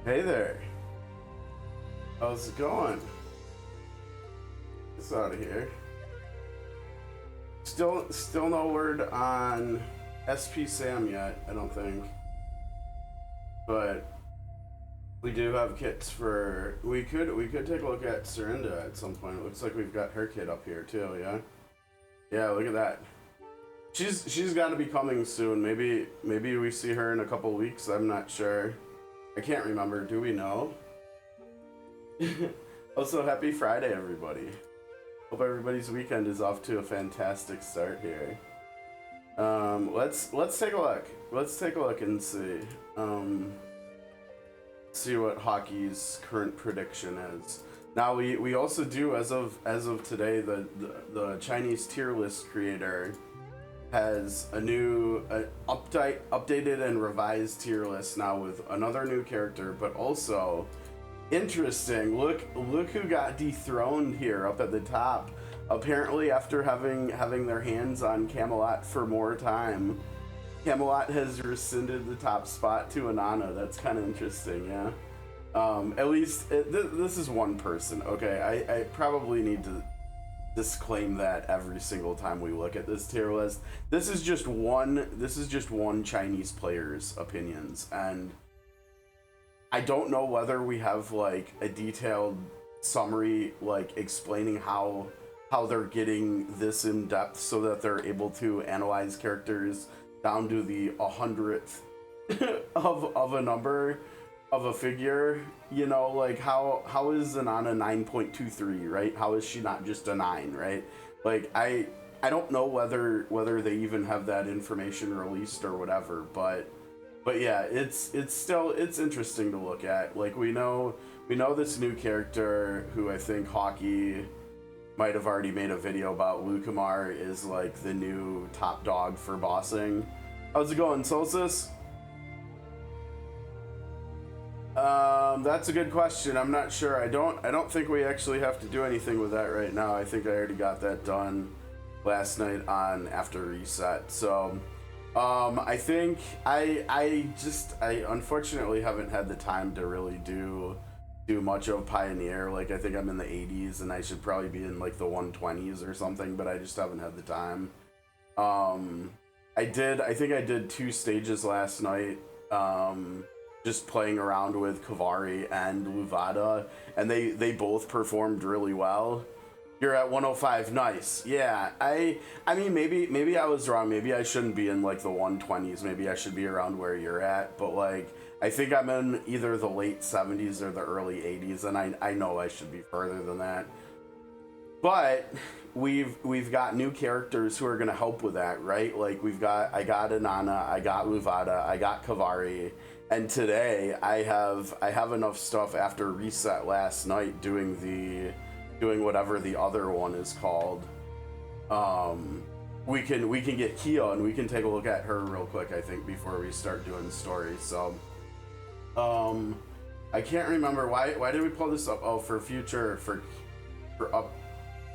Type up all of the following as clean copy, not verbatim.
Hey there. How's it going? It's out of here. Still no word on SP Sam yet, I don't think. But we do have kits for we could take a look at Serinda at some point. It looks like we've got her kit up here too, yeah? Yeah, look at that. She's gotta be coming soon. Maybe we see her in a couple weeks, I'm not sure. I can't remember, do we know? Also, happy Friday, everybody. Hope everybody's weekend is off to a fantastic start here. Let's take a look. Let's take a look and see. See what hockey's current prediction is. Now we also do, as of today, the Chinese tier list creator has a new updated and revised tier list now with another new character, but also interesting. Look who got dethroned here up at the top. Apparently, after having their hands on Camelot for more time, Camelot has rescinded the top spot to Anana. That's kind of interesting, yeah. At least this is one person. Okay, I probably need to disclaim that every single time we look at this tier list. This is just one Chinese player's opinions, and I don't know whether we have like a detailed summary like explaining how they're getting this in depth so that they're able to analyze characters down to the 100th of a number of a figure, you know, like how is Anana 9.23, right? How is she not just a 9, right? Like I don't know whether they even have that information released or whatever, but yeah, it's interesting to look at. Like we know this new character who I think Hockey might have already made a video about. Lukamar is like the new top dog for bossing. How's it going, Solstice? That's a good question. I'm not sure. I don't think we actually have to do anything with that right now. I think I already got that done last night on After Reset. So, I think I unfortunately haven't had the time to really do much of Pioneer. Like I think I'm in the 80s and I should probably be in like the 120s or something, but I just haven't had the time. I think I did 2 stages last night. Just playing around with Kavari and Luvada, and they both performed really well. You're at 105, nice. Yeah, I mean maybe I was wrong. Maybe I shouldn't be in like the 120s. Maybe I should be around where you're at. But like I think I'm in either the late 70s or the early 80s, and I know I should be further than that. But we've got new characters who are gonna help with that, right? Like I got Anana, I got Luvada, I got Kavari. And today I have enough stuff after reset last night doing whatever the other one is called. We can get Kia and we can take a look at her real quick, I think, before we start doing stories. So I can't remember why did we pull this up? Oh, for future for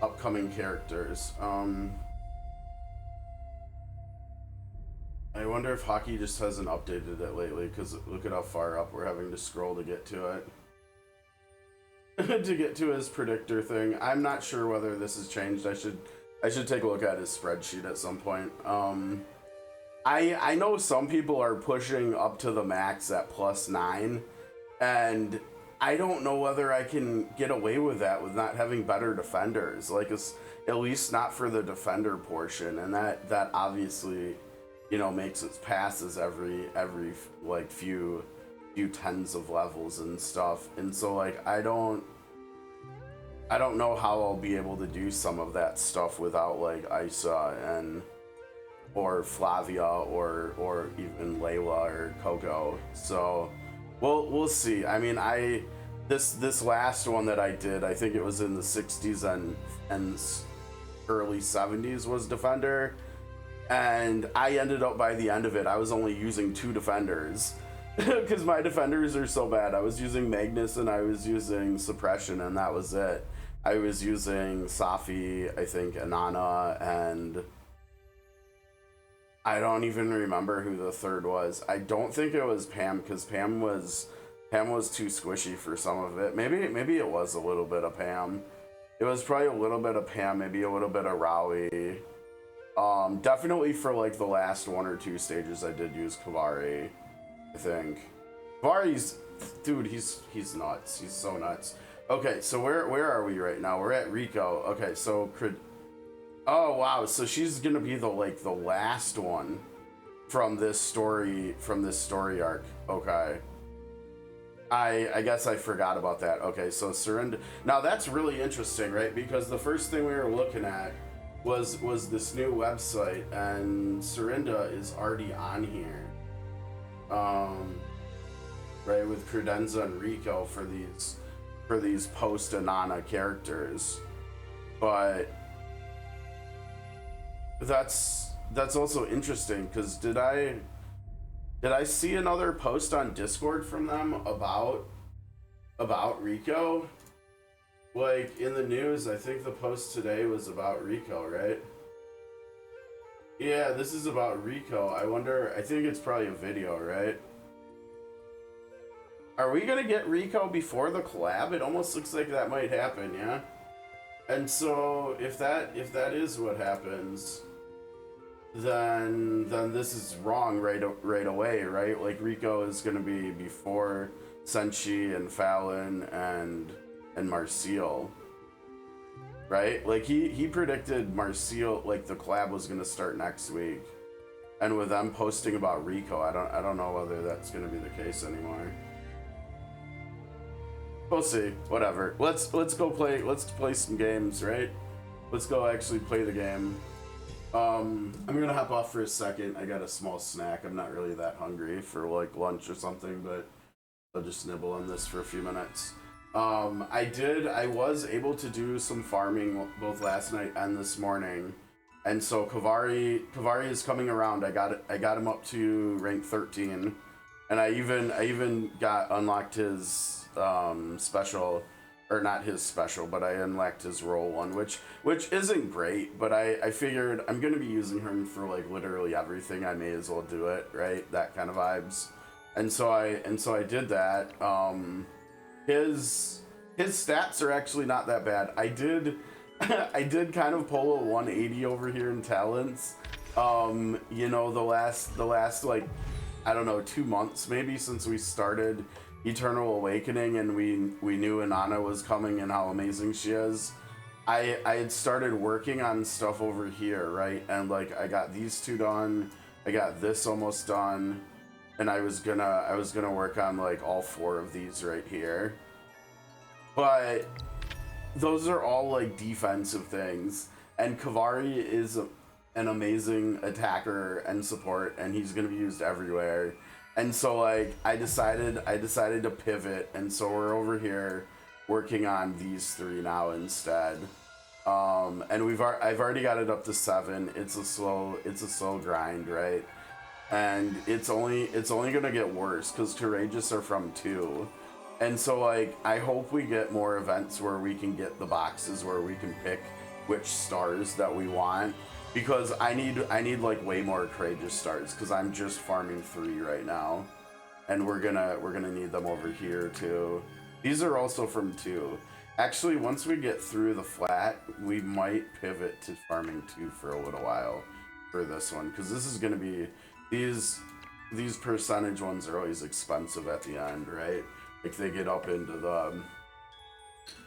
upcoming characters. I wonder if Hockey just hasn't updated it lately, because look at how far up we're having to scroll to get to it. To get to his predictor thing. I'm not sure whether this has changed. I should take a look at his spreadsheet at some point. I know some people are pushing up to the max at +9, and I don't know whether I can get away with that with not having better defenders. Like it's at least not for the defender portion, and that obviously, you know, makes its passes every like few tens of levels and stuff. And so like I don't know how I'll be able to do some of that stuff without like Isa or Flavia or even Layla or Coco. So we'll see. I mean, this last one that I did, I think it was in the 60s and early 70s was defender. And I ended up, by the end of it, I was only using 2 defenders because my defenders are so bad. I was using Magnus and I was using Suppression, and that was it. I was using Safi, I think, Anana, and I don't even remember who the third was. I don't think it was Pam, because Pam was Pam was too squishy for some of it. Maybe it was a little bit of Pam. It was probably a little bit of Pam, maybe a little bit of Rowie. Definitely for like the last 1 or 2 stages I did use Kavari, I think. Kavari's, dude, he's nuts. He's so nuts. Okay, so where are we right now? We're at Rico. Okay, so oh wow, so she's gonna be the last one from this story arc. Okay. I guess I forgot about that. Okay, so Surrender. Now that's really interesting, right? Because the first thing we were looking at was this new website, and Surrender is already on here. Right, with Credenza and Rico for these post Anana characters. But that's also interesting, because did I see another post on Discord from them about Rico? Like in the news, I think the post today was about Rico, right? Yeah, this is about Rico. I think it's probably a video, right? Are we gonna get Rico before the collab? It almost looks like that might happen, yeah? And so if that is what happens, then this is wrong right away, right? Like Rico is gonna be before Senshi and Fallon and Marcial, right? Like he predicted Marcial, like the collab was gonna start next week, and with them posting about Rico, I don't know whether that's gonna be the case anymore. We'll see. Whatever. Let's go play. Let's play some games, right? Let's go actually play the game. I'm gonna hop off for a second. I got a small snack. I'm not really that hungry for like lunch or something, but I'll just nibble on this for a few minutes. I was able to do some farming both last night and this morning, and so Kavari is coming around. I got him up to rank 13, and I even got unlocked his special, or not his special, but I unlocked his role one, which isn't great, but I figured I'm gonna be using him for like literally everything. I may as well do it, right? That kind of vibes. And so I did that. His stats are actually not that bad. I did kind of pull a 180 over here in talents. You know, the last like, I don't know, 2 months maybe since we started Eternal Awakening, and we knew Inanna was coming and how amazing she is. I had started working on stuff over here, right? And like I got these 2 done, I got this almost done, and I was gonna work on like all 4 of these right here. But those are all like defensive things, and Kavari is an amazing attacker and support, and he's gonna be used everywhere. And so like I decided to pivot, and so we're over here working on these 3 now instead. And I've already got it up to 7. It's a slow grind, right? And it's only gonna get worse because Courageous are from 2. And so like I hope we get more events where we can get the boxes where we can pick which stars that we want, because I need like way more Courageous stars, because I'm just farming 3 right now, and we're gonna need them over here too. These are also from 2. Actually, once we get through the flat, we might pivot to farming 2 for a little while for this one, because this is gonna be these percentage ones are always expensive at the end, right? Like they get up into the,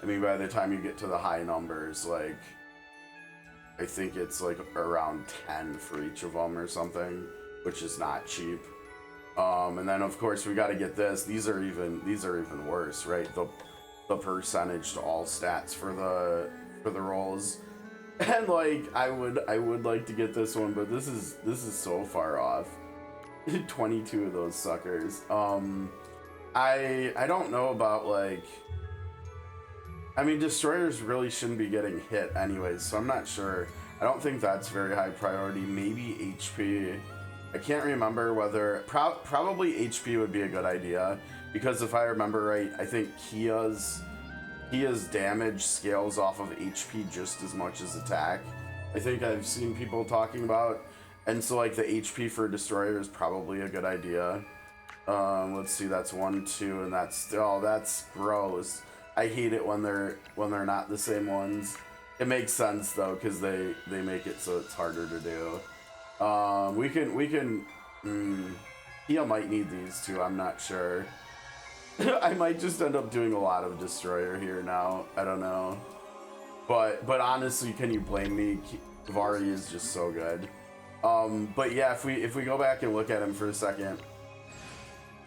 I mean, by the time you get to the high numbers, like I think it's like around 10 for each of them or something, which is not cheap. And then of course we got to get this. These are even worse, right? The percentage to all stats for the rolls. And like I would like to get this one, but this is so far off. 22 of those suckers. I don't know about like, I mean, destroyers really shouldn't be getting hit anyways, so I'm not sure. I don't think that's very high priority. Maybe HP. I can't remember whether, probably HP would be a good idea, because if I remember right, I think Kia's damage scales off of HP just as much as attack. I think I've seen people talking about, and so like the HP for destroyer is probably a good idea. Let's see, that's 1, 2, and that's gross. I hate it when they're not the same ones. It makes sense though, because they make it so it's harder to do. We can. He might need these too. I'm not sure. I might just end up doing a lot of destroyer here now. I don't know. But honestly, can you blame me? Convallaria is just so good. But yeah, if we go back and look at him for a second,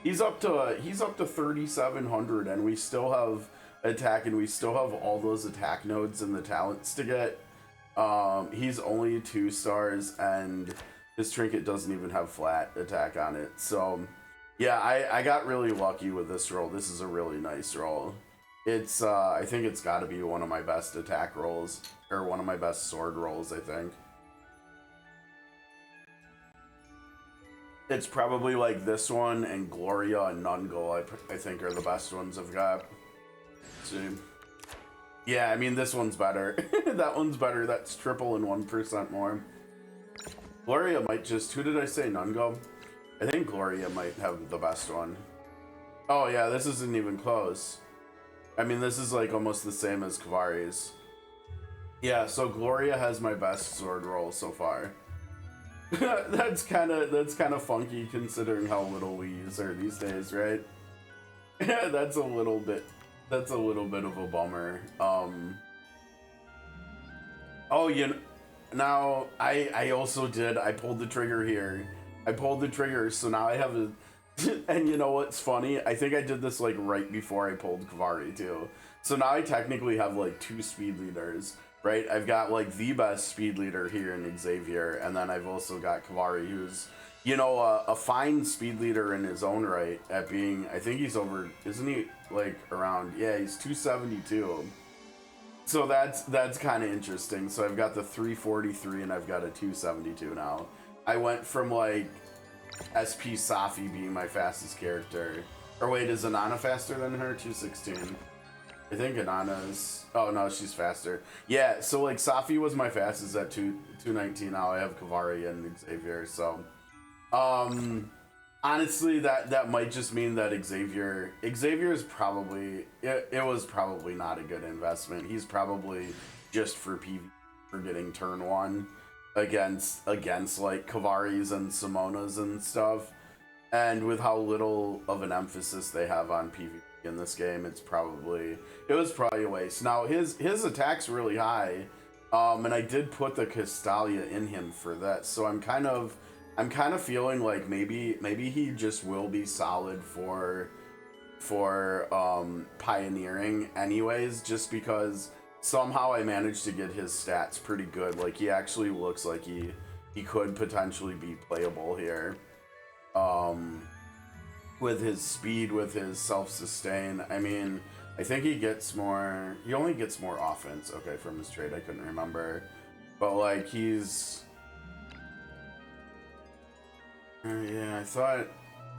he's up to 3,700, and we still have attack, and we still have all those attack nodes and the talents to get. He's only 2 stars, and his trinket doesn't even have flat attack on it. So yeah, I got really lucky with this roll. This is a really nice roll. It's I think it's got to be one of my best attack rolls, or one of my best sword rolls, I think. It's probably like this one and Gloria and Nono, I think are the best ones I've got. Let's see. Yeah, I mean, this one's better. That one's better. That's triple and 1% more. Gloria might just... Who did I say? Nono? I think Gloria might have the best one. Oh, yeah, this isn't even close. I mean, this is like almost the same as Convallaria's. Yeah, so Gloria has my best sword roll so far. That's kind of funky considering how little we use her these days, right? That's a little bit of a bummer. Oh, now I also did. I pulled the trigger here. I pulled the trigger, so now I have a. And you know what's funny? I think I did this like right before I pulled Convallaria too. So now I technically have like 2 speed leaders. Right, I've got like the best speed leader here in Xavier, and then I've also got Convallaria, who's, you know, a fine speed leader in his own right. At being, I think he's over, isn't he like around? Yeah, he's 272. So that's kind of interesting. So I've got the 343, and I've got a 272 now. I went from like SP Safi being my fastest character, or wait, is Anana faster than her? 216. I think Anana's... Oh, no, she's faster. Yeah, so, like, Safi was my fastest at 219. Now I have Convallaria and Xavier, so... honestly, that might just mean that Xavier is probably... It was probably not a good investment. He's probably just for PvP for getting turn 1 against like, Convallarias and Simonas and stuff. And with how little of an emphasis they have on PvP in this game, it was probably a waste. Now his attack's really high, and I did put the Castalia in him for that, so I'm kind of feeling like maybe he just will be solid for pioneering anyways, just because somehow I managed to get his stats pretty good. Like, he actually looks like he could potentially be playable here. With his speed, with his self-sustain. I mean, I think he only gets more offense, okay, from his trade. I couldn't remember. But, like, he's... yeah, I thought...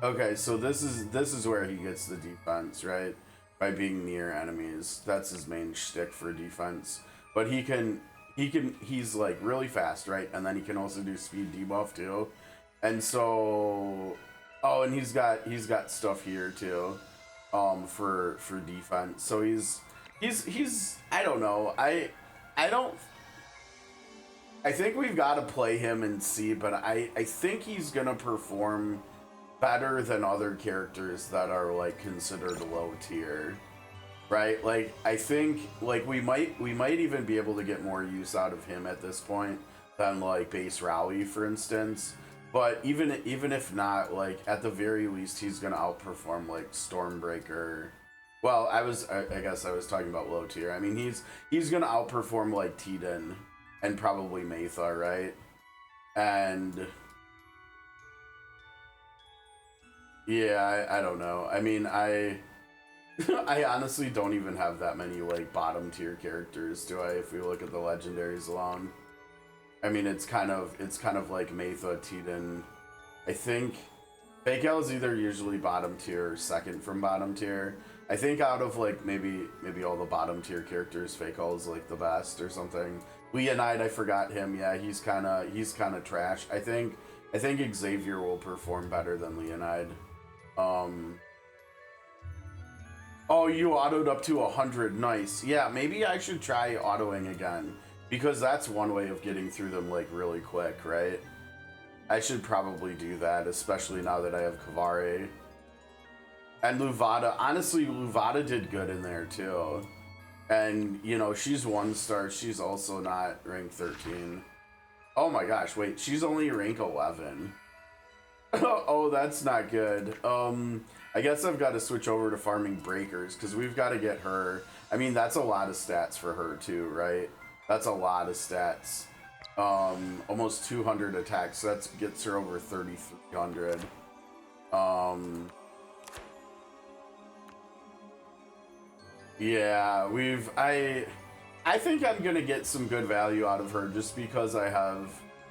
Okay, so this is where he gets the defense, right? By being near enemies. That's his main shtick for defense. But he's, like, really fast, right? And then he can also do speed debuff, too. And so... Oh, and he's got stuff here too, for defense. So he's I don't know. I think we've got to play him and see, but I think he's gonna perform better than other characters that are like considered low tier, right? Like, I think like we might even be able to get more use out of him at this point than like base Rally, for instance. But even if not, like, at the very least, he's gonna outperform like Stormbreaker. Well, I guess I was talking about low tier. I mean, he's gonna outperform like Tiden and probably Maytha, right? And yeah, I don't know. I mean, I honestly don't even have that many like bottom tier characters, do I? If we look at the legendaries alone. I mean, it's kind of like Maytha, Tiden. I think Fake-Al is either usually bottom tier or second from bottom tier. I think out of like maybe all the bottom tier characters, Fake-Al is like the best or something. Leonide, I forgot him. Yeah, he's kind of trash. I think Xavier will perform better than Leonide. Um, oh, you autoed up to 100. Nice. Yeah, maybe I should try autoing again, because that's one way of getting through them like really quick, right? I should probably do that, especially now that I have Kavari. And Luvada, honestly, Luvada did good in there too. And, you know, she's 1-star. She's also not rank 13. Oh my gosh, wait, she's only rank 11. Oh, that's not good. I guess I've got to switch over to farming breakers, because we've got to get her. I mean, that's a lot of stats for her too, right? That's a lot of stats. Almost 200 attacks. So that gets her over 3,300. Yeah, I think I'm gonna get some good value out of her just because I have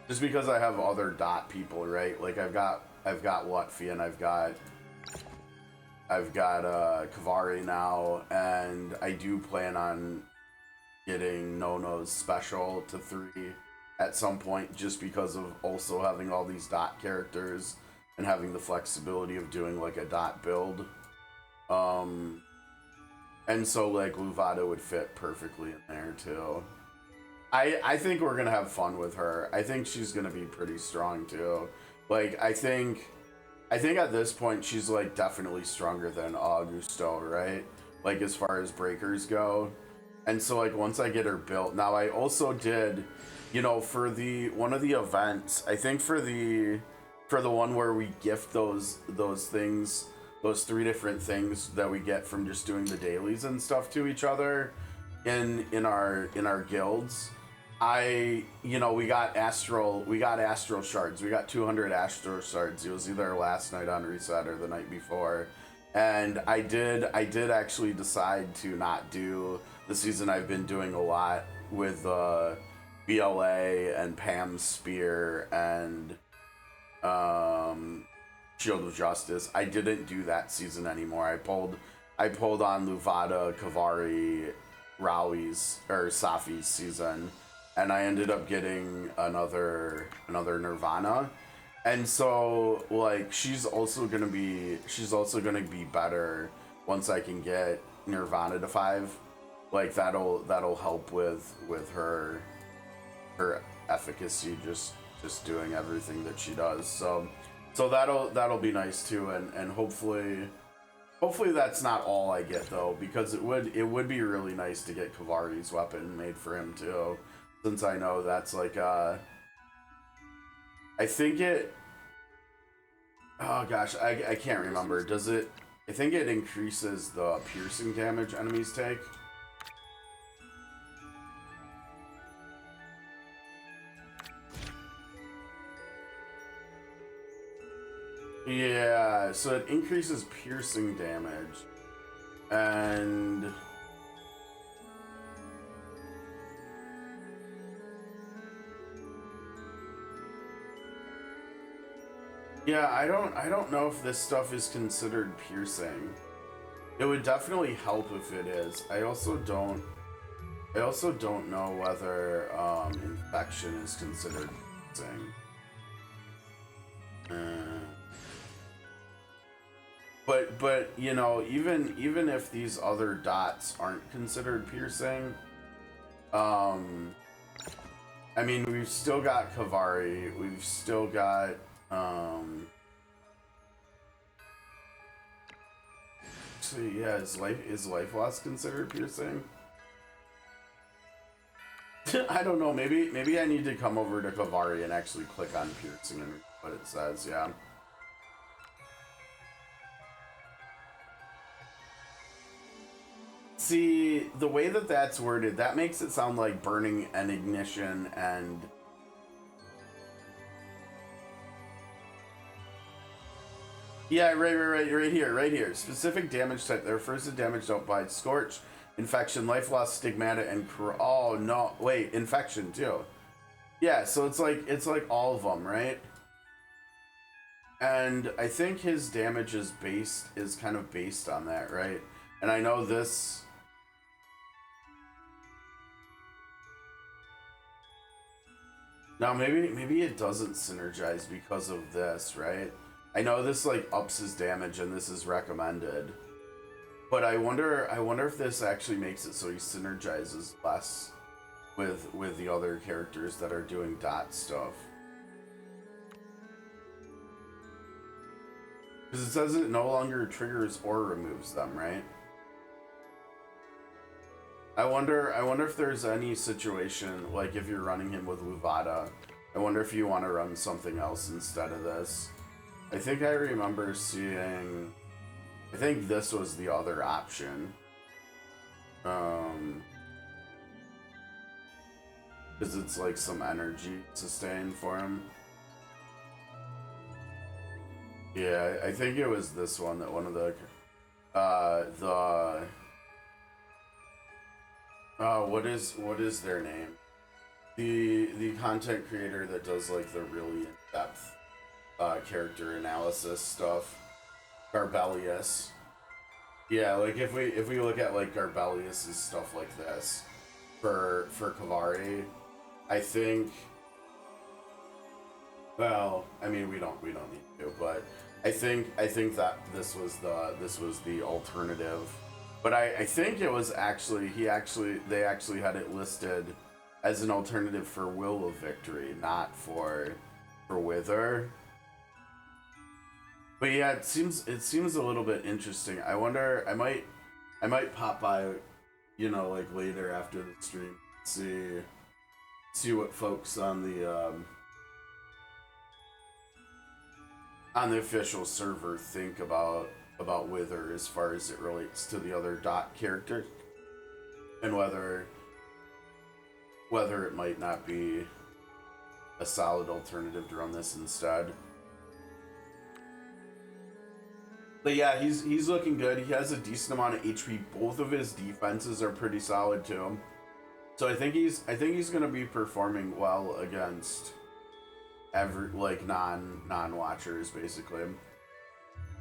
other dot people, right? Like I've got Lutfi and I've got Kavari now, and I do plan on getting Nono's special to 3 at some point, just because of also having all these dot characters and having the flexibility of doing like a dot build. And so like Luvada would fit perfectly in there too. I think we're gonna have fun with her. I think she's gonna be pretty strong too. Like I think at this point she's like definitely stronger than Augusto, right? Like as far as breakers go. And so like once I get her built, now I also did, you know, for the one of the events, I think for the one where we gift those things, those 3 different things that we get from just doing the dailies and stuff to each other in our guilds. You know, we got astral shards. We got 200 astral shards. It was either last night on reset or the night before. And I did actually decide to not do the season I've been doing a lot with BLA and Pam's spear and Shield of Justice. I didn't do that season anymore. I pulled on Luvada, Kavari, Rawi's or Safi's season, and I ended up getting another Nirvana. And so like she's also gonna be better once I can get Nirvana to 5. Like that'll help with her efficacy, just doing everything that she does. So that'll be nice too, and hopefully that's not all I get though, because it would be really nice to get Kavari's weapon made for him too, since I know that's like I think it, oh gosh, I can't remember. Does it, I think it increases the piercing damage enemies take. Yeah, so it increases piercing damage, and yeah, I don't know if this stuff is considered piercing. It would definitely help if it is. I also don't know whether infection is considered piercing. But you know, even if these other dots aren't considered piercing, I mean, we've still got Kavari, we've still got so yeah, is life loss considered piercing? I don't know, maybe I need to come over to Kavari and actually click on piercing and what it says. Yeah. See, the way that that's worded, that makes it sound like burning and ignition and... Yeah, right here. Specific damage type that refers to damage dealt by scorch, infection, life loss, stigmata, and... Oh, no. Wait, infection, too. Yeah, so it's like all of them, right? And I think his damage is kind of based on that, right? And I know this... Now maybe it doesn't synergize because of this, right? I know this like ups his damage and this is recommended, but I wonder if this actually makes it so he synergizes less with the other characters that are doing dot stuff. Because it says it no longer triggers or removes them, right? I wonder if there's any situation, like if you're running him with Luvada, I wonder if you want to run something else instead of this. I think I remember seeing, I think this was the other option. Because it's like some energy sustain for him. Yeah, I think it was this one that one of the what is their name? The content creator that does like the really in-depth character analysis stuff. Garbelius. Yeah, like if we look at like Garbelius's stuff like this for Kavari, I think, well, I mean we don't need to, but I think that this was the alternative. But I think it was actually they actually had it listed as an alternative for Will of Victory, not for Wither. But yeah, it seems a little bit interesting. I wonder, I might pop by, you know, like later after the stream, see what folks on the official server think about Wither as far as it relates to the other dot characters, and whether it might not be a solid alternative to run this instead. But yeah, he's looking good. He has a decent amount of HP. Both of his defenses are pretty solid too. So I think he's gonna be performing well against every like non-watchers basically.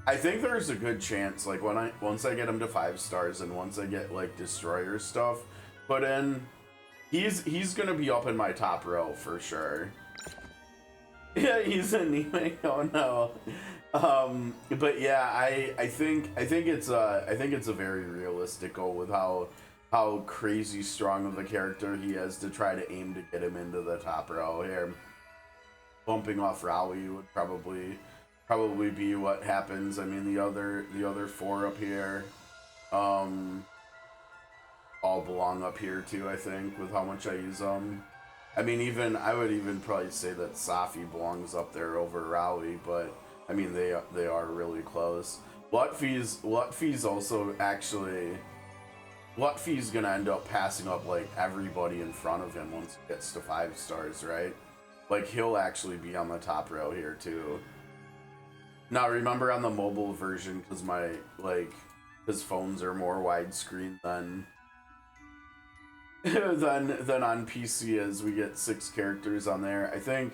I think there's a good chance, like once I get him to 5 stars and once I get like destroyer stuff put in, he's gonna be up in my top row for sure. Yeah, he's anemic. Oh no. But yeah, I think it's a very realistic goal with how crazy strong of a character he is to try to aim to get him into the top row here. Bumping off Rawi would probably be what happens. I mean, the other 4 up here, all belong up here too. I think with how much I use them. I mean, I would even probably say that Safi belongs up there over Rawi, but I mean they are really close. Lutfi's also actually. Lutfi's gonna end up passing up like everybody in front of him once he gets to 5 stars, right? Like he'll actually be on the top row here too. Now remember on the mobile version, because his phones are more widescreen than on PC, as we get 6 characters on there. I think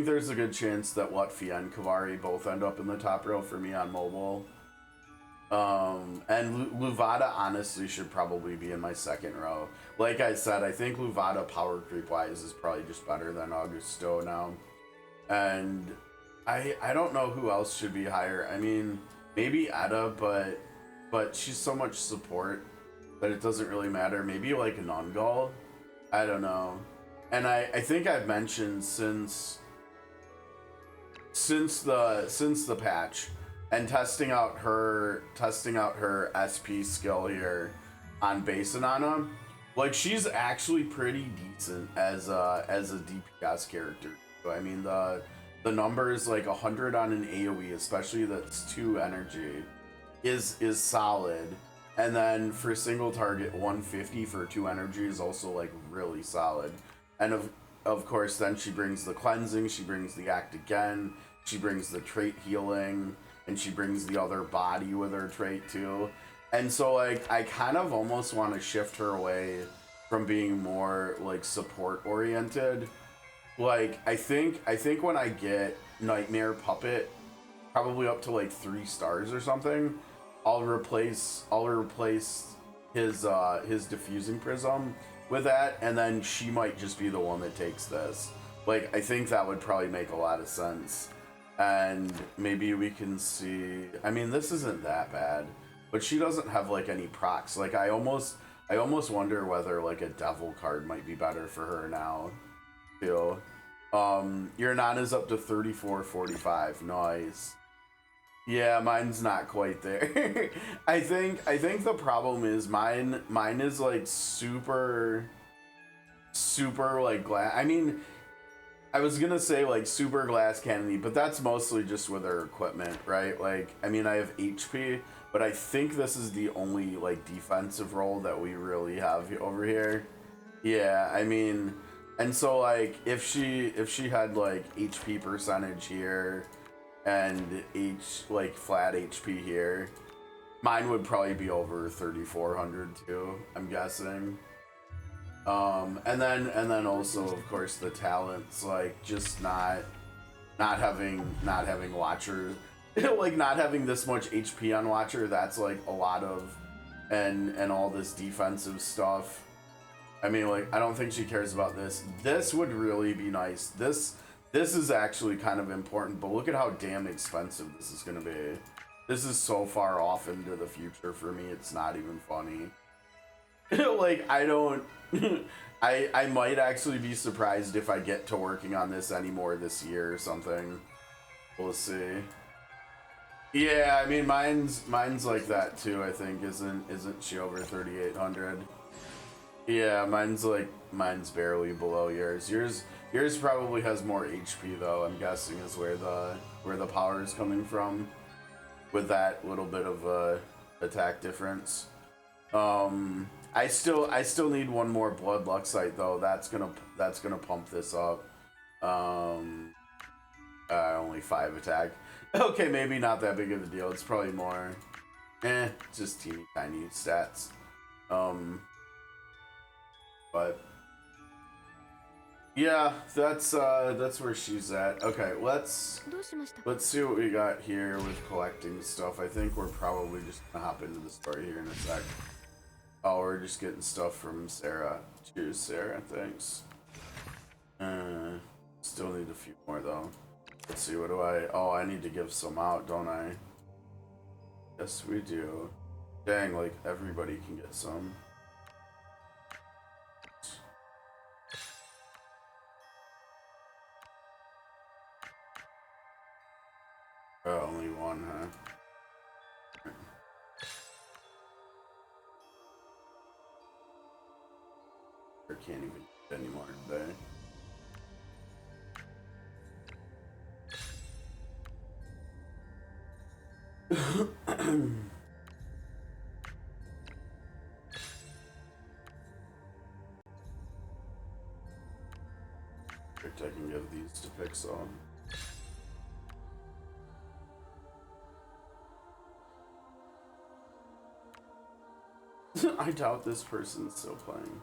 there's a good chance that Lutfi and Kavari both end up in the top row for me on mobile. And Luvada honestly should probably be in my 2nd row. Like I said, I think Luvada power creep wise is probably just better than Augusto now. And I don't know who else should be higher. I mean, maybe Eda, but she's so much support that it doesn't really matter. Maybe like Nungal. I don't know. And I think I've mentioned since the patch and testing out her SP skill here on Basinana, like she's actually pretty decent as a DPS character. I mean the numbers like 100 on an AoE, especially that's 2 energy, is solid. And then for single target 150 for 2 energy is also like really solid. And of course then she brings the cleansing, she brings the act again, she brings the trait healing, and she brings the other body with her trait too. And so like I kind of almost want to shift her away from being more like support oriented. Like I think when I get Nightmare Puppet probably up to like 3 stars or something, I'll replace his diffusing prism with that, and then she might just be the one that takes this. Like I think that would probably make a lot of sense. And maybe we can see, I mean, this isn't that bad, but she doesn't have like any procs. Like I almost wonder whether like a devil card might be better for her now. Too. Your Nana's up to 3445. Nice. Yeah, mine's not quite there. I think the problem is mine is like super like glass. I mean, I was gonna say like super glass cannony, but that's mostly just with her equipment, right? Like, I mean, I have HP, but I think this is the only like defensive role that we really have over here. Yeah, I mean, and so like if she had like HP percentage here and like flat HP here, mine would probably be over 3400 too, I'm guessing. And then also of course the talents, like just not having Watcher, like not having this much HP on Watcher, that's like a lot of, and all this defensive stuff. I mean, like, I don't think she cares about this. This would really be nice. This is actually kind of important, but look at how damn expensive this is gonna be. This is so far off into the future for me, it's not even funny. Like, I don't... I might actually be surprised if I get to working on this anymore this year or something. We'll see. Yeah, I mean, mine's like that too, I think. Isn't she over 3800? Yeah, mine's barely below yours. Yours probably has more HP though, I'm guessing is where the power is coming from, with that little bit of attack difference. I still need one more blood Luxite though. That's gonna pump this up. Only 5 attack. Okay, maybe not that big of a deal. It's probably more just teeny tiny stats. But yeah, that's where she's at. Okay, let's see what we got here with collecting stuff. I think we're probably just gonna hop into the story here in a sec. Oh, we're just getting stuff from Sarah. Cheers, Sarah. Thanks. Still need a few more though. Let's see, what do I... Oh, I need to give some out, don't I? Yes, we do. Dang, like everybody can get some. Oh, only one, huh? Or can't even get any more today. I can give these to Pixel. I doubt this person's still playing.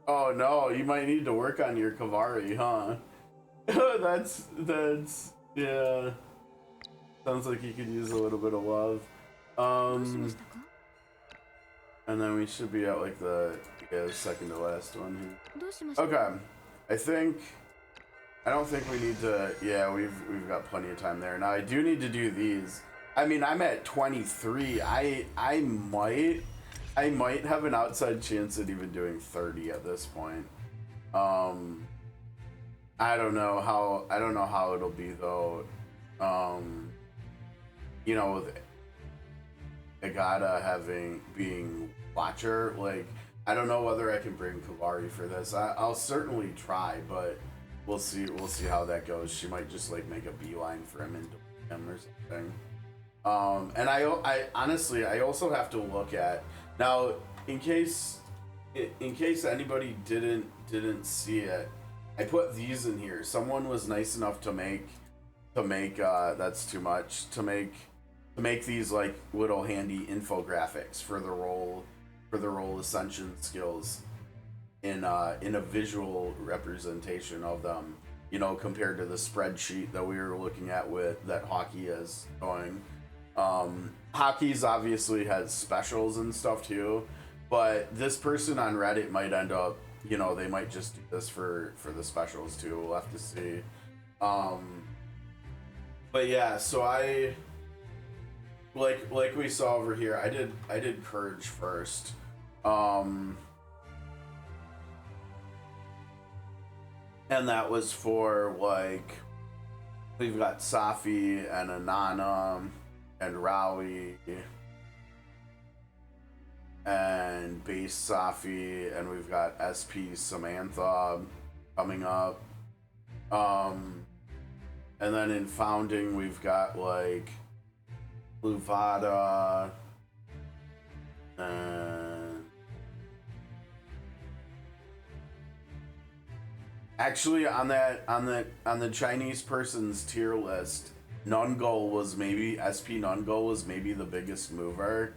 Oh no, you might need to work on your Kavari, huh? that's yeah. Sounds like you could use a little bit of love. And then we should be at like the second to last one here. Okay, I don't think we need to. Yeah, we've got plenty of time there. Now I do need to do these. I mean, I'm at 23. I might have an outside chance at even doing 30 at this point. I don't know how it'll be though. You know, with Agata being Watcher, like, I don't know whether I can bring Kavari for this. I'll certainly try, but we'll see how that goes. She might just like make a beeline for him into him or something. And I honestly, I also have to look at now, in case anybody didn't see it, I put these in here. Someone was nice enough to make that's too much, to make these like little handy infographics for the role Ascension skills in a visual representation of them, you know, compared to the spreadsheet that we were looking at with that Hockey is going. Hockey's obviously has specials and stuff too, But this person on Reddit might end up, you know, they might just do this for the specials too. We'll have to see. But yeah, so I like we saw over here, I did Courage first. And that was for like we've got Safi and Anana and Rawi and base Safi, and we've got SP Samantha coming up. And then in Founding we've got like Luvada and actually on the Chinese person's tier list, Nungul was maybe SP Nungul was maybe the biggest mover.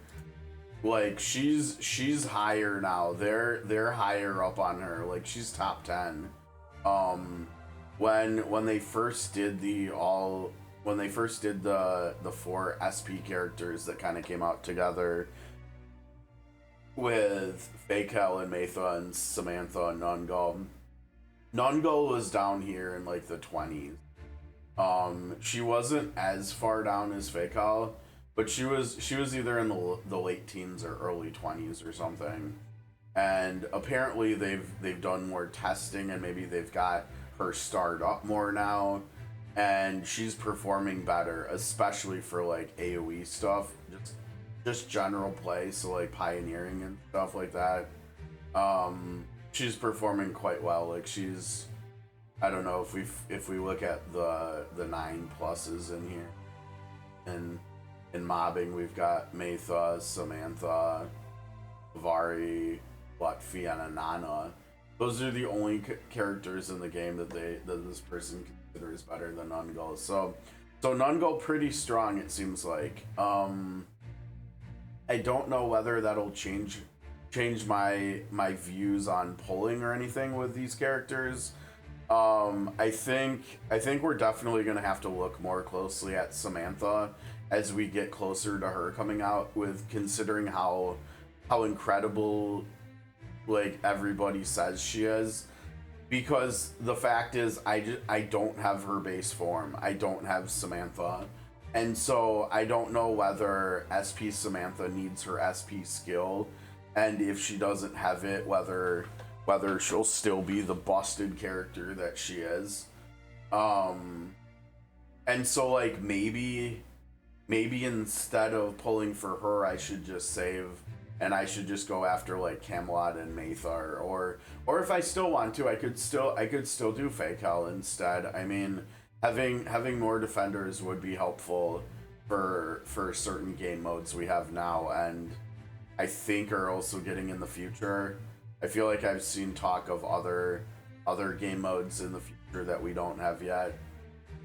Like she's higher now. They're higher up on her. Like she's top 10. When they first did the 4 SP characters that kind of came out together with Fakel and Matha and Samantha and Nungul. Nungul was down here in like the 20s. She wasn't as far down as Fakel, but she was either in the late teens or early 20s or something. And apparently they've done more testing, and maybe they've got her starred up more now, and she's performing better, especially for like AoE stuff, just general play, so like pioneering and stuff like that. She's performing quite well. Like she's, I don't know, if we look at the 9 pluses in here, and in mobbing we've got Matha, Samantha, Vari, Lutfi, and Anana. Those are the only characters in the game that this person considers better than Nungul. So Nungul pretty strong, it seems like. I don't know whether that'll change my views on pulling or anything with these characters. I think we're definitely gonna have to look more closely at Samantha as we get closer to her coming out, with considering how incredible like everybody says she is. Because the fact is, I don't have her base form. I don't have Samantha. And so I don't know whether SP Samantha needs her SP skill, and if she doesn't have it, whether she'll still be the busted character that she is. And so like maybe instead of pulling for her, I should just save, and I should just go after like Camelot and Mathar, or if I still want to, I could still do Fakel instead. I mean, having more defenders would be helpful for certain game modes we have now, and I think are also getting in the future. I feel like I've seen talk of other game modes in the future that we don't have yet,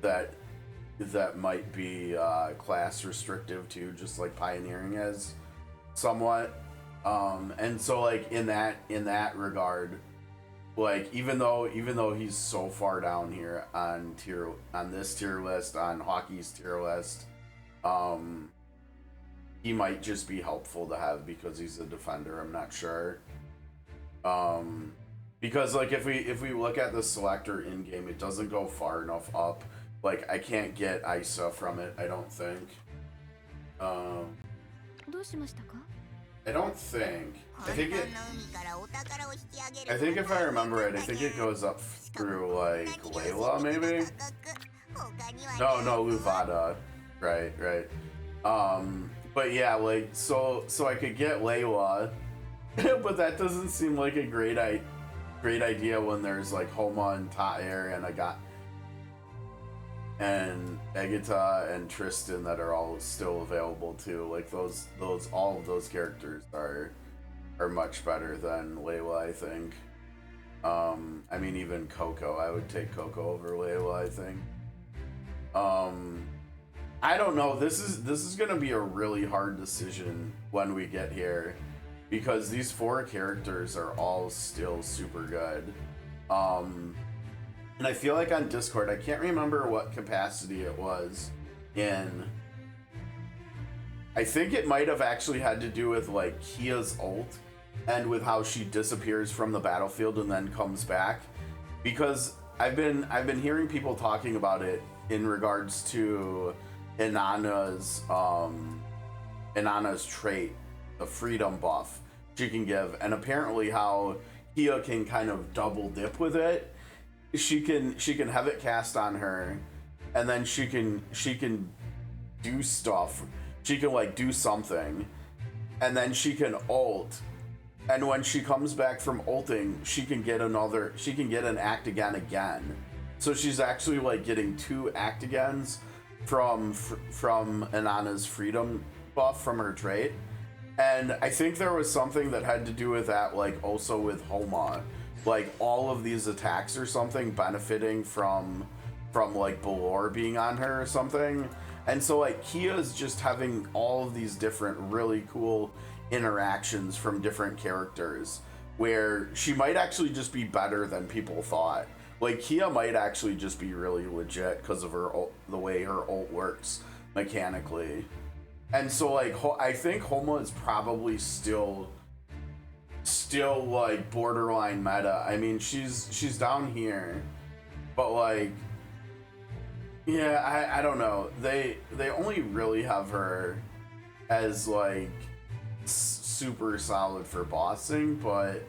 that might be class restrictive too, just like Pioneering is somewhat. And so like in that regard, like even though he's so far down here on this tier list, on Hockey's tier list, he might just be helpful to have because he's a defender. I'm not sure. Because like if we look at the selector in game, it doesn't go far enough up. Like I can't get Isa from it, I don't think. I don't think. I think if I remember right, I think it goes up through like Layla maybe? No, Luvada. Right. But yeah, like so I could get Layla, but that doesn't seem like a great idea when there's like Homa and Ta'er and Egita and Tristan that are all still available too. Like all of those characters are much better than Layla, I think. I mean, even Coco, I would take Coco over Layla, I think. I don't know. This is gonna be a really hard decision when we get here, because these 4 characters are all still super good. And I feel like on Discord, I can't remember what capacity it was in. I think it might have actually had to do with like Kia's ult and with how she disappears from the battlefield and then comes back, because I've been hearing people talking about it in regards to Inanna's trait, the freedom buff she can give, and apparently how Kia can kind of double dip with it. She can have it cast on her, and then she can do stuff. She can like do something, and then she can ult. And when she comes back from ulting, she can get an act again. So she's actually like getting 2 act agains from Inanna's freedom buff from her trait. And I think there was something that had to do with that, like also with Homa, like all of these attacks or something benefiting from like Balor being on her or something. And so like Kia's just having all of these different really cool interactions from different characters where she might actually just be better than people thought. Like Kia might actually just be really legit because of her the way her ult works mechanically. And so like I think Homa is probably still like borderline meta. I mean, she's down here, but like, yeah, I don't know. They only really have her as like super solid for bossing, but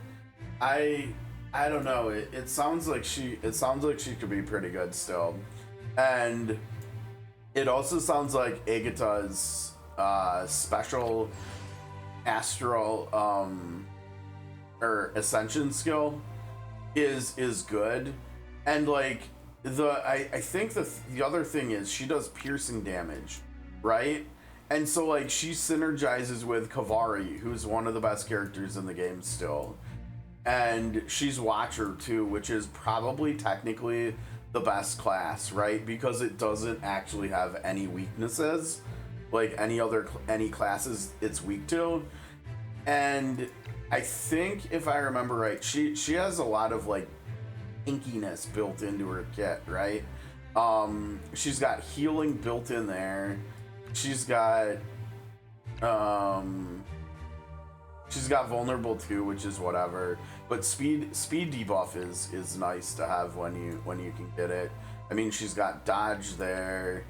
I don't know. It sounds like she could be pretty good still, and it also sounds like Agatha's special astral or ascension skill is good, and like I think the other thing is she does piercing damage, right? And so like she synergizes with Kavari, who's one of the best characters in the game still, and she's Watcher too, which is probably technically the best class, right? Because it doesn't actually have any weaknesses like any classes it's weak to. And I think if I remember right, she has a lot of like inkiness built into her kit, right? She's got healing built in there. She's got vulnerable too, which is whatever. But speed debuff is nice to have when you can get it. I mean, she's got dodge there.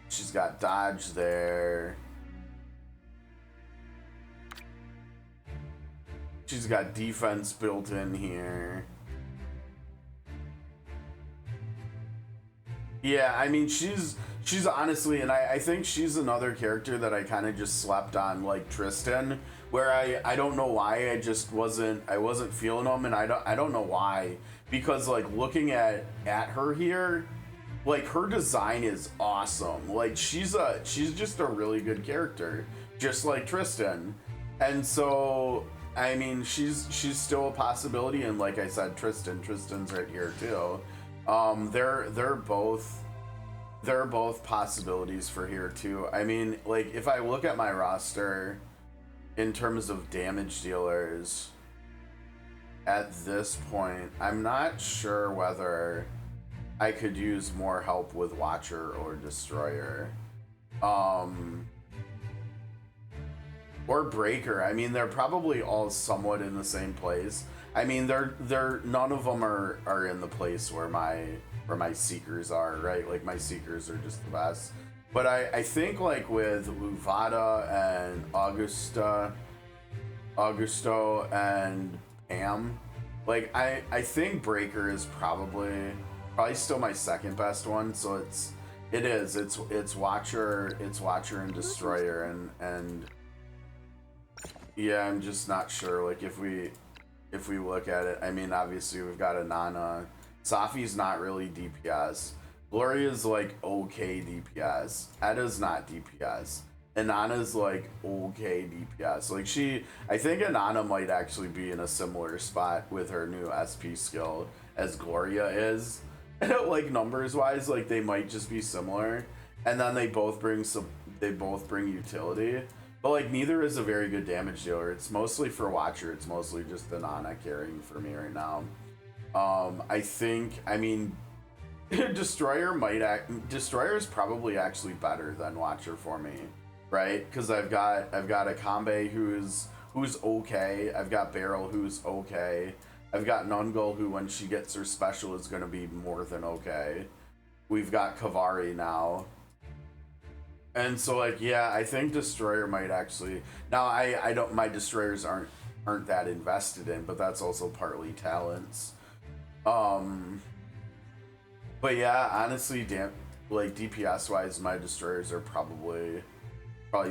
She's got dodge there. She's got defense built in here. Yeah, I mean, she's honestly, and I think she's another character that I kind of just slept on, like Tristan, where I don't know why I wasn't feeling them, and I don't know why, because like looking at her here, like her design is awesome. Like she's just a really good character, just like Tristan, and so I mean she's still a possibility, and like I said, Tristan's right here too. They're both possibilities for here too. I mean, like if I look at my roster in terms of damage dealers at this point, I'm not sure whether I could use more help with Watcher or Destroyer. Or Breaker. I mean, they're probably all somewhat in the same place. I mean, they're none of them are in the place where my Seekers are, right? Like my Seekers are just the best. But I think like with Luvada and Augusto and Pam, like I think Breaker is probably still my second best one. So it's Watcher and Destroyer, and yeah, I'm just not sure. Like if we look at it, I mean, obviously we've got Inanna. Safi's not really DPS. Gloria's like okay DPS. Edda's not DPS. Inanna's like okay DPS. Like I think Inanna might actually be in a similar spot with her new SP skill as Gloria is. Like numbers wise, like they might just be similar. And then they both bring utility. But like neither is a very good damage dealer. It's mostly for Watcher. It's mostly just Inanna carrying for me right now. I mean, Destroyer is probably actually better than Watcher for me. right? Because I've got a Kambe who's okay. I've got Beryl who's okay. I've got Nungul who, when she gets her special, is going to be more than okay. We've got Kavari now. And so, like, yeah, I think Destroyer might actually... Now, I don't... My Destroyers aren't that invested in, but that's also partly talents. But yeah, honestly, like, DPS-wise, my Destroyers are probably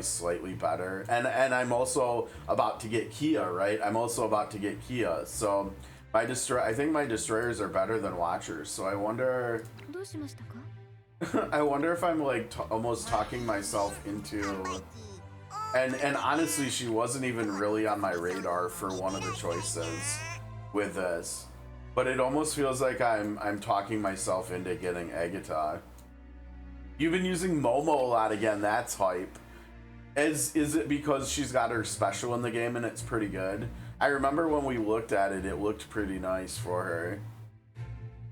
slightly better. And I'm also about to get Kia, right? I'm also about to get Kia, so... I think my Destroyers are better than Watchers, so I wonder... I wonder if I'm like almost talking myself into... And honestly, she wasn't even really on my radar for one of the choices with this. But it almost feels like I'm talking myself into getting Agatha. You've been using Momo a lot again, that's hype. Is it because she's got her special in the game and it's pretty good? I remember when we looked at it, it looked pretty nice for her.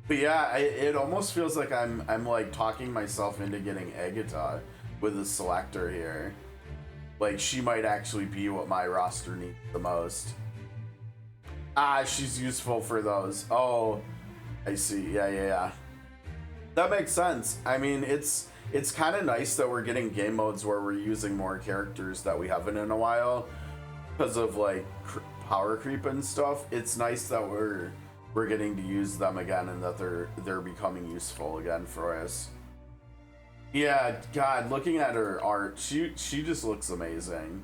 But yeah, it almost feels like I'm like talking myself into getting Agatha with the selector here. Like, she might actually be what my roster needs the most. Ah, she's useful for those. Oh, I see. Yeah. That makes sense. I mean, it's kind of nice that we're getting game modes where we're using more characters that we haven't in a while because of like power creep and stuff. It's nice that we're getting to use them again and that they're becoming useful again for us. Yeah, God, looking at her art, she just looks amazing.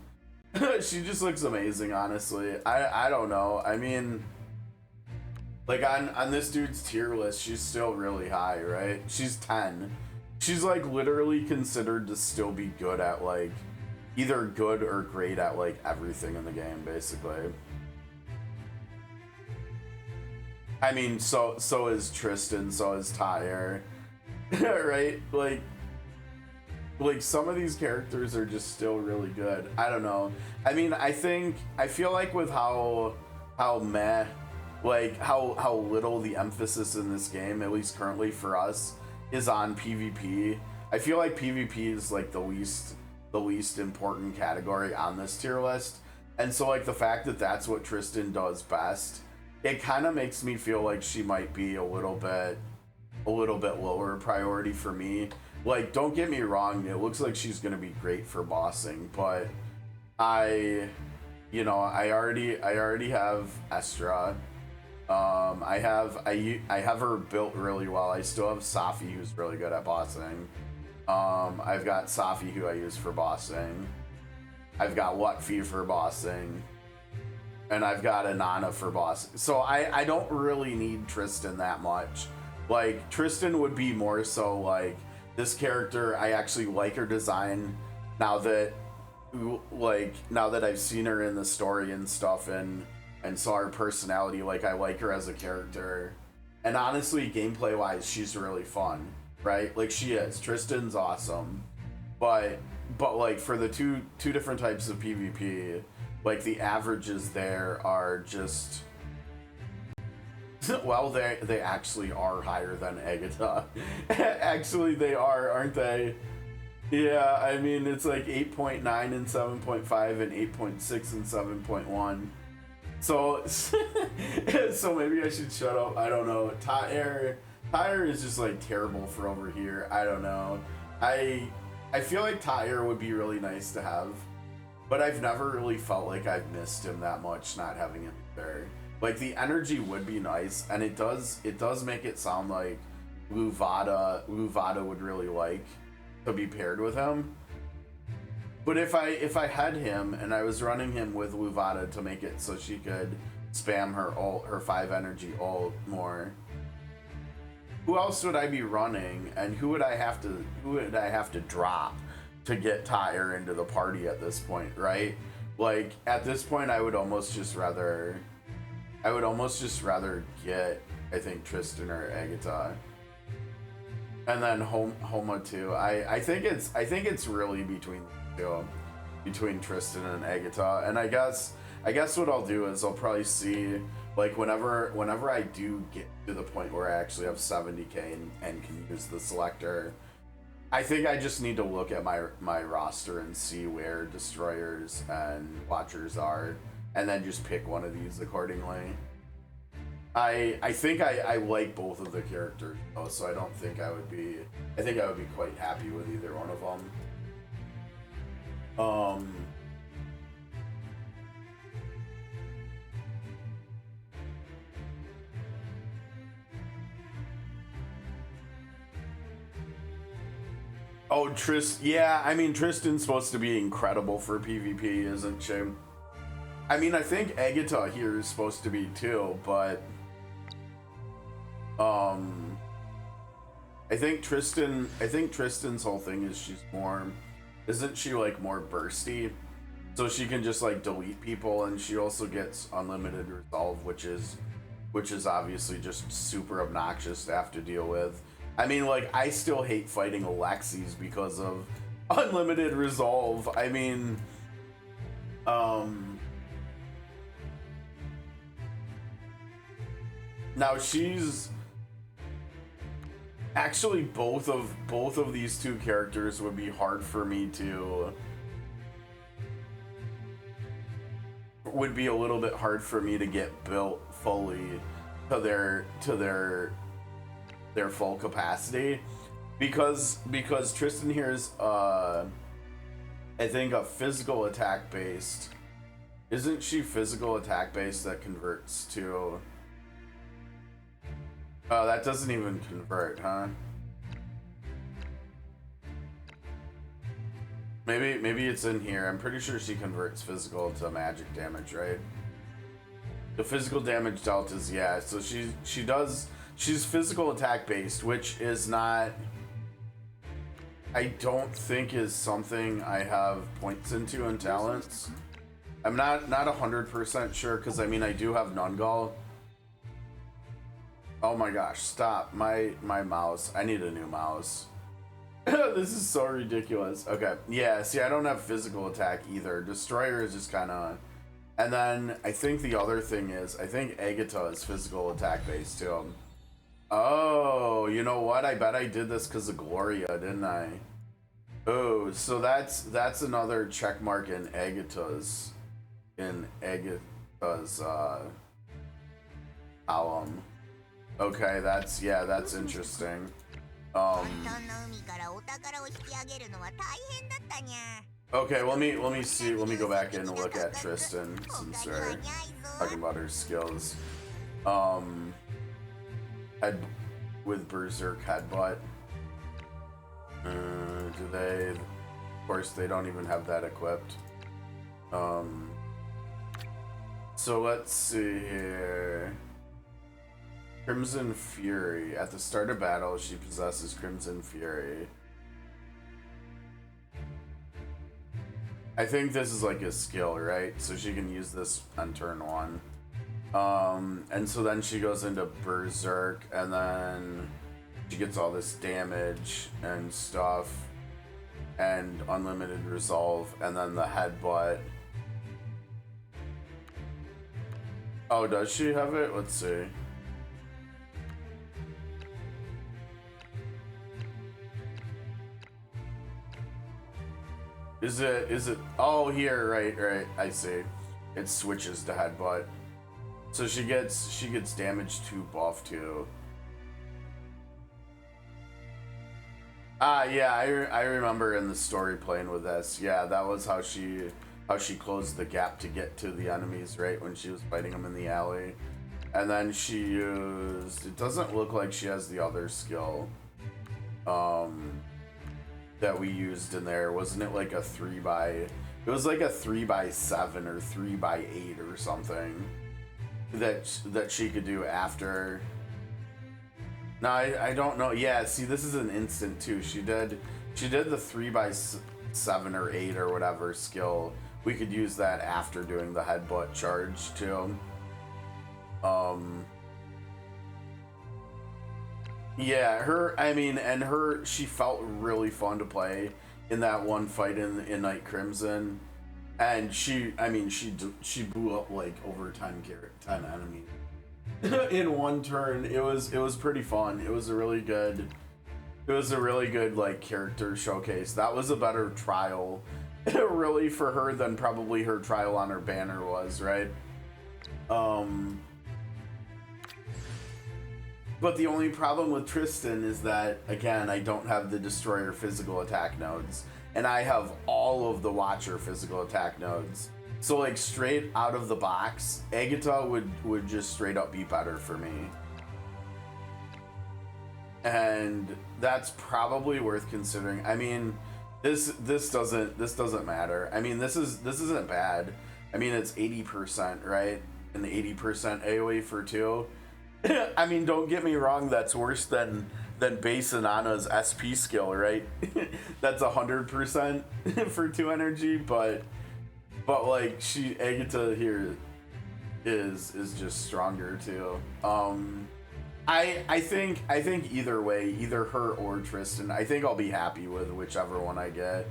She just looks amazing, honestly. I don't know. I mean, like on this dude's tier list, she's still really high, right? She's 10. She's like literally considered to still be good at like either good or great at like everything in the game, basically. I mean, so is Tristan, so is Tyre, right? Like some of these characters are just still really good. I don't know. I mean, I feel like with how meh, like how little the emphasis in this game, at least currently for us, is on PvP. I feel like PvP is like the least important category on this tier list. And so like the fact that that's what Tristan does best, it kind of makes me feel like she might be a little bit lower priority for me. Like, don't get me wrong, it looks like she's gonna be great for bossing, but I already have Estra. I have her built really well. I still have Safi, who's really good at bossing. I've got Safi, who I use for bossing. I've got Lutfi for bossing. And I've got Anana for bossing. So I don't really need Tristan that much. Like, Tristan would be more so like, this character, I actually like her design now that I've seen her in the story and stuff and saw her personality. Like, I like her as a character. And honestly, gameplay wise, she's really fun, right? Like, she is. Tristan's awesome. But like, for the two different types of PvP, like, the averages there are just... Well, they actually are higher than Agatha. Actually, they are, aren't they? Yeah, I mean, it's like 8.9 and 7.5 and 8.6 and 7.1. So, so maybe I should shut up. I don't know. Tyre is just like terrible for over here. I don't know. I feel like Tyre would be really nice to have, but I've never really felt like I've missed him that much not having him there. Like, the energy would be nice, and it does make it sound like Luvada would really like to be paired with him. But if I had him and I was running him with Luvada to make it so she could spam her 5 energy ult more, who else would I be running, and who would I have to drop to get Tyre into the party at this point, right? Like, at this point, I would almost just rather get, I think, Tristan or Agatha, and then Homa too. I think it's really between the two, between Tristan and Agatha. And I guess what I'll do is I'll probably see, like, whenever I do get to the point where I actually have 70k and can use the selector, I think I just need to look at my roster and see where destroyers and watchers are, and then just pick one of these accordingly. I think I like both of the characters though, so I don't think I would be. I think I would be quite happy with either one of them. Oh, yeah, I mean, Tristan's supposed to be incredible for PvP, isn't she? I mean, I think Agatha here is supposed to be too, but I think Tristan's whole thing is she's more, isn't she like more bursty? So she can just like delete people, and she also gets unlimited resolve, which is obviously just super obnoxious to have to deal with. I mean, like, I still hate fighting Alexis because of unlimited resolve. I mean, now she's actually both of these two characters would be hard for me to, would be a little bit hard for me to get built fully to their full capacity, because Tristan here is I think a physical attack based. Isn't she physical attack based that converts to? Oh, that doesn't even convert, huh? Maybe it's in here. I'm pretty sure she converts physical to magic damage, right? The physical damage dealt is, yeah. So she's physical attack based, which is not, I don't think is something I have points into in talents. I'm not 100% sure, because I mean I do have Nungal. Oh my gosh, stop. My mouse. I need a new mouse. This is so ridiculous. Okay, yeah, see, I don't have physical attack either. Destroyer is just kind of... And then I think the other thing is, I think Agatha is physical attack based too. Oh, you know what? I bet I did this because of Gloria, didn't I? Oh, so that's another check mark in Agatha's column. Okay, that's interesting. Okay, let me see. Let me go back in and look at Tristan since we're talking about her skills. Head with Berserk Headbutt. Do they? Of course, they don't even have that equipped. So let's see here. Crimson Fury. At the start of battle, she possesses Crimson Fury. I think this is like a skill, right? So she can use this on turn 1. And so then she goes into Berserk, and then she gets all this damage and stuff, and unlimited resolve, and then the headbutt. Oh, does she have it? Let's see. Is it? Oh, here, right. I see. It switches to headbutt. So she gets damage 2 buff too. Ah, yeah, I remember in the story playing with this. Yeah, that was how she closed the gap to get to the enemies, right, when she was fighting them in the alley. And then she used, it doesn't look like she has the other skill that we used in there. Wasn't it like a 3x, it was like a 3x7 or 3x8 or something that she could do after. No, I don't know. Yeah, see, this is an instant too. She did the 3x7 or 8 or whatever skill. We could use that after doing the headbutt charge too. Yeah, she felt really fun to play in that one fight in Night Crimson, and she blew up like over 10 enemies in one turn. It was pretty fun. It was a really good it was a really good like character showcase. That was a better trial really for her than probably her trial on her banner was, right? But the only problem with Tristan is that, again, I don't have the Destroyer physical attack nodes, and I have all of the Watcher physical attack nodes. So, like, straight out of the box, Agatha would just straight up be better for me. And that's probably worth considering. I mean, this doesn't matter. I mean, this isn't bad. I mean, it's 80%, right? An 80% AoE for 2. I mean, don't get me wrong, that's worse than base Inanna's SP skill, right? That's 100% for 2 energy, but like Agatha here is just stronger too. I think either way, either her or Tristan, I think I'll be happy with whichever one I get.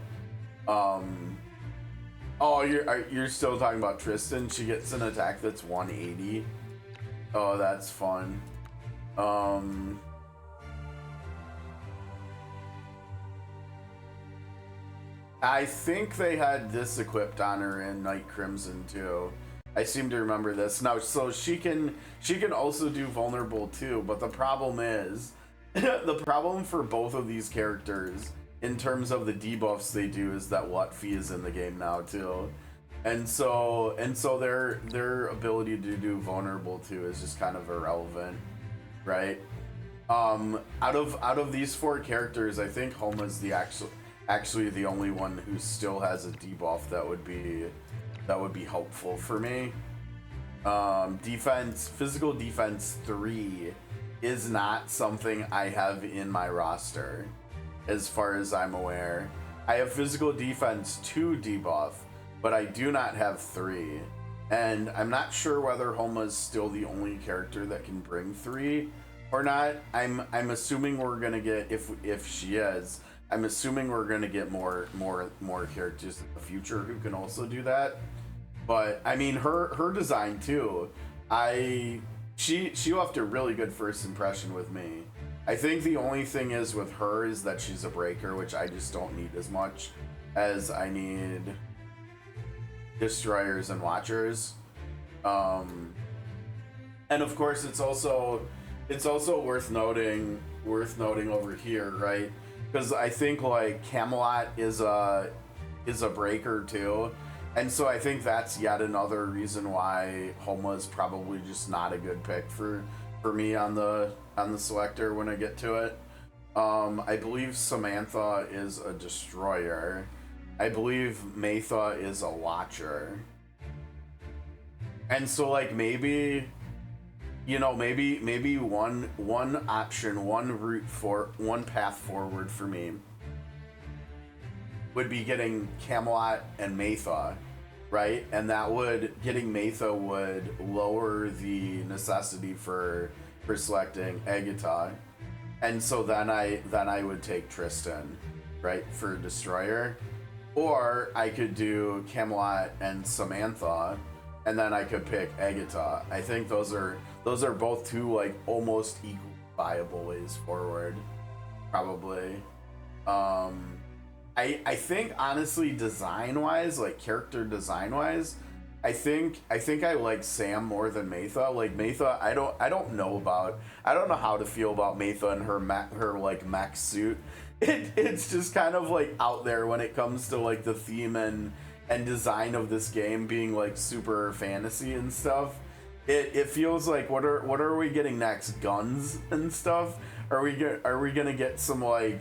Oh, you're still talking about Tristan? She gets an attack that's 180. Oh, that's fun. I think they had this equipped on her in Night Crimson too. I seem to remember this. Now, so she can also do vulnerable too, but the problem is the problem for both of these characters in terms of the debuffs they do is that Lutfi is in the game now too. And so their ability to do vulnerable too is just kind of irrelevant, right? Out of these 4 characters, I think Homa's the actually the only one who still has a debuff that would be helpful for me. Physical defense 3 is not something I have in my roster, as far as I'm aware. I have physical defense 2 debuff, but I do not have 3, and I'm not sure whether Homa's still the only character that can bring 3 or not. I'm assuming we're gonna get, if she is, I'm assuming we're gonna get more characters in the future who can also do that. But I mean, her design too, she left a really good first impression with me. I think the only thing is with her is that she's a breaker, which I just don't need as much as I need Destroyers and Watchers. And of course it's also worth noting over here, right? Because I think like Camelot is a breaker too. And so I think that's yet another reason why Homa is probably just not a good pick for me on the selector when I get to it. I believe Samantha is a Destroyer. I believe Maytha is a Watcher. And so like maybe one option, one path forward for me would be getting Camelot and Maytha, right? And getting Maytha would lower the necessity for selecting Agatha. And so then I would take Tristan, right, for Destroyer. Or I could do Camelot and Samantha, and then I could pick Agatha. I think those are both 2 like almost equal viable ways forward, probably. I think honestly, design wise, like character design wise, I think I like Sam more than Maytha. Like Maytha, I don't know how to feel about Maytha and her mech suit. It's just kind of like out there when it comes to like the theme and design of this game being like super fantasy and stuff. It feels like what are we getting next? Guns and stuff? Are we gonna get some like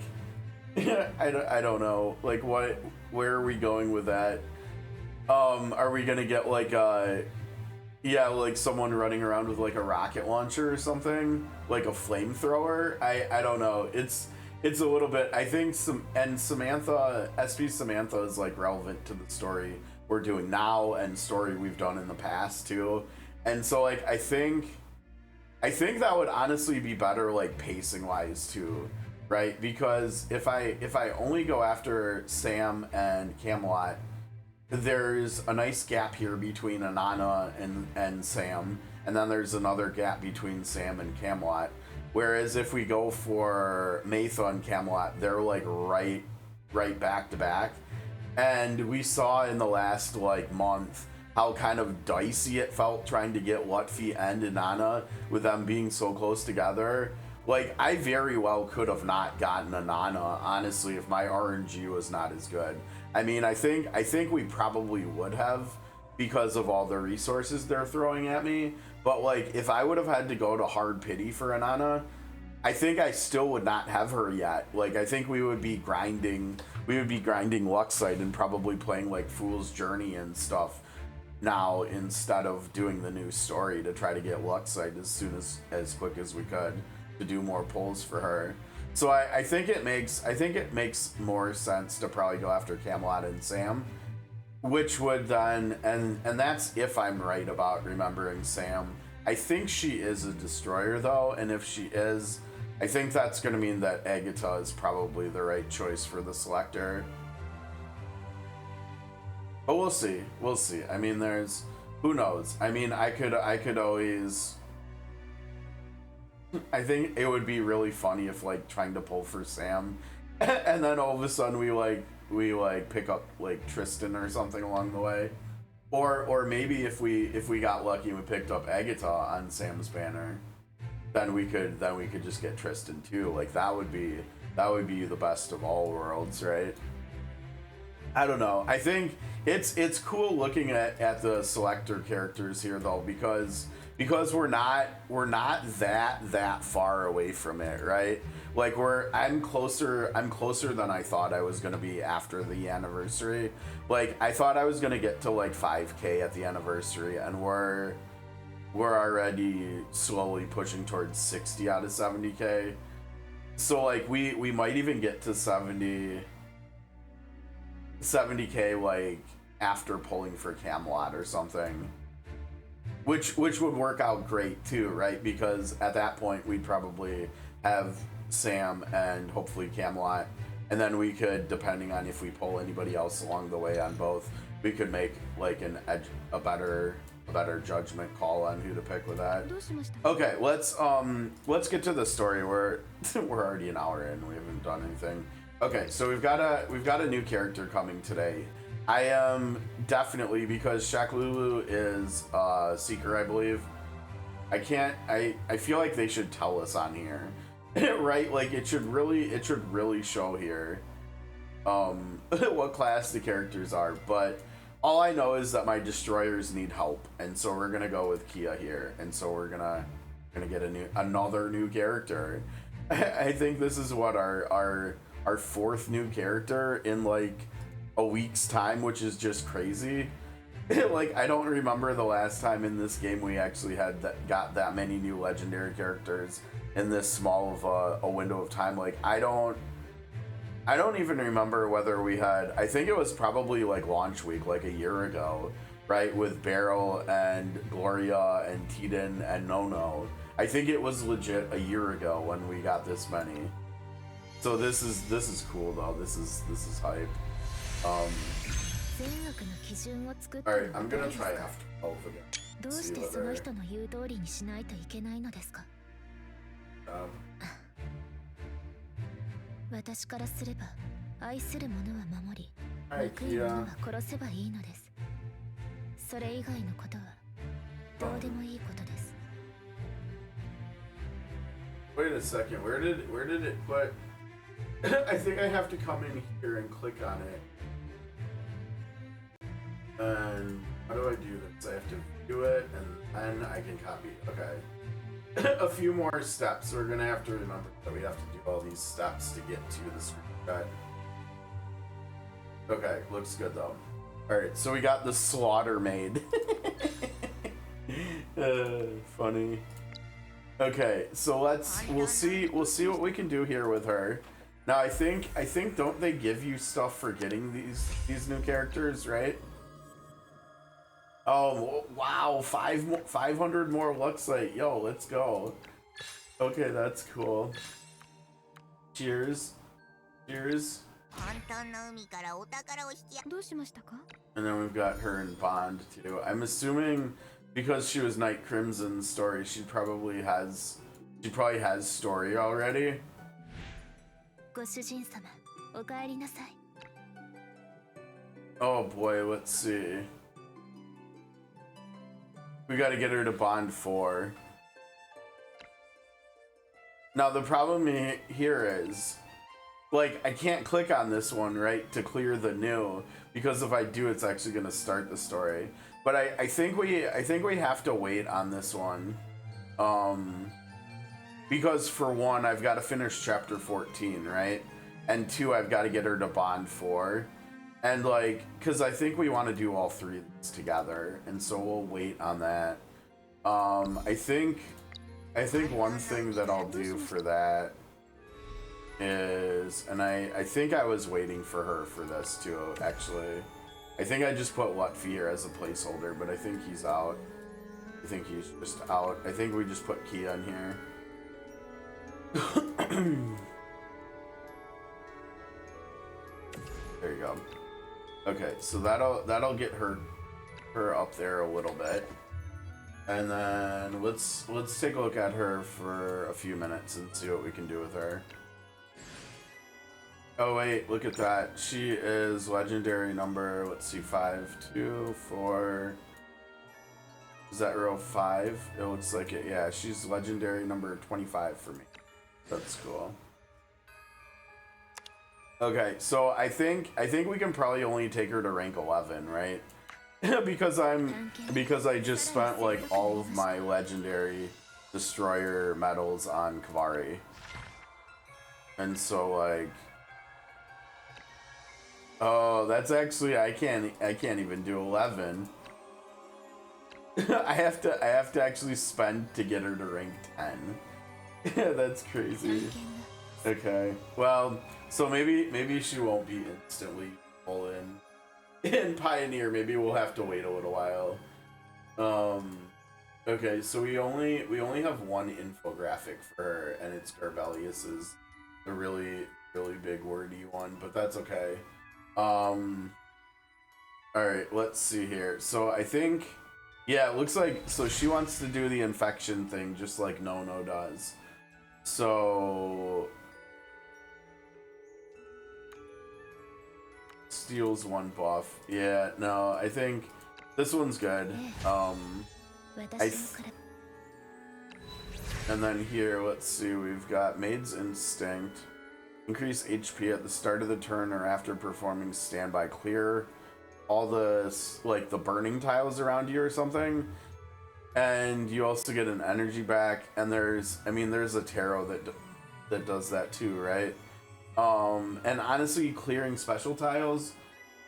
I don't know, like where are we going with that? Are we gonna get like like someone running around with like a rocket launcher or something, like a flamethrower? I don't know. It's a little bit, I think Samantha, SP Samantha is like relevant to the story we're doing now and story we've done in the past too. And so like I think that would honestly be better like pacing wise too, right? Because if I only go after Sam and Camelot, there's a nice gap here between Inanna and Sam, and then there's another gap between Sam and Camelot, Whereas if we go for Maytha and Camelot, they're like right back to back. And we saw in the last like month how kind of dicey it felt trying to get Lutfi and Inanna with them being so close together. Like, I very well could have not gotten Inanna, honestly, if my RNG was not as good. I mean, I think we probably would have because of all the resources they're throwing at me. But like, if I would have had to go to hard pity for Inanna, I think I still would not have her yet. Like, I think we would be grinding Luxite and probably playing like Fool's Journey and stuff now instead of doing the new story to try to get Luxite as quick as we could to do more pulls for her. So I think it makes more sense to probably go after Camelot and Sam, which would then and that's if I'm right about remembering Sam. I think she is a destroyer though, and if she is, I think that's going to mean that Agatha is probably the right choice for the selector. But we'll see. We'll see. I mean, who knows? I mean, I could always. I think it would be really funny if like trying to pull for Sam, and then all of a sudden we pick up like Tristan or something along the way, or maybe if we got lucky and we picked up Agatha on Sam's banner, then we could just get Tristan too. Like that would be the best of all worlds, right? I don't know. I think it's cool looking at the selector characters here though, because we're not that far away from it, right? Like I'm closer than I thought I was gonna be after the anniversary. Like I thought I was gonna get to like 5K at the anniversary, and we're already slowly pushing towards 60 out of 70K. So like we might even get to 70K like after pulling for Camelot or something. Which would work out great too, right? Because at that point we'd probably have Sam and hopefully Camelot, and then we could, depending on if we pull anybody else along the way on both, we could make like a better judgment call on who to pick with that. Okay, let's get to the story. We're already an hour in. We haven't done anything. Okay, so we've got a new character coming today. I am definitely, because Shaklulu is Seeker, I believe. I feel like they should tell us on here, right? Like it should really show here what class the characters are. But all I know is that my destroyers need help, and so we're gonna go with Kia here, and so we're gonna get another new character. I think this is what our fourth new character in like a week's time, which is just crazy. Like I don't remember the last time in this game we actually got that many new legendary characters in this small of a window of time. Like I don't even remember whether we had, I think it was probably like launch week like a year ago, right, with Beryl and Gloria and Tiden and Nono. I think it was legit a year ago when we got this many. So this is cool though. This is hype. Alright, I'm gonna try after 12 again. See whether... Wait a second, where did it put? I think I have to come in here and click on it. And how do I do this? I have to do it and then I can copy it. Okay. A few more steps. We're gonna have to remember that we have to do all these steps to get to the screenshot. Okay, looks good though. Alright, so we got the slaughter made. Funny. Okay, so we'll see what we can do here with her. Now I think don't they give you stuff for getting these new characters, right? Oh wow, 500 more Luxite. Yo, let's go. Okay, that's cool. Cheers. Cheers. And then we've got her in Bond too. I'm assuming because she was Night Crimson's story, she probably has She probably has story already. Oh boy, let's see. We gotta get her to bond 4. Now the problem here is, like, I can't click on this one, right, to clear the new, because if I do, it's actually gonna start the story. But I think we have to wait on this one, because for one, I've got to finish chapter 14, right, and 2, I've got to get her to bond 4, and like, because I think we want to do all 3 of these together, and so we'll wait on that. I think one thing that I'll do for that is, and I think I was waiting for her for this too, actually. I think I just put Lutfi here as a placeholder, but I think he's out. I think he's just out. I think we just put Kia in here. There you go. Okay, so that'll get her up there a little bit. And then let's take a look at her for a few minutes and see what we can do with her. Oh wait, look at that. She is legendary number, let's see, 5, 2, 4. Is that row 5? It looks like it, yeah. She's legendary number 25 for me. That's cool. Okay, so I think we can probably only take her to rank 11, right? because I just spent like all of my legendary destroyer medals on Convallaria. And so like, oh, that's actually, I can't even do 11. I have to actually spend to get her to rank 10. That's crazy. Okay, well, so maybe she won't be instantly full in Pioneer. Maybe we'll have to wait a little while. Okay, so we only have one infographic for her, and it's Jrpgs is a really big wordy one, but that's okay. All right, let's see here. So I think, yeah, it looks like, so she wants to do the infection thing just like Nono does. So steals 1 buff. Yeah, no, I think this one's good. And then here, let's see, we've got Maid's Instinct. Increase HP at the start of the turn or after performing standby. Clear all the, like, the burning tiles around you or something. And you also get an energy back. And there's a tarot that does that too, right? And honestly, clearing special tiles,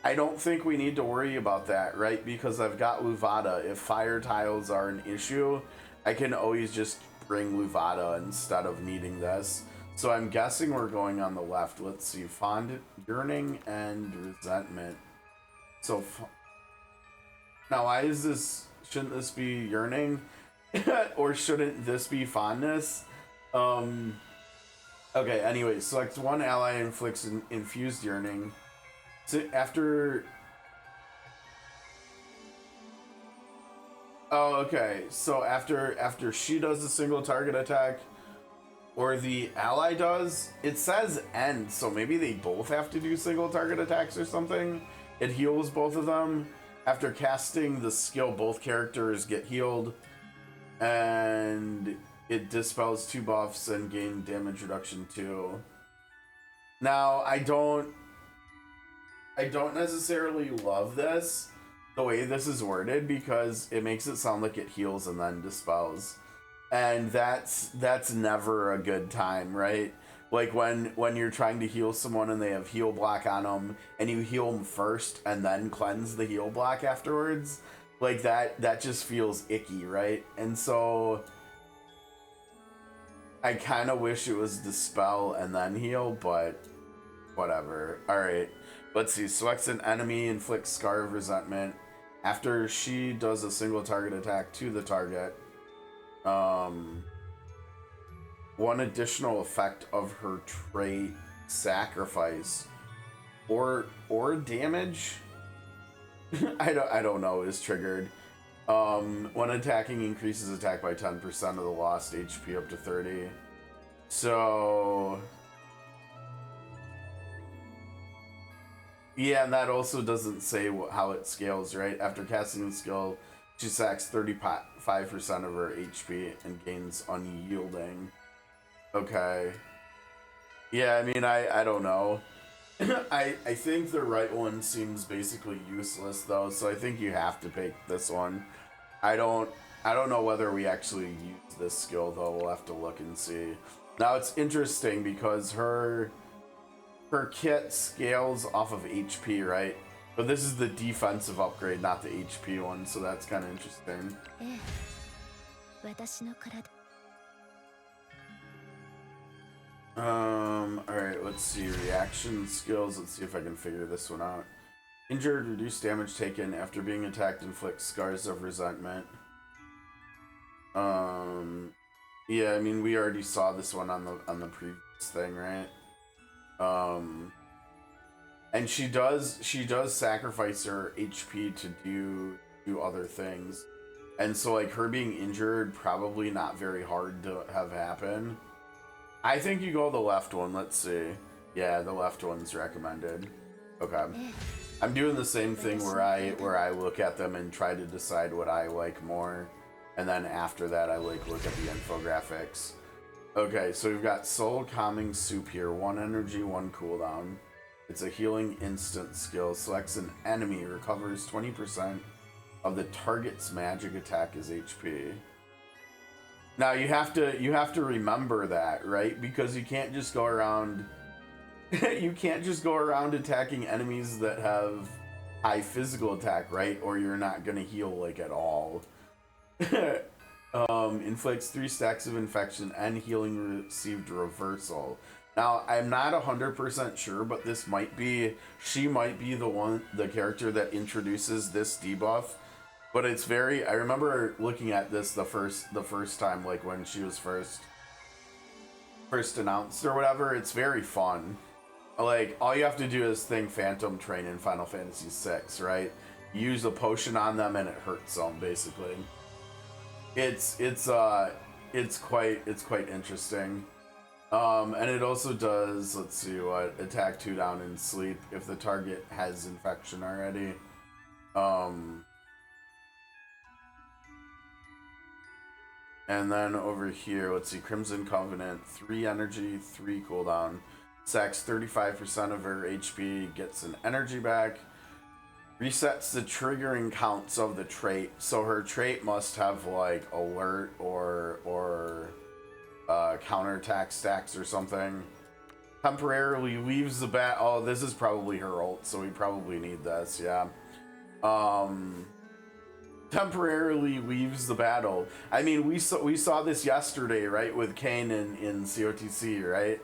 I don't think we need to worry about that, right? Because I've got Luvada. If fire tiles are an issue, I can always just bring Luvada instead of needing this. So I'm guessing we're going on the left. Let's see, Fond, Yearning, and Resentment. So, now why is this, shouldn't this be Yearning? Or shouldn't this be Fondness? Okay, anyway, select one ally inflicts an infused Yearning. So after... Oh, okay. So after she does a single target attack, or the ally does, it says end, so maybe they both have to do single target attacks or something. It heals both of them. After casting the skill, both characters get healed, and it dispels 2 buffs and gain damage reduction 2. Now, I don't necessarily love this, the way this is worded, because it makes it sound like it heals and then dispels. And that's never a good time, right? Like when you're trying to heal someone and they have heal block on them, and you heal them first and then cleanse the heal block afterwards, like that just feels icky, right? And so I kind of wish it was dispel and then heal, but whatever. All right, let's see. Selects an enemy, inflicts Scar of Resentment. After she does a single target attack to the target, one additional effect of her trait, Sacrifice, or damage, I don't know, is triggered. When attacking, increases attack by 10% of the lost HP up to 30. So yeah, and that also doesn't say how it scales, right? After casting the skill, she sacks 35% of her HP and gains unyielding. Okay. Yeah, I mean, I don't know. I think the right one seems basically useless though, so I think you have to pick this one. I don't know whether we actually use this skill though. We'll have to look and see. Now it's interesting because her kit scales off of HP, right? But this is the defensive upgrade, not the HP one, so that's kind of interesting. Alright, let's see. Reaction skills. Let's see if I can figure this one out. Injured, reduce damage taken after being attacked, inflicts scars of resentment. Yeah, I mean, we already saw this one on the previous thing, right? And she does sacrifice her HP to do other things. And so like her being injured, probably not very hard to have happen. I think you go the left one. Let's see. Yeah, the left one's recommended. Okay. I'm doing the same thing where I look at them and try to decide what I like more, and then after that I look at the infographics. Okay, so we've got Soul Calming Soup here. 1 energy, 1 cooldown. It's a healing instant skill. Selects an enemy, recovers 20% of the target's magic attack as HP. Now you have to remember that, right? Because you can't just go around you can't just go around attacking enemies that have high physical attack, right? Or you're not gonna heal like at all. Inflicts 3 stacks of infection and healing received reversal. Now I'm not 100% sure, but she might be the character that introduces this debuff. But it's very, I remember looking at this the first time, like when she was first announced or whatever. It's very fun. Like, all you have to do is think Phantom Train in Final Fantasy VI, right? Use a potion on them and it hurts them, basically. It's quite interesting. And it also does, let's see what, attack 2 down in sleep if the target has infection already. And then over here, let's see, Crimson Covenant, 3 energy, 3 cooldown. Sacks 35% of her HP, gets an energy back. Resets the triggering counts of the trait. So her trait must have like alert or counterattack stacks or something. Temporarily leaves the bat. Oh, this is probably her ult, so we probably need this, yeah. Temporarily leaves the battle. I mean, we saw this yesterday, right, with Kane in COTC, right?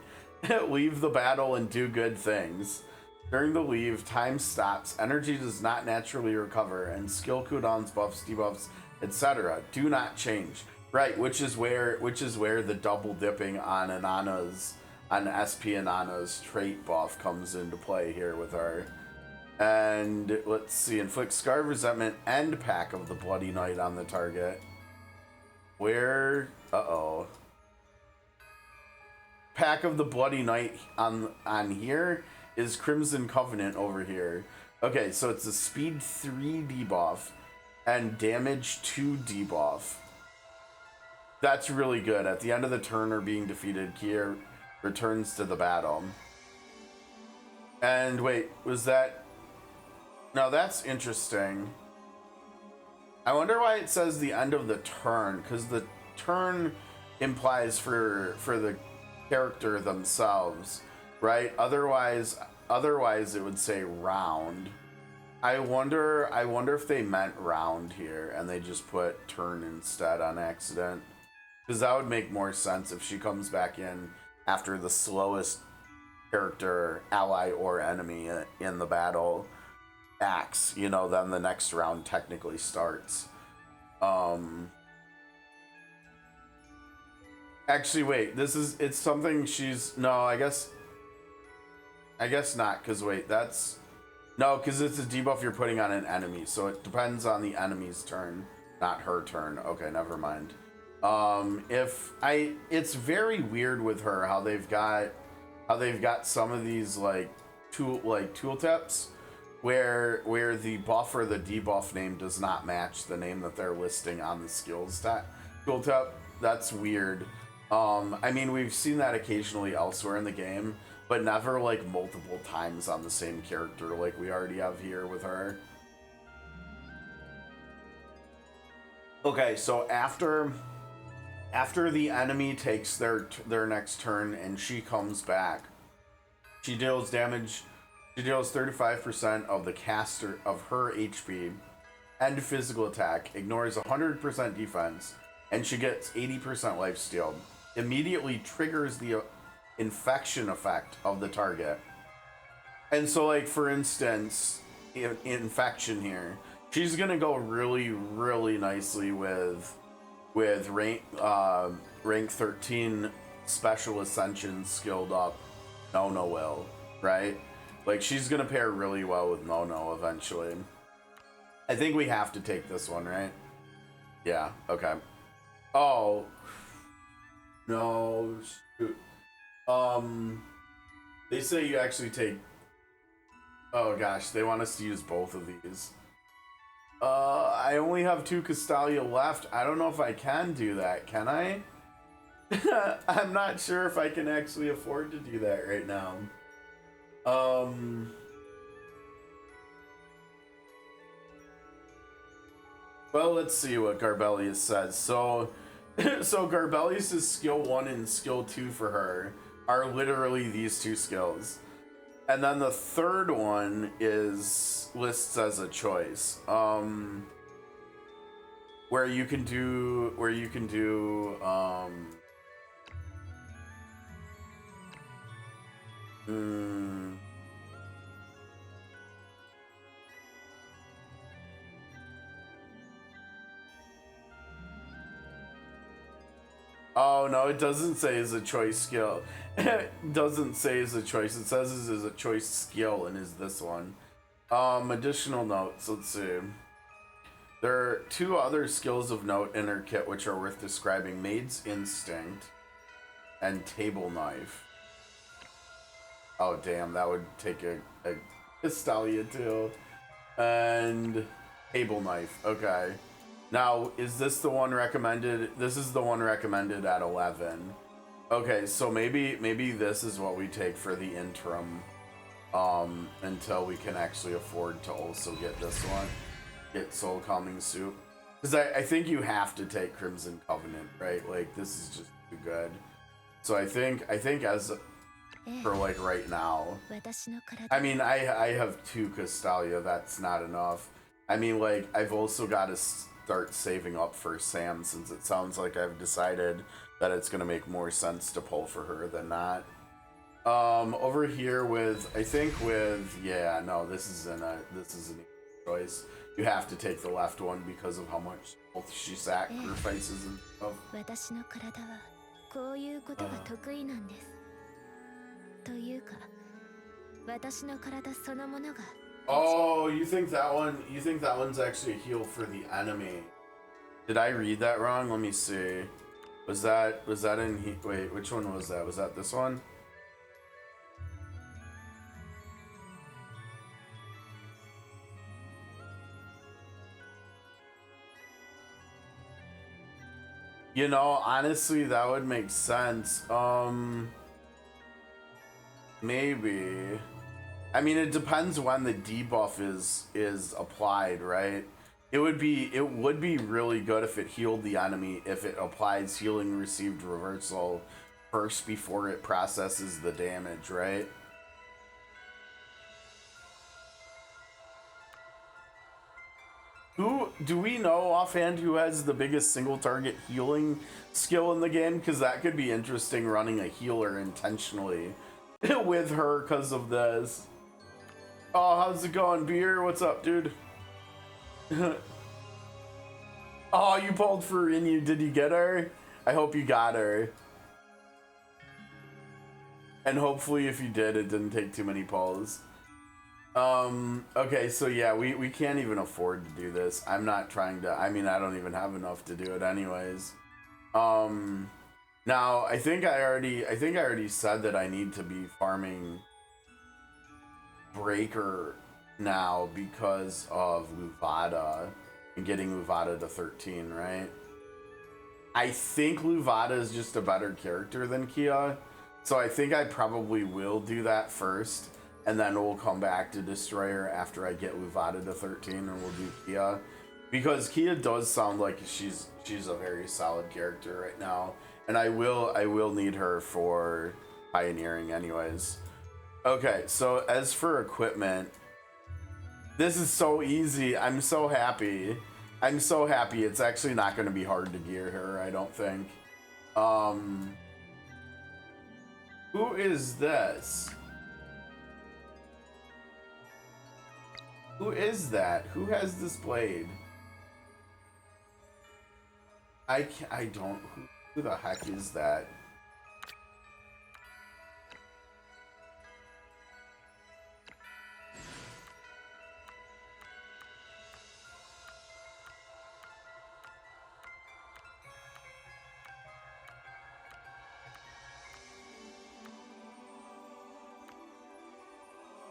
Leave the battle and do good things. During the leave, time stops, energy does not naturally recover, and skill cooldowns, buffs, debuffs, etc. do not change. Right, which is where the double dipping on SP Anana's trait buff comes into play here with her. And let's see, inflict Scar of Resentment and Pack of the Bloody Knight on the target. Where, Pack of the Bloody Knight on here is Crimson Covenant over here. Okay, so it's a speed 3 debuff and damage 2 debuff. That's really good. At the end of the turn or being defeated, Kier returns to the battle. And wait, was that... Now that's interesting. I wonder why it says the end of the turn, because the turn implies for the character themselves, right? Otherwise it would say round. I wonder if they meant round here and they just put turn instead on accident, because that would make more sense if she comes back in after the slowest character, ally or enemy in the battle acts, you know, then the next round technically starts. Actually, wait, it's something she's, no, I guess not, because wait, that's, no, because it's a debuff you're putting on an enemy, so it depends on the enemy's turn. Not her turn. Okay, never mind. It's very weird with her how they've got some of these like tooltips where the buff or the debuff name does not match the name that they're listing on the skills tooltip. That's weird. I mean, we've seen that occasionally elsewhere in the game, but never like multiple times on the same character like we already have here with her. Okay, so after the enemy takes their next turn and she comes back, she deals damage. She deals 35% of the caster of her HP and physical attack, ignores 100% defense, and she gets 80% lifesteal. Immediately triggers the infection effect of the target. And so, like, for instance, infection here, she's gonna go really, really nicely with rank 13 special ascension skilled up Nono will, right? Like, she's gonna pair really well with Nono eventually. I think we have to take this one, right? Yeah, okay. Oh. No, shoot. They say you actually take... Oh gosh, they want us to use both of these. I only have 2 Castalia left. I don't know if I can do that, can I? I'm not sure if I can actually afford to do that right now. Well, let's see what Garbelius says. So Garbelius' skill 1 and skill 2 for her are literally these 2 skills. And then the third one lists as a choice. Where you can do Oh no, it doesn't say as a choice skill. It doesn't say as a choice. It says it is a choice skill and is this one. Additional notes, let's see. There are 2 other skills of note in her kit which are worth describing. Maid's Instinct and Table Knife. Oh damn, that would take a Castalia too. And Table Knife, okay. Now, is this the one recommended? This is the one recommended at 11. Okay, so maybe this is what we take for the interim, until we can actually afford to also get this one, get Soul Calming Soup. Because I think you have to take Crimson Covenant, right? Like, this is just too good. So I think as for like right now, I mean, I have 2 Castalia, that's not enough. I mean, like, I've also got to start saving up for Sam, since it sounds like I've decided that it's gonna make more sense to pull for her than not. Over here yeah, no, this is an choice. You have to take the left one because of how much health she sacrifices and stuff. Oh, you think that one's actually a heal for the enemy. Did I read that wrong? Let me see. Was that in wait, which one was that? Was that this one? You know, honestly, that would make sense. Maybe. I mean, it depends when the debuff is applied, right? It would be really good if it healed the enemy, if it applies healing received reversal first before it processes the damage, right? Do we know offhand who has the biggest single target healing skill in the game? Because that could be interesting, running a healer intentionally with her because of this. Oh, how's it going, Beer? What's up, dude? Oh, you pulled for Inu. Did you get her? I hope you got her. And hopefully if you did, it didn't take too many pulls. Okay, so yeah, we can't even afford to do this. I'm not trying to, I mean, I don't even have enough to do it anyways. Now I think I already said that I need to be farming Breaker now because of Luvada and getting Luvada to 13, right? I think Luvada is just a better character than Kia, so I think I probably will do that first, and then we'll come back to Destroyer after I get Luvada to 13, and we'll do Kia, because Kia does sound like she's a very solid character right now, and I will need her for pioneering anyways. Okay, so as for equipment, this is so easy. I'm so happy. I'm so happy. It's actually not going to be hard to gear her, I don't think. Um, who is this? Who is that? Who has this blade? I don't. Who the heck is that?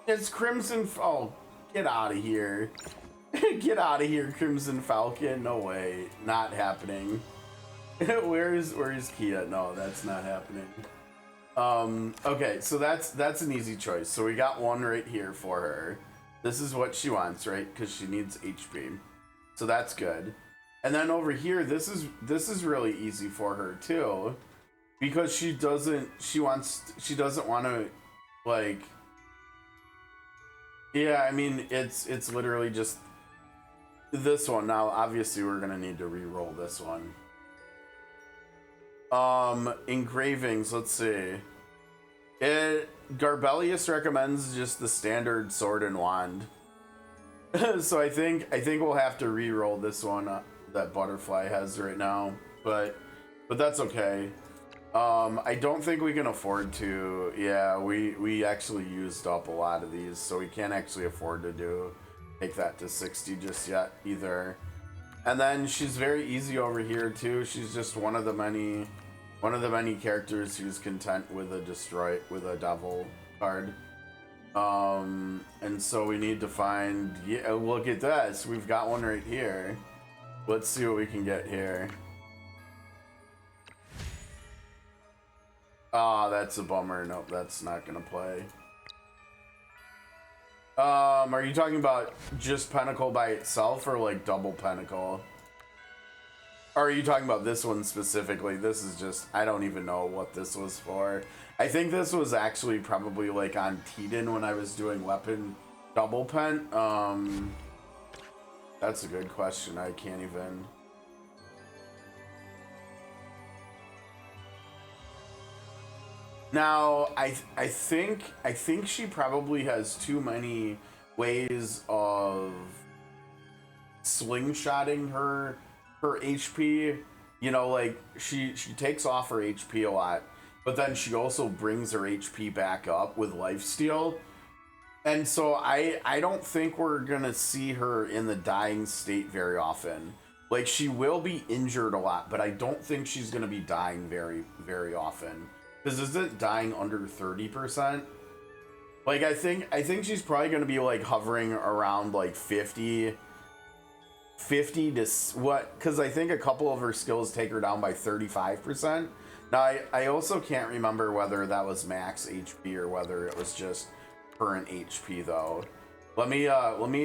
It's Crimson. Oh, get out of here. Get out of here, Crimson Falcon. No way. Not happening. where's Kia? No, that's not happening. Okay, so that's an easy choice. So we got one right here for her. This is what she wants, right? Because she needs HP. So that's good. And then over here, this is really easy for her too. Because she doesn't want to, like, yeah, I mean, it's literally just this one. Now, obviously, we're gonna need to re-roll this one. Engravings, let's see. Garbelius recommends just the standard sword and wand. So I think we'll have to re-roll this one that Butterfly has right now, but that's okay. I don't think we can afford to. Yeah, we actually used up a lot of these, so we can't actually afford to take that to 60 just yet either. And then she's very easy over here too. She's just one of the many characters who's content with a devil card. And so we need to find. Yeah, look at this. We've got one right here. Let's see what we can get here. Ah, that's a bummer. Nope, that's not gonna play. Are you talking about just Pentacle by itself or like double Pentacle? Or are you talking about this one specifically? This is just, I don't even know what this was for. I think this was actually probably like on Teden when I was doing weapon double pen. That's a good question. I can't even. Now, I think she probably has too many ways of slingshotting her HP. You know, like she takes off her HP a lot, but then she also brings her HP back up with lifesteal. And so I don't think we're gonna see her in the dying state very often. Like, she will be injured a lot, but I don't think she's gonna be dying very often. Because isn't dying under 30%? Like, I think she's probably gonna be like hovering around like 50 to what? Because I think a couple of her skills take her down by 35%. Now I also can't remember whether that was max HP or whether it was just current HP though. Let me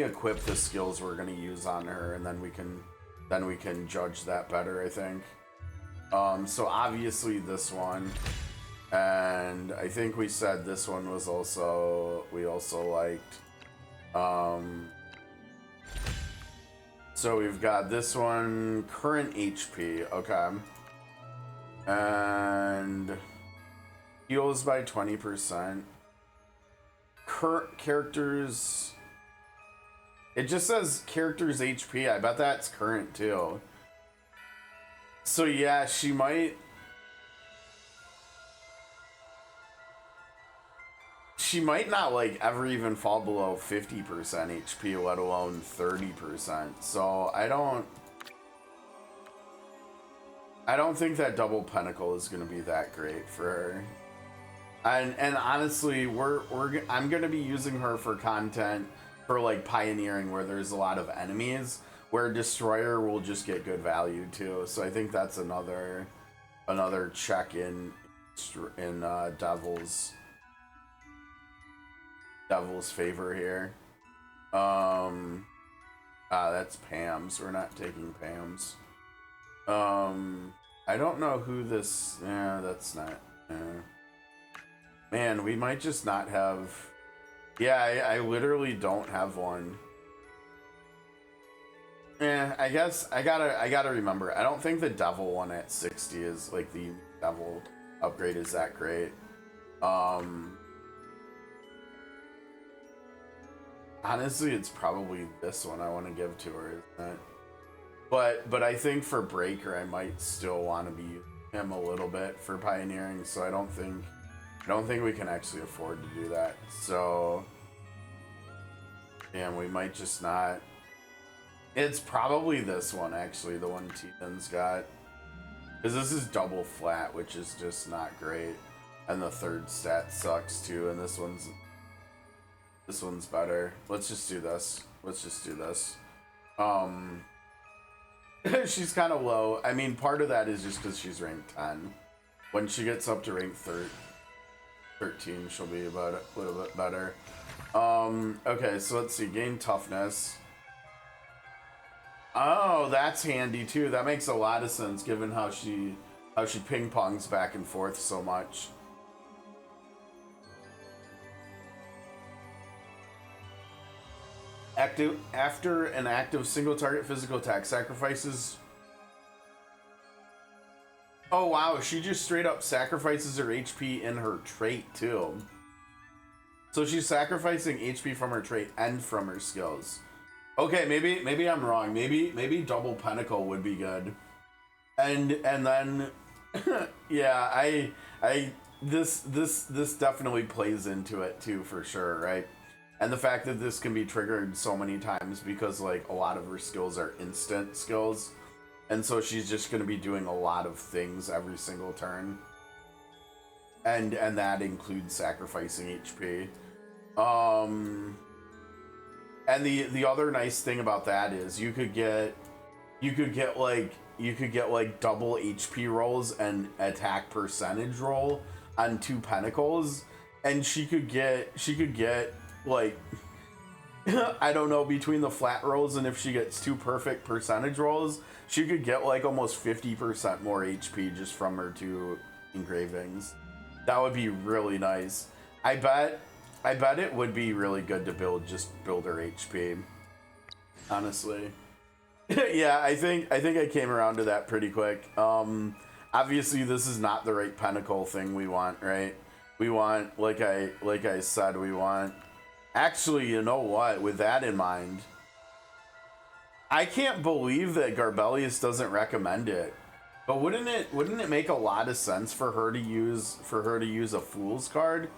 equip the skills we're gonna use on her, and then we can judge that better, I think. So obviously this one. And I think we said this one was also, we also liked. So we've got this one, current HP, okay. And heals by 20%. Current characters, it just says characters HP. I bet that's current too. So yeah, she might she might not like ever even fall below 50% HP, let alone 30%. So I don't think that double pentacle is going to be that great for her. And honestly, I'm going to be using her for content for like pioneering where there's a lot of enemies, where destroyer will just get good value too. So I think that's another check in Devil's favor here. That's Pam's. We're not taking Pam's. I don't know who this. Yeah, that's not. Man, we might just not have. Yeah, I literally don't have one. I guess I gotta remember. I don't think the Devil one at 60 is like the Devil upgrade is that great. Honestly, it's probably this one I want to give to her, isn't it? But I think for Breaker, I might still want to be using him a little bit for pioneering. So I don't think we can actually afford to do that. So, damn, we might just not. It's probably this one, actually, the one Teethan's got. Because this is double flat, which is just not great. And the third stat sucks, too. And this one's better. Let's just do this. She's kind of low. I mean, part of that is just because she's ranked 10. When she gets up to rank 13, she'll be about a little bit better. Okay, so let's see. Gain toughness. Oh, that's handy too. That makes a lot of sense given how she ping pongs back and forth so much. After an active single target physical attack sacrifices. Oh wow, she just straight up sacrifices her HP in her trait too. So she's sacrificing HP from her trait and from her skills. Okay, maybe I'm wrong. Maybe double pentacle would be good. And then yeah, this definitely plays into it too for sure, right? And the fact that this can be triggered so many times because like a lot of her skills are instant skills. And so she's just going to be doing a lot of things every single turn. And that includes sacrificing HP. And the other nice thing about that is you could get like double HP rolls and attack percentage roll on 2 pentacles, and she could get like I don't know, between the flat rolls and if she gets 2 perfect percentage rolls, she could get like almost 50% more HP just from her 2 engravings. That would be really nice. I bet it would be really good to build her HP. Honestly. Yeah, I think I came around to that pretty quick. Obviously this is not the right pentacle thing we want, right? We want, like I said, we want. Actually, you know what? With that in mind, I can't believe that Garbelius doesn't recommend it. But wouldn't it make a lot of sense for her to use a Fool's card?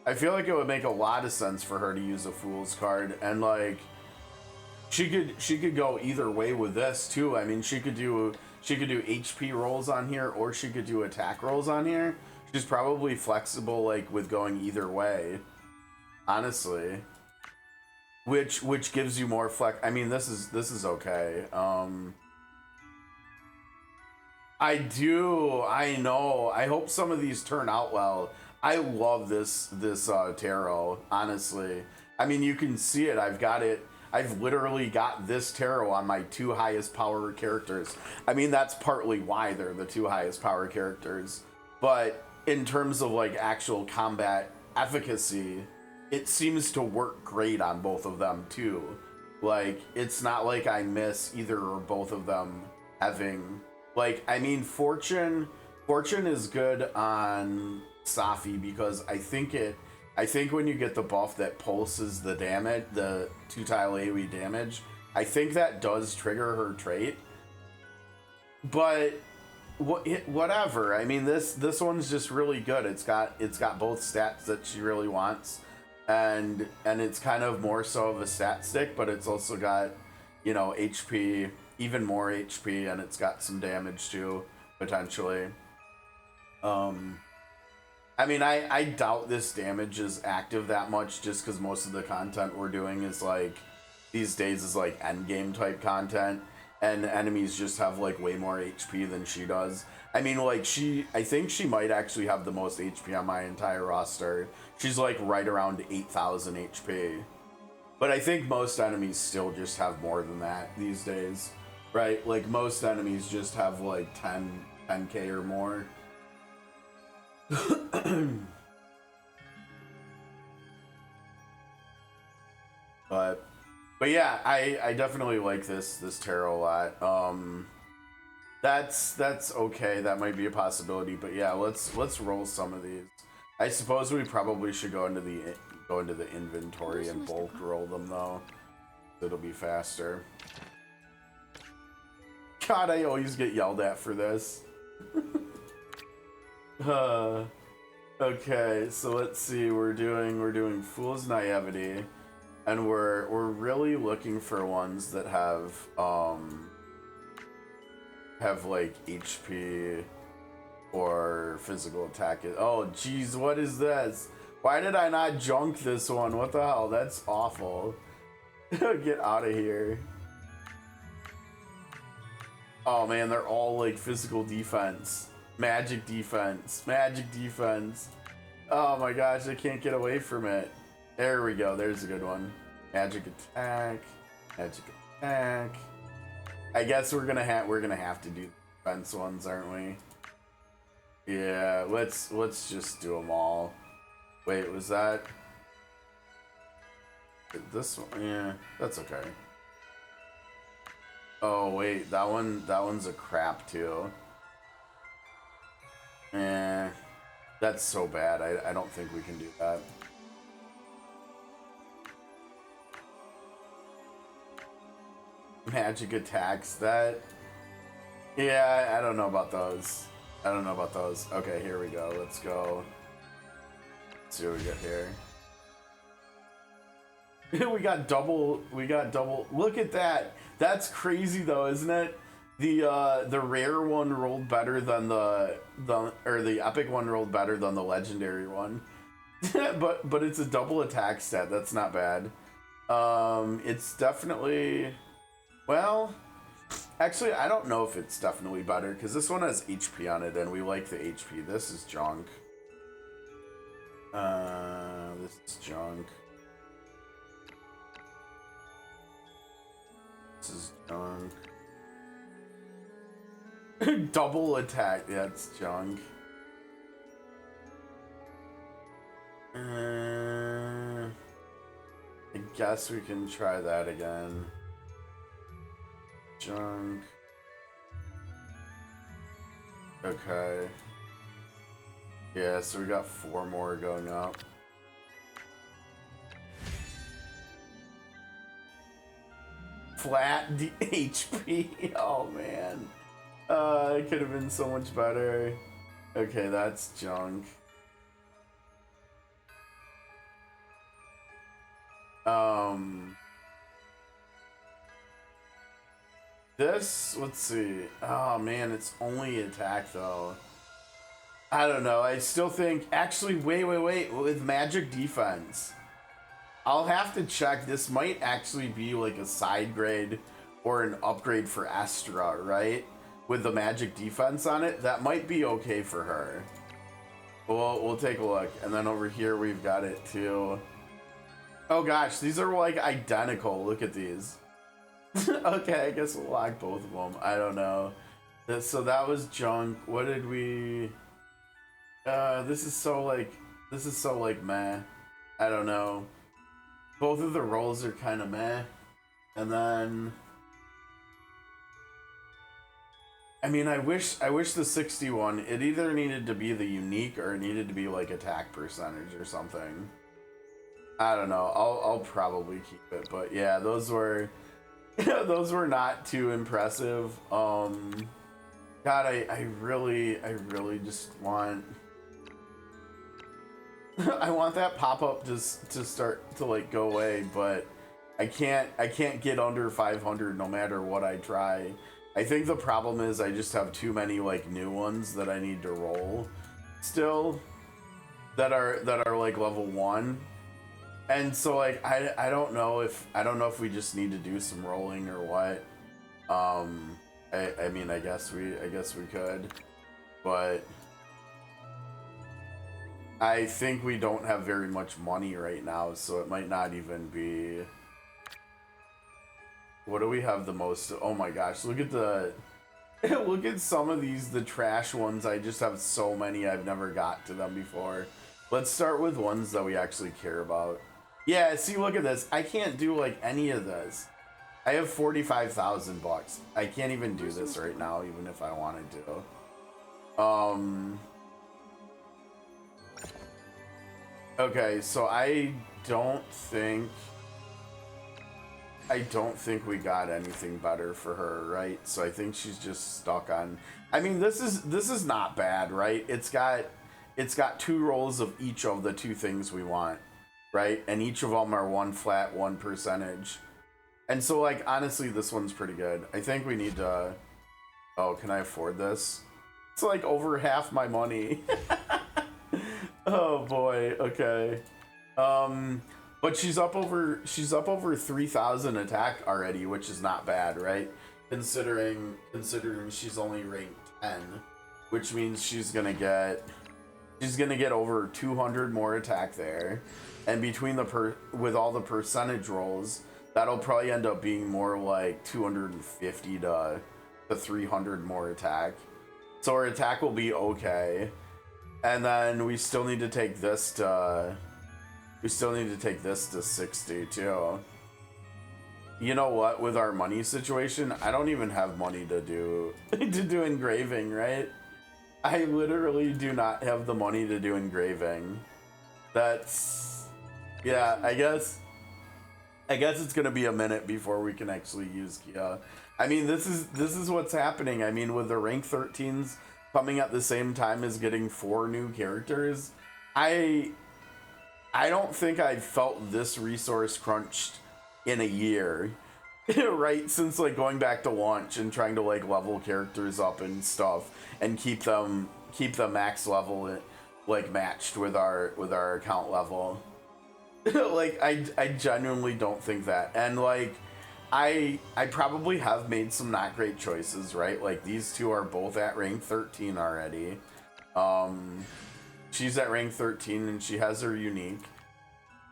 I feel like it would make a lot of sense for her to use a Fool's card, and like she could go either way with this too. I mean, she could do HP rolls on here, or she could do attack rolls on here. She's probably flexible, like with going either way. Know, which gives you more flex. I mean, this is okay. I know. I hope some of these turn out well. I love this tarot, honestly. I mean, you can see it. I've literally got this tarot on my 2 highest power characters. I mean, that's partly why they're the 2 highest power characters. But in terms of like actual combat efficacy, it seems to work great on both of them too. Like, it's not like I miss either or both of them having, like, I mean, Fortune is good on Safi because I think when you get the buff that pulses the damage, the 2-tile AoE damage, I think that does trigger her trait. But whatever. I mean, this one's just really good. It's got both stats that she really wants, and it's kind of more so of a stat stick, but it's also got, you know, HP, even more HP, and it's got some damage too, potentially. I mean, I doubt this damage is active that much, just because most of the content we're doing is like, these days is like endgame type content, and enemies just have like way more HP than she does. I mean, like, I think she might actually have the most HP on my entire roster. She's like right around 8,000 HP. But I think most enemies still just have more than that these days, right? Like, most enemies just have like 10k or more. But yeah, I definitely like this tarot a lot. That's okay. That might be a possibility, but yeah, let's roll some of these. I suppose we probably should go into the inventory and bulk roll them though. It'll be faster. God, I always get yelled at for this. Okay, so let's see. We're doing Fool's Naivety, and we're really looking for ones that have like HP or physical attack. Oh geez, what is this? Why did I not junk this one? What the hell? That's awful. Get out of here. Oh man, they're all like physical defense. Magic defense. Magic defense. Oh my gosh, I can't get away from it. There we go. There's a good one. Magic attack. Magic attack. I guess we're gonna have to do defense ones, aren't we? Yeah, let's just do them all. Wait, was that this one? Yeah, that's okay. Oh wait, that one's a crap too. That's so bad. I don't think we can do that. Magic attacks, that... Yeah, I don't know about those. I don't know about those. Okay, here we go. Let's go. Let's see what we got here. we got double. Look at that. That's crazy though, isn't it? The rare one rolled better than the epic one rolled better than the legendary one. but it's a double attack stat. That's not bad. It's definitely, well, actually I don't know if it's definitely better, because this one has HP on it and we like the HP. This is junk. This is junk. This is junk. Double attack, yeah, it's junk. I guess we can try that again. Junk. Okay. Yeah, so we got 4 more going up. Flat HP. Oh man. It could have been so much better. Okay, that's junk. This, let's see. Oh man, it's only attack though. I don't know. I still think, actually, wait. With magic defense, I'll have to check. This might actually be like a side grade or an upgrade for Astra, right? With the magic defense on it, that might be okay for her. We'll take a look. And then over here we've got it too. Oh gosh, these are like identical. Look at these. Okay, I guess we'll lock both of them. I don't know. So that was junk. What did we... this is so like meh. I don't know. Both of the rolls are kind of meh. And then... I mean, I wish the 61, it either needed to be the unique or it needed to be like attack percentage or something. I don't know. I'll probably keep it, but yeah, those were those were not too impressive. God, I really just want I want that pop-up just to start to like go away, but I can't get under 500 no matter what I try. I think the problem is I just have too many like new ones that I need to roll still that are like level 1. And so like I don't know if we just need to do some rolling or what. I mean I guess we could, but I think we don't have very much money right now, so it might not even be. What do we have the most? Oh my gosh, look at the look at some of these, the trash ones. I just have so many, I've never got to them before. Let's start with ones that we actually care about. Yeah, see, look at this. I can't do like any of this. I have 45,000 bucks. I can't even do this right now, even if I wanted to. Okay, so I don't think we got anything better for her, right? So I think she's just stuck on. I mean, this is not bad, right? It's got 2 rolls of each of the 2 things we want, right? And each of them are 1 flat, 1 percentage. And so like honestly, this one's pretty good. I think we need to. Oh, can I afford this? It's like over half my money. Oh boy. Okay. But she's up over 3,000 attack already, which is not bad, right? Considering she's only ranked 10, which means she's gonna get over 200 more attack there, and between with all the percentage rolls, that'll probably end up being more like 250 to 300 more attack. So our attack will be okay, and then we still need to take this to 60 too. You know what? With our money situation, I don't even have money to do engraving, right? I literally do not have the money to do engraving. That's, yeah, I guess it's gonna be a minute before we can actually use Kia. I mean, this is what's happening. I mean, with the rank 13s coming at the same time as getting 4 new characters, I don't think I've felt this resource crunched in a year, right? Since like going back to launch and trying to like level characters up and stuff and keep them max level like matched with our account level. Like I genuinely don't think that. And like I probably have made some not great choices, right? Like these 2 are both at rank 13 already. She's at rank 13 and she has her unique.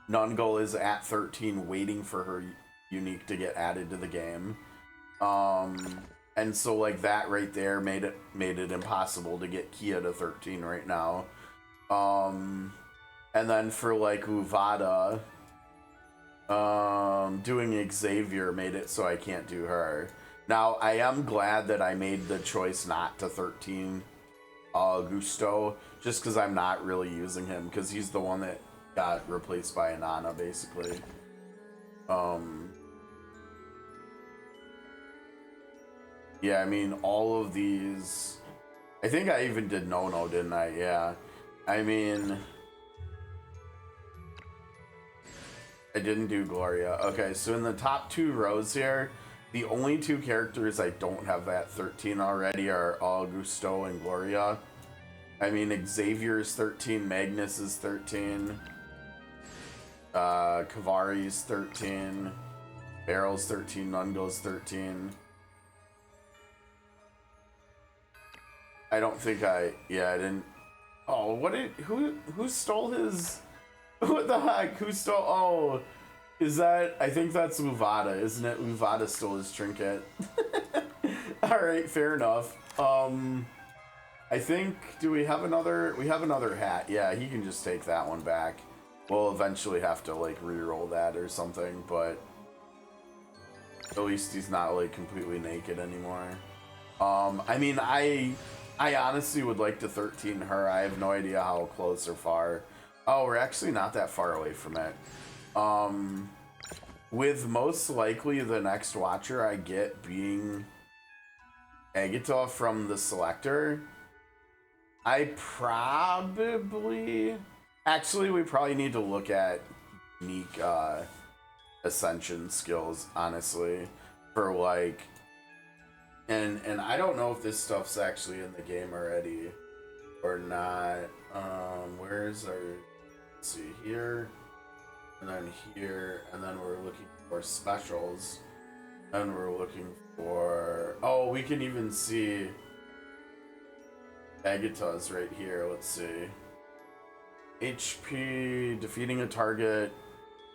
Nungle is at 13 waiting for her unique to get added to the game. And so like that right there made it impossible to get Kia to 13 right now. And then for like Uvada, doing Xavier made it so I can't do her. Now I am glad that I made the choice not to 13 Gusto, just because I'm not really using him, because he's the one that got replaced by Anana basically. Yeah, I mean all of these. I think I even did Nono, didn't I? Yeah. I mean, I didn't do Gloria. Okay, so in the top 2 rows here, the only 2 characters I don't have at 13 already are Augusto and Gloria. I mean, Xavier is 13, Magnus is 13, Kavari's 13, Barrel's 13, Nungo's 13. I don't think I didn't. Oh, who stole his? What the heck? Who stole? Oh, is that? I think that's Uvada, isn't it? Uvada stole his trinket. All right, fair enough. I think, do we have another? We have another hat. Yeah, he can just take that one back. We'll eventually have to like re-roll that or something, but at least he's not like completely naked anymore. I mean, I honestly would like to 13 her. I have no idea how close or far. Oh, we're actually not that far away from it. With most likely the next watcher I get being Agita from the selector. I probably... Actually, we probably need to look at unique Ascension skills, honestly. For like... And I don't know if this stuff's actually in the game already or not. Where's our... Let's see, here. And then here. And then we're looking for specials. And we're looking for... Oh, we can even see... Agita's right here. Let's see. HP, defeating a target.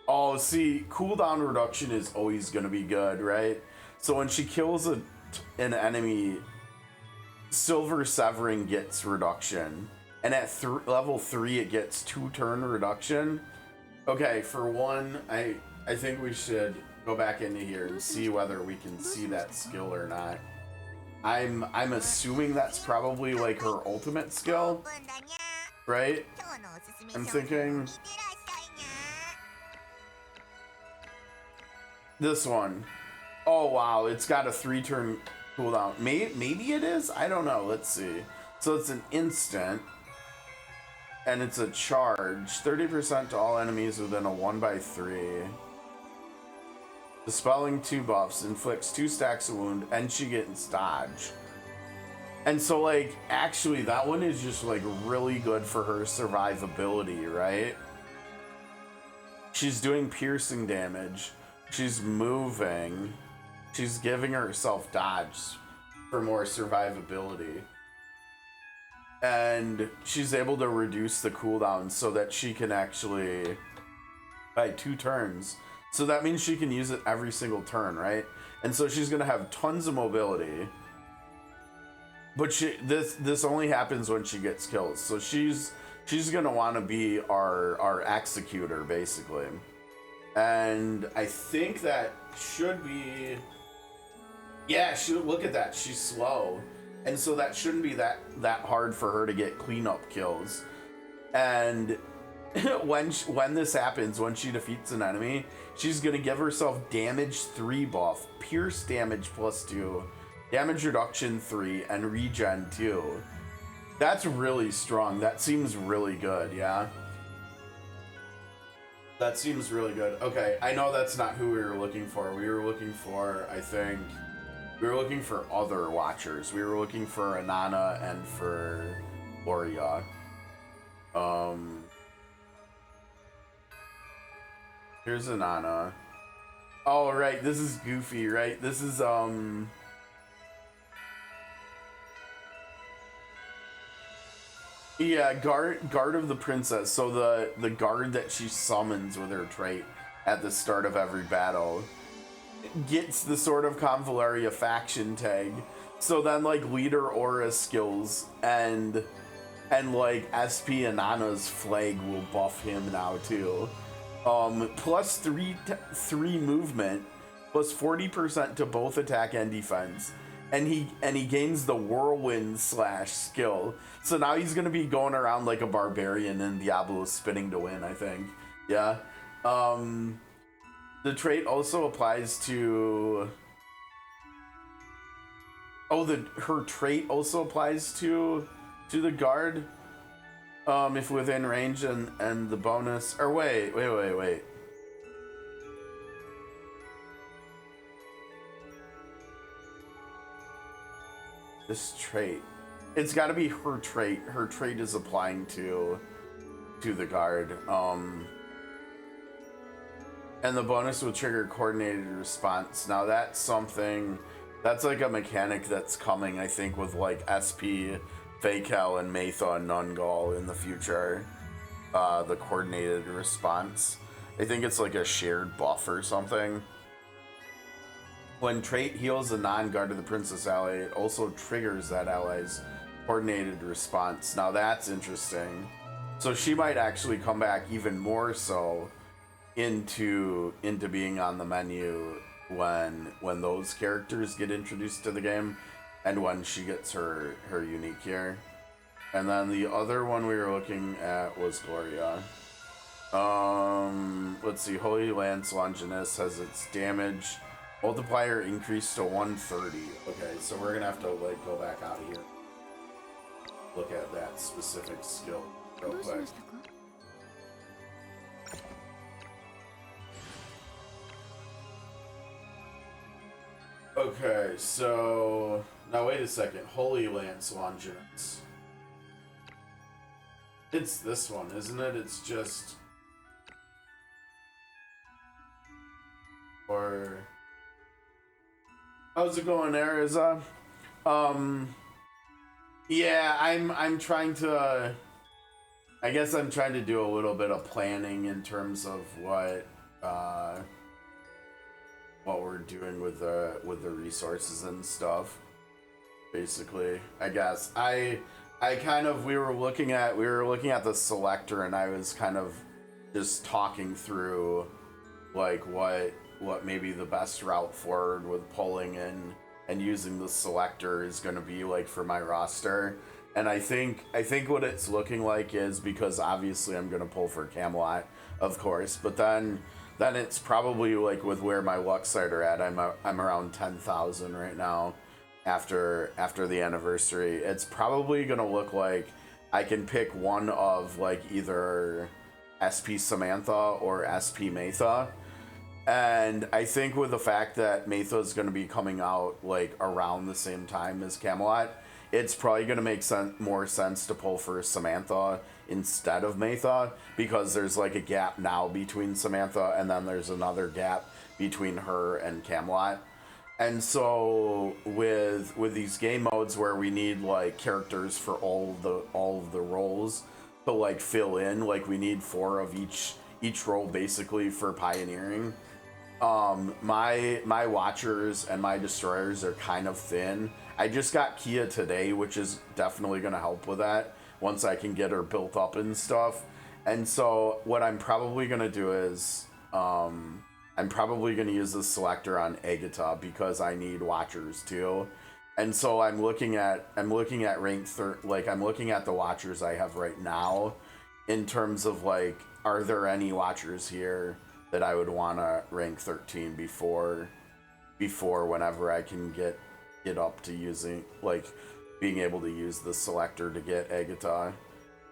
Oh, see, cooldown reduction is always going to be good, right? So when she kills an enemy, Silver Severing gets reduction. And at level 3, it gets 2-turn reduction. Okay, for one, I think we should go back into here and see whether we can see that skill or not. I'm assuming that's probably like her ultimate skill, right? I'm thinking this one. Oh wow, it's got a 3-turn cooldown. Maybe it is? I don't know. Let's see. So it's an instant, and it's a charge. 30% to all enemies within a 1/3. Dispelling 2 buffs, inflicts 2 stacks of wound, and she gets dodge. And so, like, actually, that one is just, like, really good for her survivability, right? She's doing piercing damage. She's moving. She's giving herself dodge for more survivability. And she's able to reduce the cooldown so that she can actually, by 2 turns. So that means she can use it every single turn, right? And so she's gonna have tons of mobility. But this only happens when she gets kills. So she's gonna want to be our executor basically. And I think that should be, yeah, look at that. She's slow. And so that shouldn't be that hard for her to get cleanup kills. And when this happens, when she defeats an enemy, she's gonna give herself damage 3 buff, pierce damage +2, damage reduction 3, and regen 2. That's really strong. That seems really good, yeah? That seems really good. Okay, I know that's not who we were looking for. We were looking for, I think, we were looking for other Watchers. We were looking for Anana and for Gloria. Here's Anana. Oh, right, this is Goofy, right? This is, yeah, guard of the princess. So the guard that she summons with her trait at the start of every battle gets the sort of Convallaria faction tag. So then like leader aura skills and like SP Anana's flag will buff him now too. Plus 3 movement, plus 40% to both attack and defense. And he gains the whirlwind / skill. So now he's gonna be going around like a barbarian in Diablo spinning to win, I think. Yeah. The trait also applies to... Oh, her trait also applies to the guard. If within range and the bonus... Or wait. This trait. It's got to be her trait. Her trait is applying to the guard. And the bonus will trigger coordinated response. Now that's something, that's like a mechanic that's coming, I think, with like SP, Fakel, and Matha and Nungal in the future. The coordinated response. I think it's like a shared buff or something. When trait heals a non-guard of the princess ally, it also triggers that ally's coordinated response. Now that's interesting. So she might actually come back even more so into being on the menu when those characters get introduced to the game and when she gets her unique here. And then the other one we were looking at was Gloria. Let's see, Holy Lance Longinus has its damage Multiplier increased to 130. Okay, so we're gonna have to like go back out of here. Look at that specific skill real quick. Okay, so now wait a second. Holy Lance Longinus. It's this one, isn't it? It's just or how's it going, Ariza? Yeah, I'm trying to I guess I'm trying to do a little bit of planning in terms of what we're doing with the resources and stuff. Basically, I guess I kind of we were looking at the selector, and I was kind of just talking through like what maybe the best route forward with pulling in and using the selector is going to be like for my roster. And I think what it's looking like is, because obviously I'm going to pull for Camelot, of course, but then it's probably like with where my luck site are at, I'm around 10,000 right now after the anniversary. It's probably going to look like I can pick one of like either SP Samantha or SP Matha. And I think with the fact that Matha is going to be coming out like around the same time as Camelot, it's probably going to make more sense to pull for Samantha instead of Matha, because there's like a gap now between Samantha, and then there's another gap between her and Camelot. And so with these game modes where we need like characters for all of the roles to like fill in, like we need 4 of each role basically for pioneering. My watchers and my destroyers are kind of thin. I just got Kia today, which is definitely going to help with that once I can get her built up and stuff. And so what I'm probably going to do is I'm probably going to use the selector on Agata because I need watchers too. And so I'm looking at rank I'm looking at the watchers I have right now in terms of like, are there any watchers here that I would want to rank 13 before whenever I can get up to using like being able to use the selector to get Agata.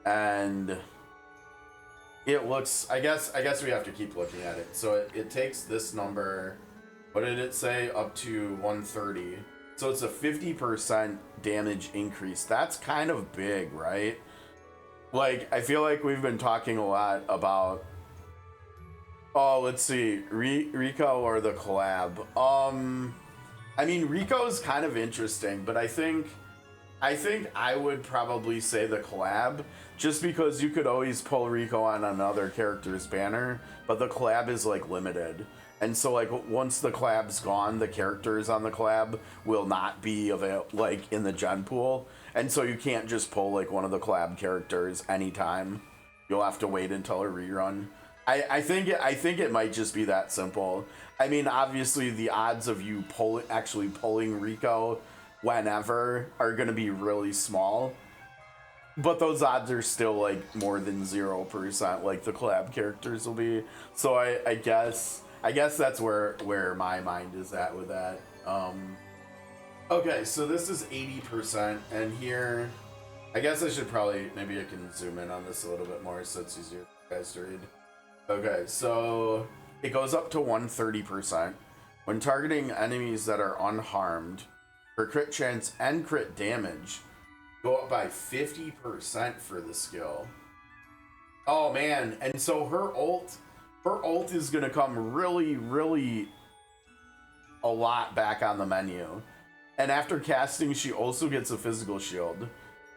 And it looks, I guess we have to keep looking at it. So it takes this number, what did it say, up to 130. So it's a 50% damage increase. That's kind of big, right? Like, I feel like we've been talking a lot about, oh, let's see, Rico or the collab. I mean, Rico's kind of interesting, but I think I would probably say the collab, just because you could always pull Rico on another character's banner, but the collab is like limited. And so like once the collab's gone, the characters on the collab will not be like in the gen pool. And so you can't just pull like one of the collab characters anytime. You'll have to wait until a rerun. I think it might just be that simple. I mean, obviously the odds of you actually pulling Rico whenever are going to be really small, but those odds are still like more than 0%, like the collab characters will be. So I guess that's where my mind is at with that. Okay, so this is 80%, and here I guess I should probably, maybe I can zoom in on this a little bit more so it's easier for you guys to read. Okay, so it goes up to 130%. When targeting enemies that are unharmed, her crit chance and crit damage go up by 50% for the skill. Oh man, and so her ult is gonna come really, really a lot back on the menu. And after casting, she also gets a physical shield.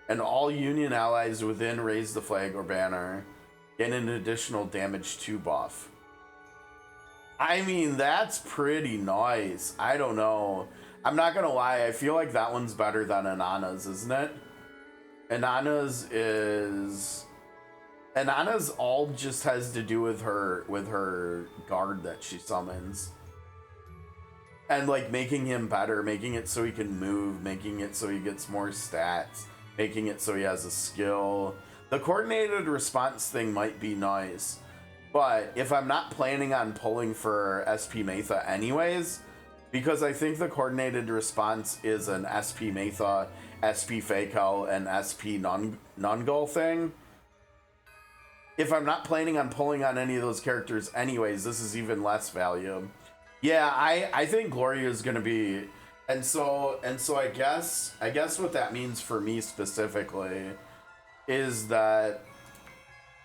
And all Union allies within raise the flag or banner get an additional damage 2 buff. I mean, that's pretty nice. I don't know. I'm not gonna lie, I feel like that one's better than Inanna's, isn't it? Inanna's all just has to do with her guard that she summons. And like making him better, making it so he can move, making it so he gets more stats, making it so he has a skill. The coordinated response thing might be nice, but if I'm not planning on pulling for SP Matha anyways, because I think the coordinated response is an SP Matha, SP Fakel, and SP Nungul thing. If I'm not planning on pulling on any of those characters anyways, this is even less value. Yeah, I think Gloria is gonna be, and so I guess what that means for me specifically is that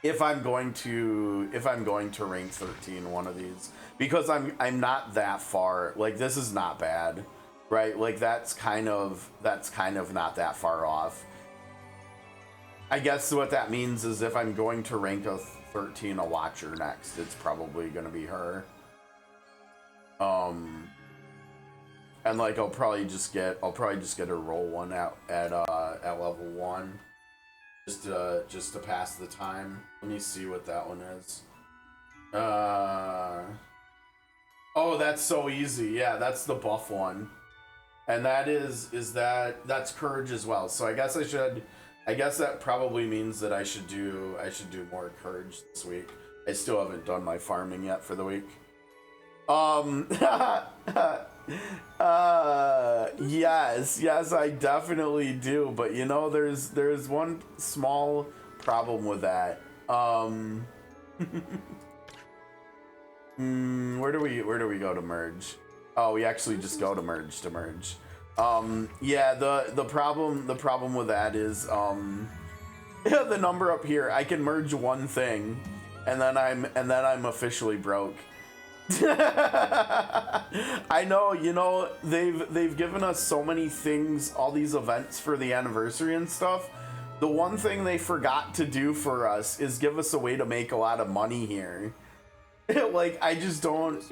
if I'm going to rank 13 one of these, because I'm not that far, like this is not bad, right? Like that's kind of not that far off. I guess what that means is if I'm going to rank a 13 a watcher next, it's probably gonna be her. And like I'll probably just get a roll one at level 1. Just to pass the time. Let me see what that one is. Oh, that's so easy. Yeah, that's the buff one. And that that's courage as well. So I guess that probably means that I should do more courage this week. I still haven't done my farming yet for the week. Yes, I definitely do, but you know, there's one small problem with that. Where do we go to merge? Oh, we actually just go to merge. Yeah, the problem with that is the number up here. I can merge one thing, and then I'm officially broke. I know, you know, they've given us so many things, all these events for the anniversary and stuff. The one thing they forgot to do for us is give us a way to make a lot of money here. Like, I just don't,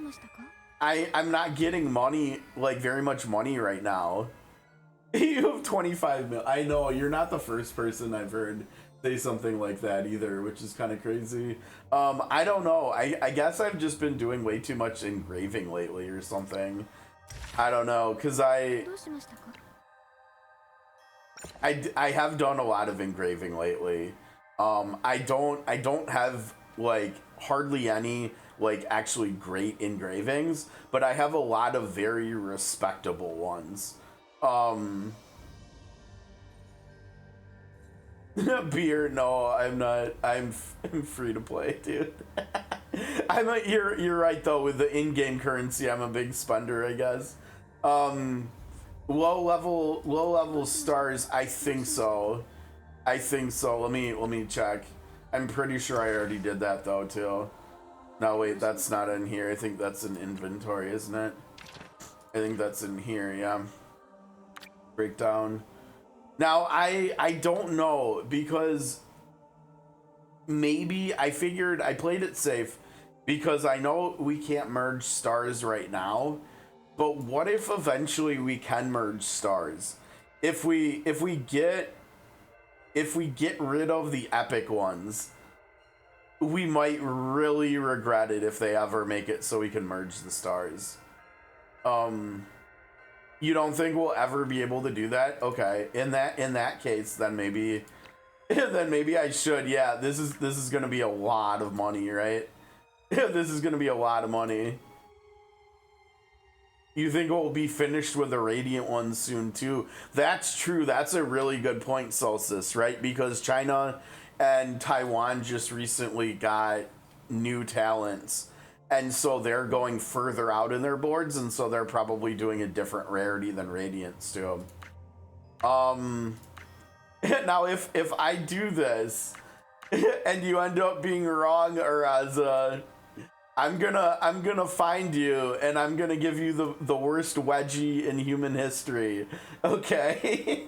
I'm not getting money, like very much money right now. You have 25 mil. I know, you're not the first person I've heard say something like that either, which is kind of crazy. I don't know. I guess I've just been doing way too much engraving lately or something. I don't know, because I have done a lot of engraving lately. I don't have like hardly any like actually great engravings, but I have a lot of very respectable ones. Beer, no, I'm not. I'm free to play, dude. You're right though. With the in-game currency, I'm a big spender, I guess. Low level stars. I think so. Let me check. I'm pretty sure I already did that though too. No, wait, that's not in here. I think that's in inventory, isn't it? I think that's in here. Yeah. Breakdown. Now, I don't know, because maybe I figured I played it safe because I know we can't merge stars right now, but what if eventually we can merge stars? If we get rid of the epic ones, we might really regret it if they ever make it so we can merge the stars. You don't think we'll ever be able to do that? Okay, in that case, then maybe I should. Yeah, this is gonna be a lot of money, right? This is gonna be a lot of money. You think we'll be finished with the Radiant ones soon too? That's true. That's a really good point, Solstice, right? Because China and Taiwan just recently got new talents. And so they're going further out in their boards, and so they're probably doing a different rarity than Radiance too. Now if I do this and you end up being wrong, Araza, I'm gonna find you and I'm gonna give you the worst wedgie in human history. Okay.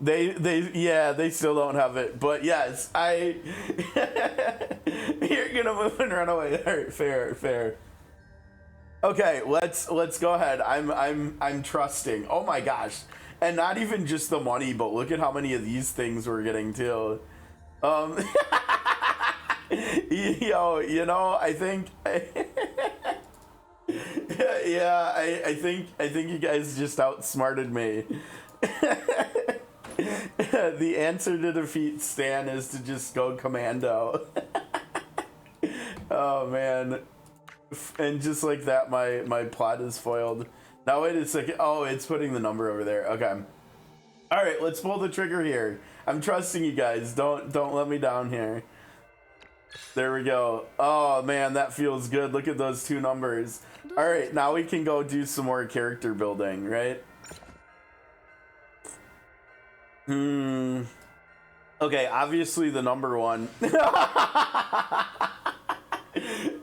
They still don't have it, but yes, you're gonna move and run away. Alright, fair. Okay, let's go ahead. I'm trusting. Oh my gosh. And not even just the money, but look at how many of these things we're getting too. Yo, you know, I think yeah, I think you guys just outsmarted me. The answer to defeat Stan is to just go commando. Oh man, And just like that, my plot is foiled. Now wait a second. Oh, it's putting the number over there. Okay. All right, let's pull the trigger here. I'm trusting you guys. Don't let me down here. There we go. Oh man, that feels good. Look at those two numbers. All right, now we can go do some more character building, right? Okay, obviously the number one.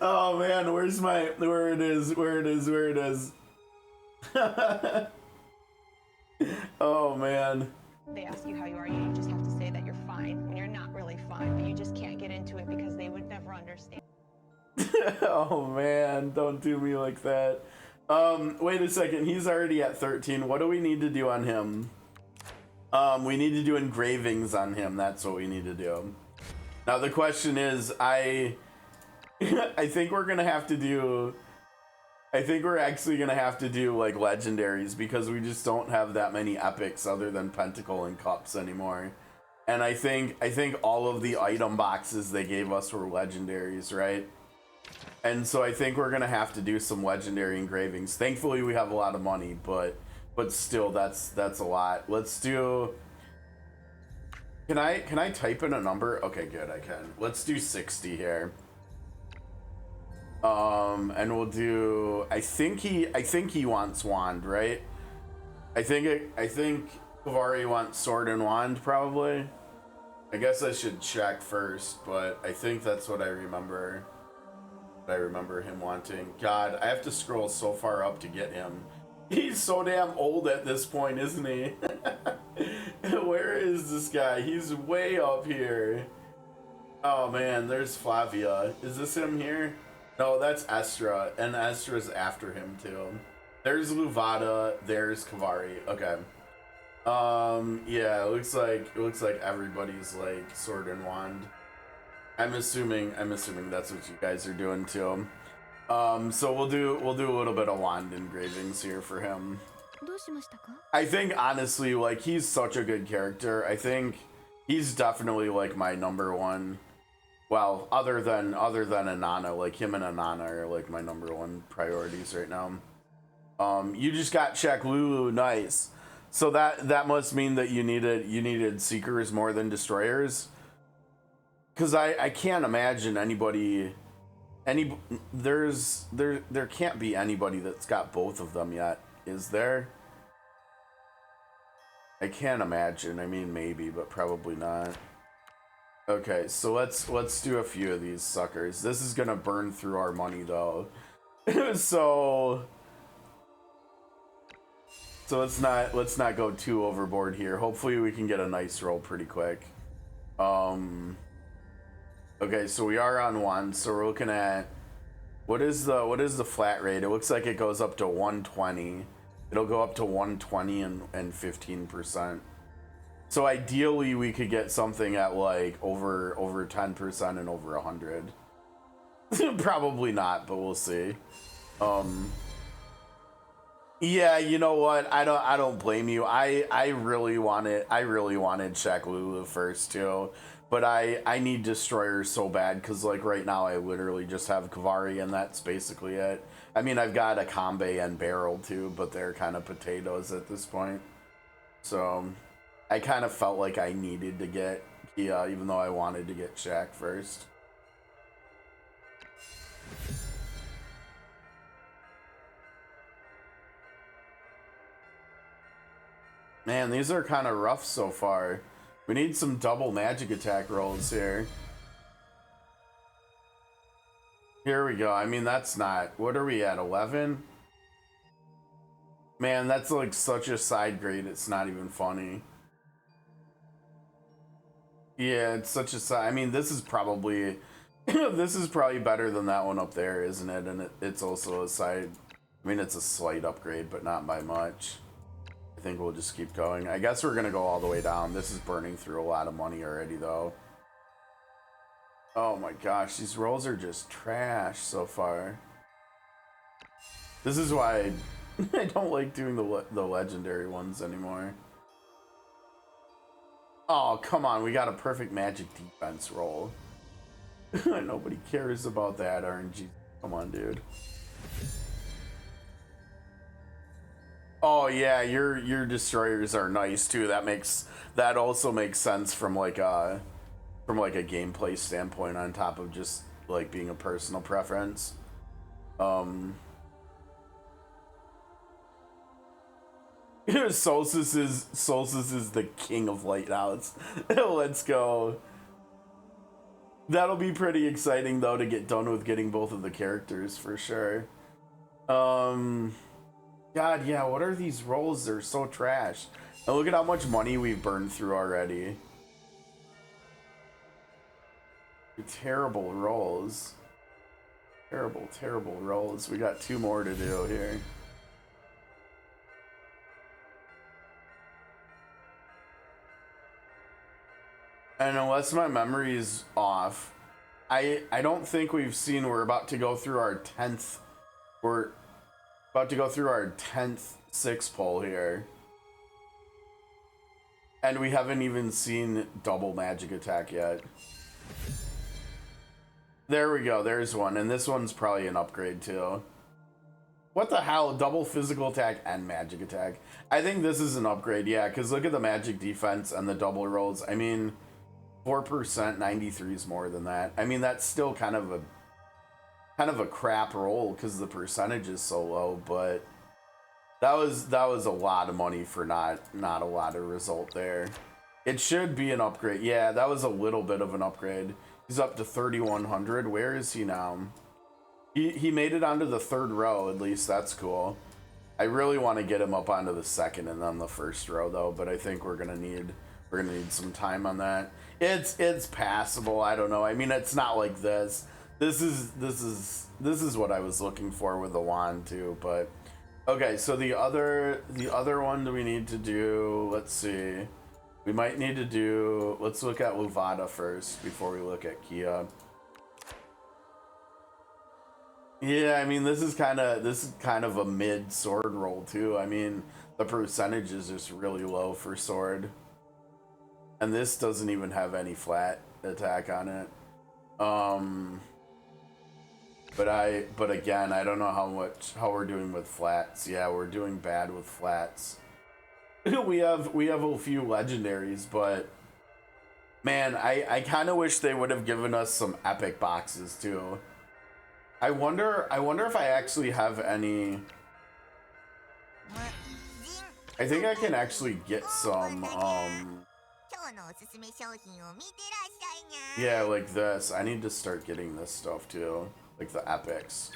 Oh man, where it is. Oh man. They ask you how you are, you just have to say that you're fine when you're not really fine, but you just can't get into it because they would never understand. Oh man, don't do me like that. Wait a second, he's already at 13. What do we need to do on him? We need to do engravings on him. That's what we need to do. Now the question is, I think we're gonna have to do, I think we're actually gonna have to do like legendaries because we just don't have that many epics other than Pentacle and Cups anymore. And I think all of the item boxes they gave us were legendaries, right? And so I think we're gonna have to do some legendary engravings. Thankfully we have a lot of money, but still that's a lot. Let's do, can I type in a number? Okay, good, I can. Let's do 60 here. And we'll do, I think he wants wand, right? I think Convallaria wants sword and wand probably. I guess I should check first, but I think that's what I remember. I remember him wanting. God, I have to scroll so far up to get him. He's so damn old at this point, isn't he? Where is this guy? He's way up here. Oh man, there's Flavia. Is this him here? No, that's Estra, and Estra's after him too. There's Luvada, there's Convallaria. Okay. Yeah, it looks like everybody's like sword and wand. I'm assuming that's what you guys are doing too. So we'll do a little bit of wand engravings here for him. I think honestly, like, he's such a good character. I think he's definitely like my number one. Well, other than Anana, like him and Anana are like my number one priorities right now. You just got check Lulu, nice. So that must mean that you needed seekers more than destroyers. Because I can't imagine there can't be anybody that's got both of them yet, is there? I can't imagine. I mean, maybe, but probably not. Okay, so let's do a few of these suckers. This is gonna burn through our money though. so let's not go too overboard here. Hopefully we can get a nice roll pretty quick. Okay, so we are on one, so we're looking at what is the flat rate? It looks like it goes up to 120. It'll go up to 120 and 15%. So ideally we could get something at like over 10% and over 100. Probably not, but we'll see. Yeah, you know what? I don't blame you. I really wanted Shaq Lulu first too. But I need destroyers so bad because like right now I literally just have Convallaria and that's basically it. I mean, I've got a Combe and Barrel too, but they're kind of potatoes at this point. So I kind of felt like I needed to get Kia, even though I wanted to get Shaq first. Man, these are kind of rough so far. We need some double magic attack rolls here. Here we go. I mean, that's not... What are we at, 11? Man, that's like such a side grade, it's not even funny. Yeah, it's such a side... I mean, this is probably... this is probably better than that one up there, isn't it? And it's also a side... I mean, it's a slight upgrade, but not by much. I think we'll just keep going. I guess we're gonna go all the way down. This is burning through a lot of money already, though. Oh my gosh, these rolls are just trash so far. This is why I don't like doing the legendary ones anymore. Oh, come on, we got a perfect magic defense roll. Nobody cares about that, RNG. Come on, dude. Oh yeah, your destroyers are nice too. That also makes sense from like a gameplay standpoint on top of just like being a personal preference. Solstice is the king of lighthouse. Let's go. That'll be pretty exciting though to get done with getting both of the characters for sure. God, yeah, what are these rolls? They're so trash. And look at how much money we've burned through already. Terrible rolls. Terrible, terrible rolls. We got 2 more to do here. And unless my memory is off, I don't think we've seen, we're about to go through our 10th, we're about to go through our 10th 6 pull here. And we haven't even seen double magic attack yet. There we go, there's one, and this one's probably an upgrade too. What the hell? Double physical attack and magic attack. I think this is an upgrade, yeah, because look at the magic defense and the double rolls. I mean, 4%, 93 is more than that. I mean, that's still kind of a crap roll because the percentage is so low, but that was a lot of money for not a lot of result there. It should be an upgrade. Yeah, that was a little bit of an upgrade. He's up to 3,100. Where is he now? He made it onto the 3rd row, at least. That's cool. I really want to get him up onto the 2nd and then the 1st row though, but I think we're gonna need some time on that. It's passable. I don't know. I mean, it's not like this. This is what I was looking for with the wand too, but okay, so the other one that we need to do, let's see. We might need to do, let's look at Luvada first before we look at Kia. Yeah, I mean, this is kind of a mid sword roll too. I mean, the percentage is just really low for sword. And this doesn't even have any flat attack on it. But again, I don't know how we're doing with flats. Yeah, we're doing bad with flats. we have a few legendaries, but man, I kind of wish they would have given us some epic boxes too. I wonder if I actually have any. I think I can actually get some yeah, like this. I need to start getting this stuff too, like the epics.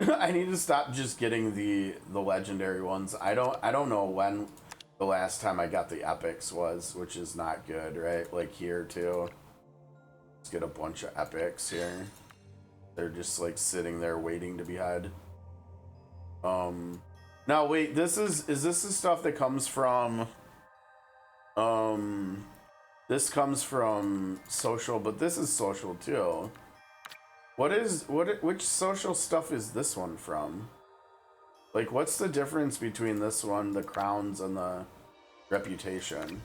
I need to stop just getting the legendary ones. I don't know when the last time I got the epics was, which is not good, right? Like here too. Let's get a bunch of epics here. They're just like sitting there waiting to be had. Now wait, is this the stuff that comes from this comes from social, but this is social too. Which social stuff is this one from? Like, what's the difference between this one, the crowns, and the reputation?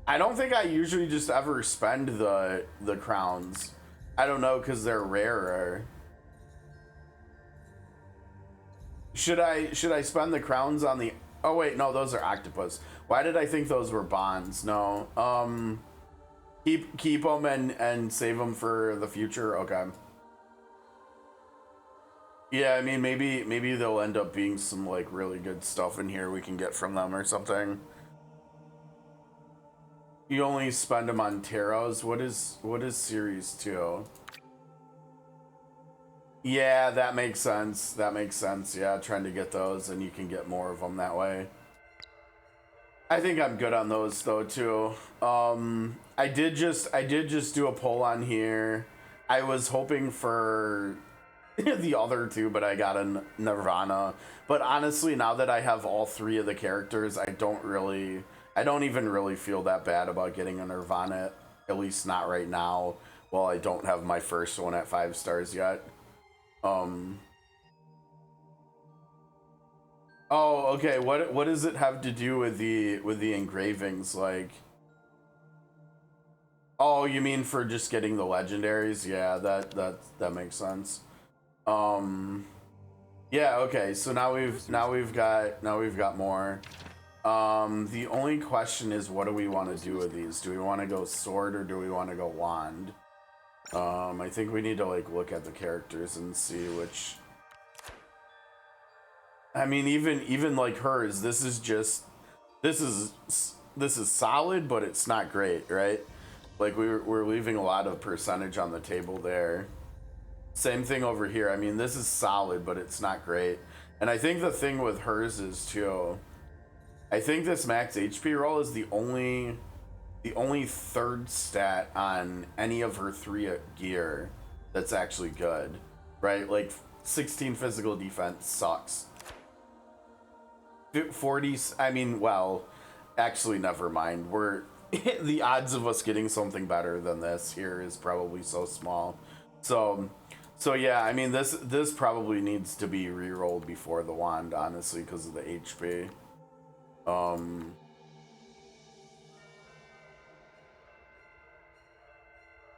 I don't think I usually just ever spend the crowns. I don't know, because they're rarer. Should I spend the crowns on the... Oh wait, no, those are octopus. Why did I think those were bonds? No. Keep them and save them for the future. Okay. Yeah, I mean, maybe they'll end up being some like really good stuff in here we can get from them or something. You only spend them on tarots. What is series 2? Yeah, that makes sense. That makes sense. Yeah, trying to get those and you can get more of them that way. I think I'm good on those though too. I did just do a poll on here. I was hoping for the other 2, but I got a Nirvana. But honestly, now that I have all 3 of the characters, I don't even really feel that bad about getting a Nirvana, at least not right now, while I don't have my first one at 5 stars yet. Oh, okay. What does it have to do with the engravings? Like, Oh, you mean for just getting the legendaries? Yeah, that makes sense. Yeah, okay. So now we've got more. The only question is, what do we want to do with these? Do we want to go sword or do we want to go wand? I think we need to like look at the characters and see which. I mean, even like hers, this is solid, but it's not great, right? Like we're leaving a lot of percentage on the table there. Same thing over here. I mean, this is solid, but it's not great. And I think the thing with hers is too, I think this max HP roll is the only third stat on any of her 3 gear that's actually good, right? Like 16 physical defense sucks. 40, I mean, well, actually, never mind. The odds of us getting something better than this here is probably so small. So yeah, I mean, this probably needs to be re-rolled before the wand, honestly, because of the HP.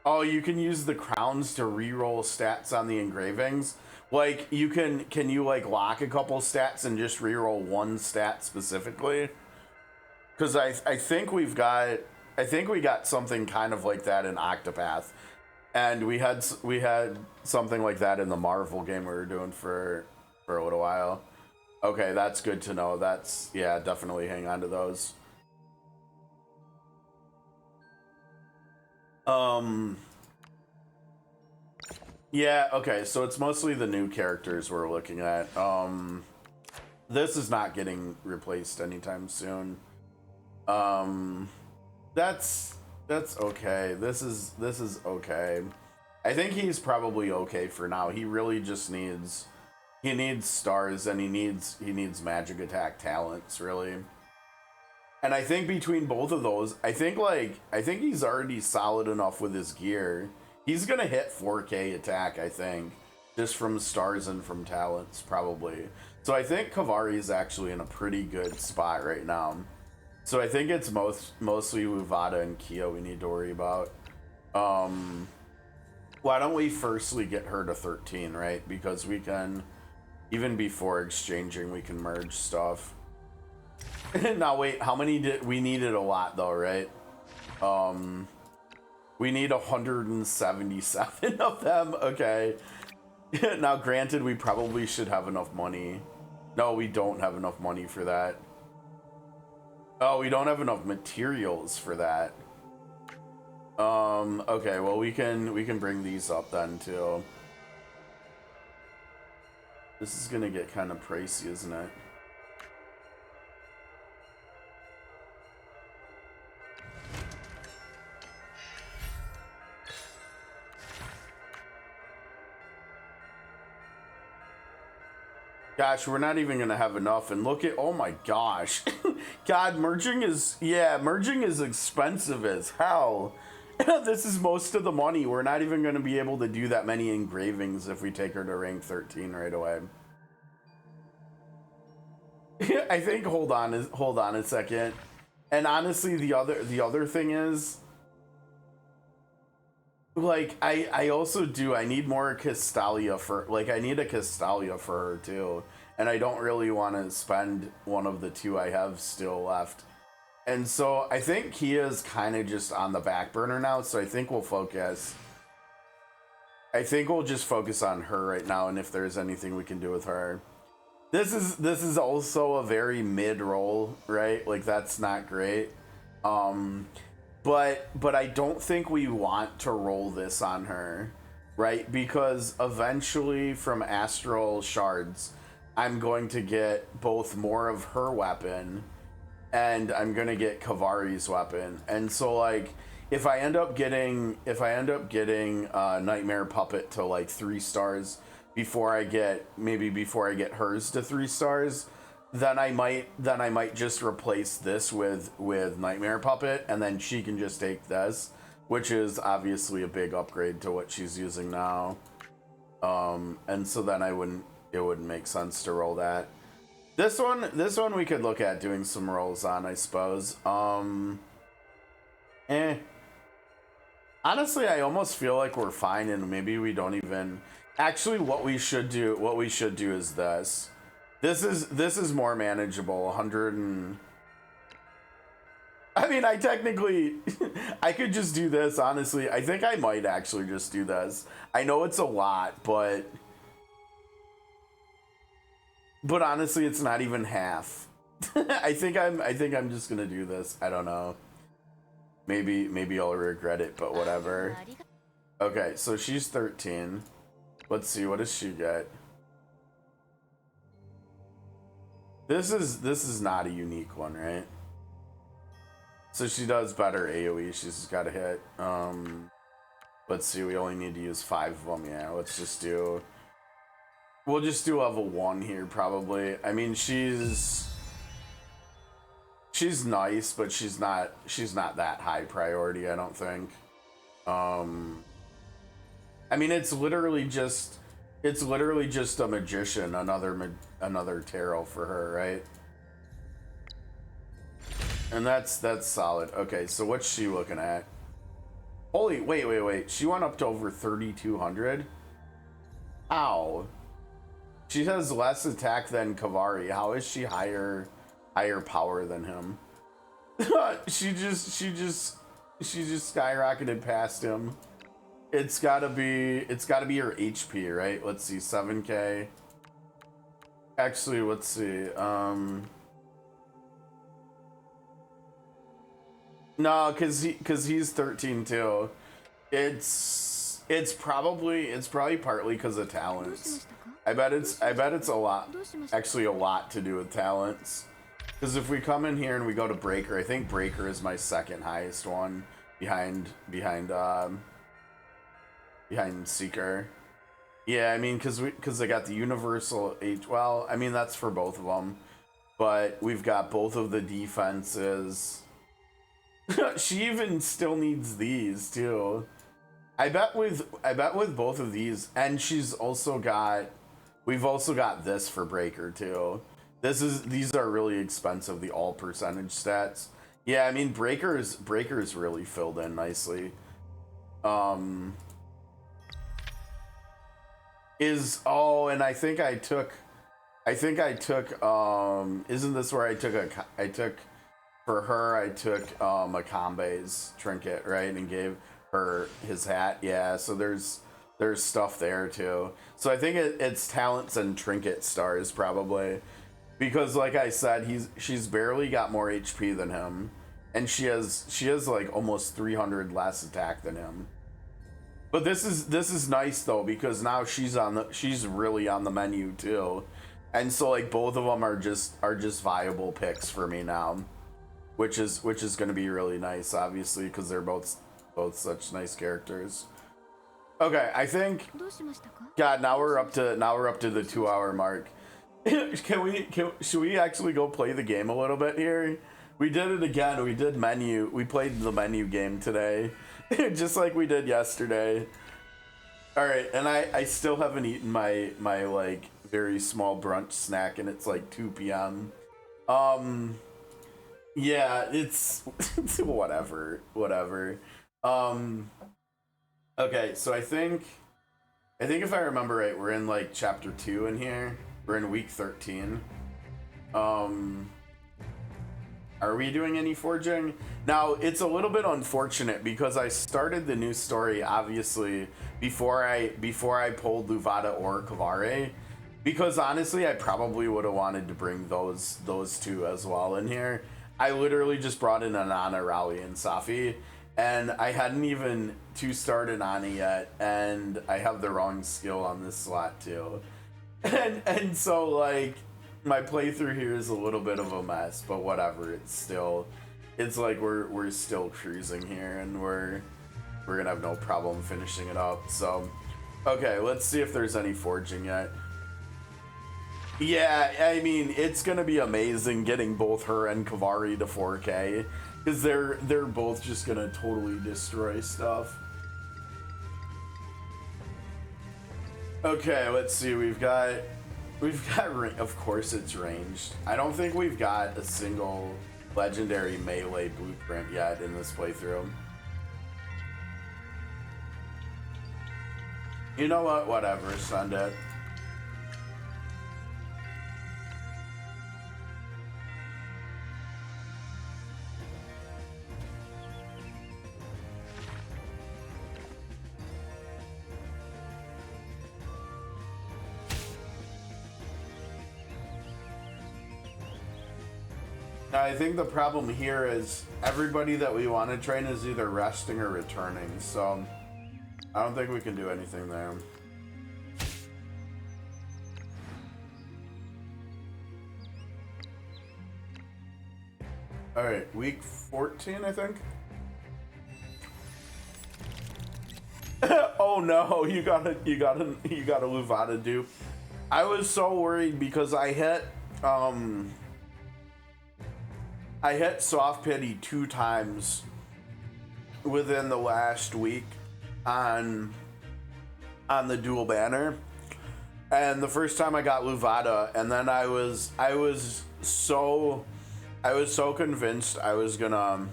Oh, you can use the crowns to re-roll stats on the engravings. Like, can you like lock a couple stats and just re-roll one stat specifically? Because I think we got something kind of like that in Octopath, and we had something like that in the Marvel game we were doing for a little while. Okay, that's good to know. That's, yeah, definitely hang on to those. Yeah, okay, so it's mostly the new characters we're looking at. This is not getting replaced anytime soon. That's okay. This is okay. I think he's probably okay for now. He really just needs stars, and he needs magic attack talents, really. And I think between both of those, I think he's already solid enough with his gear. He's gonna hit 4K attack, I think, just from stars and from talents, probably. So I think Kavari is actually in a pretty good spot right now. So I think it's mostly Uvada and Kia we need to worry about. Why don't we firstly get her to 13, right? Because we can, even before exchanging, we can merge stuff. Now wait, how many did we needed? A lot though, right? We need 177 of them. Okay. Now granted, we probably should have enough money. No, we don't have enough money for that. Oh, we don't have enough materials for that. Okay, well we can bring these up then too. This is gonna get kind of pricey, isn't it? Gosh, we're not even gonna have enough. And look at, oh my gosh. God, merging is expensive as hell. This is most of the money. We're not even gonna be able to do that many engravings if we take her to rank 13 right away. I think, hold on a second. And honestly, the other thing is, like, I also do, I need more Castalia for, like, I need a Castalia for her too. And I don't really want to spend one of the 2 I have still left. And so I think Kia's kind of just on the back burner now. So I think we'll just focus on her right now. And if there's anything we can do with her. This is also a very mid roll, right? Like, that's not great. But I don't think we want to roll this on her, right? Because eventually from Astral Shards, I'm going to get both more of her weapon and I'm going to get Kavari's weapon. And so, like, if I end up getting Nightmare Puppet to like 3 stars before I get hers to 3 stars, then I might just replace this with Nightmare Puppet, and then she can just take this, which is obviously a big upgrade to what she's using now. And so then it wouldn't make sense to roll that. This one we could look at doing some rolls on, I suppose. Honestly, I almost feel like we're fine, and maybe we don't even. Actually, what we should do is this. This is more manageable. 100 and. I mean, I technically, I could just do this. Honestly, I think I might actually just do this. I know it's a lot, but honestly, it's not even half. I think I'm just gonna do this. I don't know. Maybe I'll regret it, but whatever. Okay, so she's 13. Let's see, what does she get? This is not a unique one, right? So she does better AoE. She's got a hit. Let's see. We only need to use 5 of them. Yeah. Let's just do. We'll just do level 1 here, probably. I mean, she's nice, but she's not that high priority. I don't think. I mean, it's literally just a magician, another tarot for her, right? And that's solid. Okay, so what's she looking at? Holy, wait. She went up to over 3,200. Ow. She has less attack than Convallaria. How is she higher power than him? she just skyrocketed past him. It's gotta be her HP, right? Let's see, 7K. Actually, let's see. No, cause he's 13 too. It's probably partly because of talents. I bet it's a lot, actually a lot to do with talents. Because if we come in here and we go to Breaker, I think Breaker is my second highest one behind Seeker. Yeah, I mean, because they got the universal H. Well, I mean that's for both of them, but we've got both of the defenses. She even still needs these too. I bet with both of these, and we've also got this for Breaker too. These are really expensive, the all percentage stats. Yeah, I mean Breaker's really filled in nicely. And I think I took isn't this where I took for her, I took a Kambe's trinket, right, and gave her his hat. Yeah, so there's stuff there too. So I think it's talents and trinket stars probably, because like I said, she's barely got more HP than him, and she has like almost 300 less attack than him. But this is nice though, because now she's really on the menu too, and so like both of them are just viable picks for me now. Which is going to be really nice, obviously, because they're both such nice characters. Okay, I think. God, now we're up to the 2-hour mark. Should we actually go play the game a little bit here? We did it again. We played the menu game today, just like we did yesterday. All right, and I still haven't eaten my like very small brunch snack, and it's like 2 p.m. Yeah, it's whatever. Okay, so I think if I remember right, we're in like chapter 2 in here. We're in week 13. Are we doing any forging? Now, it's a little bit unfortunate because I started the new story obviously before I pulled Luvada or Convallaria. Because honestly, I probably would have wanted to bring those two as well in here. I literally just brought in Anana, Raleigh, and Safi, and I hadn't even 2-starred Anana yet, and I have the wrong skill on this slot too. And so like my playthrough here is a little bit of a mess, but whatever. It's like we're still cruising here, and we're gonna have no problem finishing it up. So okay, let's see if there's any forging yet. Yeah, I mean, it's gonna be amazing getting both her and Convallaria to 4K, because they're both just gonna totally destroy stuff. Okay, let's see. We've got of course it's ranged. I don't think we've got a single legendary melee blueprint yet in this playthrough. You know what? Whatever. Send it. I think the problem here is everybody that we want to train is either resting or returning, so I don't think we can do anything there. All right, week 14, I think. Oh no, you got a Luvada dupe. I was so worried because I hit soft pity 2 times within the last week on the dual banner, and the first time I got Luvada, and then I was so convinced I was gonna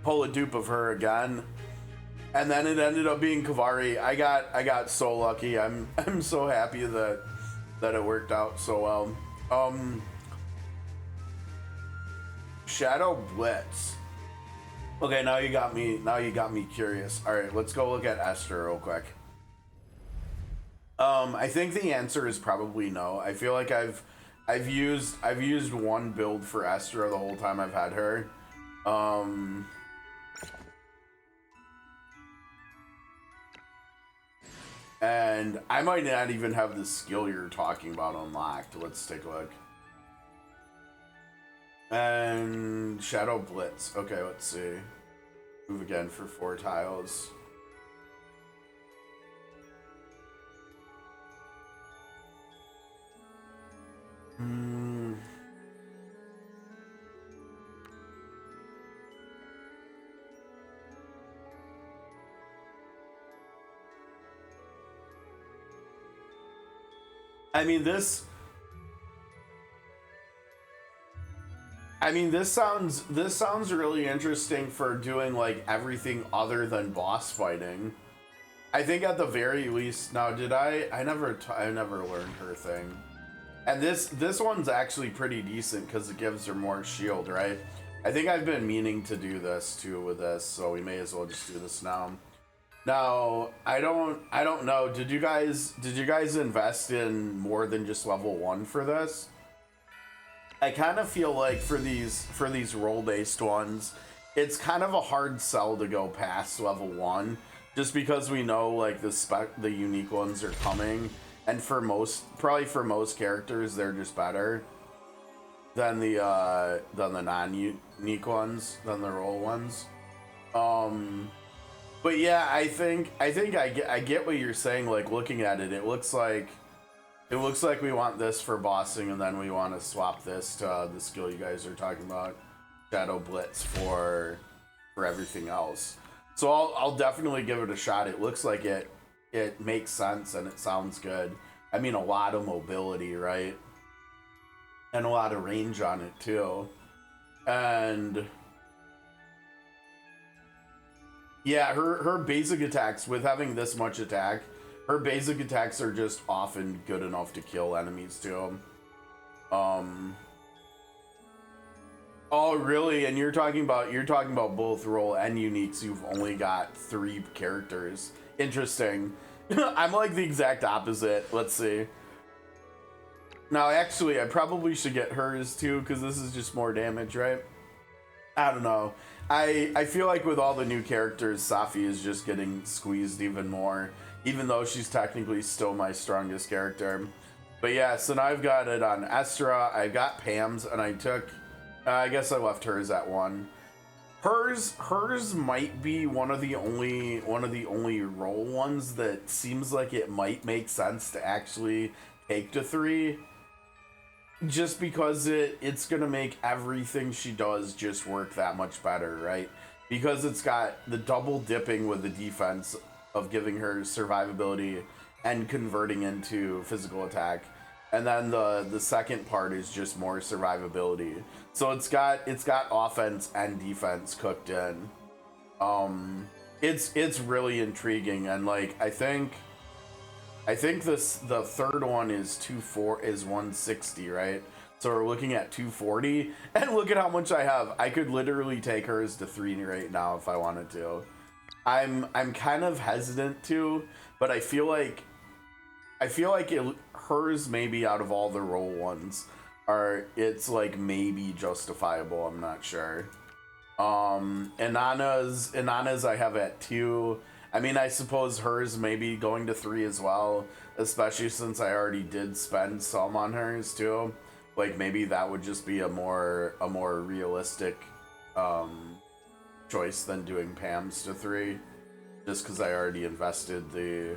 pull a dupe of her again, and then it ended up being Kavari. I got so lucky. I'm so happy that it worked out so well. Shadow Blitz. Okay, now you got me curious. All right, let's go look at Esther real quick. I think the answer is probably no. I feel like I've used one build for Esther the whole time I've had her. And I might not even have the skill you're talking about unlocked. Let's take a look. And Shadow Blitz. Okay, let's see. Move again for 4 tiles. This sounds really interesting for doing like everything other than boss fighting. I think at the very least. Now, did I never learned her thing. And this one's actually pretty decent because it gives her more shield, right? I think I've been meaning to do this too with this, so we may as well just do this now. Now, I don't know. Did you guys invest in more than just level 1 for this? I kind of feel like for these role-based ones, it's kind of a hard sell to go past level 1, just because we know like the unique ones are coming, and probably for most characters they're just better than the non-unique ones, than the role ones. But yeah, I think I get what you're saying. Like, looking at it, it looks like we want this for bossing, and then we want to swap this to the skill you guys are talking about, Shadow Blitz, for everything else. So I'll definitely give it a shot. It looks like it makes sense and it sounds good. I mean, a lot of mobility, right? And a lot of range on it too. And yeah, her basic attacks, with having this much attack, her basic attacks are just often good enough to kill enemies too. Oh really? And you're talking about both role and uniques. You've only got 3 characters. Interesting. I'm like the exact opposite. Let's see. Now, actually, I probably should get hers too, because this is just more damage, right? I don't know. I feel like with all the new characters, Safi is just getting squeezed even more, even though she's technically still my strongest character. But yeah, so now I've got it on Estra. I got Pam's, and I took. I guess I left hers at 1. Hers might be one of the only role ones that seems like it might make sense to actually take to 3. Just because it's gonna make everything she does just work that much better, right? Because it's got the double dipping with the defense of giving her survivability and converting into physical attack, and then the second part is just more survivability. So it's got offense and defense cooked in. it's really intriguing, and like I think the third one is 160, right? So we're looking at 240, and look at how much I have. I could literally take hers to 3 right now if I wanted to. I'm kind of hesitant to, but I feel like hers maybe out of all the roll ones it's like maybe justifiable. I'm not sure. Inanna's I have at 2. I mean, I suppose hers maybe going to 3 as well, especially since I already did spend some on hers too. Like maybe that would just be a more realistic choice than doing Pam's to 3, just because I already invested the.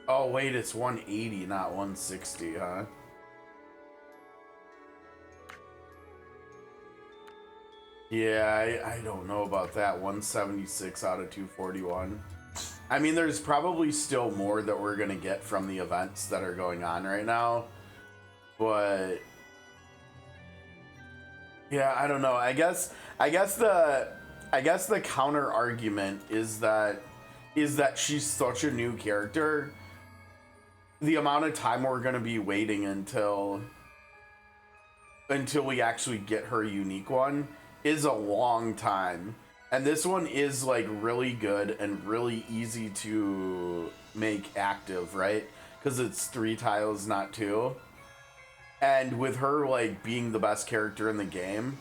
Oh wait, it's 180, not 160, huh? Yeah, I don't know about that. 176 out of 241. I mean, there's probably still more that we're gonna get from the events that are going on right now, but yeah, I don't know. I guess the counter argument is that she's such a new character. The amount of time we're gonna be waiting until we actually get her unique one is a long time. And this one is like really good and really easy to make active, right? Because it's 3 tiles, not 2. And with her like being the best character in the game,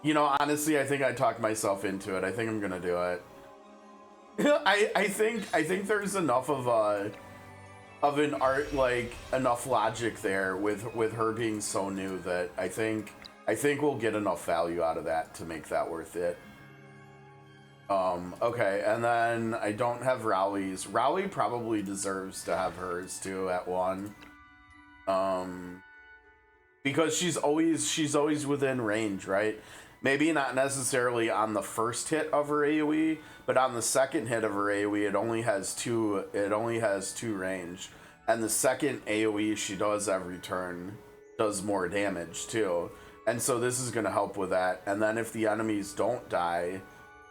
you know, honestly, I think I talked myself into it. I think I'm gonna do it. I think there's enough of an art, like enough logic there with her being so new that I think we'll get enough value out of that to make that worth it. Okay, and then I don't have Rowley's. Rowley probably deserves to have hers too at 1. Because she's always within range, right? Maybe not necessarily on the first hit of her AoE, but on the second hit of her AoE, it only has 2 range. And the second AoE she does every turn does more damage too. And so this is going to help with that. And then if the enemies don't die,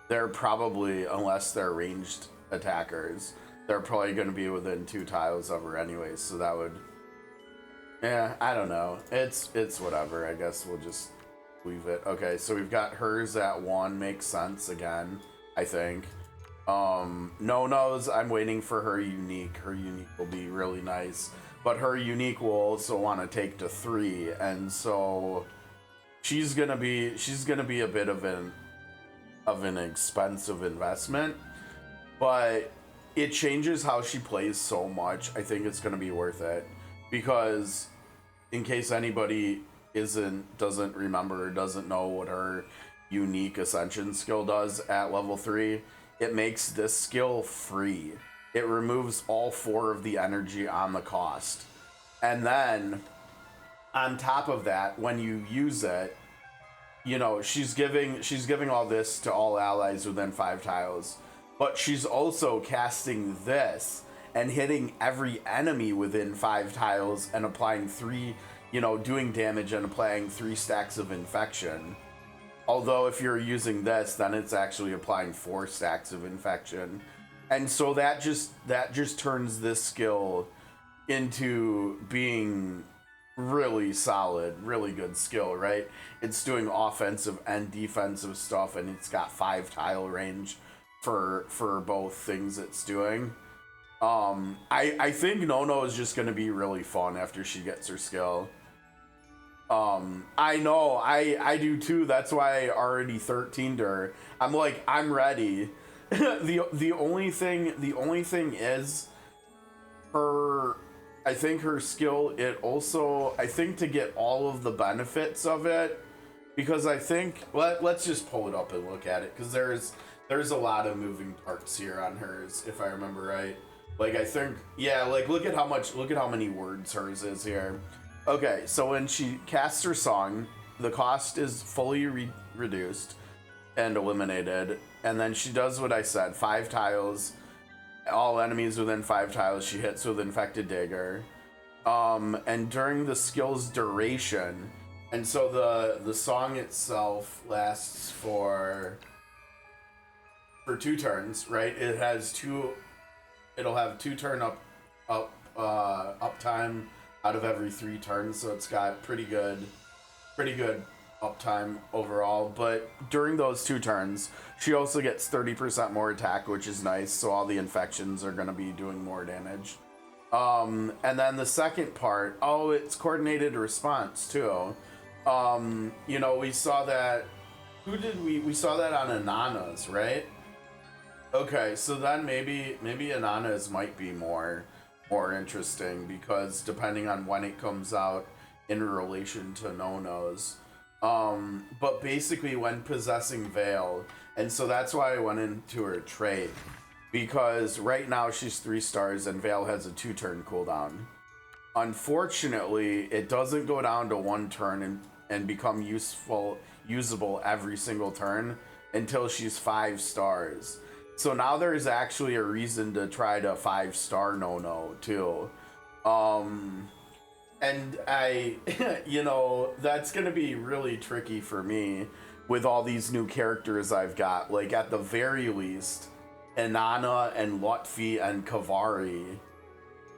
they're probably, unless they're ranged attackers, they're probably going to be within 2 tiles of her anyways. So that would, yeah, I don't know. It's whatever. I guess we'll just leave it. Okay, so we've got hers at 1. Makes sense again, I think. Nono's, I'm waiting for her unique. Her unique will be really nice. But her unique will also want to take to 3. And so she's gonna be a bit of an expensive investment, but it changes how she plays so much. I think it's gonna be worth it, because in case anybody doesn't remember or doesn't know what her unique Ascension skill does at level 3, it makes this skill free. It removes all 4 of the energy on the cost, and then on top of that, when you use it, you know, she's giving all this to all allies within 5 tiles, but she's also casting this and hitting every enemy within 5 tiles and applying 3, you know, doing damage and applying 3 stacks of infection. Although if you're using this, then it's actually applying 4 stacks of infection. And so that just turns this skill into being really solid, really good skill, right? It's doing offensive and defensive stuff, and it's got 5 tile range for both things it's doing. I think Nono is just gonna be really fun after she gets her skill. I know, I do too. That's why I already 13'd her. I'm like, I'm ready. the only thing is her, I think her skill, it also, I think to get all of the benefits of it, because I think, let's just pull it up and look at it, because there's a lot of moving parts here on hers, if I remember right. Like, I think, yeah, like, look at how many words hers is here. Okay, so when she casts her song, the cost is fully reduced and eliminated, and then she does what I said, 5 tiles, all enemies within 5 tiles she hits with Infected Dagger. And during the skill's duration, and so the song itself lasts for for 2 turns, right? It has 2. It'll have 2 turn uptime out of every 3 turns, so it's got pretty good uptime overall. But during those 2 turns, she also gets 30% more attack, which is nice. So all the infections are going to be doing more damage. And then the second part, it's coordinated response too. You know, we saw that. Who did we saw that on Ananas, right? Okay, so then maybe Ananas might be more interesting, because depending on when it comes out in relation to Nono's. But basically when possessing Veil, and so that's why I went into her trade, because right now she's 3 stars and Veil has a 2-turn cooldown. Unfortunately, it doesn't go down to 1 turn and become usable every single turn until she's 5 stars. So now there's actually a reason to try to 5-star Nono too. And I, you know, that's gonna be really tricky for me with all these new characters I've got. Like, at the very least, Inanna and Lutfi and Kavari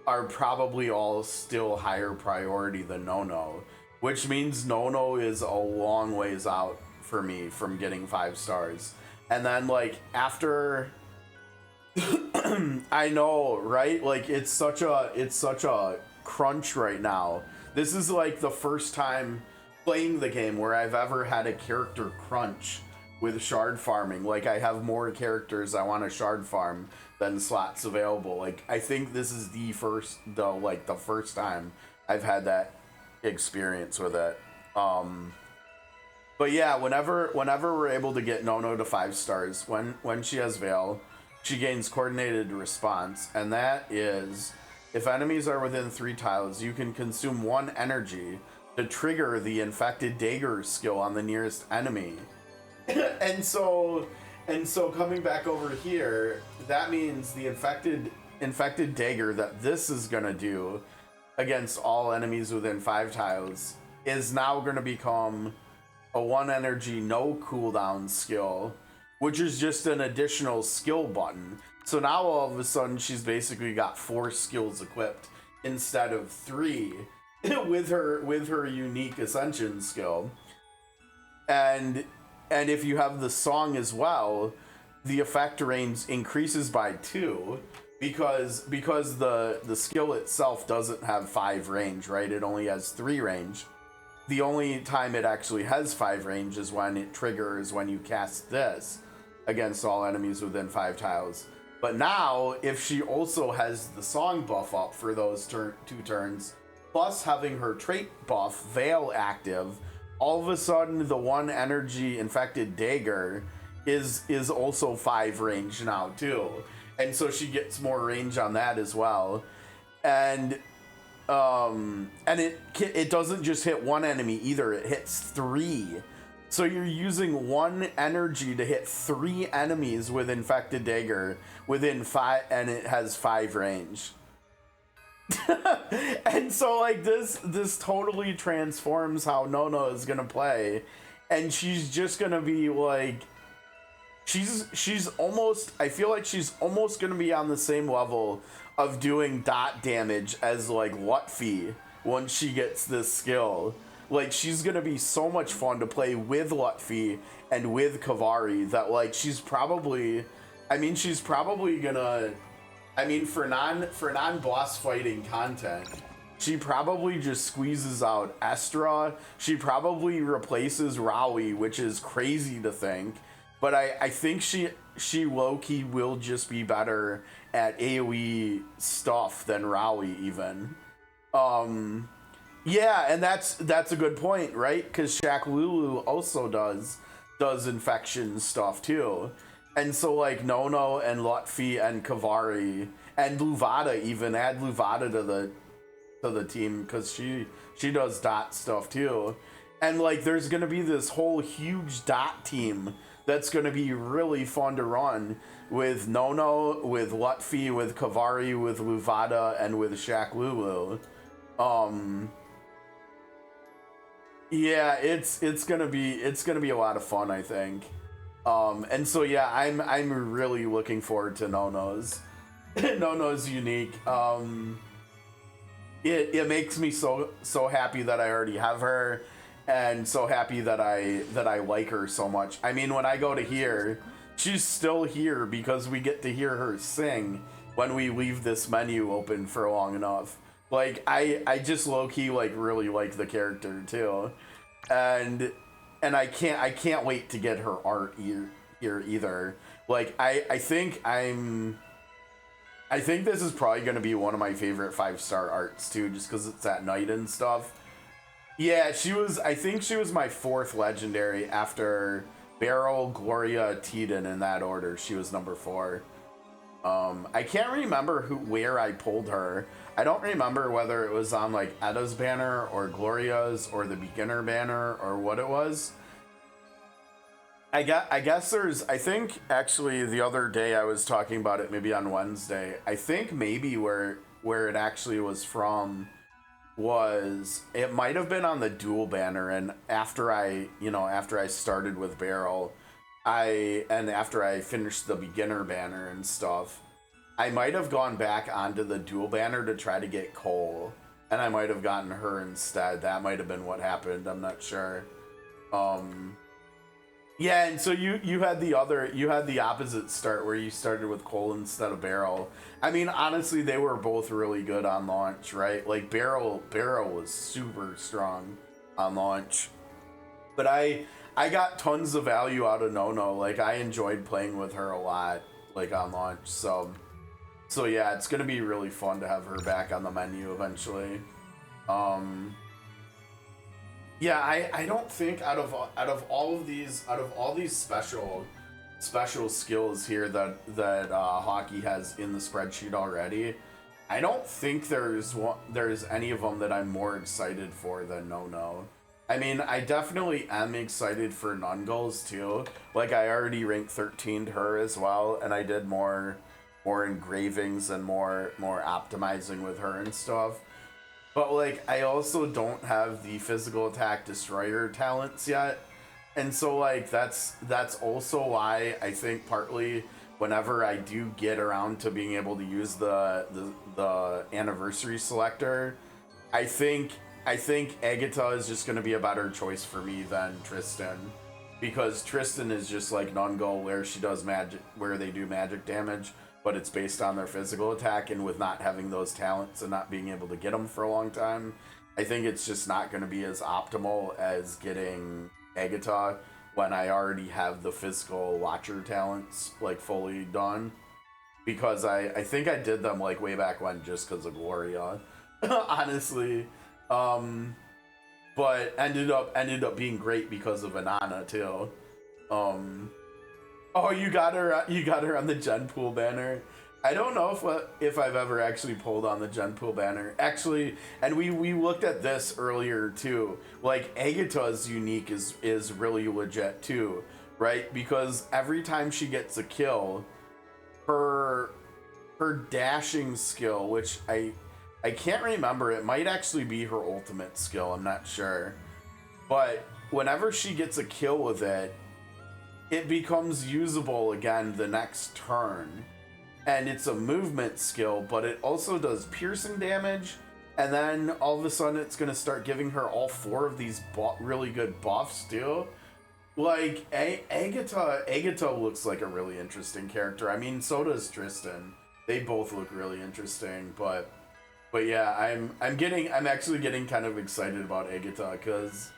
are probably all still higher priority than Nono, which means Nono is a long ways out for me from getting 5 stars. And then, like, after I know, right? Like, it's such a crunch right now. This is like the first time playing the game where I've ever had a character crunch with shard farming. Like, I have more characters I want to shard farm than slots available. Like, I think this is the first time I've had that experience with it. But yeah, whenever we're able to get Nono to 5 stars, when she has Veil, she gains coordinated response, and that is, if enemies are within 3 tiles, you can consume 1 energy to trigger the infected dagger skill on the nearest enemy. and so coming back over here, that means the infected dagger that this is gonna do against all enemies within 5 tiles is now gonna become a 1 energy no cooldown skill, which is just an additional skill button. So now all of a sudden she's basically got 4 skills equipped instead of 3 with her unique Ascension skill. And if you have the song as well, the effect range increases by 2 because the skill itself doesn't have 5 range, right? It only has 3 range. The only time it actually has 5 range is when it triggers when you cast this against all enemies within 5 tiles. But now, if she also has the song buff up for those 2 turns, plus having her trait buff, Veil, active, all of a sudden the 1 energy infected dagger is also 5 range now too. And so she gets more range on that as well. And it doesn't just hit 1 enemy either, it hits 3. So you're using 1 energy to hit 3 enemies with infected dagger within 5, and it has 5 range. And so, like, this totally transforms how Nono is gonna play, and she's just gonna be like, she's almost, I feel like she's almost gonna be on the same level of doing dot damage as like Lutfi once she gets this skill. Like, she's gonna be so much fun to play with Lutfi and with Kavari that, like, she's probably gonna, for non-boss fighting content, she probably just squeezes out Estra. She probably replaces Rawi, which is crazy to think, but I think she low-key will just be better at AoE stuff than Rawi even. Yeah, and that's a good point, right? Because Shaq Lulu also does infection stuff too. And so, like, Nono and Lutfi and Kavari and Luvada, even add Luvada to the team because she does dot stuff too. And, like, there's gonna be this whole huge dot team that's gonna be really fun to run with Nono, with Lutfi, with Kavari, with Luvada, and with Shaq Lulu. Yeah, it's gonna be a lot of fun, I think. And so yeah, I'm really looking forward to Nono's Nono's unique. It makes me so happy that I already have her, and so happy that I like her so much. I mean, when I go to here, she's still here because we get to hear her sing when we leave this menu open for long enough. Like I just low key like really like the character too, and I can't wait to get her art here either. Like I think this is probably going to be one of my favorite 5-star arts too, just because it's at night and stuff. Yeah, I think she was my 4th legendary after Beryl, Gloria, Tiden in that order. She was number 4. I can't remember where I pulled her. I don't remember whether it was on like Edda's banner or Gloria's or the beginner banner or what it was. I guess I think actually the other day I was talking about it, maybe on Wednesday. I think maybe where it actually was from was, it might have been on the dual banner, and after I started with Beryl, after I finished the beginner banner and stuff, I might have gone back onto the dual banner to try to get Cole, and I might have gotten her instead. That might have been what happened. I'm not sure. Yeah, and so you had the opposite start where you started with Cole instead of Beryl. I mean, honestly, they were both really good on launch, right? Like Beryl was super strong on launch. But I got tons of value out of Nono. Like I enjoyed playing with her a lot, like on launch. So yeah, it's gonna be really fun to have her back on the menu eventually. Yeah, I don't think out of all these special skills here that Hockey has in the spreadsheet already, I don't think there's any of them that I'm more excited for than Nono. I mean, I definitely am excited for Nungles too. Like I already ranked 13'd her as well, and I did more engravings and more optimizing with her and stuff. But like I also don't have the physical attack destroyer talents yet. And so like that's also why I think partly whenever I do get around to being able to use the anniversary selector, I think Agatha is just going to be a better choice for me than Tristan, because Tristan is just like Nungal, where she does magic, where they do magic damage, but it's based on their physical attack, and with not having those talents and not being able to get them for a long time, I think it's just not going to be as optimal as getting Agatha when I already have the physical watcher talents like fully done, because I think I did them like way back when just because of Gloria, honestly, but ended up being great because of Anana too. Oh, you got her on the Gen Pool banner. I don't know if I've ever actually pulled on the Gen Pool banner. Actually, and we looked at this earlier too. Like Agatha's unique is really legit too, right? Because every time she gets a kill, her dashing skill, which I can't remember, it might actually be her ultimate skill, I'm not sure. But whenever she gets a kill with it, it becomes usable again the next turn. And it's a movement skill, but it also does piercing damage. And then all of a sudden it's going to start giving her all 4 of these really good buffs too. Like, Agatha looks like a really interesting character. I mean, so does Tristan. They both look really interesting, but yeah, I'm actually getting kind of excited about Agatha, because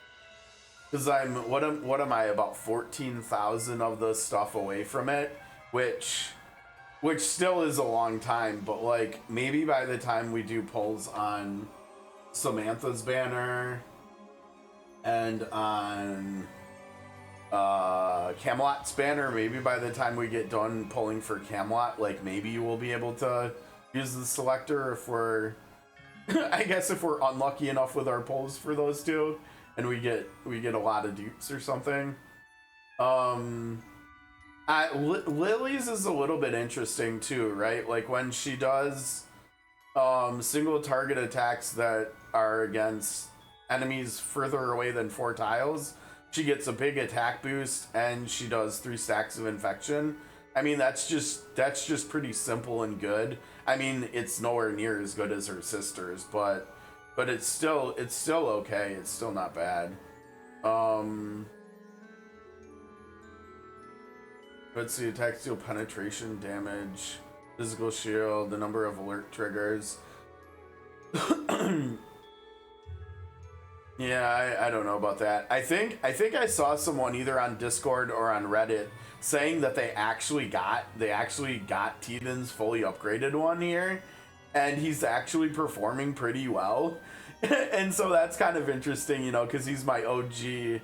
what am I, about 14,000 of the stuff away from it, which still is a long time, but like maybe by the time we do polls on Samantha's banner and on Camelot's banner, maybe by the time we get done pulling for Camelot, like maybe we'll be able to use the selector if we're I guess if we're unlucky enough with our polls for those two and we get a lot of dupes or something. Lily's is a little bit interesting too, right? Like when she does single target attacks that are against enemies further away than 4 tiles, she gets a big attack boost and she does 3 stacks of infection. I mean, that's just pretty simple and good. I mean, it's nowhere near as good as her sister's, but it's still okay. It's still not bad. Let's see, attack, deal penetration damage, physical shield, the number of alert triggers. Yeah, I don't know about that. I think I saw someone either on Discord or on Reddit saying that they actually got Titan's fully upgraded one here, and he's actually performing pretty well. And so that's kind of interesting, you know, because he's my OG.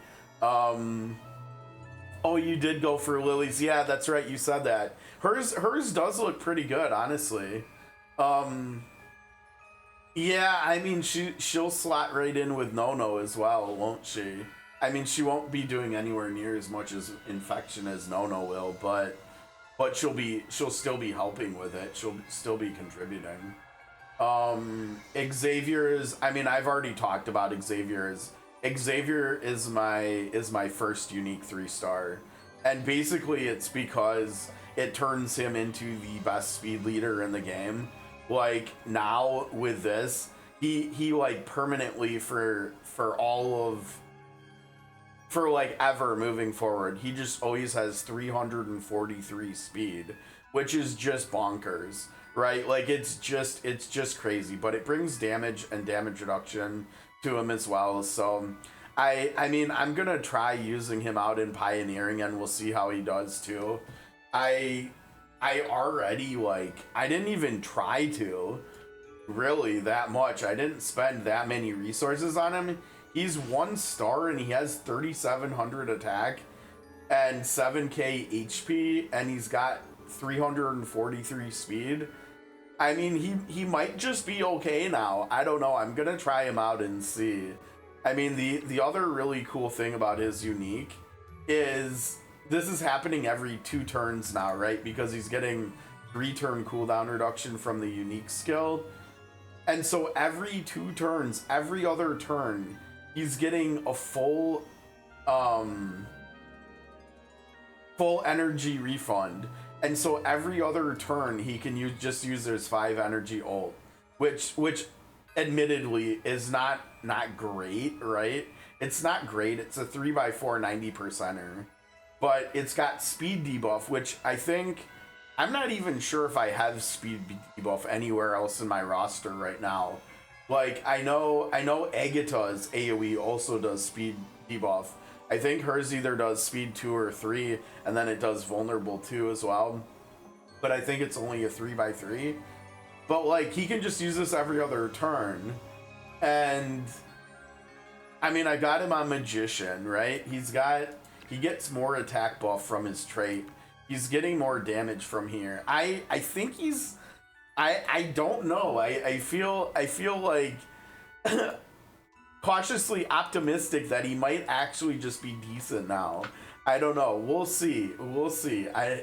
Oh, you did go for Lily's. Yeah, that's right. You said that. Hers does look pretty good, honestly. Yeah, I mean, she'll slot right in with Nono as well, won't she? I mean, she won't be doing anywhere near as much as infection as Nono will, but she'll still be helping with it. She'll still be contributing. Xavier's, I mean, I've already talked about Xavier's. Xavier is my first unique 3-star, and basically it's because it turns him into the best speed leader in the game. Like, now with this, he like permanently for like ever moving forward, he just always has 343 speed, which is just bonkers, right? Like, it's just crazy, but it brings damage and damage reduction to him as well. So I mean, I'm gonna try using him out in pioneering, and we'll see how he does too. I already, like, I didn't even try to really that much. I didn't spend that many resources on him. He's 1 star and he has 3,700 attack and 7k HP, and he's got 343 speed. I mean, he might just be okay now. I don't know. I'm gonna try him out and see. I mean, the other really cool thing about his unique is this is happening every 2 turns now, right? Because he's getting 3-turn cooldown reduction from the unique skill. And so every 2 turns, every other turn, he's getting a full energy refund. And so every other turn he can just use his 5 energy ult, which admittedly is not great, right? It's not great. It's a 3x4 90%er. But it's got speed debuff, which I think, I'm not even sure if I have speed debuff anywhere else in my roster right now. Like, I know Agatha's AoE also does speed debuff. I think hers either does speed 2 or 3, and then it does vulnerable 2 as well. But I think it's only a 3x3. But, like, he can just use this every other turn. And, I mean, I got him on Magician, right? He gets more attack buff from his trait. He's getting more damage from here. I think he's... I don't know. I feel like cautiously optimistic that he might actually just be decent now. I don't know. We'll see. I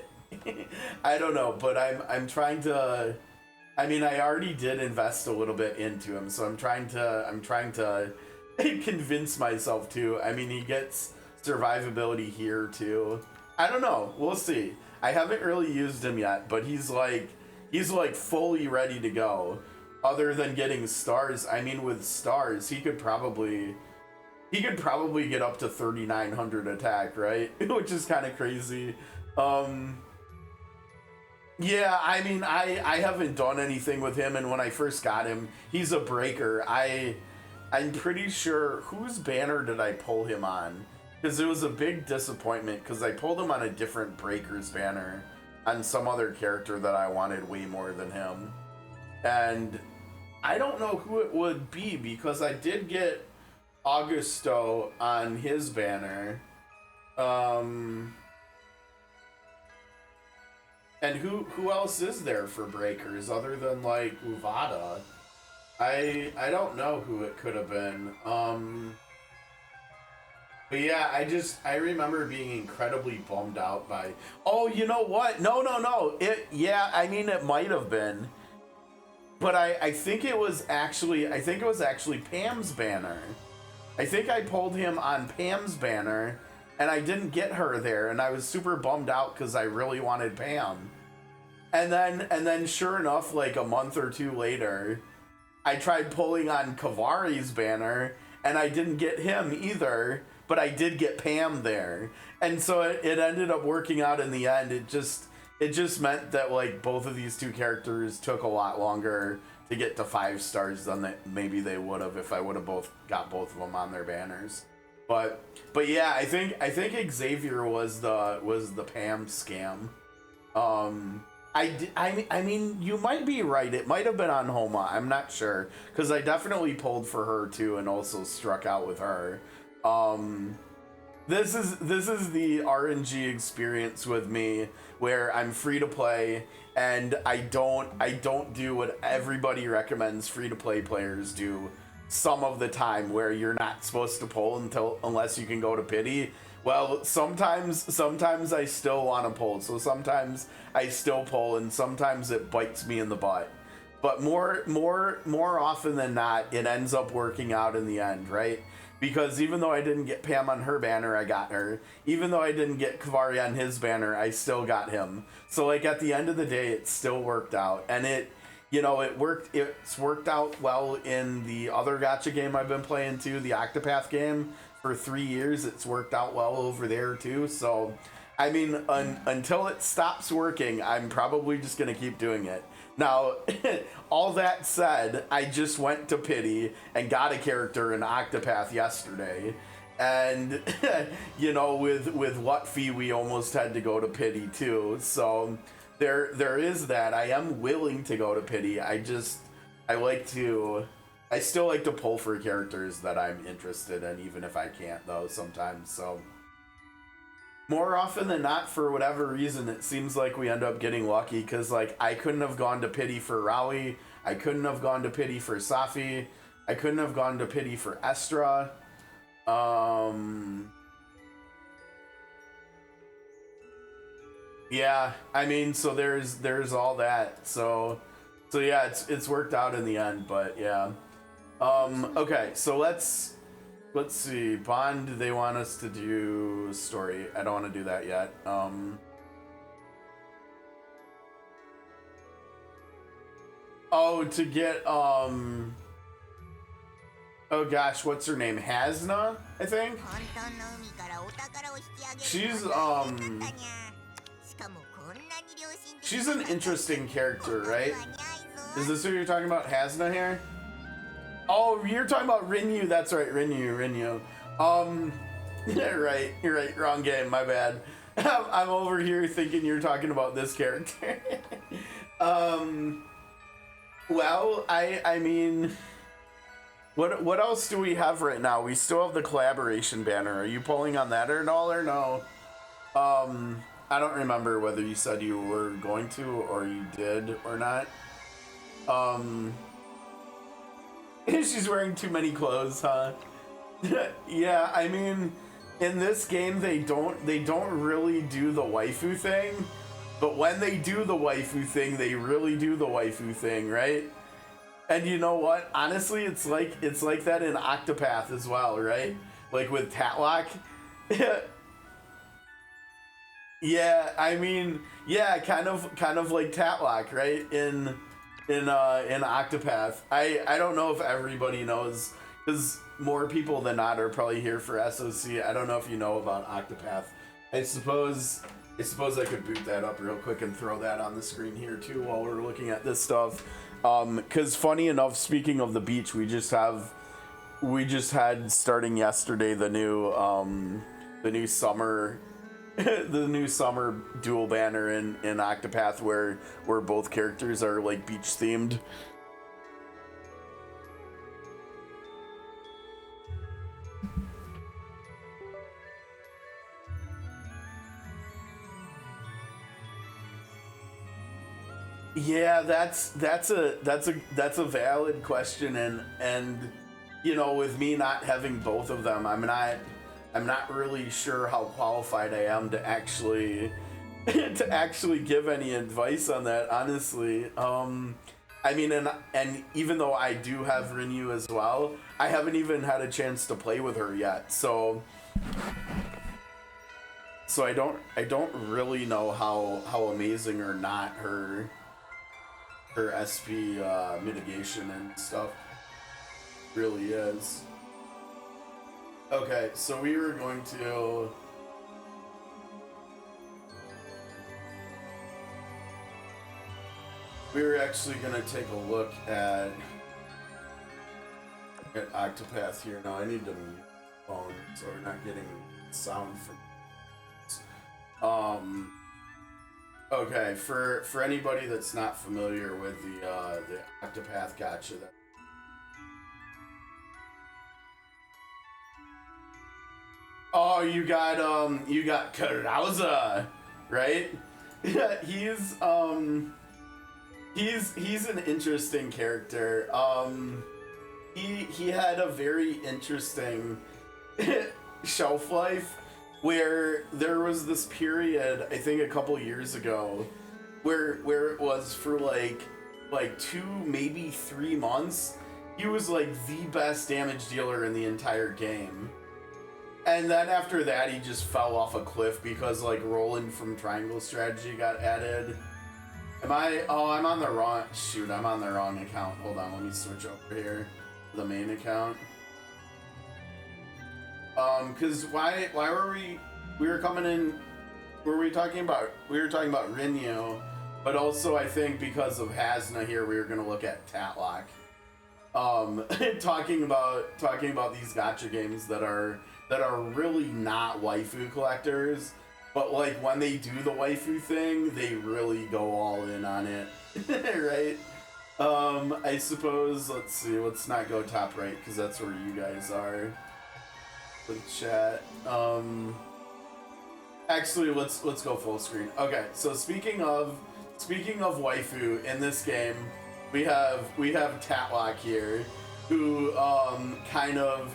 don't know, but I'm trying to... I mean, I already did invest a little bit into him, so I'm trying to convince myself to. I mean, he gets survivability here too. I don't know. We'll see. I haven't really used him yet, but he's like fully ready to go. Other than getting stars, I mean, with stars, he could probably get up to 3,900 attack, right? Which is kind of crazy. Yeah, I mean, I haven't done anything with him, and when I first got him, he's a breaker. I'm pretty sure, whose banner did I pull him on? Because it was a big disappointment, because I pulled him on a different Breakers banner on some other character that I wanted way more than him. And I don't know who it would be, because I did get Augusto on his banner. And who else is there for Breakers other than, like, Uvada? I don't know who it could have been. But yeah, I remember being incredibly bummed out by... Oh, you know what? No. Yeah, I mean, it might have been. But I think it was actually Pam's banner. I think I pulled him on Pam's banner, and I didn't get her there, and I was super bummed out because I really wanted Pam. And then sure enough, like a month or two later, I tried pulling on Convallaria's banner, and I didn't get him either, but I did get Pam there. And so it ended up working out in the end. It just meant that like both of these two characters took a lot longer to get to 5 stars than maybe they would have if I would have got both of them on their banners. But yeah, I think Xavier was the Pam scam. I mean, you might be right. It might have been on Homa. I'm not sure, because I definitely pulled for her too, and also struck out with her. This is the RNG experience with me, where I'm free to play, and I don't do what everybody recommends free to play players do some of the time, where you're not supposed to pull unless you can go to pity. Well, sometimes I still want to pull, so sometimes I still pull, and sometimes it bites me in the butt. But more often than not, it ends up working out in the end, right? Because even though I didn't get Pam on her banner, I got her. Even though I didn't get Convallaria on his banner, I still got him. So like at the end of the day, it still worked out, and it's worked out well in the other gacha game I've been playing too, the Octopath game. For 3 years, it's worked out well over there too. So, I mean, until it stops working, I'm probably just gonna keep doing it. Now, all that said, I just went to pity and got a character in Octopath yesterday, and with what fee we almost had to go to pity too. So there is that. I am willing to go to pity. I still like to pull for characters that I'm interested in, even if I can't, though, sometimes. So, more often than not, for whatever reason, it seems like we end up getting lucky, because, like, I couldn't have gone to pity for Raleigh, I couldn't have gone to pity for Safi, I couldn't have gone to pity for Estra. Yeah, I mean, so there's all that. So yeah, it's worked out in the end, but yeah. Okay, so let's see. Bond, they want us to do story. I don't want to do that yet. Oh, to get, oh gosh, what's her name? Hasna, I think? She's an interesting character, right? Is this what you're talking about, Hasna here? Oh, you're talking about Rinyu. That's right, Rinyu. Right, you're right. Wrong game. My bad. I'm over here thinking you're talking about this character. Well, I mean, what else do we have right now? We still have the collaboration banner. Are you pulling on that at all or no? I don't remember whether you said you were going to or you did or not. She's wearing too many clothes, huh? Yeah, I mean, in this game they don't really do the waifu thing, but when they do the waifu thing, they really do the waifu thing, right? And you know what? Honestly, it's like that in Octopath as well, right? Like with Tatlock. Yeah, I mean, yeah, kind of like Tatlock, right? In Octopath. I don't know if everybody knows, because more people than not are probably here for SOC. I don't know if you know about Octopath. I suppose I could boot that up real quick and throw that on the screen here too while we're looking at this stuff. Because funny enough, speaking of the beach, we just had starting yesterday the new summer the new summer dual banner in Octopath where both characters are like beach themed. Yeah, that's a valid question, and with me not having both of them, I'm not really sure how qualified I am to actually give any advice on that, honestly. I mean, and even though I do have Rinyu as well, I haven't even had a chance to play with her yet. So I don't really know how amazing or not her SP mitigation and stuff really is. Okay, so we were going to. We were actually going to take a look at Octopath here. Now I need to mute the phone so we're not getting sound from. Okay, for anybody that's not familiar with the Octopath gacha, oh, you got Carousa, right? Yeah, he's an interesting character. He had a very interesting shelf life where there was this period, I think a couple years ago, where it was for like 2, maybe 3 months, he was like the best damage dealer in the entire game. And then after that, he just fell off a cliff because like Roland from Triangle Strategy got added. Am I? Oh, I'm on the wrong. Shoot, I'm on the wrong account. Hold on, let me switch over here to the main account. Cause why were we were coming in? Were we talking about? We were talking about Rinyu, but also I think because of Hasna here, we were gonna look at Tatlock. Talking about these gacha games that are really not waifu collectors. But like when they do the waifu thing, they really go all in on it, right? I suppose, let's see, let's not go top right because that's where you guys are with chat. Actually, let's go full screen. Okay, so speaking of waifu in this game, we have Tatlock here, who kind of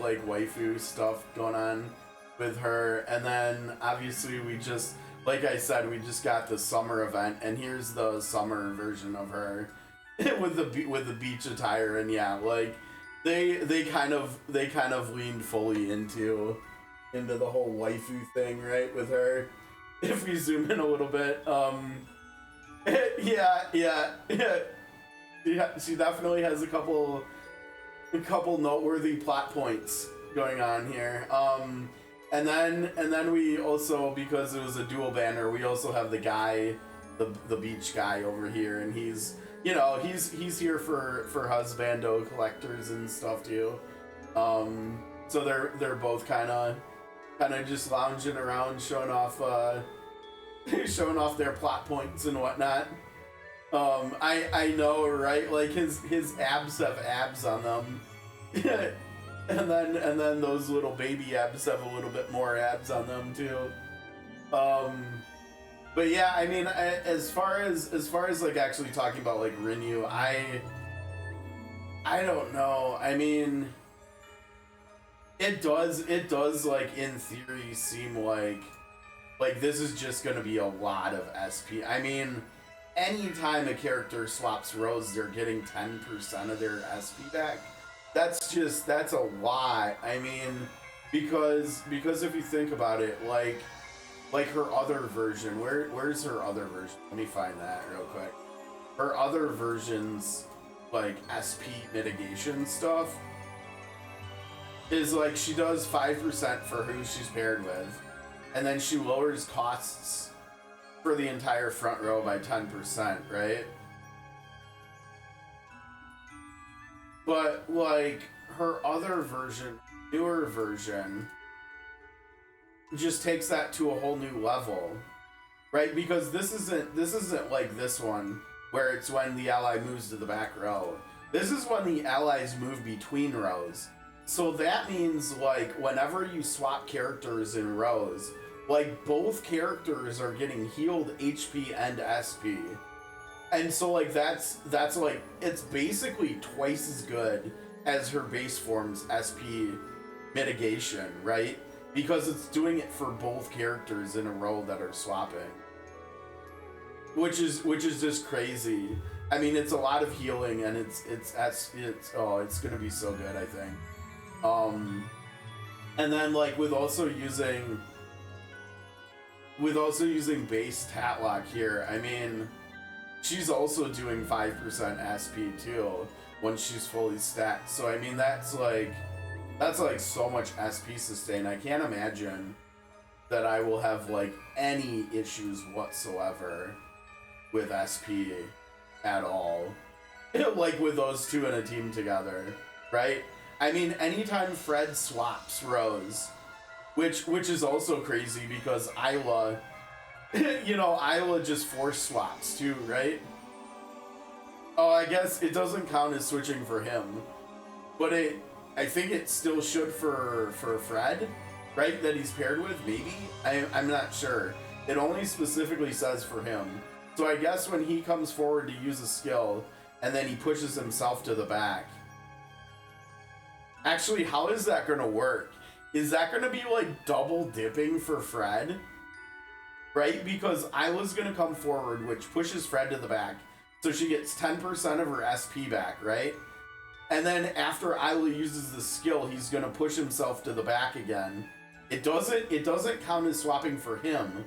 like waifu stuff going on with her, and then obviously we just, like I said, we just got the summer event, and here's the summer version of her with the beach attire, and yeah, like they kind of leaned fully into the whole waifu thing, right, with her. If we zoom in a little bit, yeah, she definitely has a couple noteworthy plot points going on here. And then we also, because it was a dual banner, we also have the guy, the beach guy over here, and he's here for husbando collectors and stuff too. So they're both kind of just lounging around, showing off their plot points and whatnot. I know, right? Like his abs have abs on them. And then those little baby abs have a little bit more abs on them too. But yeah, I mean, as far as like actually talking about like Rinyu, I don't know. I mean, it does like in theory seem like this is just gonna be a lot of SP. I mean, anytime a character swaps rows, they're getting 10% of their SP back. That's a lot. I mean, because if you think about it, like her other version, where's her other version? Let me find that real quick. Her other versions, like SP mitigation stuff, is like she does 5% for who she's paired with, and then she lowers costs for the entire front row by 10%, right? But like her other version, newer version, just takes that to a whole new level, right? Because this isn't like this one where it's when the ally moves to the back row. This is when the allies move between rows. So that means like whenever you swap characters in rows, like both characters are getting healed HP and SP. And so like that's like, it's basically twice as good as her base form's SP mitigation, right? Because it's doing it for both characters in a row that are swapping. which is just crazy. I mean, it's a lot of healing, and it's gonna be so good, I think. And then like with also using base Tatlock here, I mean, she's also doing 5% SP too once she's fully stacked. So I mean, that's like so much SP sustain. I can't imagine that I will have like any issues whatsoever with SP at all. Like with those two in a team together, right? I mean, anytime Fred swaps Rose, which is also crazy because Isla, you know, Isla just force swaps too, right? Oh, I guess it doesn't count as switching for him, but I think it still should for Fred, right? That he's paired with, maybe? I'm not sure. It only specifically says for him. So I guess when he comes forward to use a skill, and then he pushes himself to the back. Actually, how is that gonna work? Is that gonna be like double dipping for Fred? Right? Because Isla's gonna come forward, which pushes Fred to the back. So she gets 10% of her SP back, right? And then after Isla uses the skill, he's gonna push himself to the back again. It doesn't count as swapping for him,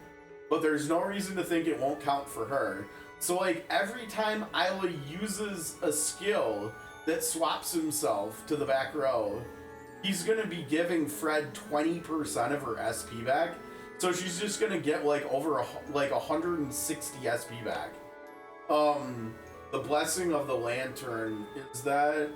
but there's no reason to think it won't count for her. So like every time Isla uses a skill that swaps himself to the back row, he's gonna be giving Fred 20% of her SP back. So she's just gonna get like over 160 SP back. The Blessing of the Lantern, is that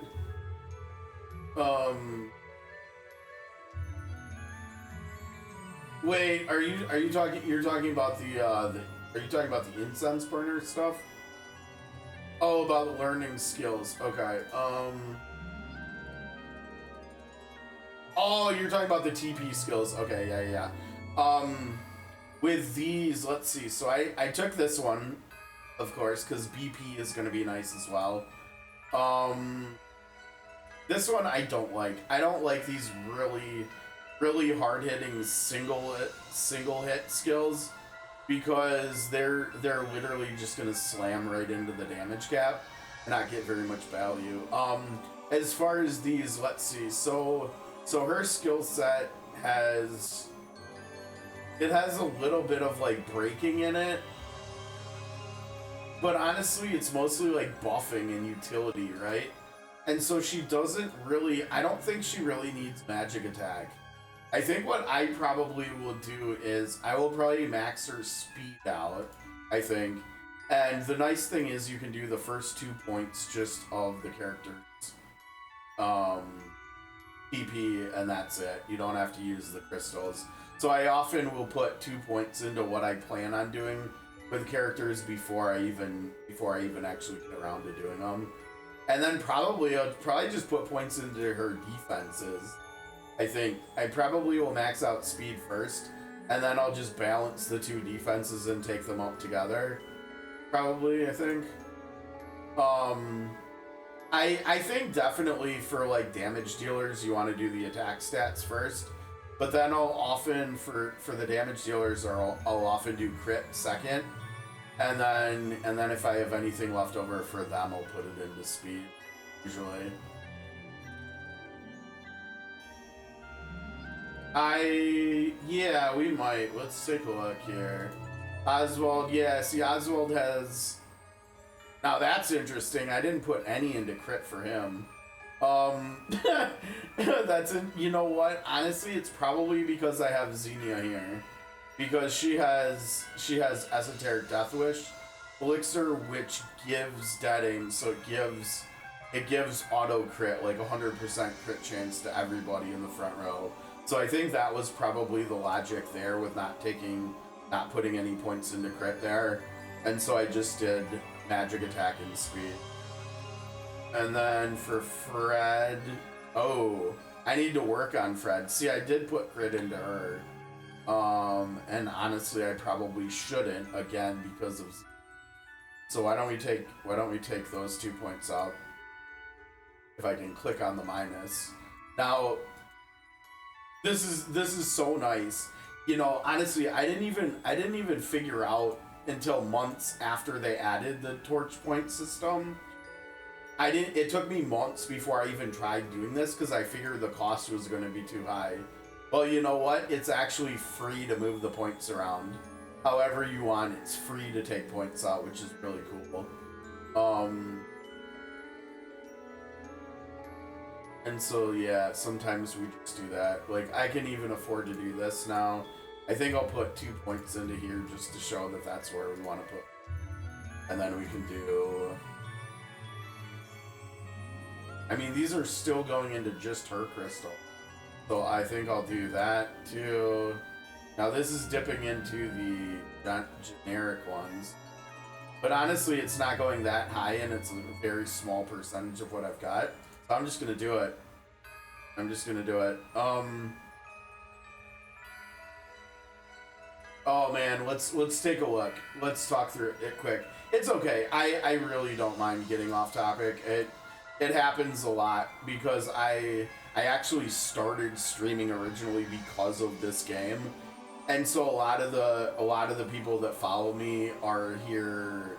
wait, are you talking about the incense burner stuff? Oh, about learning skills. Okay. Oh, you're talking about the TP skills. Okay, yeah. With these, let's see. So I took this one, of course, because BP is going to be nice as well. This one I don't like. I don't like these really hard-hitting single hit skills, because they're literally just gonna slam right into the damage cap and not get very much value. As far as these, let's see. So her skill set has a little bit of like breaking in it, but honestly it's mostly like buffing and utility, right? And so she doesn't really, I don't think she really needs magic attack. I think what I probably will do is I will probably max her speed out, I think. And the nice thing is you can do the first 2 points just of the character's PP, and that's it. You don't have to use the crystals. So I often will put 2 points into what I plan on doing with characters before I even actually get around to doing them. And then I'll probably just put points into her defenses. I think I probably will max out speed first, and then I'll just balance the 2 defenses and take them up together. Probably, I think. I think definitely for like damage dealers, you want to do the attack stats first, but then I'll often for the damage dealers, I'll often do crit second, and then if I have anything left over for them, I'll put it into speed usually. Yeah, we might. Let's take a look here. Oswald, yeah, see, Oswald has... Now that's interesting. I didn't put any into crit for him. You know what? Honestly, it's probably because I have Xenia here. Because she has Esoteric Death Wish Elixir, which gives deading, so it gives auto crit, like 100% crit chance to everybody in the front row. So I think that was probably the logic there with not putting any points into crit there. And so I just did magic attack and speed. And then for Fred, oh, I need to work on Fred. See, I did put crit into her. And honestly, I probably shouldn't, again, because of... So why don't we take those 2 points out? If I can click on the minus. Now, this is so nice. You know, honestly, I didn't even figure out until months after they added the torch point system. It took me months before I even tried doing this because I figured the cost was going to be too high. Well, you know what? It's actually free to move the points around. However you want, it's free to take points out, which is really cool. And so, yeah, sometimes we just do that. Like, I can even afford to do this now. I think I'll put 2 points into here just to show that that's where we want to put. And then we can do... I mean, these are still going into just her crystal. So I think I'll do that too. Now this is dipping into the generic ones. But honestly, it's not going that high and it's a very small percentage of what I've got. So I'm just gonna do it. I'm just gonna do it. Oh man, let's take a look. Let's talk through it quick. It's okay. I really don't mind getting off topic. It happens a lot because I actually started streaming originally because of this game. And so a lot of the people that follow me are here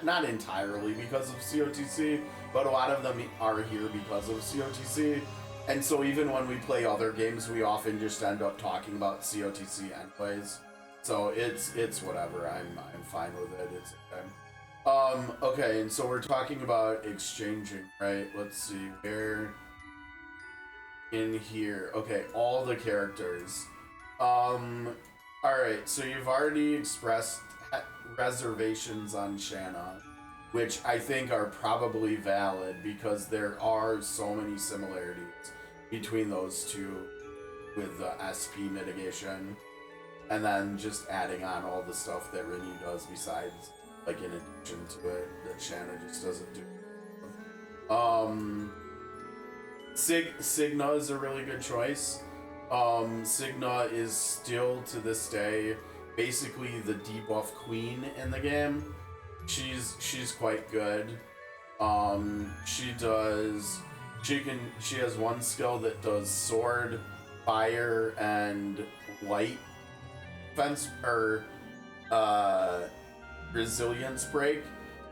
not entirely because of COTC, but a lot of them are here because of COTC. And so even when we play other games, we often just end up talking about COTC anyways. So it's whatever. I'm fine with it. It's okay. Okay, and so we're talking about exchanging, right? Let's see, where in here? Okay, all the characters. Alright, so you've already expressed reservations on Shanna, which I think are probably valid because there are so many similarities between those two with the SP mitigation, and then just adding on all the stuff that Rinyu does besides, like, in addition to it, that Shanna just doesn't do. Signa is a really good choice. Signa is still, to this day, basically the debuff queen in the game. She's quite good. She has one skill that does sword, fire, and light fence, or resilience break,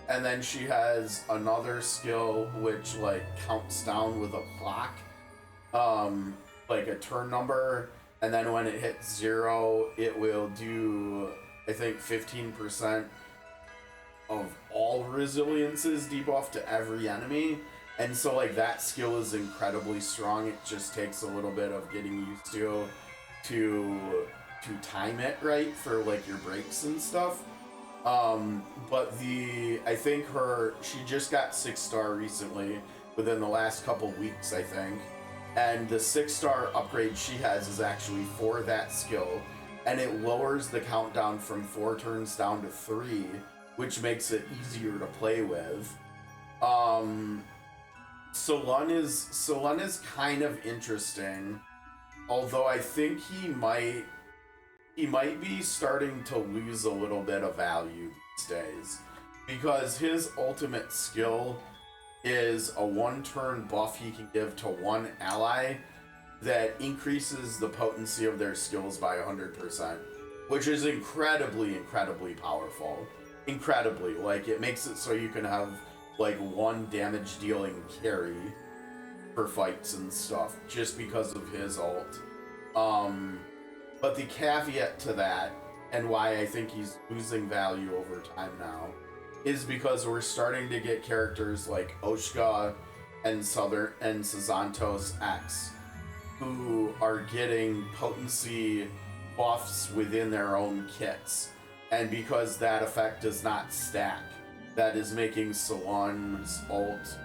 and then she has another skill which like counts down with a clock, like a turn number, and then when it hits 0 it will do, I think, 15% of all resiliences debuff to every enemy. And so like that skill is incredibly strong. It just takes a little bit of getting used to time it right for like your breaks and stuff. But I think she just got 6-star recently, within the last couple weeks, I think. And the 6-star upgrade she has is actually for that skill, and it lowers the countdown from 4 turns down to 3, which makes it easier to play with. Solun is kind of interesting, although I think he might be starting to lose a little bit of value these days, because his ultimate skill is a 1-turn buff he can give to one ally that increases the potency of their skills by 100%, which is incredibly powerful. Incredibly, like, it makes it so you can have like 1 damage dealing carry for fights and stuff just because of his ult. But the caveat to that, and why I think he's losing value over time now, is because we're starting to get characters like Oshka and Sazantos X, who are getting potency buffs within their own kits. And because that effect does not stack, that is making Solun's ult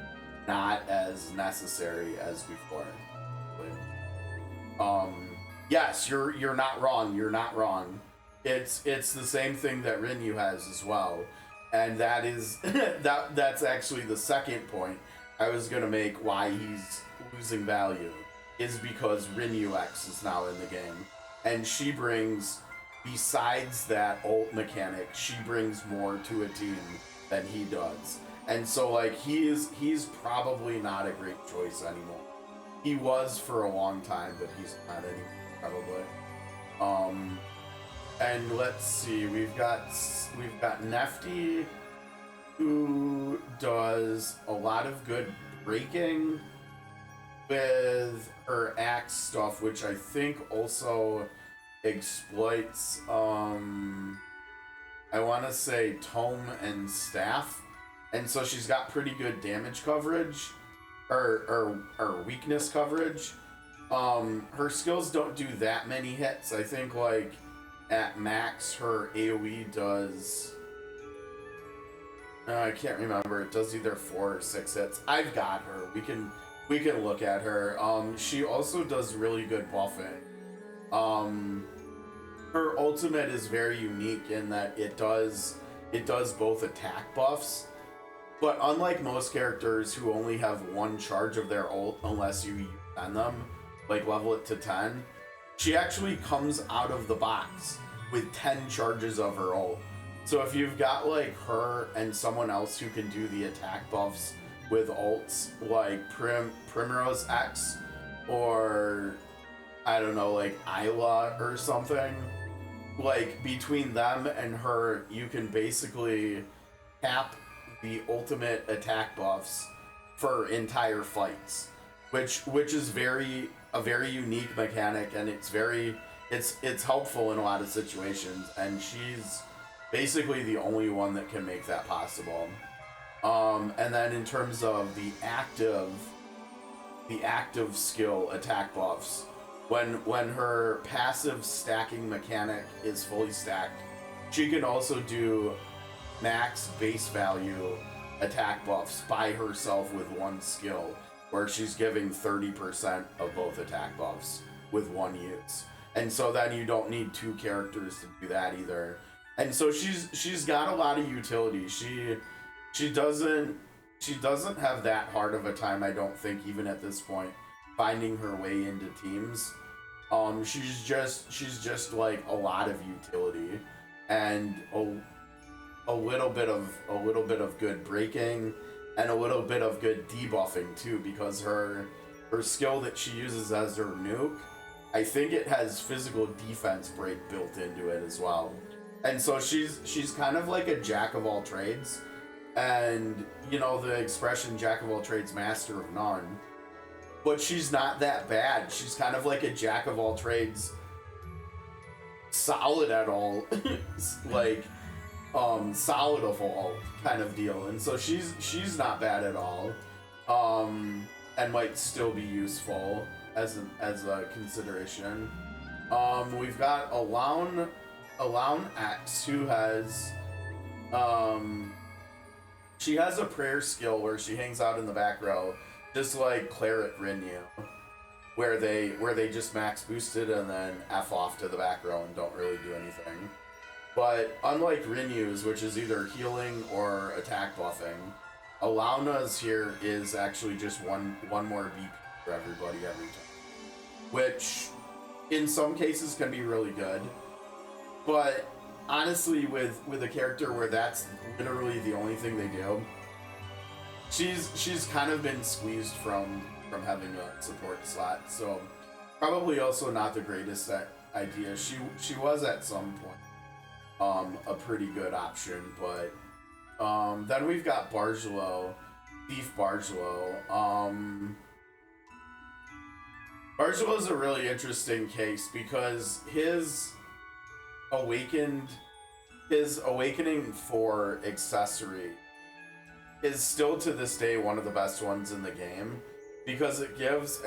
not as necessary as before. Yes, you're not wrong. You're not wrong. It's the same thing that Rinyu has as well, and that is that's actually the second point I was gonna make why he's losing value, is because Rinyu X is now in the game, and she brings, besides that ult mechanic, she brings more to a team than he does, and so like he's probably not a great choice anymore. He was for a long time, but he's not anymore. Probably. And let's see, we've got Nefty, who does a lot of good breaking with her axe stuff, which I think also exploits I want to say tome and staff, and so she's got pretty good damage coverage or weakness coverage. Her skills don't do that many hits. I think like at max her AoE does I can't remember, it does either 4 or 6 hits. I've got her. We can look at her. She also does really good buffing. Her ultimate is very unique in that it does both attack buffs, but unlike most characters who only have 1 charge of their ult unless you use them, like level it to 10, she actually comes out of the box with 10 charges of her ult. So if you've got like her and someone else who can do the attack buffs with ults, like Primrose X, or I don't know, like Isla or something, like between them and her, you can basically cap the ultimate attack buffs for entire fights, which is a very unique mechanic, and it's helpful in a lot of situations, and she's basically the only one that can make that possible. And then in terms of the active skill attack buffs, when her passive stacking mechanic is fully stacked, she can also do max base value attack buffs by herself with 1 skill, where she's giving 30% of both attack buffs with 1 use. And so then you don't need 2 characters to do that either. And so she's got a lot of utility. She doesn't have that hard of a time, I don't think, even at this point, finding her way into teams. She's just like a lot of utility and a little bit of good breaking and a little bit of good debuffing too, because her skill that she uses as her nuke, I think it has physical defense break built into it as well. And so she's kind of like a jack of all trades, and you know the expression jack of all trades, master of none, but she's not that bad. She's kind of like a jack of all trades, solid at all, like solid of all kind of deal. And so she's not bad at all, and might still be useful as a consideration. We've got Alaun X, who has she has a prayer skill where she hangs out in the back row, just like Claret Rinyu, where they just max boosted and then F off to the back row and don't really do anything. But unlike Rinyu's, which is either healing or attack buffing, Alauna's here is actually just one more BP for everybody every time, which in some cases can be really good. But honestly, with a character where that's literally the only thing they do, she's kind of been squeezed from having a support slot. So probably also not the greatest idea. She was at some point a pretty good option, but then we've got Bargello, Thief Bargello. Bargello's a really interesting case because his awakening for accessory is still to this day one of the best ones in the game, because it gives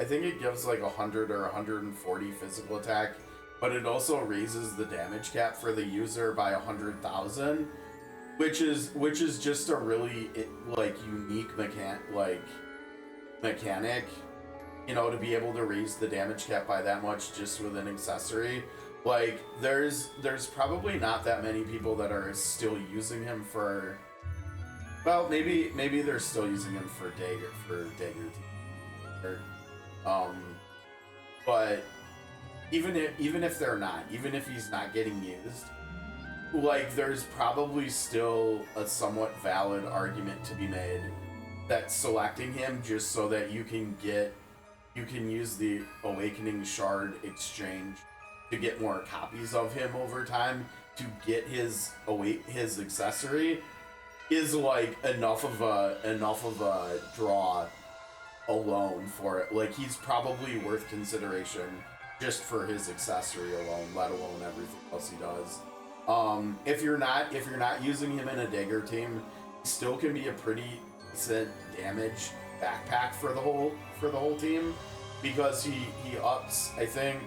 like 100 or 140 physical attack, but it also raises the damage cap for the user by 100,000, which is just a really like unique mechanic, you know, to be able to raise the damage cap by that much just with an accessory. Like there's probably not that many people that are still using him for, well, maybe they're still using him for dagger but even if they're not, even if he's not getting used, like there's probably still a somewhat valid argument to be made that selecting him just so that you can use the Awakening Shard exchange to get more copies of him over time to get his accessory is like enough of a draw alone for it. Like, he's probably worth consideration just for his accessory alone, let alone everything else he does. If you're not using him in a dagger team, he still can be a pretty decent damage backpack for the whole team, because he ups, I think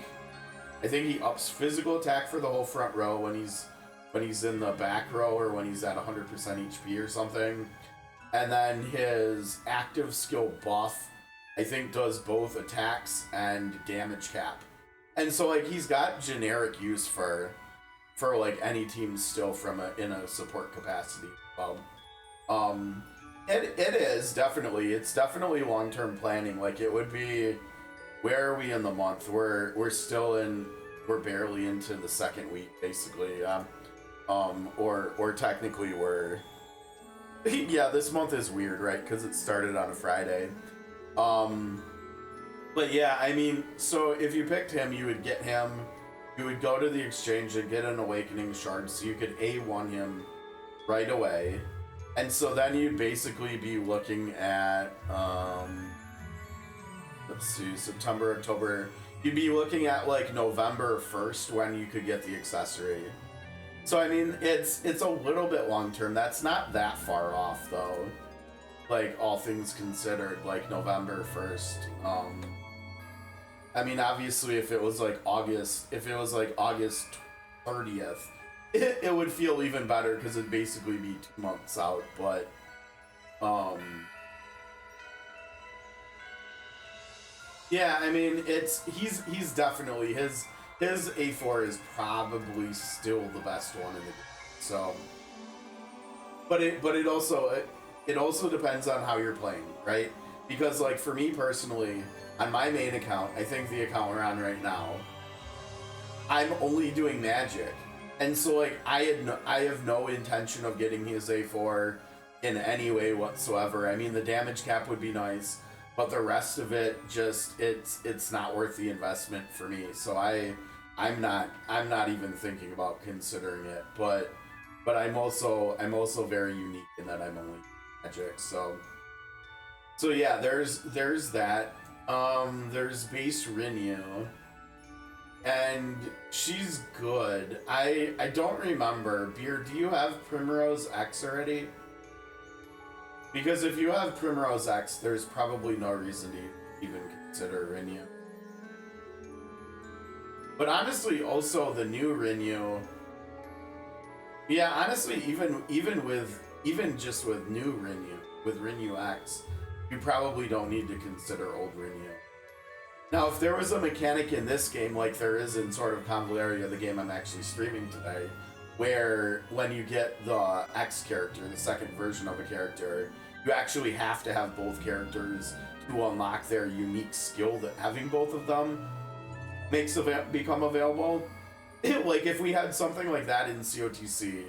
he ups physical attack for the whole front row when he's in the back row, or when he's at 100% HP or something. And then his active skill buff, I think, does both attacks and damage cap. And so, like, he's got generic use for like any team still in a support capacity. It's definitely long-term planning. Like, it would be, where are we in the month? We're barely into the second week, basically. Or technically we're yeah, this month is weird, right? Because it started on a Friday. But yeah, I mean, so if you picked him, you would get him, you would go to the exchange and get an Awakening Shard, so you could A1 him right away. And so then you'd basically be looking at, let's see, September, October. You'd be looking at like November 1st when you could get the accessory. So I mean, it's a little bit long term. That's not that far off though. Like, all things considered, like November 1st. I mean, obviously, if it was like August 30th, it would feel even better because it'd basically be 2 months out. But yeah, I mean, he's definitely, his A4 is probably still the best one in the game. So, but it also depends on how you're playing, right? Because, like, for me personally, on my main account, I think the account we're on right now, I'm only doing magic. And so, like, I have no intention of getting his A4 in any way whatsoever. I mean, the damage cap would be nice, but the rest of it, just, it's not worth the investment for me. So I'm not even thinking about considering it. But I'm also very unique in that I'm only magic. So yeah, there's that. There's base Rinyu, and she's good. I don't remember. Beer, do you have Primrose X already? Because if you have Primrose X, there's probably no reason to even consider Rinyu. But honestly, also the new Rinyu. Yeah, honestly, even just with new Rinyu, with Rinyu X, you probably don't need to consider old Rinyu. Now, if there was a mechanic in this game, like there is in sort of Convallaria, the game I'm actually streaming today, where when you get the X character, the second version of a character, you actually have to have both characters to unlock their unique skill that having both of them makes become available. Like, if we had something like that in COTC,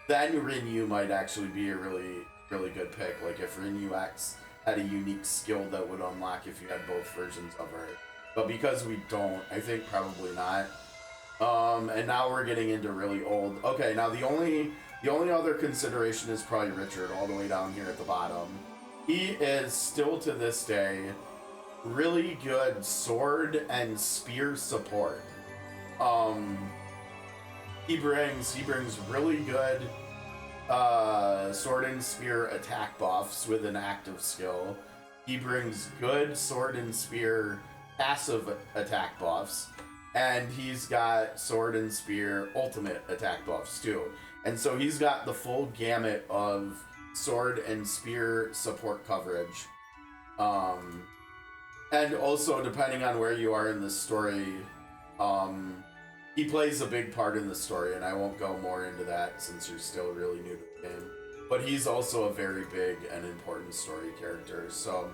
then Rinyu might actually be a really, really good pick. Like, if Rinyu X had a unique skill that would unlock if you had both versions of her. But because we don't, I think probably not. And now we're getting into really old. Okay, now the only other consideration is probably Richard, all the way down here at the bottom. He is still to this day really good sword and spear support. He brings really good sword and spear attack buffs with an active skill. He brings good sword and spear passive attack buffs, and he's got sword and spear ultimate attack buffs too. And so he's got the full gamut of sword and spear support coverage. And also, depending on where you are in the story, he plays a big part in the story, and I won't go more into that since you're still really new to the game. But he's also a very big and important story character. So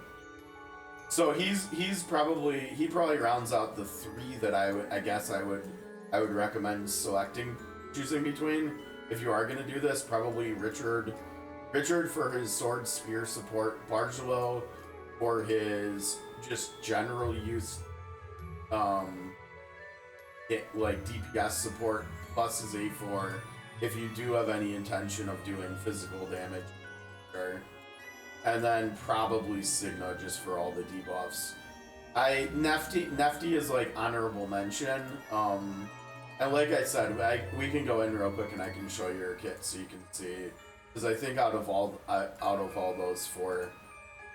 he probably rounds out the three that I guess I would recommend choosing between. If you are gonna do this, probably Richard for his sword spear support, Bargelo for his just general use, like DPS support plus his A4 if you do have any intention of doing physical damage. And then probably Signa just for all the debuffs. Nefty is like honorable mention. And like I said, we can go in real quick and I can show you her kit so you can see. Because I think out of all those four,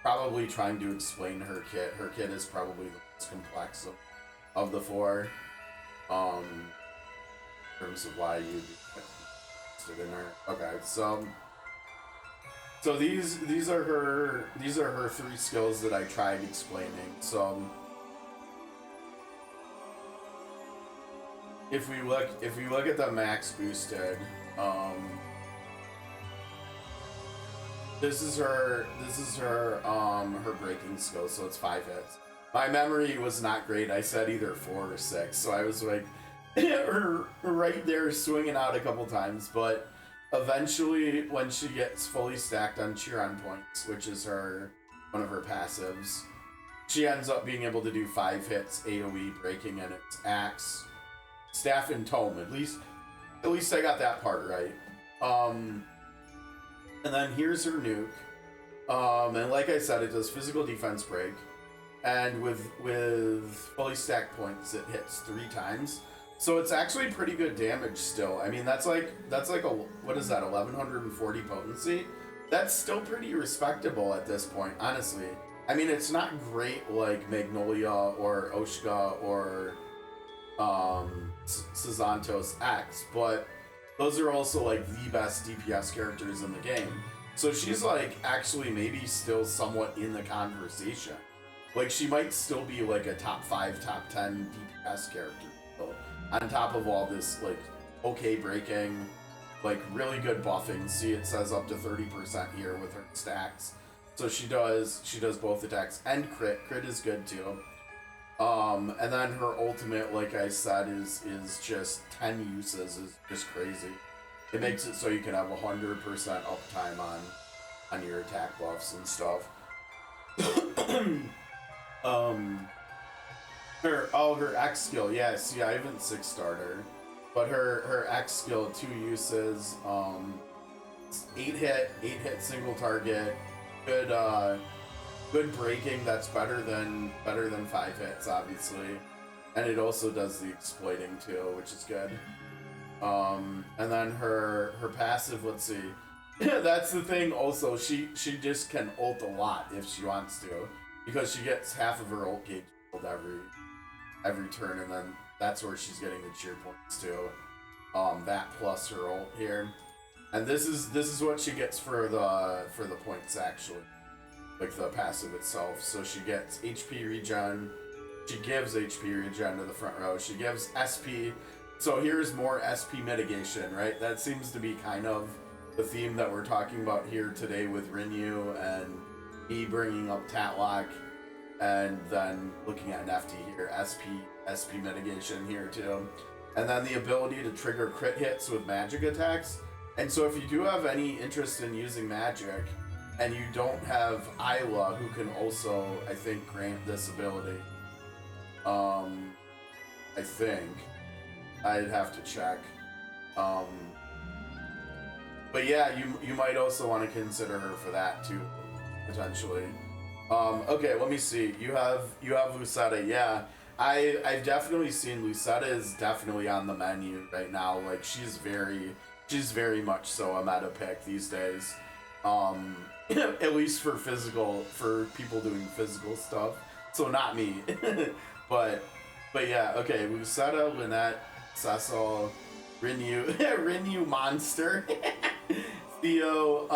probably trying to explain her kit is probably the most complex of the four. In terms of why you'd be interested in her. Okay, so these are her three skills that I tried explaining. So if we look at the max boosted, this is her breaking skill, so it's 5 hits. My memory was not great. I said either 4 or 6, so I was like right there swinging out a couple times, but eventually when she gets fully stacked on Chiron points, which is one of her passives, she ends up being able to do 5 hits AoE breaking, and it's axe, staff, and tome. At least I got that part right. And then here's her nuke. And like I said, it does physical defense break, and with fully stacked points, it hits 3 times. So it's actually pretty good damage still. I mean, that's like a, what is that, 1140 potency? That's still pretty respectable at this point, honestly. I mean, it's not great like Magnolia or Oshka or Sazantos X, but those are also like the best DPS characters in the game. So she's like actually maybe still somewhat in the conversation. Like she might still be like a top 5, top 10 DPS character. So, on top of all this like okay breaking, like really good buffing. See, it says up to 30% here with her stacks. So she does both attacks and crit. Crit is good too. And then her ultimate, like I said, is just 10 uses, is just crazy. It makes it so you can have 100% uptime on your attack buffs and stuff. Her X skill, yeah, see, I haven't 6-starred her, but her X skill, 2 uses, 8 hit single target, good breaking, that's better than 5 hits, obviously, and it also does the exploiting too, which is good. And then her passive, let's see, that's the thing also, she just can ult a lot if she wants to, because she gets half of her ult gauge every turn, and then that's where she's getting the cheer points too. That plus her ult here, and this is what she gets for the points actually, like the passive itself. So she gets HP regen, she gives HP regen to the front row, she gives SP. So here's more SP mitigation, right? That seems to be kind of the theme that we're talking about here today with Rinyu and me bringing up Tatlock. And then looking at Nefty here, SP mitigation here too. And then the ability to trigger crit hits with magic attacks. And so if you do have any interest in using magic, and you don't have Isla, who can also, I think, grant this ability. I think. I'd have to check. But yeah, you might also want to consider her for that too, potentially. Okay, let me see. You have Lucetta. Yeah, I've definitely seen Lucetta is definitely on the menu right now. Like she's very much so a meta pick these days. At least for people doing physical stuff. So not me. but yeah, okay, Lucetta, Lynette, Cecil, Rinyu, Rinyu Monster, Theo,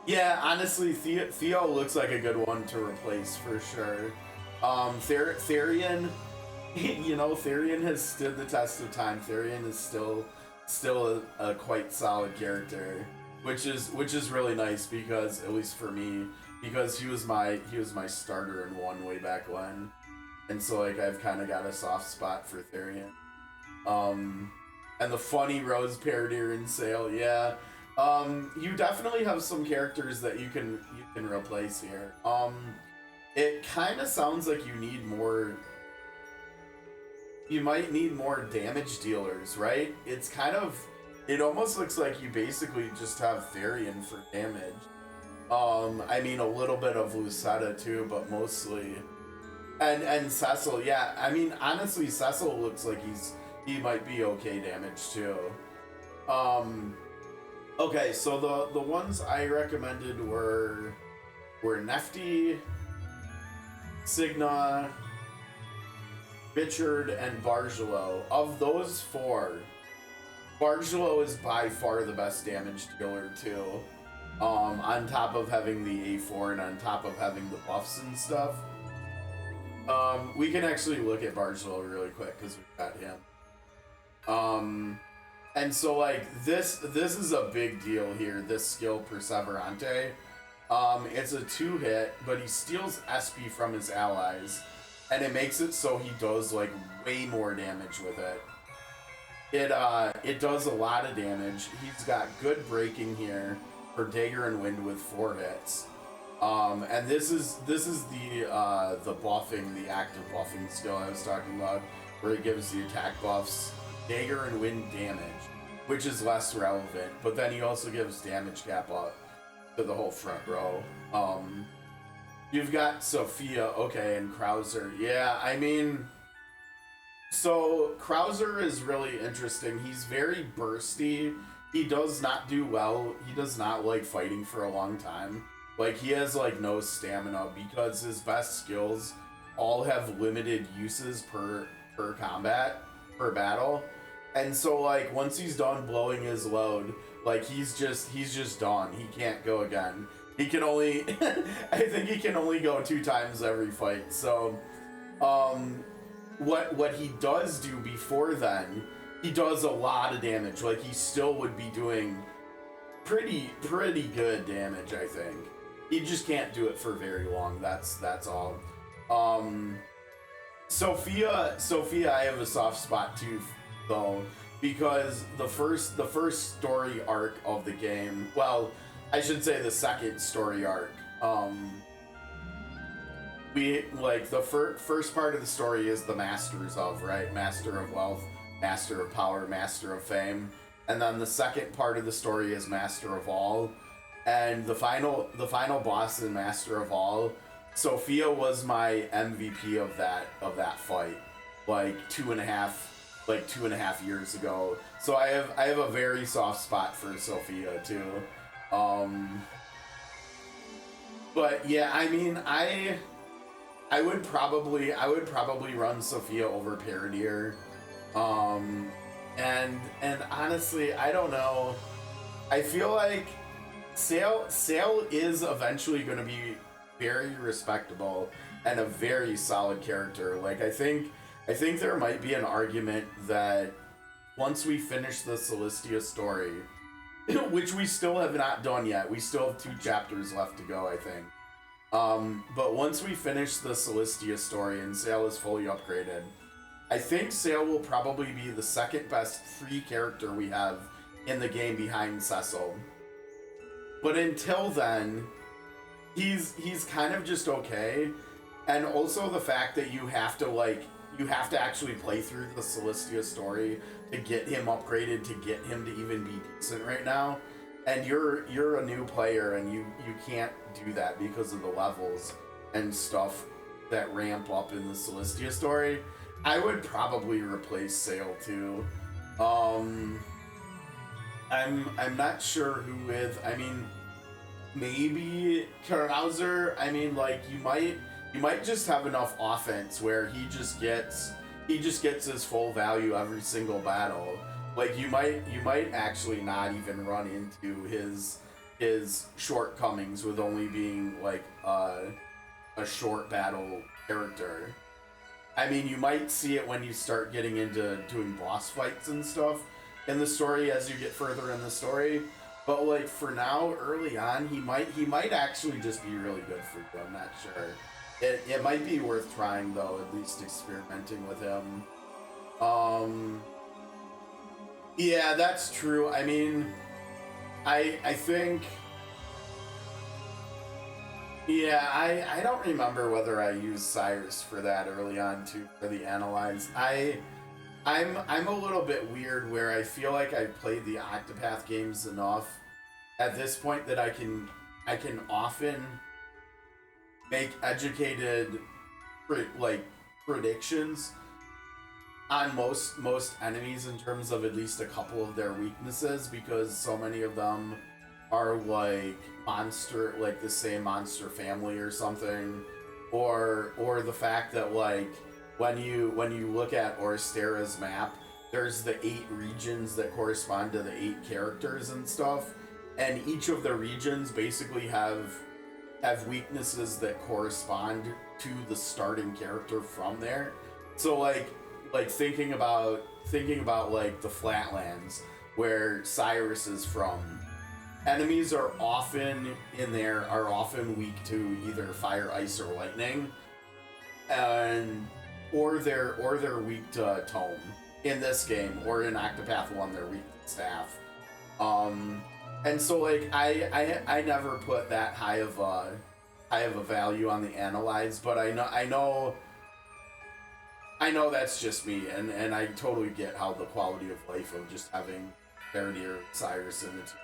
yeah, honestly, Theo looks like a good one to replace for sure. Therian, you know, Therian has stood the test of time. Therian is still a quite solid character, which is really nice because, at least for me, because he was my starter in 1 way back when, and so like I've kind of got a soft spot for Therian. And the funny Rose Paradeer in Sale, yeah. You definitely have some characters that you can replace here. It kind of sounds like you need more. you might need more damage dealers, right? It's kind of, it almost looks like you basically just have Therian for damage. I mean a little bit of Lucetta too, but mostly, and Cecil, yeah. I mean honestly, Cecil looks like he might be okay damage too. Okay, so the ones I recommended were Nefty, Signa, Bichard, and Bargelo. Of those four, Bargelo is by far the best damage dealer too. On top of having the A4 and on top of having the buffs and stuff. We can actually look at Bargelo really quick because we've got him. And so like this is a big deal here, this skill Perseverante. It's a 2-hit, but he steals SP from his allies, and it makes it so he does like way more damage with it. It does a lot of damage. He's got good breaking here for Dagger and Wind with 4 hits. And this is the buffing, the active buffing skill I was talking about, where he gives the attack buffs Dagger and Wind damage, which is less relevant, but then he also gives damage cap up to the whole front row. You've got Sophia, okay, and Krauser. Yeah, I mean, so Krauser is really interesting. He's very bursty. He does not do well. He does not like fighting for a long time. Like, he has like no stamina because his best skills all have limited uses per battle. And so like once he's done blowing his load, like he's just done. He can't go again. He can only I think he can only go 2 times every fight. So what he does do before then, he does a lot of damage. Like he still would be doing pretty good damage, I think. He just can't do it for very long. That's all. Sophia, I have a soft spot too, though, because the first story arc of the game, well, I should say the second story arc, we, like, the first part of the story is the Masters of, right? Master of Wealth, Master of Power, Master of Fame, and then the second part of the story is Master of All, and the final boss in Master of All, Sophia was my MVP of that fight, like 2.5 years ago. So I have a very soft spot for Sophia too. But yeah, I mean, I would probably run Sophia over Paradier. And honestly, I don't know. I feel like Sale is eventually going to be very respectable and a very solid character. Like, I think there might be an argument that once we finish the Celestia story, which we still have not done yet, we still have 2 chapters left to go, I think. But once we finish the Celestia story and Sale is fully upgraded, I think Sale will probably be the second best free character we have in the game behind Cecil. But until then, he's kind of just okay. And also the fact that you have to actually play through the Celestia story to get him upgraded, to get him to even be decent right now. And you're a new player and you can't do that because of the levels and stuff that ramp up in the Celestia story. I would probably replace Sale too. I'm not sure who with. I mean, maybe Krauser. I mean, like, you might just have enough offense where he just gets his full value every single battle. Like, you might actually not even run into his shortcomings with only being like a short battle character. I mean, you might see it when you start getting into doing boss fights and stuff in the story as you get further in the story. But like for now, early on, he might actually just be really good for you. I'm not sure. It might be worth trying though, at least experimenting with him. Yeah, that's true. I mean, I think. Yeah, I don't remember whether I used Cyrus for that early on too, for the analyze. I'm a little bit weird where I feel like I've played the Octopath games enough at this point that I can often make educated like predictions on most enemies in terms of at least a couple of their weaknesses, because so many of them are like monster, like the same monster family or something, or the fact that like when you look at Orstera's map, there's the 8 regions that correspond to the 8 characters and stuff, and each of the regions basically have weaknesses that correspond to the starting character from there. So like thinking about like the Flatlands where Cyrus is from, enemies are often weak to either fire, ice, or lightning, and or they're weak to tome in this game, or in Octopath 1 they're weak to staff. And so like I never put that high of a value on the analyze, but I know that's just me, and I totally get how the quality of life of just having Verdier, Cyrus in the team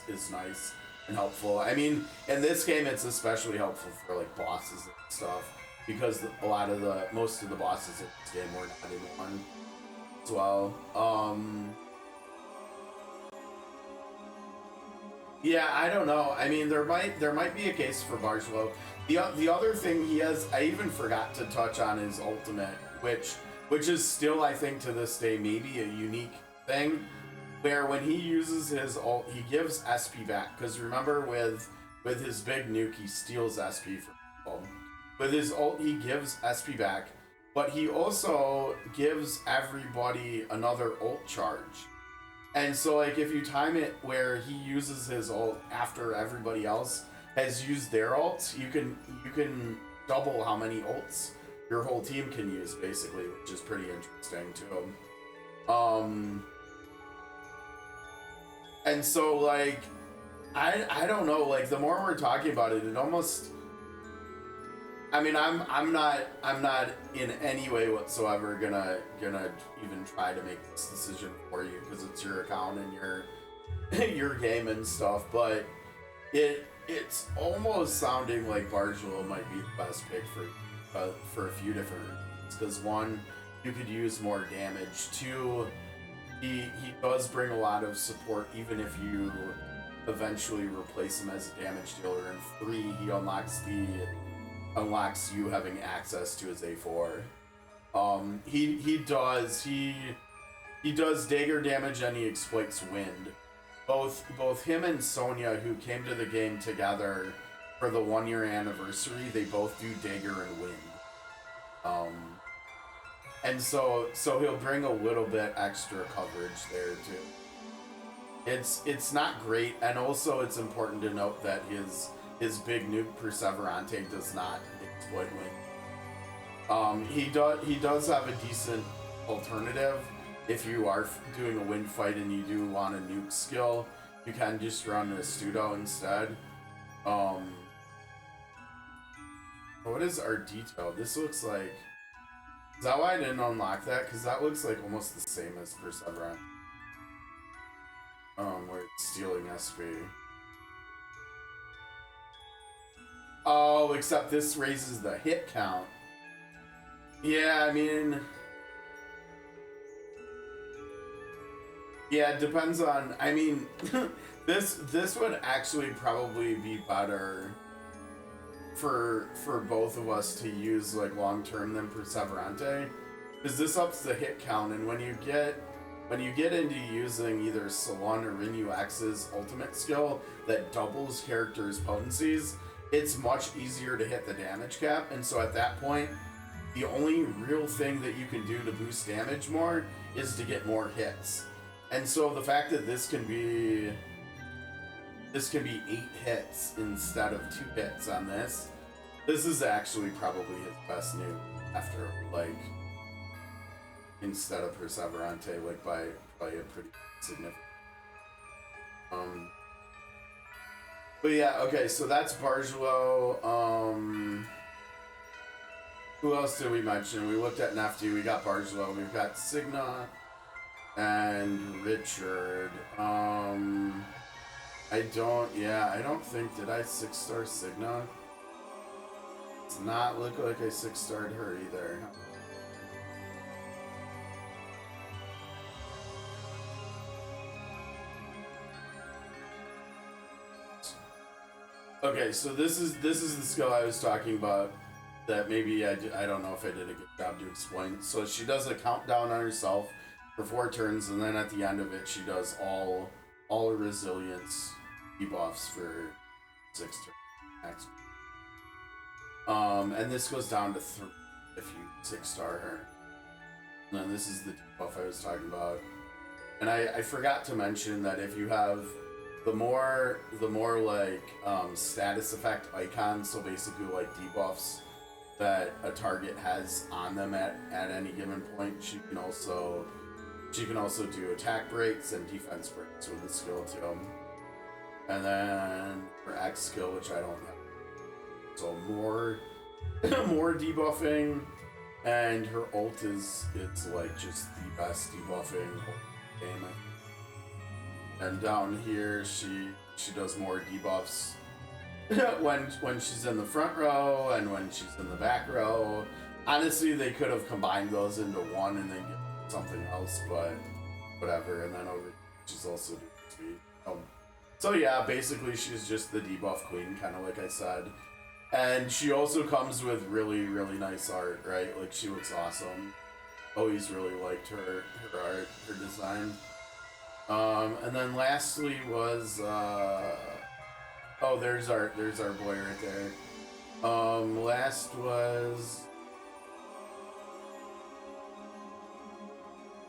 is nice and helpful. I mean, in this game it's especially helpful for like bosses and stuff, because most of the bosses in this game were not in one as well. Yeah, I don't know. I mean, there might be a case for Bargelo. The other thing he has, I even forgot to touch on, his ultimate, which is still, I think, to this day maybe a unique thing, where when he uses his ult, he gives SP back. Because remember, with his big nuke, he steals SP from people. With his ult, he gives SP back, but he also gives everybody another ult charge. And so, like, if you time it where he uses his ult after everybody else has used their ults, you can double how many ults your whole team can use, basically, which is pretty interesting too. And so, like, I don't know, like, the more we're talking about it, it almost, I mean, I'm not in any way whatsoever gonna even try to make this decision for you, because it's your account and your game and stuff. But it's almost sounding like Bargelo might be the best pick for a few different reasons. Because one, you could use more damage. Two, he does bring a lot of support, even if you eventually replace him as a damage dealer. And three, he unlocks you having access to his A4. He does dagger damage, and he exploits wind. Both him and Sonya, who came to the game together for the 1-year anniversary, they both do dagger and wind. And so he'll bring a little bit extra coverage there too. It's not great, and also it's important to note that his big nuke Perseverante does not exploit wind. He does have a decent alternative. If you are doing a wind fight and you do want a nuke skill, you can just run a Studo instead. What is our detail? This looks like... Is that why I didn't unlock that? Because that looks like almost the same as Perseverant. Where it's stealing SP. Oh, except this raises the hit count. Yeah, I mean... Yeah, it depends on... I mean, this would actually probably be better for both of us to use, like, long-term than Perseverante. Because this ups the hit count, and when you get into using either Salon or Rinyu-X's ultimate skill that doubles characters' potencies, it's much easier to hit the damage cap, and so at that point, the only real thing that you can do to boost damage more is to get more hits. And so the fact that this can be 8 hits instead of 2 hits on this is actually probably his best nuke after, like, instead of Perseverante, like, by a pretty significant. But yeah, okay, so that's Bargelo. Who else did we mention? We looked at Nefty, we got Bargelo, we've got Signa and Richard. I don't think, did I 6-star Signa? Does not look like I 6-starred her either. Okay, so this is the skill I was talking about that maybe I don't know if I did a good job to explain. So she does a countdown on herself for 4 turns, and then at the end of it, she does all resilience debuffs for 6 turns. And this goes down to 3 if you 6-star her. And then this is the debuff I was talking about. And I forgot to mention that if you have the more like status effect icons, so basically like debuffs that a target has on them at any given point, she can also do attack breaks and defense breaks with the skill too. And then her X skill, which I don't have, so more debuffing, and her ult it's like just the best debuffing game. And down here she does more debuffs when she's in the front row and when she's in the back row. Honestly, they could have combined those into one and then get something else, but whatever. And then over she's also doing speed. So yeah, basically she's just the debuff queen, kind of like I said. And she also comes with really, really nice art, right? Like, she looks awesome. Always really liked her art, her design. And then lastly was, oh, there's our boy right there. Last was,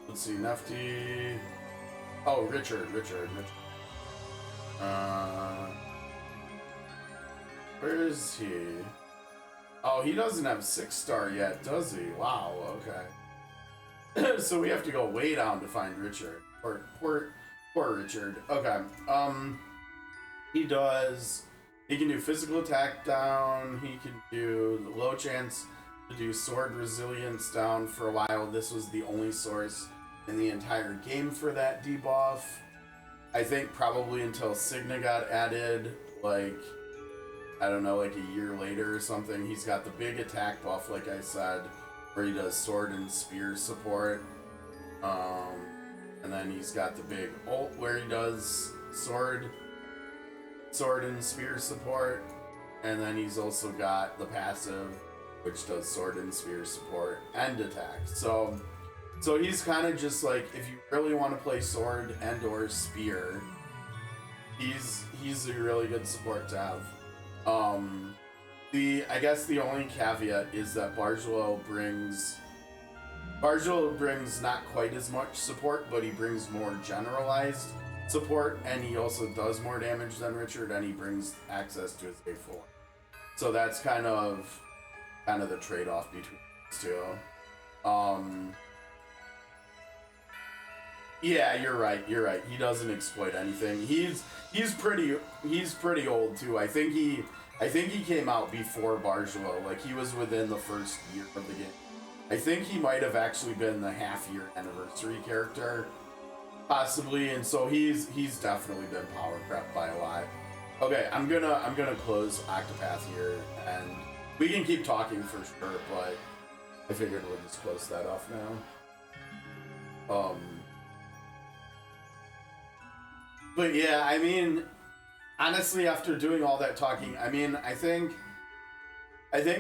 let's see, Nefty. Oh, Richard. Where is he? Oh, he doesn't have 6-star yet, does he? Wow, okay. So we have to go way down to find Richard. Poor Richard. Okay. He can do physical attack down. He can do the low chance to do sword resilience down for a while. This was the only source in the entire game for that debuff. I think probably until Signa got added, like, I don't know, like a year later or something. He's got the big attack buff, like I said, where he does sword and spear support. And then he's got the big ult where he does sword and spear support. And then he's also got the passive, which does sword and spear support and attack. So he's kind of just like, if you really want to play sword and or spear, he's a really good support to have. I guess the only caveat is that Bargelo brings not quite as much support, but he brings more generalized support, and he also does more damage than Richard, and he brings access to his A4. So that's kind of the trade-off between these two. Yeah, you're right. He doesn't exploit anything. He's pretty old too. I think he came out before Bargelo. Like, he was within the first year of the game. I think he might have actually been the half-year anniversary character, possibly, and so he's definitely been power crept by a lot. Okay, I'm gonna close Octopath here, and we can keep talking for sure, but I figured we'll just close that off now. But yeah, I mean, honestly, after doing all that talking, I mean, I think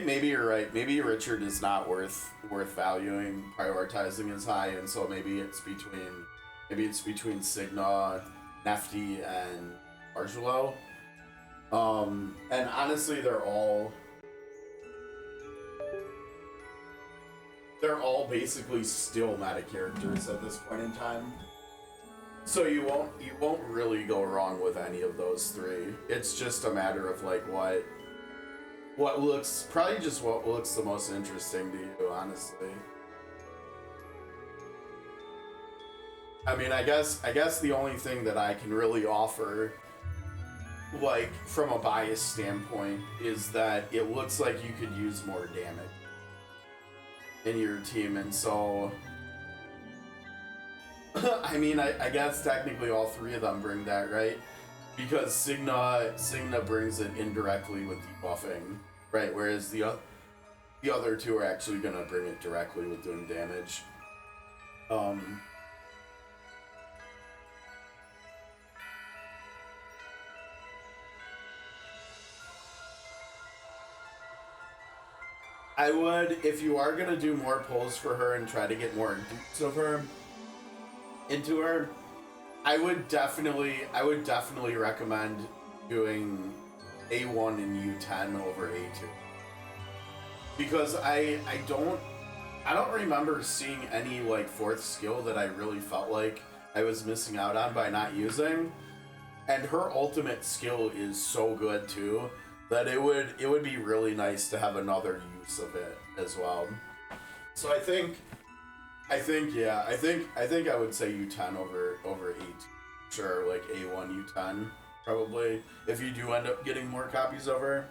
maybe you're right. Maybe Richard is not worth valuing, prioritizing as high, and so maybe it's between Signa, Nefty, and Bargelo. And honestly, they're all basically still meta characters at this point in time. So you won't really go wrong with any of those three. It's just a matter of like what looks the most interesting to you, honestly. I mean, I guess the only thing that I can really offer, like, from a bias standpoint, is that it looks like you could use more damage. in your team, and so I mean, I guess technically all three of them bring that, right? Because Signa brings it indirectly with debuffing, right? Whereas the other two are actually gonna bring it directly with doing damage. I would, if you are gonna do more pulls for her and try to get more dupes of her into her, I would definitely recommend doing A1 and U10 over A2. Because I don't remember seeing any like fourth skill that I really felt like I was missing out on by not using. And her ultimate skill is so good too that it would be really nice to have another use of it as well. So I think I would say U10 over 8. Sure, like A1 U10 probably if you do end up getting more copies of her.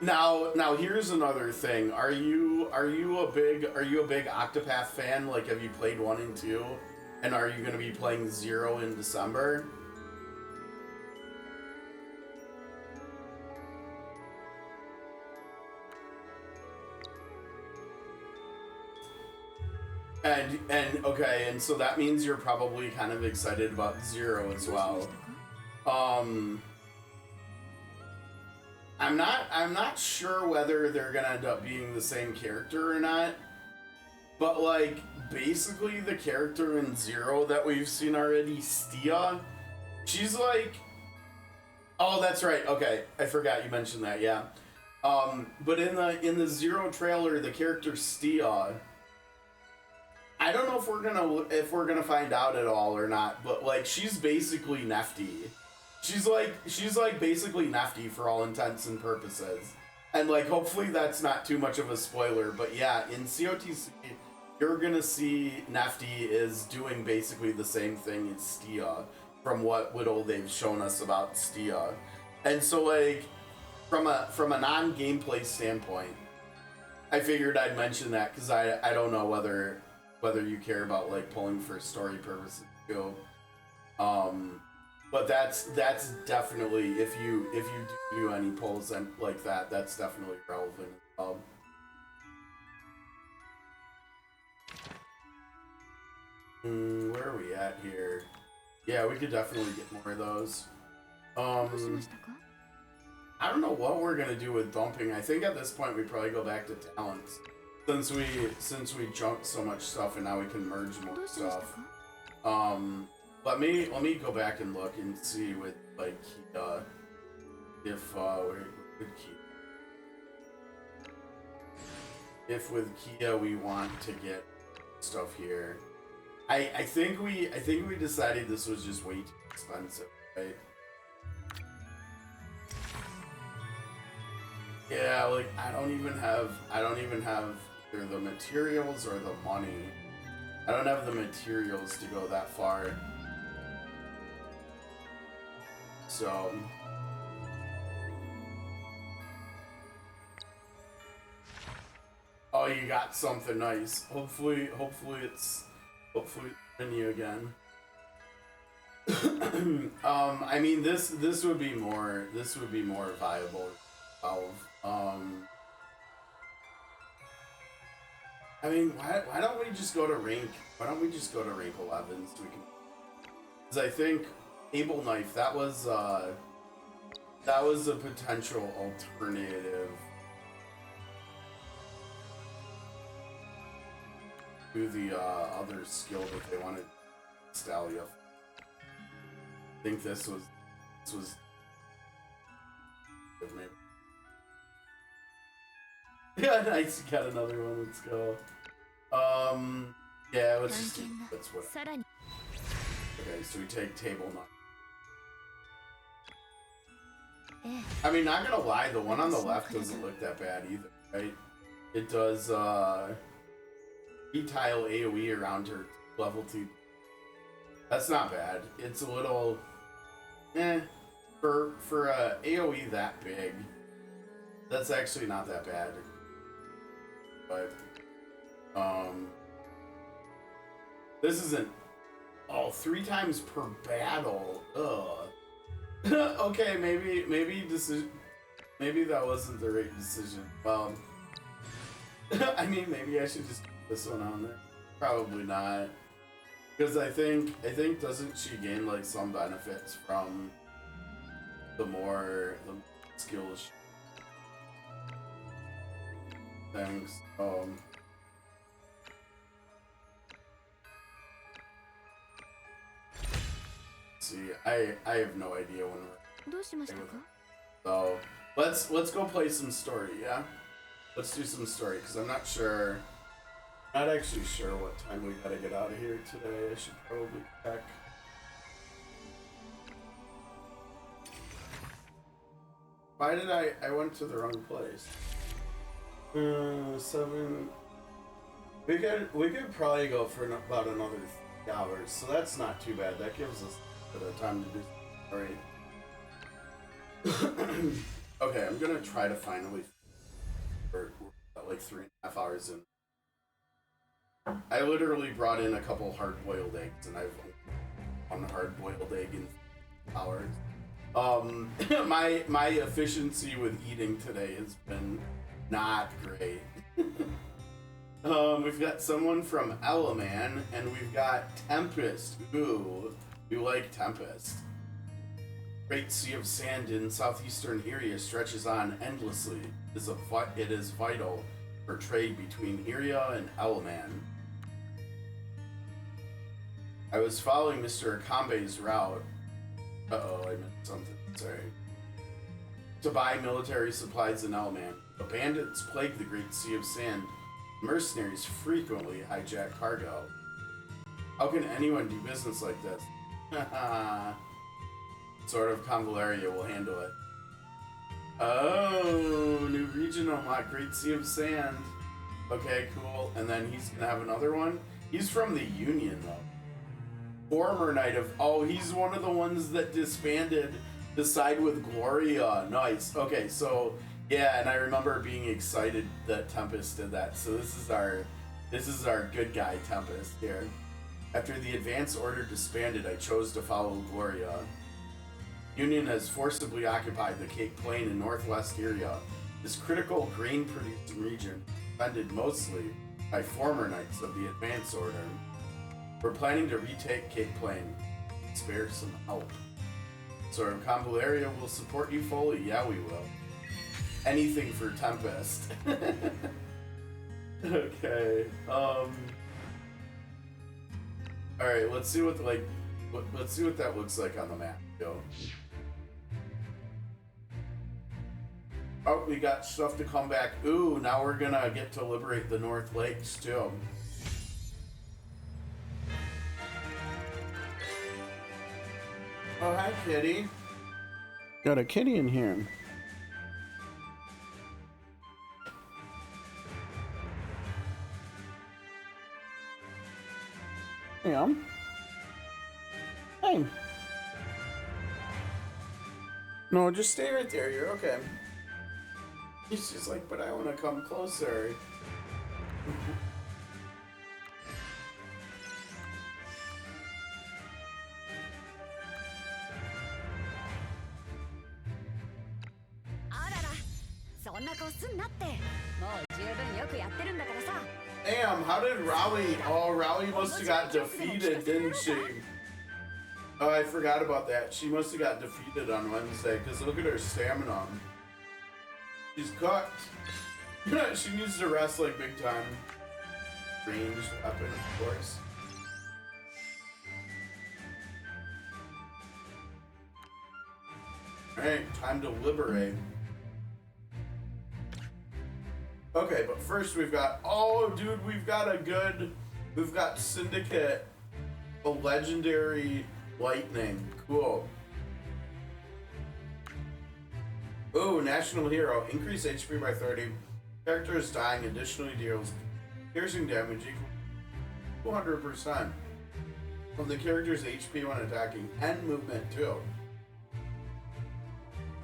Now here's another thing. Are you a big Octopath fan? Like, have you played 1 and 2? And are you gonna be playing 0 in December? And okay, and so that means you're probably kind of excited about 0 as well. I'm not sure whether they're gonna end up being the same character or not. But like basically the character in 0 that we've seen already, Stia, she's like, oh, that's right. Okay, I forgot you mentioned that. Yeah. But in the 0 trailer, the character Stia, I don't know if we're gonna find out at all or not, but like she's basically Nefty. She's like basically Nefty for all intents and purposes. And like hopefully that's not too much of a spoiler, but yeah, in COTC you're gonna see Nefty is doing basically the same thing as Stia from what little they've shown us about Stia. And so like from a non-gameplay standpoint, I figured I'd mention that because I don't know whether you care about like pulling for story purposes too. But that's definitely if you do any pulls and like that, that's definitely relevant. Where are we at here? Yeah, we could definitely get more of those. I don't know what we're gonna do with dumping. I think at this point we probably go back to talents. Since we junked so much stuff and now we can merge more stuff. Let me go back and look and see with like if with Kia we want to get stuff here. I think we decided this was just way too expensive, right? Yeah, like I don't even have either the materials or the money. I don't have the materials to go that far. So oh, you got something nice. Hopefully it's you again. I mean this would be more viable. I mean, why don't we just go to rank 11 so we can? Because I think Able Knife that was a potential alternative to the other skill that they wanted Stalia. I think this was maybe. Yeah, nice. You got another one. Let's go. Yeah, let's just do that's what. Okay, so we take table 9. I mean, not gonna lie, the one on the left doesn't look that bad either, right? It does E-tile AoE around her level 2. That's not bad. It's a little for For a AoE that big, that's actually not that bad. But this isn't 3 times per battle. Ugh. Okay, maybe that wasn't the right decision. I mean, maybe I should just put this one on there. Probably not, because I think doesn't she gain like some benefits from the more skills things. See, I have no idea when we're so let's go play some story, yeah? Let's do some story, because I'm not actually sure what time we gotta get out of here today. I should probably check. Why did I went to the wrong place? 7. We could probably go for about another 3 hours, so that's not too bad. That gives us a bit of time to do. All right. Okay, I'm gonna try to finally. We're like 3.5 hours in. I literally brought in a couple hard-boiled eggs, and I've one hard-boiled egg in hours. My efficiency with eating today has been not great. We've got someone from Elaman, and we've got Tempest. Ooh, we like Tempest. Great Sea of Sand in southeastern Iria stretches on endlessly. It is vital for trade between Iria and Elaman. I was following Mr. Akambe's route. Uh-oh, I missed something. Sorry. To buy military supplies in Elaman. The bandits plague the Great Sea of Sand. Mercenaries frequently hijack cargo. How can anyone do business like this? Sort of Convallaria will handle it. Oh, new region unlocked, Great Sea of Sand. Okay, cool. And then he's gonna have another one. He's from the Union, though. Former Knight of... Oh, he's one of the ones that disbanded to side with Gloria. Nice. Okay, so... Yeah, and I remember being excited that Tempest did that. So this is our good guy, Tempest, here. After the Advance Order disbanded, I chose to follow Gloria. Union has forcibly occupied the Cape Plain in northwest Iria. This critical grain-producing region defended mostly by former knights of the Advance Order. We're planning to retake Cape Plain. Spare some help. So Convallaria will support you fully. Yeah, we will. Anything for Tempest. Okay. Alright, let's see what that looks like on the map. Go. Oh, we got stuff to come back. Ooh, now we're gonna get to liberate the North Lakes too. Oh, hi, kitty. Got a kitty in here. Yeah. Hey. No, just stay right there. You're okay. He's just like, but I want to come closer. Damn, how did Raleigh... Oh, Raleigh must have got defeated, didn't she? Oh, I forgot about that. She must have got defeated on Wednesday, because look at her stamina. She's cooked. She needs to rest like big time. Ranged weapon, of course. Alright, time to liberate. Okay, but first we've got... Oh, dude, we've got Syndicate. A legendary lightning. Cool. Oh, National Hero. Increase HP by 30. Characters dying additionally deals piercing damage equal 200% of the character's HP when attacking, and movement too.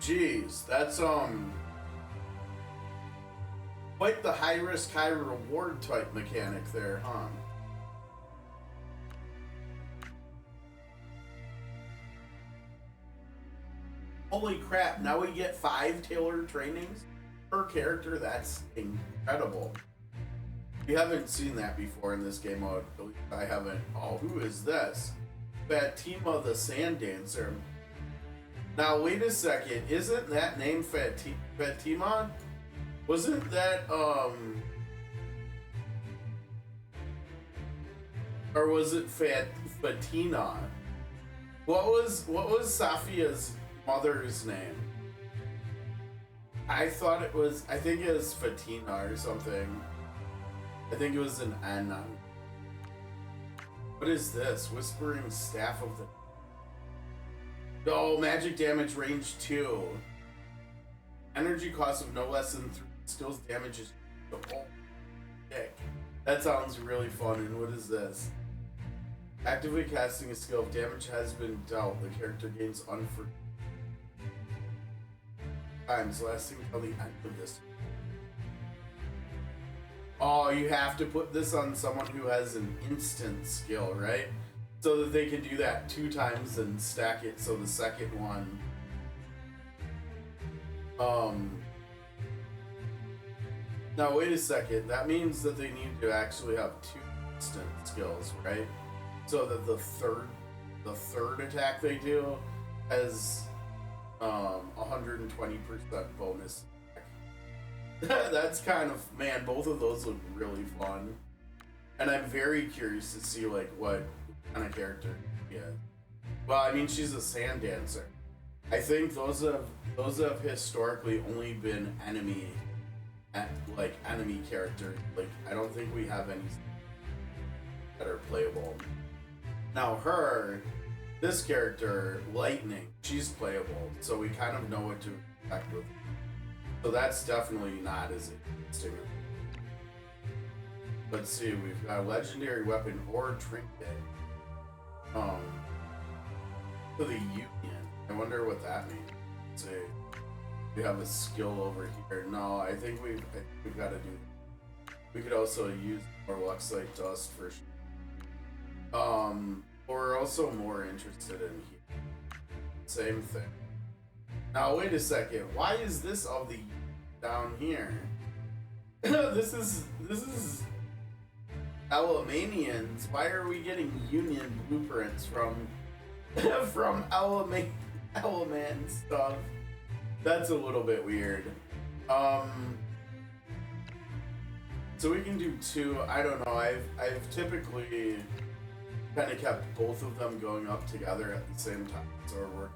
Jeez, that's quite the high risk, high reward type mechanic there, huh? Holy crap, now we get 5 tailored trainings per character. That's incredible. We haven't seen that before in this game mode. At least I haven't. Oh, who is this? Fatima the Sand Dancer. Now, wait a second. Isn't that name Fatima? Wasn't that, or was it Fatina? What was Safia's mother's name? I think it was Fatina or something. I think it was an N on. What is this? Whispering Staff of the... Oh, magic damage range 2. Energy cost of no less than 3. Skills damage is... Oh, heck. That sounds really fun. And what is this? Actively casting a skill. If damage has been dealt, the character gains unforgiving times lasting until the end of this. Oh, you have to put this on someone who has an instant skill, right? So that they can do that 2 times and stack it, so the second one... Now wait a second, that means that they need to actually have 2 instant skills, right? So that the third attack they do has 120% bonus. That's kind of, man, both of those look really fun. And I'm very curious to see like what kind of character she is. Well, I mean, she's a sand dancer. I think those have historically only been enemy characters. Like, I don't think we have any that are playable. Now this character, Lightning, she's playable, so we kind of know what to expect with her. So that's definitely not as interesting. Let's see, we've got a legendary weapon or trinket. For the Union. I wonder what that means. Let's see. We have a skill over here. No, I think we've got to do that. We could also use more Luxite Dust for sure. We're also more interested in here. Same thing. Now wait a second. Why is this all the down here? This is Elamanians. Why are we getting Union blueprints from Elaman stuff? That's a little bit weird. So we can do 2. I don't know. I've typically kind of kept both of them going up together at the same time. So we're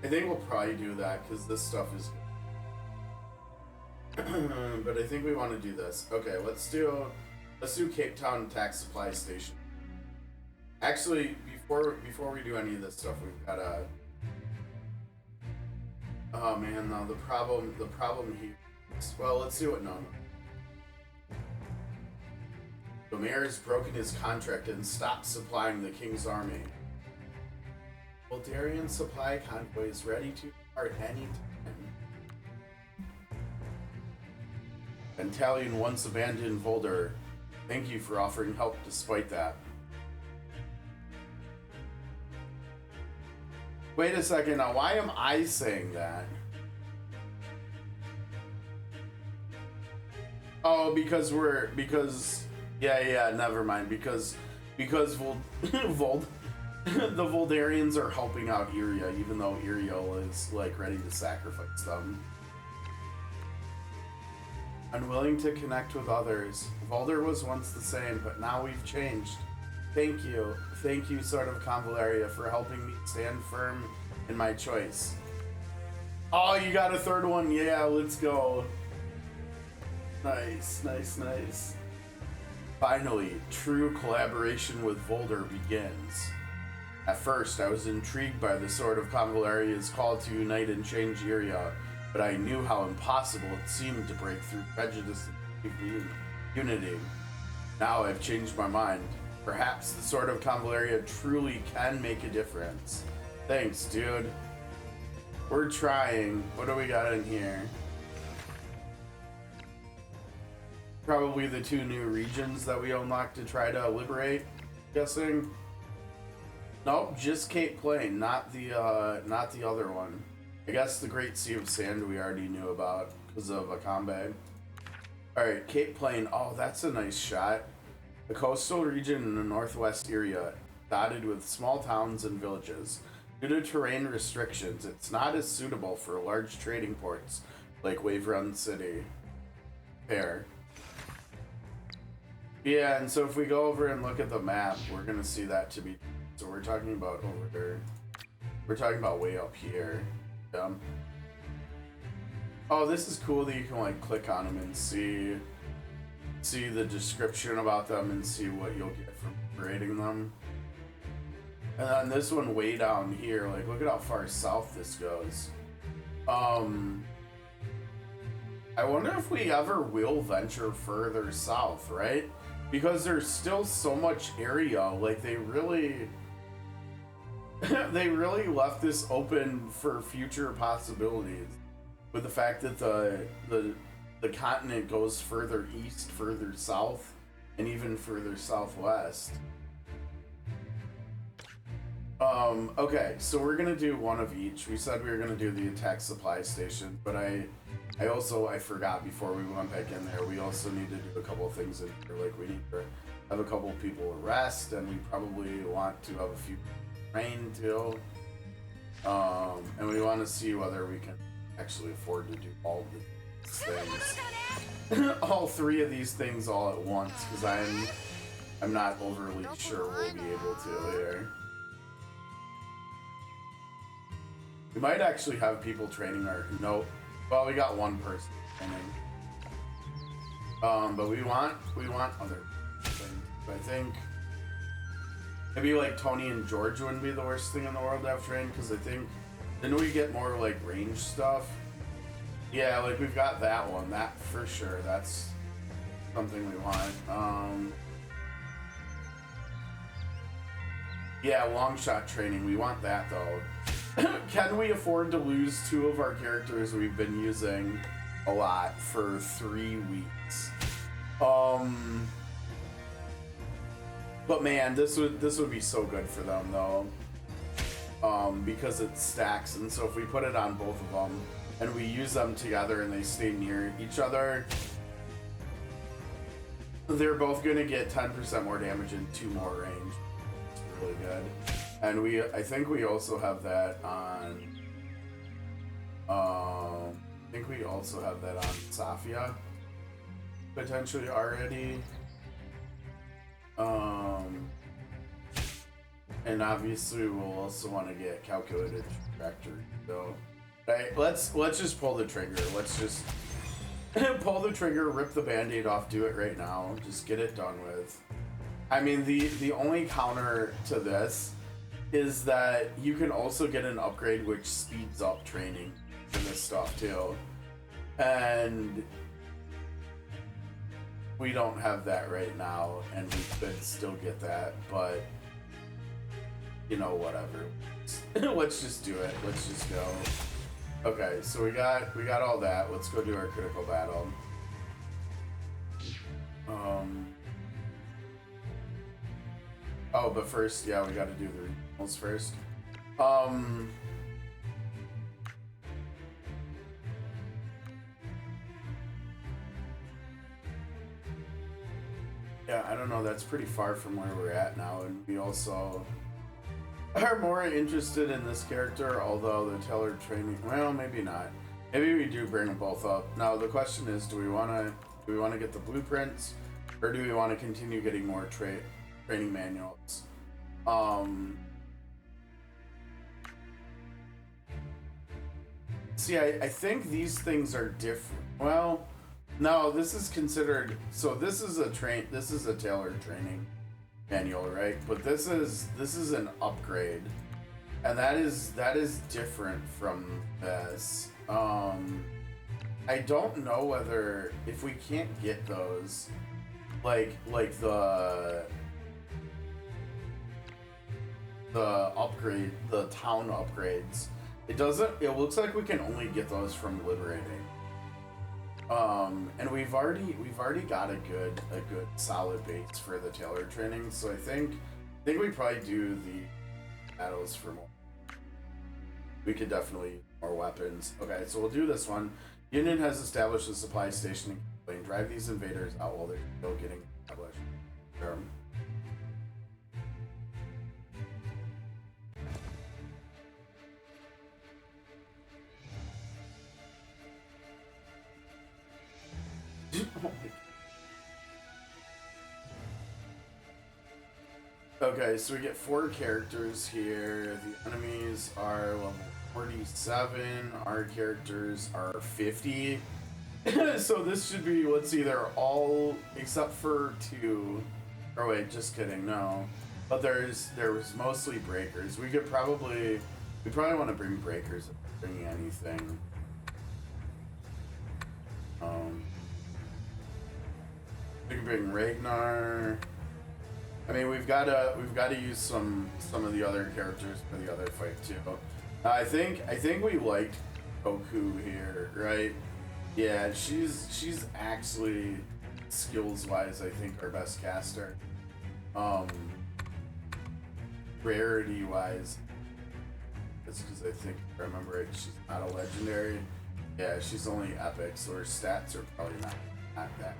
I think we'll probably do that because this stuff is good. But I think we want to do this. Okay, let's do Cape Town Tax Supply Station. Actually, before we do any of this stuff, we've got to... Oh man, no, the problem here is, well, let's see what Nono. The mayor has broken his contract and stopped supplying the king's army. Vlderian supply convoy is ready to depart any time. Battalion once abandoned Volder. Thank you for offering help despite that. Wait a second, now why am I saying that? Oh, yeah, never mind. Because the Vlderians are helping out Iria, even though Iria is like ready to sacrifice them. Unwilling to connect with others. Volder was once the same, but now we've changed. Thank you, sort of Convallaria, for helping me stand firm in my choice. Oh, you got a third one? Yeah, let's go. Nice. Finally, true collaboration with Volder begins. At first, I was intrigued by the Sword of Convallaria's call to unite and change Iria, but I knew how impossible it seemed to break through prejudice and unity. Now I've changed my mind. Perhaps the Sword of Convallaria truly can make a difference. Thanks, dude. We're trying. What do we got in here? Probably the 2 new regions that we unlocked to try to liberate, guessing. Nope, just Cape Plain, not the other one. I guess the Great Sea of Sand we already knew about because of Akambe. Alright, Cape Plain. Oh, that's a nice shot. A coastal region in the northwest area, dotted with small towns and villages. Due to terrain restrictions, it's not as suitable for large trading ports like Wave Run City. Fair. Yeah, and so if we go over and look at the map, we're gonna see that to be. So we're talking about over there. We're talking about way up here. Oh, this is cool that you can like click on them and see the description about them and see what you'll get from rating them. And then this one way down here, like look at how far south this goes. I wonder if we ever will venture further south, right? Because there's still so much area, like they really left this open for future possibilities with the fact that the continent goes further east, further south, and even further southwest. Okay, so we're gonna do one of each. We said we were gonna do the attack supply station, but I forgot before we went back in there. We also need to do a couple of things in here, like we need to have a couple of people rest, and we probably want to have a few train too. And we want to see whether we can actually afford to do all the things, all 3 of these things all at once, because I'm not overly sure we'll be able to here. We might actually have people training our nope. Well, we got 1 person training. But we want other things. I think maybe like Tony and George wouldn't be the worst thing in the world to have trained, because I think didn't we get more like range stuff? Yeah, like we've got that one. That for sure. That's something we want. Yeah, long shot training. We want that though. Can we afford to lose 2 of our characters we've been using a lot for 3 weeks? But man, this would be so good for them though. Because it stacks, and so if we put it on both of them and we use them together and they stay near each other, they're both gonna get 10% more damage and 2 more range. It's really good. And I think we also have that on, I think we also have that on Safia, potentially already. And obviously we'll also want to get calculated trajectory. So, right, let's just pull the trigger. Let's just pull the trigger, rip the band-aid off, do it right now. Just get it done with. I mean, the only counter to this is that you can also get an upgrade which speeds up training for this stuff too. And we don't have that right now, and we could still get that, but you know, whatever. Let's just do it. Let's just go. Okay, so we got all that. Let's go do our critical battle. Oh, but first, yeah, we gotta do the regionals first. Yeah, I don't know, that's pretty far from where we're at now, and we also are more interested in this character, although the tailored training, well, maybe not. Maybe we do bring them both up. Now the question is, do we want to get the blueprints, or do we want to continue getting more training manuals? See, I think these things are different. Well, no, this is considered, so this is a tailored training manual, right? But this is an upgrade, and that is different from this. I don't know whether, if we can't get those, like the the town upgrades. It looks like we can only get those from liberating. And we've already got a good solid base for the tailor training, so I think we probably do the battles for more. We could definitely use more weapons. Okay, so we'll do this one. Union has established a supply station in Complain. Drive these invaders out while they're still getting established. Sure. Okay, so we get 4 characters here. The enemies are level 47. Our characters are 50. So this should be what's either all except for 2. Or wait, just kidding, no. But there was mostly breakers. We probably want to bring breakers if we're bringing anything. We can bring Ragnar. I mean, we've got to use some of the other characters for the other fight too. I think we liked Goku here, right? Yeah, she's actually skills wise, I think our best caster. Rarity wise, that's because I think if I remember it, she's not a legendary. Yeah, she's only epic, so her stats are probably not that.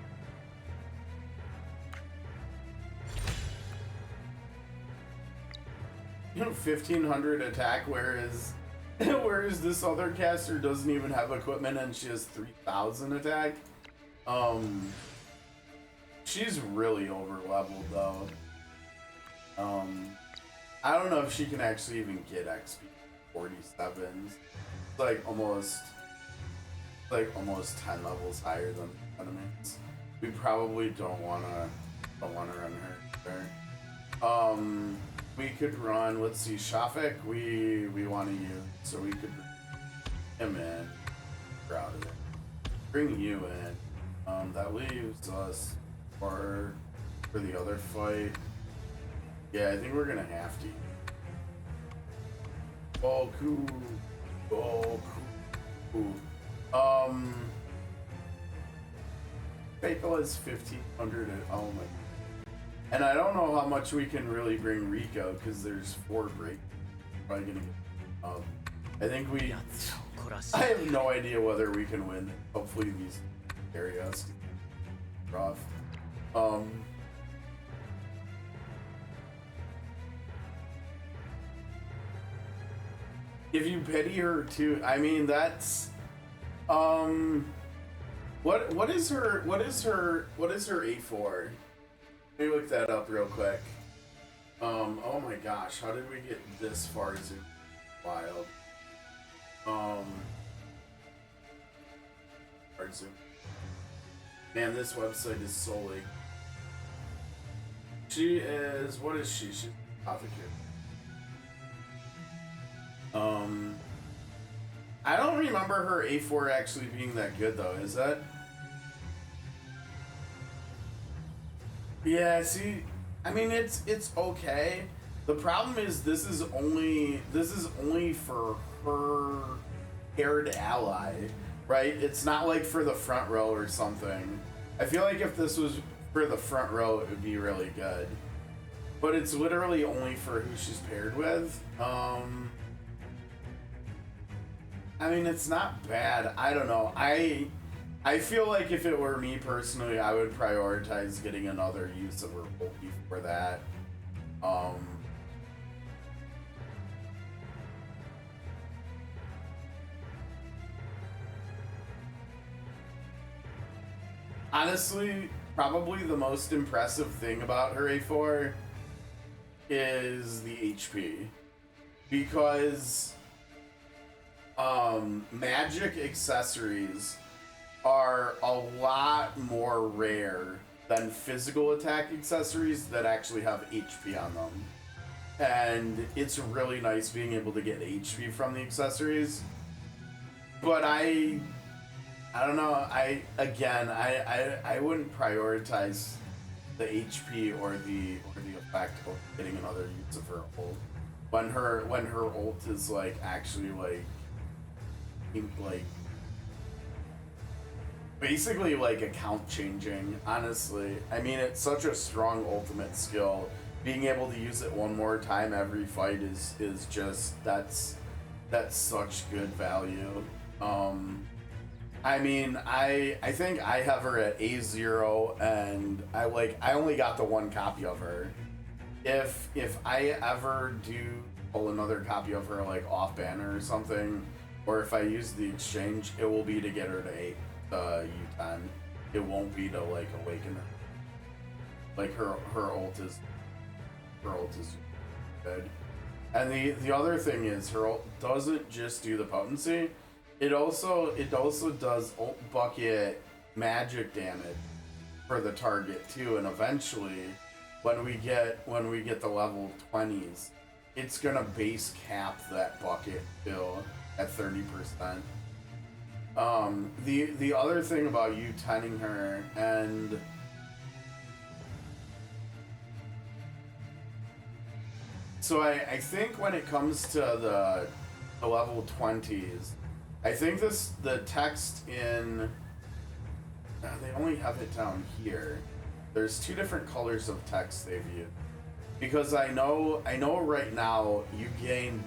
You know, 1500 attack, whereas this other caster doesn't even have equipment and she has 3000 attack. She's really over leveled though. I don't know if she can actually even get XP 47s. It's like almost 10 levels higher than the enemies. We probably don't wanna run her there. We could run, let's see, Shafik we want to use, so we could bring him in. We're out of there. Bring you in. That leaves us for the other fight. Yeah, I think we're gonna have to. Goku. Fatal is 1500 and oh my. And I don't know how much we can really bring Rico because there's 4 break. Probably gonna get. I think we. I have no idea whether we can win. Hopefully these areas rough. If you pity her too, I mean that's. What is her A4? Let me look that up real quick. Oh my gosh, how did we get this far zoom wild? Hard zoom. Man, this website is solely. She is, what is she? She's an apothecary. I don't remember her A4 actually being that good though, is that? Yeah, see, I mean it's okay. The problem is this is only for her paired ally, right? It's not like for the front row or something. I feel like if this was for the front row, it would be really good. But it's literally only for who she's paired with. I mean, it's not bad. I don't know. I feel like if it were me personally, I would prioritize getting another use of her ult before that. Honestly, probably the most impressive thing about her A4 is the HP. Because magic accessories are a lot more rare than physical attack accessories that actually have HP on them. And it's really nice being able to get HP from the accessories. But I don't know, I wouldn't prioritize the HP or the effect of getting another use of her ult. when her ult is like actually like basically like account changing, honestly. I mean, it's such a strong ultimate skill. Being able to use it one more time every fight is just that's such good value. I mean, I think I have her at A0, and I only got the one copy of her. If I ever do pull another copy of her like off banner or something, or if I use the exchange, it will be to get her to U10. It won't be to like awaken her. Like her ult is good. And the other thing is her ult doesn't just do the potency. It also does ult bucket magic damage for the target too, and eventually when we get the level 20s, it's gonna base cap that bucket still at 30%. The other thing about you tanning her, and so I think when it comes to the level 20s, I think the text in they only have it down here. There's two different colors of text they've used, because I know right now you gain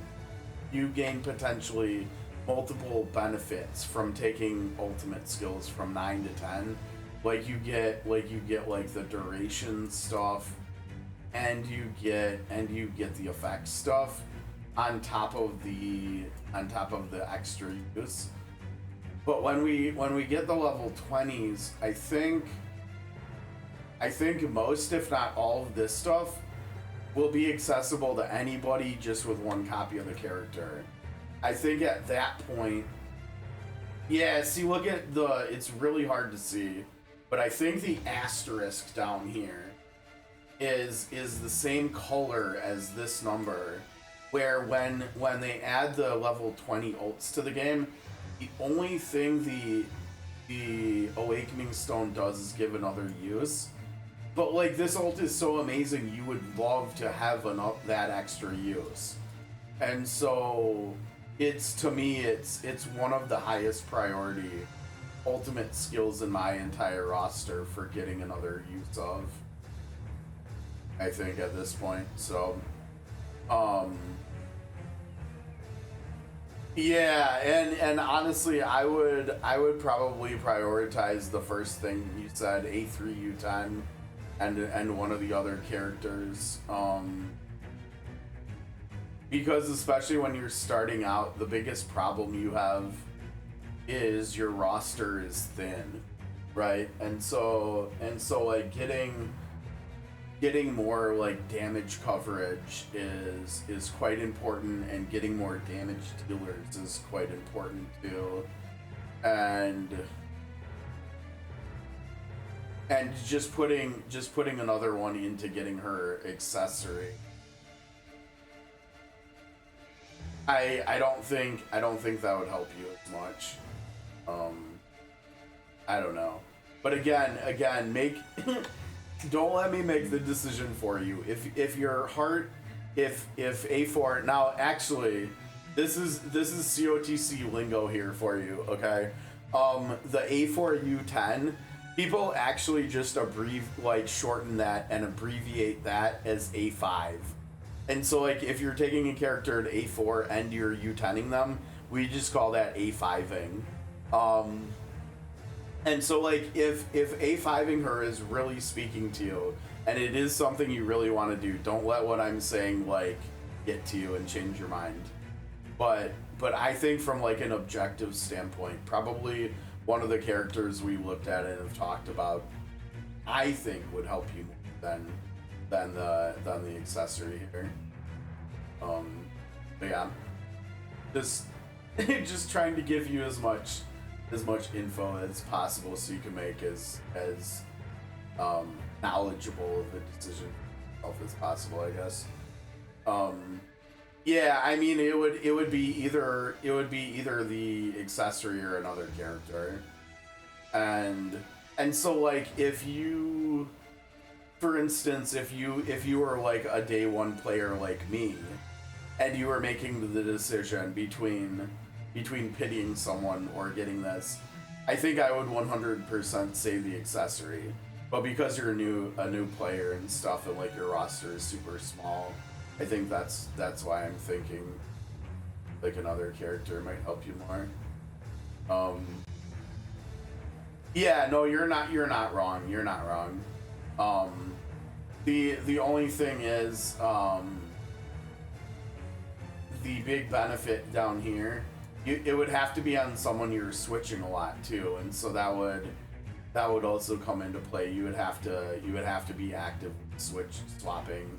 potentially multiple benefits from taking ultimate skills from 9 to 10. Like you get like the duration stuff, and you get the effect stuff on top of the extra use. But when we get the level 20s, I think most, if not all, of this stuff will be accessible to anybody just with one copy of the character. I think at that point, yeah, see, look at it's really hard to see, but I think the asterisk down here is the same color as this number, where when they add the level 20 ults to the game, the only thing the Awakening Stone does is give another use. But like, this ult is so amazing, you would love to have that extra use. And so to me it's one of the highest priority ultimate skills in my entire roster for getting another use of, I think, at this point. So yeah, and honestly, I would probably prioritize the first thing you said, A3 U10, and one of the other characters, because especially when you're starting out, the biggest problem you have is your roster is thin, right? And so like getting more like damage coverage is quite important, and getting more damage dealers is quite important too, and just putting another one into getting her accessory. I don't think that would help you as much. I don't know, but again, make don't let me make the decision for you. If your heart, if A4, now actually, this is COTC lingo here for you, okay? The A4U10, people actually just shorten that and abbreviate that as A5. And so like, if you're taking a character at A4 and you're U10ing them, we just call that A5ing. And so like, if A5ing her is really speaking to you, and it is something you really want to do, don't let what I'm saying like get to you and change your mind. But I think from like an objective standpoint, probably one of the characters we looked at and have talked about, I think would help you more than the accessory here. But yeah, just trying to give you as much info as possible so you can make as knowledgeable of the decision as possible, I guess. Yeah, I mean, it would be either the accessory or another character, and so like, if you, for instance, if you were like a day one player like me, and you were making the decision between pitying someone or getting this, I think I would 100% say the accessory. But because you're a new player and stuff, and like your roster is super small, I think that's why I'm thinking like another character might help you more. Yeah, no, you're not wrong. You're not wrong. The only thing is, the big benefit down here, it would have to be on someone you're switching a lot too, and so that would also come into play. You would have to be active swapping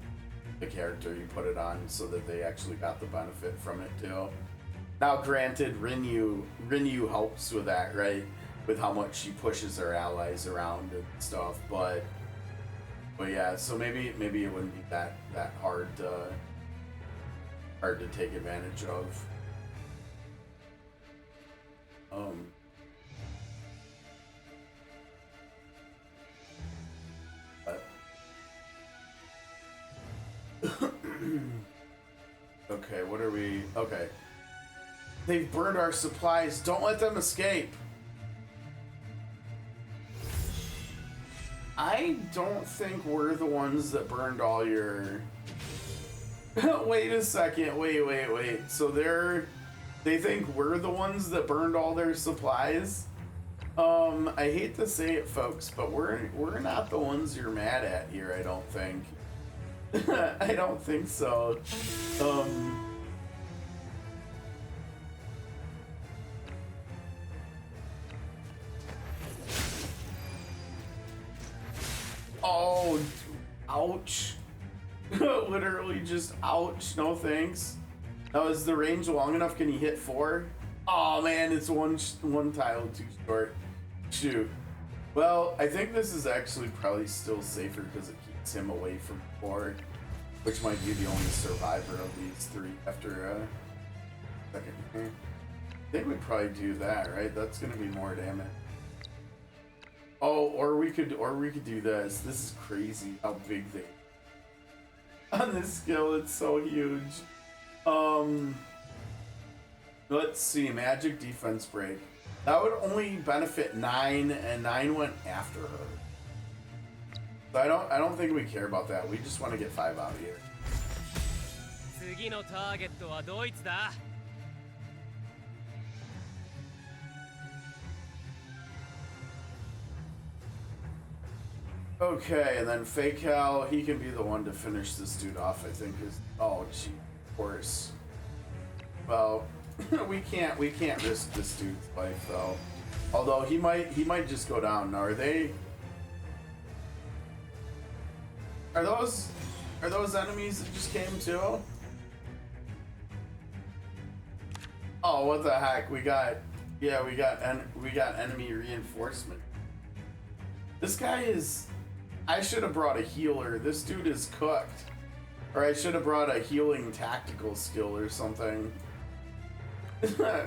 the character you put it on so that they actually got the benefit from it too. Now, granted, Rinyu helps with that, right? With how much she pushes her allies around and stuff, but yeah. So maybe it wouldn't be that hard to take advantage of. Okay, what are we? Okay. They've burned our supplies. Don't let them escape. I don't think we're the ones that burned all your... Wait a second. Wait. So they think we're the ones that burned all their supplies? I hate to say it, folks, but we're not the ones you're mad at here, I don't think. I don't think so. Oh, ouch. Literally just ouch. No thanks. Now, is the range long enough? Can he hit 4? Oh man, it's one tile too short. Shoot. Well, I think this is actually probably still safer because it keeps him away from 4, which might be the only survivor of these 3 after a second here. I think we'd probably do that, right? That's gonna be more damage. Oh, or we could do this. This is crazy how big they on this skill. It's so huge. Let's see, magic defense break. That would only benefit 9, and 9 went after her. So I don't think we care about that. We just want to get 5 out of here. Okay, and then Fake Hal, he can be the one to finish this dude off, I think. Oh, gee, of course. Well, we can't risk this dude's life though. Although he might just go down. Now, are those enemies that just came too? Oh, what the heck? We got enemy reinforcement. This guy is... I should have brought a healer. This dude is cooked. Or I should have brought a healing tactical skill or something.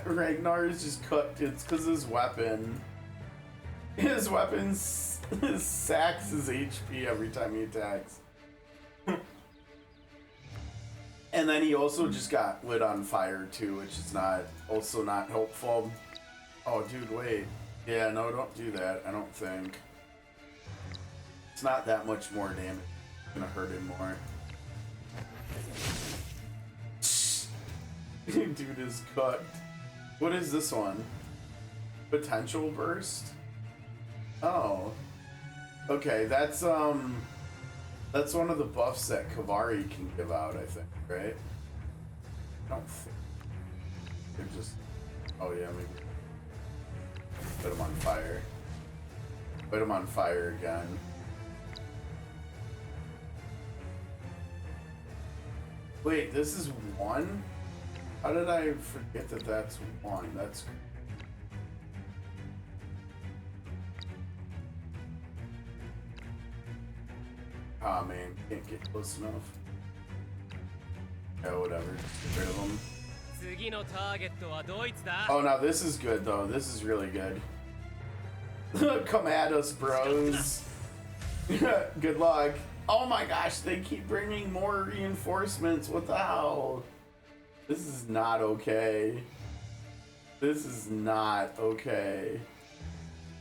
Ragnar is just cooked. It's because his weapon sacks his HP every time he attacks. And then he also just got lit on fire too, which is also not helpful. Oh, dude, wait. Yeah, no, don't do that. I don't think. It's not that much more damage. It's gonna hurt him more. Dude is cooked. What is this one? Potential burst? Oh. Okay, that's one of the buffs that Kavari can give out, I think, right? I don't think. They're just... Oh yeah, maybe. Put him on fire. Put him on fire again. Wait, this is 1? How did I forget that that's 1? That's... Ah, man, can't get close enough. Yeah, whatever, just get rid of them. Oh, now this is good, though. This is really good. Come at us, bros. Good luck. Oh my gosh, they keep bringing more reinforcements. What the hell? This is not okay. This is not okay.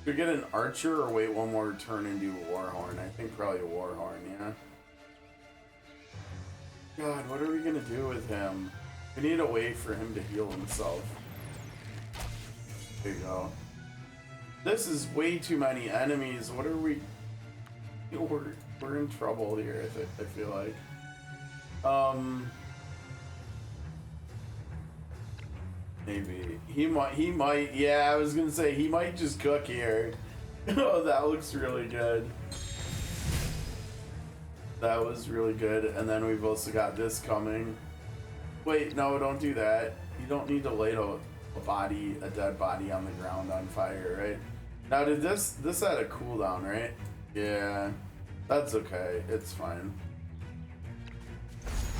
Should we get an archer or wait one more turn and do Warhorn? I think probably Warhorn, yeah. God, what are we gonna do with him? We need a way for him to heal himself. There you go. This is way too many enemies. What are we... We're in trouble here, I feel like. Maybe. He might, yeah, I was gonna say, he might just cook here. Oh, that looks really good. That was really good, and then we've also got this coming. Wait, no, don't do that. You don't need to light a dead body on the ground on fire, right? Now, did this had a cooldown, right? Yeah, that's okay. It's fine.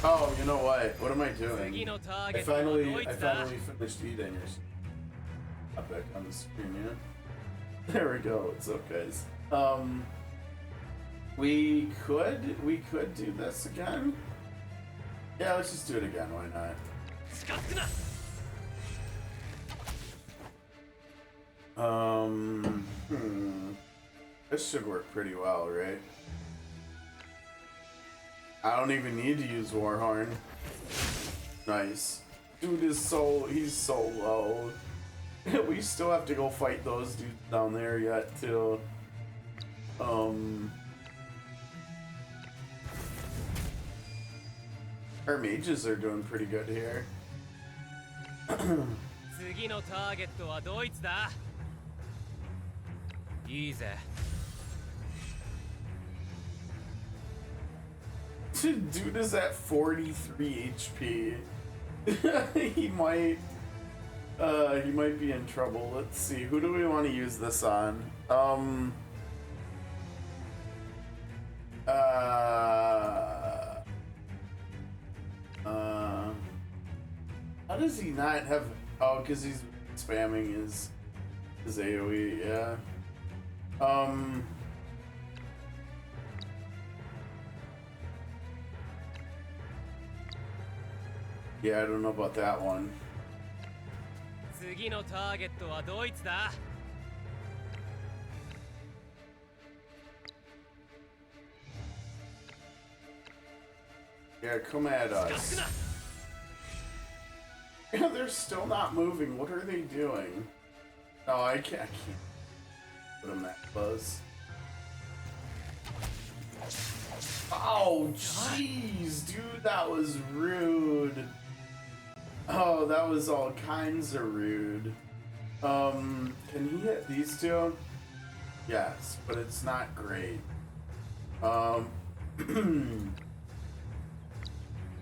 Oh, you know what? What am I doing? I finally finished eating. Epic on the screen, yeah. There we go. What's up, guys? We could do this again. Yeah, let's just do it again. Why not? This should work pretty well, right? I don't even need to use Warhorn. Nice. Dude is he's so low. We still have to go fight those dudes down there yet, too. Our mages are doing pretty good here. Dude is at 43 HP. He might be in trouble. Let's see. Who do we want to use this on? How does he not have? Oh, because he's spamming his AoE. Yeah. Yeah, I don't know about that one. Yeah, come at us. Yeah, they're still not moving. What are they doing? No, I can't put them that close. Oh, jeez, dude, that was rude. Oh, that was all kinds of rude. Can he hit these two? Yes, but it's not great.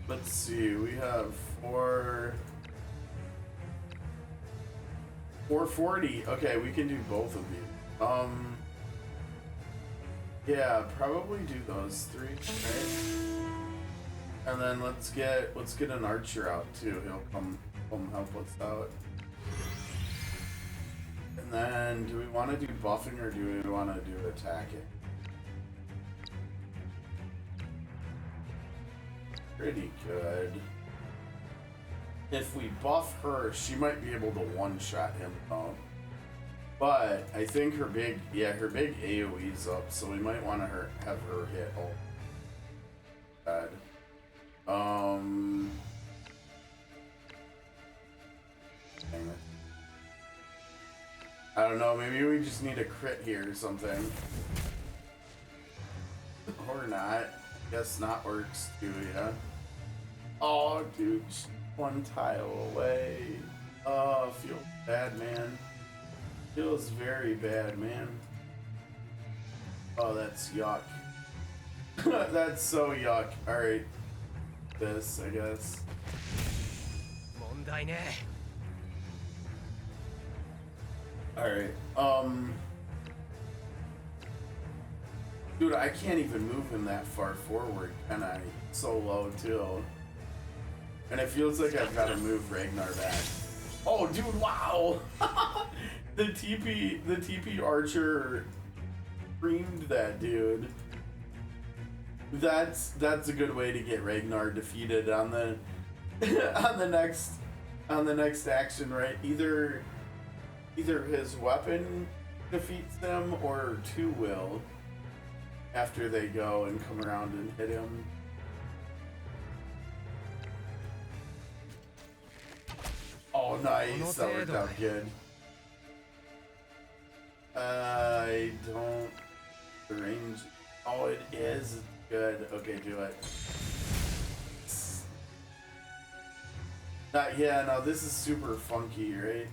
Let's see, we have 440. Okay, we can do both of these. Yeah, probably do those three, right? And then let's get an archer out too. He'll come help us out. And then, do we want to do buffing or do we want to do attacking? Pretty good. If we buff her, she might be able to one-shot him though. But I think her big AoE's up, so we might want to have her hit all bad. Dang it. I don't know, maybe we just need a crit here or something. Or not. Guess not works too, yeah. Oh, dude, one tile away. Oh, feels bad, man. Feels very bad, man. Oh, that's yuck. That's so yuck. Alright. This, I guess. Alright, dude, I can't even move him that far forward, can I? So low, too. And it feels like I've got to move Ragnar back. Oh, dude, wow! The TP archer creamed that dude. That's a good way to get Ragnar defeated on the on the next action, right? Either his weapon defeats them or two will after they go and come around and hit him. Oh, nice. That worked out good. I don't... The range... Oh, it is good. Okay, do it. Yeah, no, this is super funky, right?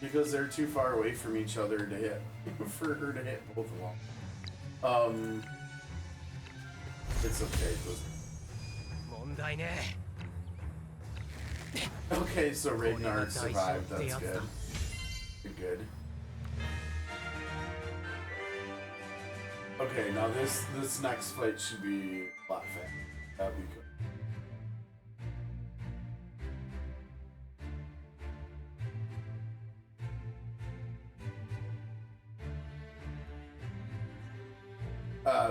Because they're too far away from each other to hit, for her to hit both of them. It's okay. Okay, so Ragnar survived. That's good. Good. Okay, now this next fight should be a lot faster. That'd be good.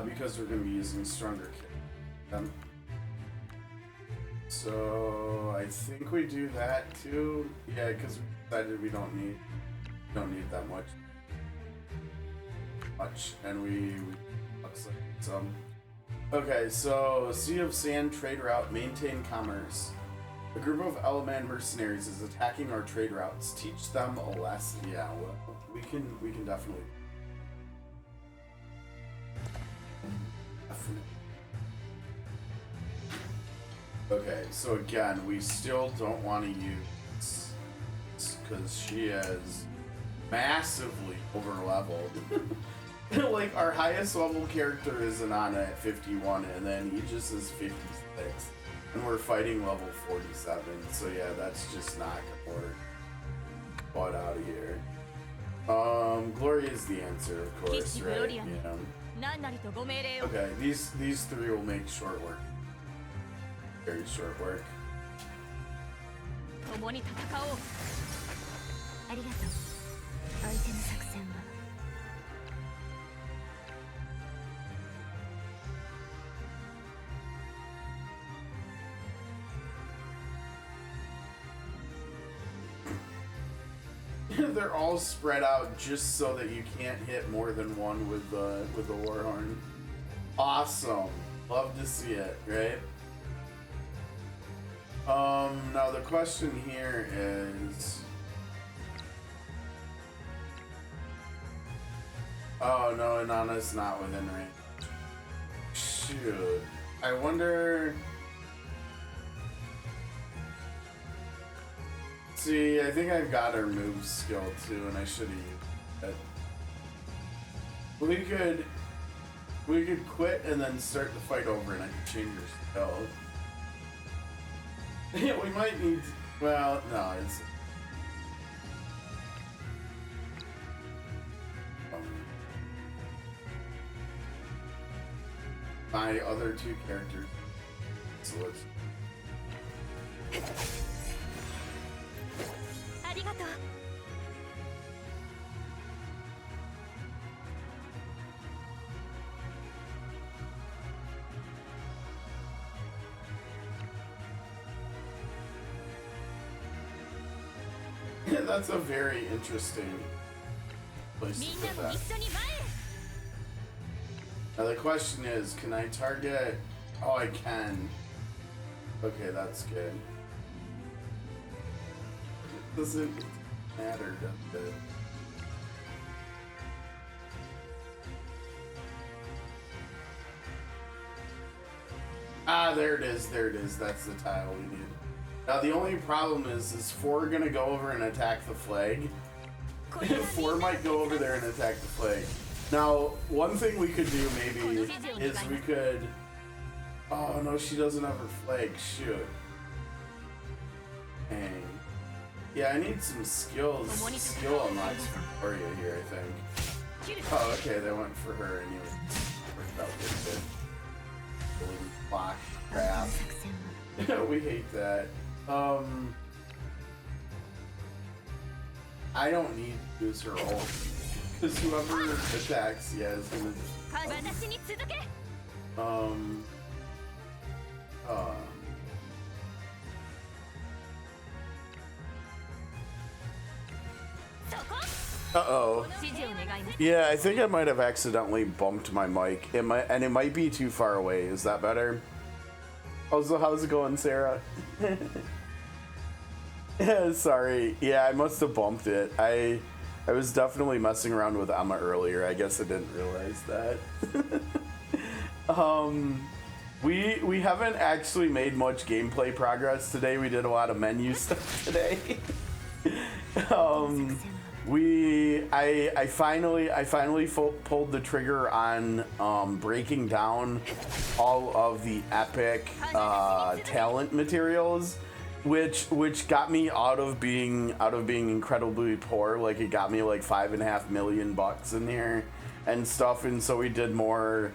Because we're going to be using stronger kit. So I think we do that too. Yeah, because we decided we don't need that much, and we looks like some. Okay, so Sea of Sand trade route, maintain commerce. A group of Elamanian mercenaries is attacking our trade routes. Teach them a lesson. Yeah, well, we can definitely. Okay, so again, we still don't want to use because she is massively over leveled. Like our highest level character is Anana at 51, and then Aegis is 56, and we're fighting level 47. So yeah, that's just not gonna work. But out of here. Gloria is the answer, of course, right? Yeah. Okay, these three will make short work. Very short work. They're all spread out just so that you can't hit more than one with the Warhorn. Awesome. Love to see it, right? Now the question here is... Oh no, Inanna's not within range. Shoot. I wonder... See, I think I've got her move skill too, and I should have used it. We could quit and then start the fight over, and I could change her skill. Yeah, we might need. Well, no, it's. My other two characters. So let's. That's a very interesting place to put that. Now the question is, can I target? Oh, I can. Okay, that's good. It doesn't matter, does it? Ah, there it is, there it is. That's the tile we need. Now the only problem is 4 gonna go over and attack the flag. 4 might go over there and attack the flag. Now, one thing we could do maybe is we could... Oh no, she doesn't have her flag, shoot. Dang. Yeah, I need some skill unlocks for Gloria here, I think. Oh, okay, they went for her anyway. Worked out good. Holy block crap. We hate that. I don't need to use her ult, because whoever attacks, yeah, is gonna... Uh-oh. Yeah, I think I might have accidentally bumped my mic. It might be too far away. Is that better? Oh, so how's it going, Sarah? Sorry. Yeah, I must have bumped it. I was definitely messing around with Emma earlier. I guess I didn't realize that. We haven't actually made much gameplay progress today. We did a lot of menu stuff today. I finally pulled the trigger on breaking down all of the epic talent materials, which got me out of being incredibly poor. Like, it got me like $5.5 million in here and stuff. And so we did more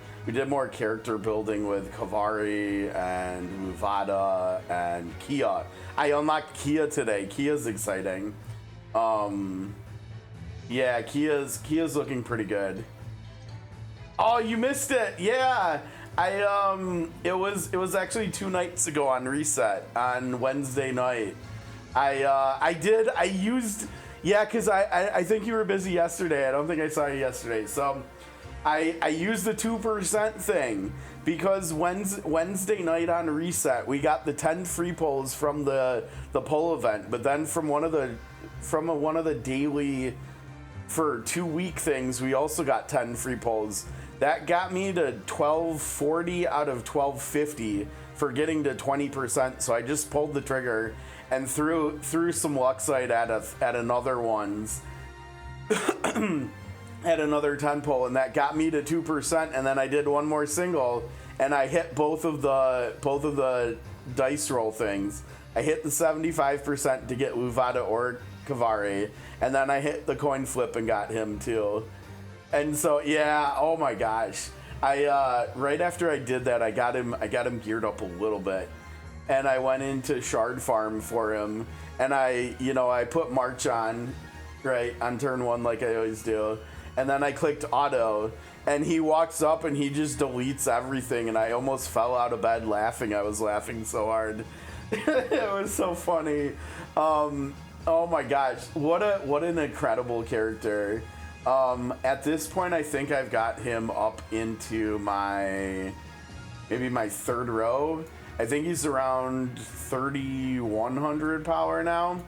character building with Kavari and Luvada and Kia. I unlocked Kia today. Kia's exciting. Yeah, Kia's looking pretty good. Oh, you missed it. Yeah. It was actually 2 nights ago on Reset on Wednesday night. Yeah, because I think you were busy yesterday. I don't think I saw you yesterday. So I used the 2% thing because Wednesday night on Reset, we got the 10 free polls from the poll event, but then from one of the daily for 2-week things, we also got 10 free polls. That got me to 1240 out of 1250 for getting to 20%. So I just pulled the trigger and threw some Luxite at another one's at another 10 poll, and that got me to 2%. And then I did one more single, and I hit both of the dice roll things. I hit the 75% to get Luvada or Kavari, and then I hit the coin flip and got him too. And so yeah, oh my gosh, I right after I did that, I got him geared up a little bit, and I went into Shard Farm for him, and I put March on turn 1 like I always do, and then I clicked auto, and he walks up and he just deletes everything, and I almost fell out of bed laughing. I was laughing so hard. It was so funny. Oh my gosh, what an incredible character. At this point, I think I've got him up into maybe my 3rd row. I think he's around 3,100 power now.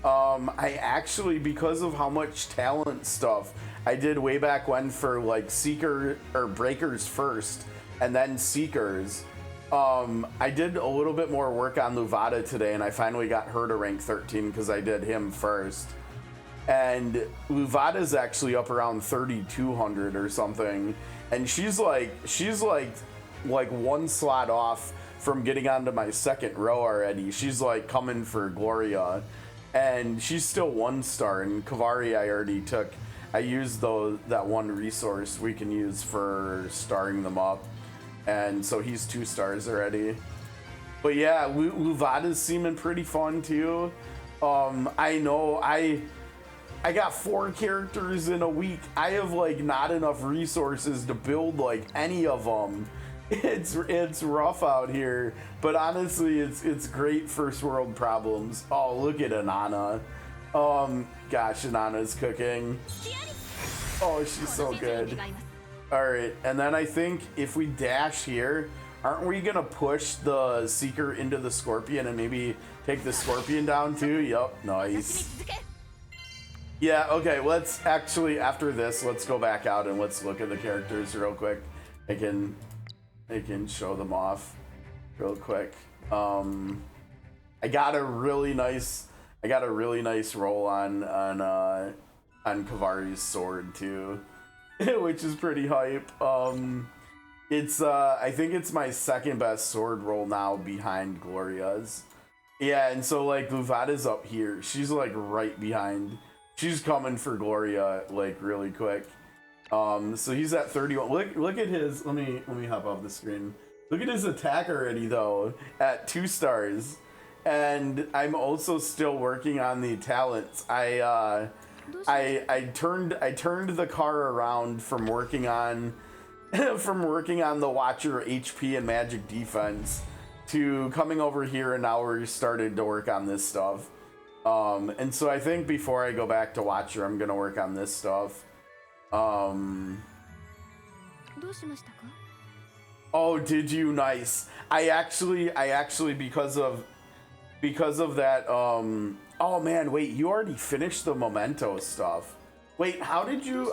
I actually, because of how much talent stuff I did way back when for like Seeker or Breakers first and then Seekers, I did a little bit more work on Luvada today, and I finally got her to rank 13 because I did him first. And Luvada's actually up around 3,200 or something, and she's like 1 slot off from getting onto my 2nd row already. She's like coming for Gloria, and she's still 1 star. And Kavari I already took. I used that 1 resource we can use for starring them up. And so he's 2 stars already. But yeah, Luvada's seeming pretty fun too. I know I got 4 characters in a week. I have like not enough resources to build like any of them. It's rough out here, but honestly, it's great first world problems. Oh, look at Anana. Gosh, Anana's cooking. Oh, she's so good. Alright, and then I think if we dash here, aren't we gonna push the Seeker into the Scorpion and maybe take the Scorpion down too? Yup, nice. Yeah, okay, let's actually, after this, let's go back out and let's look at the characters real quick. I can show them off real quick. I got a really nice roll on Kavari's sword too. Which is pretty hype. It's I think it's my 2nd best sword roll now behind Gloria's. Yeah, and so like Luvada's up here. She's like right behind. She's coming for Gloria like really quick. So he's at 31. Look at his. Let me hop off the screen. Look at his attack already though at 2 stars. And I'm also still working on the talents. I turned the car around from working on from working on the Watcher HP and Magic defense to coming over here, and now we're started to work on this stuff. And so I think before I go back to Watcher, I'm gonna work on this stuff. Oh, did you? Nice. I actually because of that. Oh man, wait, you already finished the memento stuff. Wait, how did you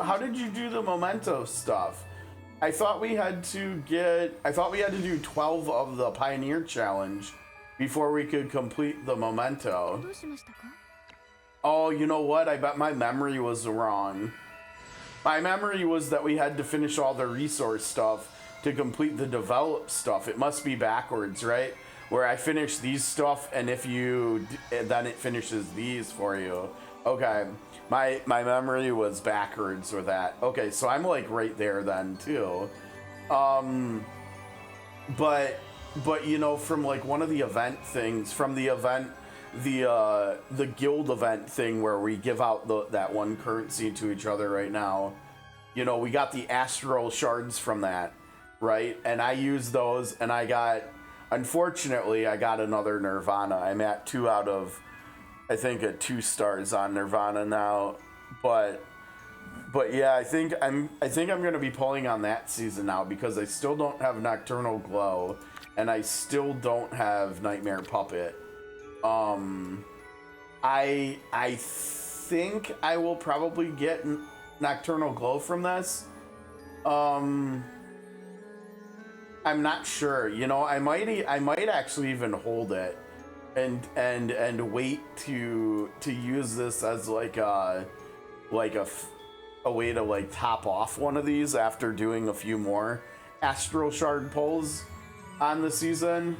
do the memento stuff? I thought we had to do 12 of the Pioneer Challenge before we could complete the memento. Oh, you know what? I bet my memory was wrong. My memory was that we had to finish all the resource stuff to complete the develop stuff. It must be backwards, right? Where I finish these stuff, and if you, then it finishes these for you. Okay, my memory was backwards with that. Okay, so I'm like right there then too. But you know, from like one of the event things, from the event, the guild event thing where we give out that one currency to each other right now, you know, we got the astral shards from that, right? And I used those, and unfortunately I got another Nirvana. I'm at 2 out of, I think, at 2 stars on Nirvana now, but yeah, I think I'm gonna be pulling on that season now because I still don't have Nocturnal Glow, and I still don't have Nightmare Puppet. I think I will probably get Nocturnal Glow from this. I'm not sure. You know, I might actually even hold it and wait to use this as like a way to like top off one of these after doing a few more Astral Shard pulls on the season.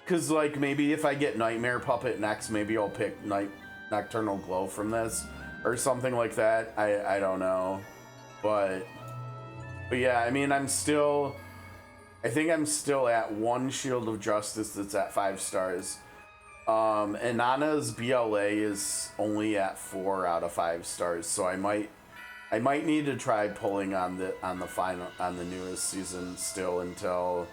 Cause like maybe if I get Nightmare Puppet next, maybe I'll pick Nocturnal Glow from this or something like that. I don't know, but yeah, I mean, I think I'm still at 1 Shield of Justice that's at 5 stars. And Nana's BLA is only at 4 out of 5 stars, so I might need to try pulling on the newest season still until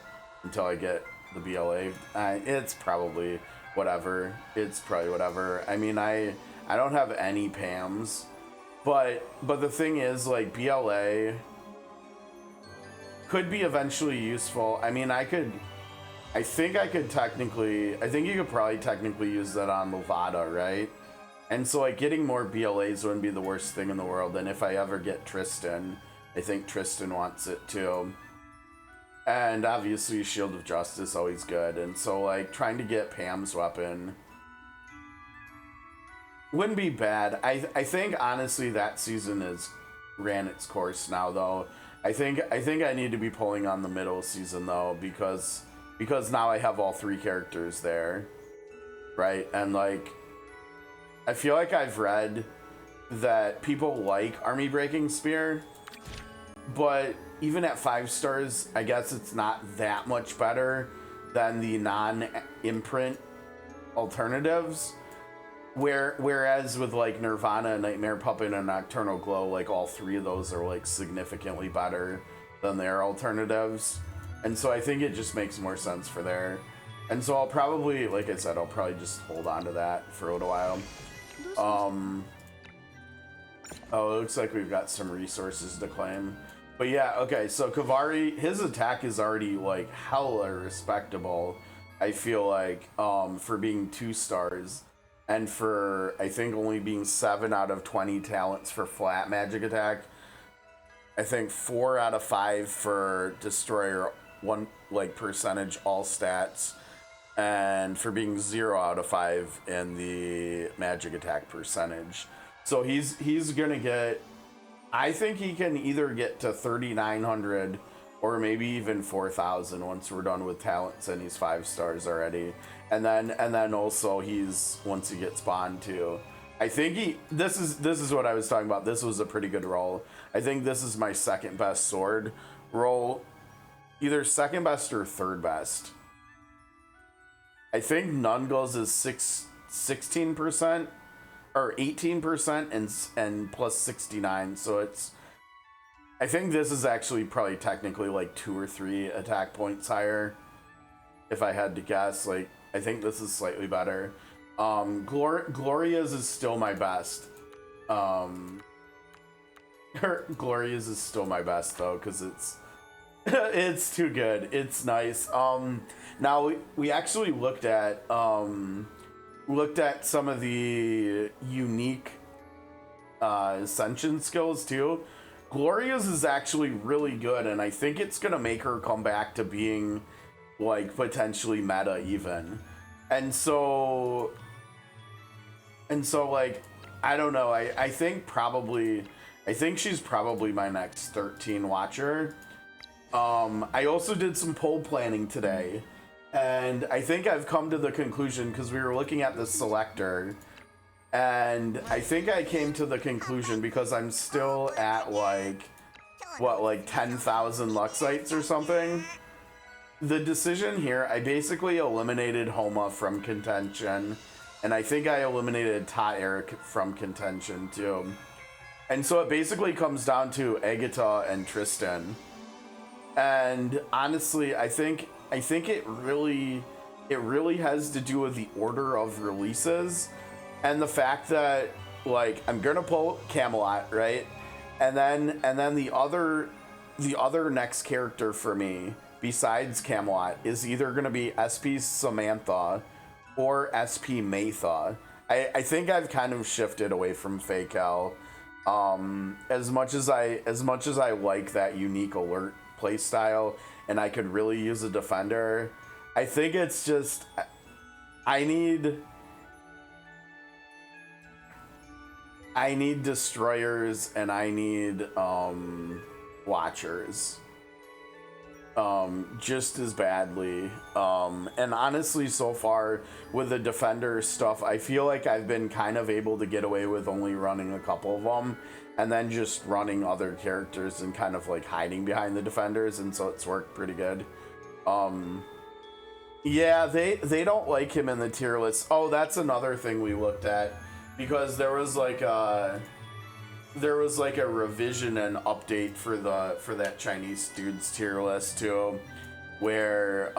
I get the BLA. It's probably whatever. I mean, I don't have any PAMs, but the thing is, like, BLA could be eventually useful. I mean, I think you could probably technically use that on Levada, right? And so like getting more BLAs wouldn't be the worst thing in the world. And if I ever get Tristan, I think Tristan wants it too. And obviously Shield of Justice, always good. And so like trying to get Pam's weapon wouldn't be bad. I think honestly that season ran its course now though. I think I need to be pulling on the middle season though, because now I have all 3 characters there, right? And like, I feel like I've read that people like Army Breaking Spear, but even at 5 stars, I guess it's not that much better than the non-imprint alternatives. Whereas with like Nirvana, Nightmare Puppet, and Nocturnal Glow, like all 3 of those are like significantly better than their alternatives. And so I think it just makes more sense for there. And so I'll probably, like I said, I'll probably just hold on to that for a little while. Oh, it looks like we've got some resources to claim. But yeah, okay, so Kavari, his attack is already like hella respectable, I feel like, for being 2 stars. And for, I think, only being 7 out of 20 talents for flat magic attack. I think 4 out of 5 for Destroyer, 1 like percentage all stats. And for being 0 out of 5 in the magic attack percentage. So he's gonna get, I think he can either get to 3,900 or maybe even 4,000 once we're done with talents and he's 5 stars already. And then also once he gets Bond too. I think this is what I was talking about. This was a pretty good roll. I think this is my 2nd best sword roll. Either 2nd best or 3rd best. I think Nungle's is 16%. or 18% and plus 69. So it's, I think this is actually probably technically like 2 or 3 attack points higher. If I had to guess, like, I think this is slightly better. Gloria's is still my best. Gloria's is still my best though, because it's it's too good. It's nice. Now we actually looked at some of the unique Ascension skills too. Gloria's is actually really good, and I think it's gonna make her come back to being like potentially meta even. And so like, I don't know, I think she's probably my next 13 watcher. I also did some poll planning today, and I think I've come to the conclusion, because we were looking at the selector, and I think I came to the conclusion, because I'm still at like, what, like 10,000 Luxites or something? The decision here, I basically eliminated Homa from contention, and I think I eliminated Ta Eric from contention too. And so it basically comes down to Agatha and Tristan. And honestly, I think it really has to do with the order of releases, and the fact that, like, I'm gonna pull Camelot, right? And then the other next character for me besides Camelot is either gonna be SP Samantha or SP Matha. I think I've kind of shifted away from Fakel. As much as I like that unique alert playstyle, and I could really use a defender, I think it's just I need destroyers, and I need watchers just as badly. And honestly, so far with the defender stuff, I feel like I've been kind of able to get away with only running a couple of them, and then just running other characters and kind of like hiding behind the defenders, and so it's worked pretty good. Yeah, they don't like him in the tier list. Oh, that's another thing we looked at, because there was like a revision and update for that Chinese dude's tier list too, where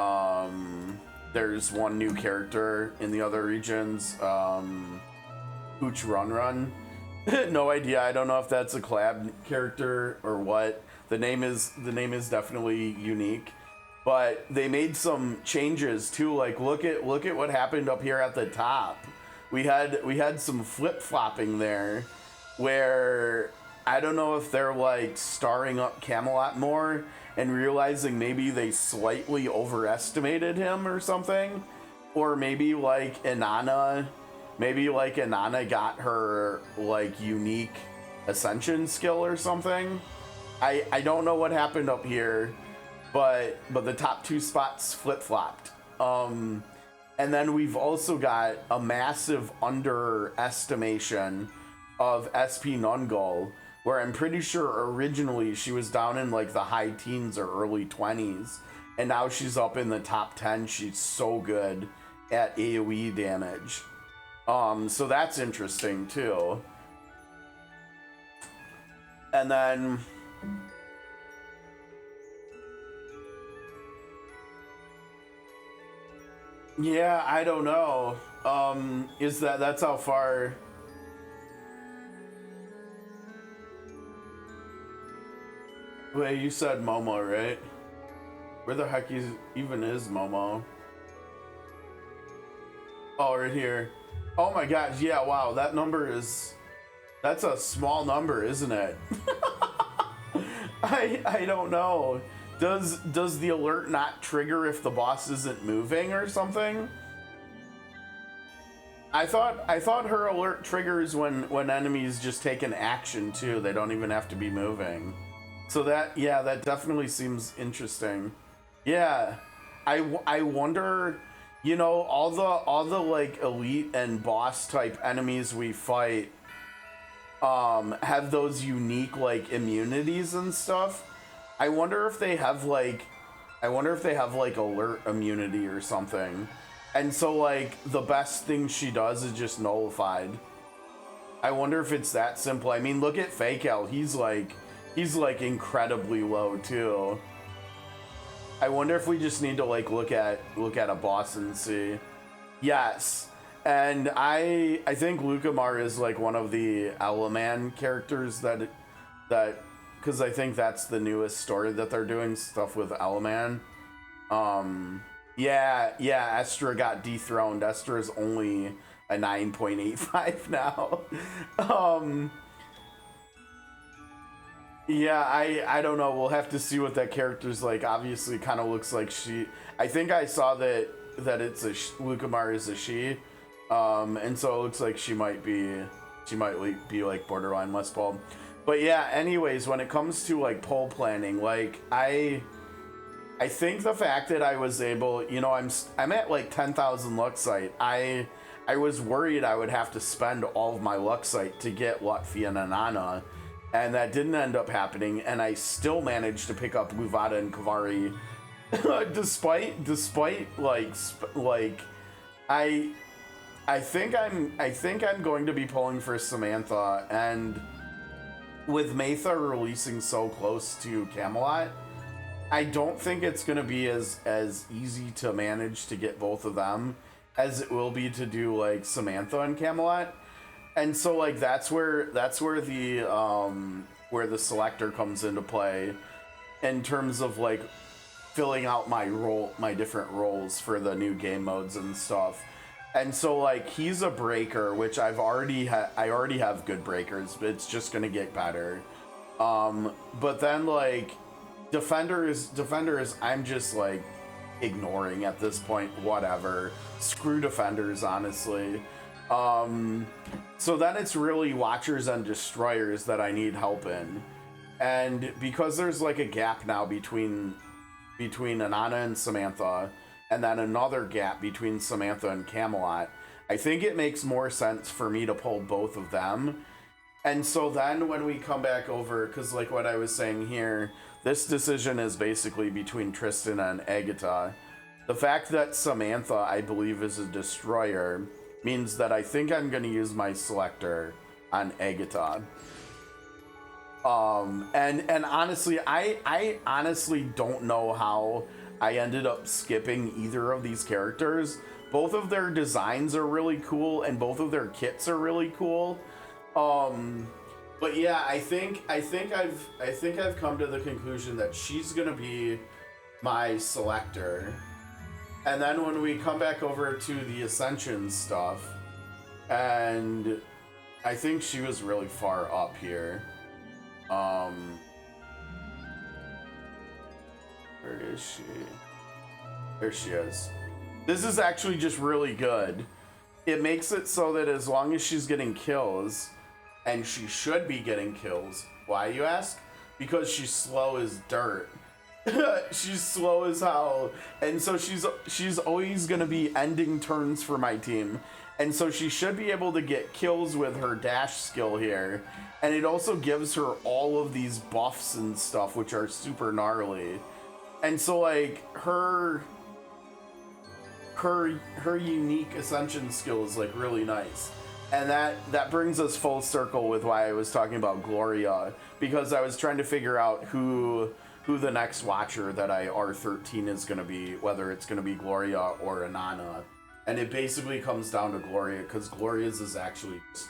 there's one new character in the other regions, Hooch Run Run. No idea. I don't know if that's a collab character or what. The name is definitely unique, but they made some changes too. Like, look at what happened up here at the top. We had some flip-flopping there, where I don't know if they're like starring up Camelot more and realizing maybe they slightly overestimated him or something, or maybe like Inanna got her like unique Ascension skill or something. I don't know what happened up here, but the top 2 spots flip-flopped. And then we've also got a massive underestimation of SP Nungul, where I'm pretty sure originally she was down in like the high teens or early 20s, and now she's up in the top 10. She's so good at AoE damage. So that's interesting too. And then yeah, I don't know. That's how far. Wait, you said Momo, right? Where the heck even is Momo? Oh, right here. Oh my gosh, yeah, wow, that's a small number, isn't it? I don't know. Does the alert not trigger if the boss isn't moving or something? I thought her alert triggers when enemies just take an action too. They don't even have to be moving. So that definitely seems interesting. Yeah, I wonder, you know, all the like elite and boss type enemies we fight have those unique like immunities and stuff. I wonder if they have like alert immunity or something. And so like the best thing she does is just nullified. I wonder if it's that simple. I mean, look at Fakel. He's like incredibly low too. I wonder if we just need to like look at a boss and see. Yes. And I think Lukamar is like one of the Elaman characters that because I think that's the newest story that they're doing stuff with Elaman. Yeah, Estra got dethroned. Estra is only a 9.85 now. Yeah, I don't know. We'll have to see what that character's like. Obviously, kind of looks like she. I think I saw that it's a Lukamar is a she, and so it looks like she might be like borderline Westball. But yeah, anyways, when it comes to like poll planning, like I think the fact that I was able, you know, I'm at like 10,000 Luxite. I was worried I would have to spend all of my Luxite to get Lutfi and Anana, and that didn't end up happening. And I still managed to pick up Luvada and Kavari, despite like I think I'm going to be pulling for Samantha, and with Maytha releasing so close to Camelot, I don't think it's going to be as easy to manage to get both of them as it will be to do like Samantha and Camelot. And so like that's where the selector comes into play in terms of like filling out my different roles for the new game modes and stuff. And so like he's a breaker, which I already have good breakers, but it's just gonna get better. But then like defenders, I'm just like ignoring at this point. Whatever, screw defenders, honestly. So then it's really watchers and destroyers that I need help in, and because there's like a gap now between Anana and Samantha, and then another gap between Samantha and Camelot, I think it makes more sense for me to pull both of them. And so then when we come back over, because like what I was saying here, this decision is basically between Tristan and Agatha. The fact that Samantha, I believe, is a destroyer means that I think I'm going to use my selector on Agatha. And honestly, I honestly don't know how I ended up skipping either of these characters. Both of their designs are really cool, and both of their kits are really cool. But yeah, I think I've come to the conclusion that she's gonna be my selector. And then when we come back over to the Ascension stuff, and I think she was really far up here. Where is she? There she is. This is actually just really good. It makes it so that as long as she's getting kills, and she should be getting kills. Why, you ask? Because she's slow as dirt. She's slow as hell. And so she's always gonna be ending turns for my team. And so she should be able to get kills with her dash skill here. And it also gives her all of these buffs and stuff, which are super gnarly. And so like her unique Ascension skill is like really nice. And that brings us full circle with why I was talking about Gloria, because I was trying to figure out who the next watcher that I R13 is going to be, whether it's going to be Gloria or Anana. And it basically comes down to Gloria, because Gloria's is actually just,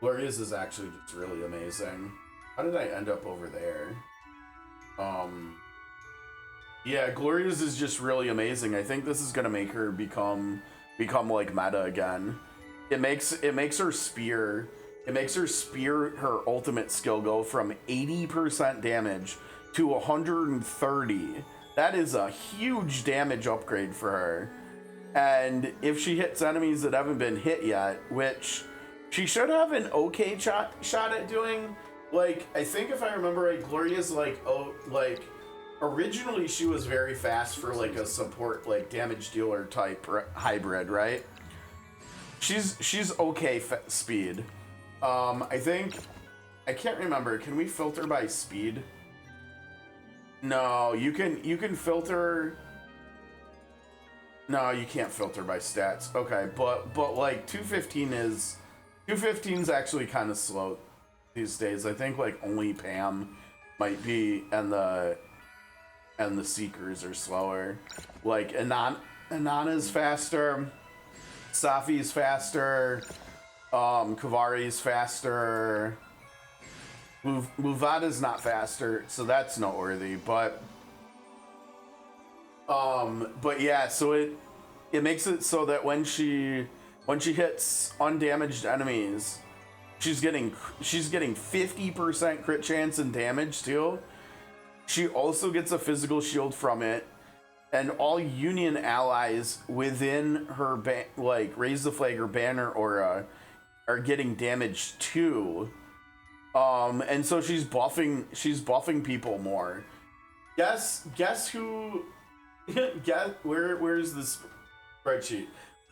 Gloria's is actually just really amazing. How did I end up over there? Yeah, Gloria's is just really amazing. I think this is going to make her become like meta again. It makes her spear, her ultimate skill go from 80% damage to 130. That is a huge damage upgrade for her. And if she hits enemies that haven't been hit yet, which she should have an okay shot at doing, like, I think if I remember right, Gloria's like, originally she was very fast for like a support, like damage dealer type hybrid, right? She's okay speed. I can't remember. Can we filter by speed? No, you can filter. No, you can't filter by stats. Okay, but like 215 215 is actually kind of slow these days. I think like only Pam might be, and the Seekers are slower. Like Anana's faster, Safi's faster, Kavari's faster. Luvada's not faster, so that's noteworthy. But yeah, so it makes it so that when she hits undamaged enemies, she's getting 50% crit chance and damage too. She also gets a physical shield from it, and all Union allies within her like Raise the Flag or Banner aura are getting damaged too. And so she's buffing people more. Guess who? Where's this spreadsheet?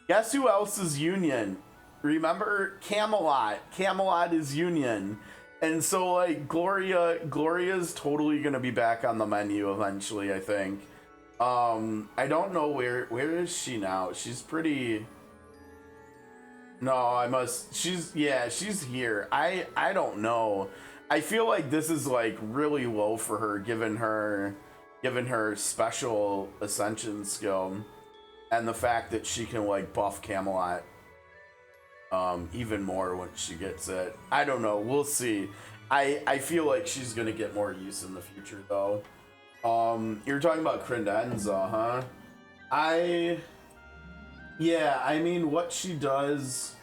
Guess who else is Union? Remember Camelot? Camelot is Union. And so like Gloria's totally gonna be back on the menu eventually, I think. I don't know where is she now? She's pretty. No, she's here. I don't know. I feel like this is like really low for her given her special Ascension skill and the fact that she can like buff Camelot even more when she gets it. I don't know. We'll see. I feel like she's gonna get more use in the future though. You're talking about Credenza, huh? I mean what she does.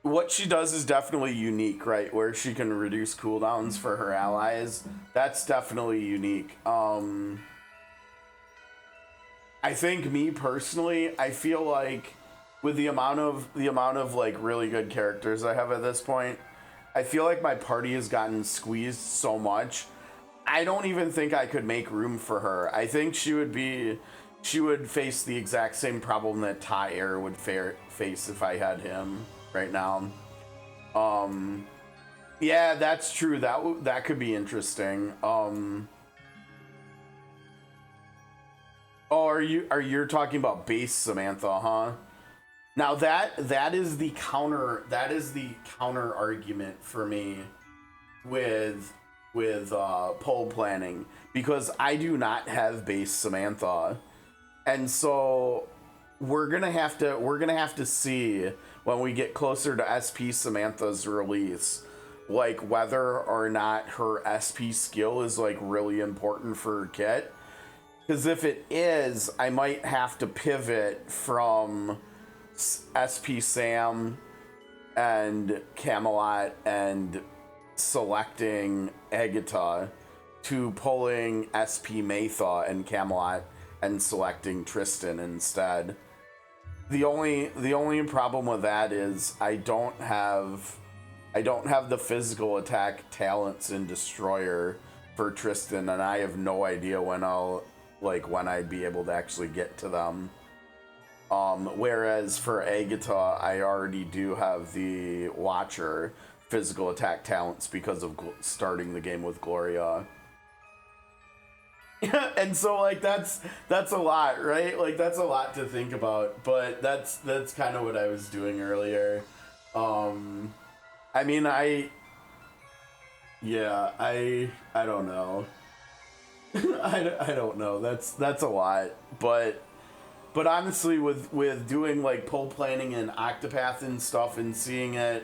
What she does is definitely unique, right? Where she can reduce cooldowns for her allies. That's definitely unique. I think me personally, I feel like with the amount of like really good characters I have at this point, I feel like my party has gotten squeezed so much. I don't even think I could make room for her. I think she would face the exact same problem that Tyre would face if I had him right now. Yeah, that's true. That could be interesting. Oh, are you talking about base Samantha, huh? Now that is the counter argument for me with poll planning, because I do not have base Samantha. And so we're gonna have to see when we get closer to SP Samantha's release, like whether or not her SP skill is like really important for her kit. Because if it is, I might have to pivot from SP Sam and Camelot and selecting Agatha to pulling SP Maytha and Camelot and selecting Tristan instead. The only problem with that is I don't have the physical attack talents in Destroyer for Tristan, and I have no idea when I'd be able to actually get to them. Whereas for Agatha, I already do have the Watcher physical attack talents because of starting the game with Gloria. And so like that's a lot, right? Like that's a lot to think about, but that's kind of what I was doing earlier. I mean, I don't know. I don't know. That's a lot, but honestly, with doing like poll planning and Octopath and stuff, and seeing it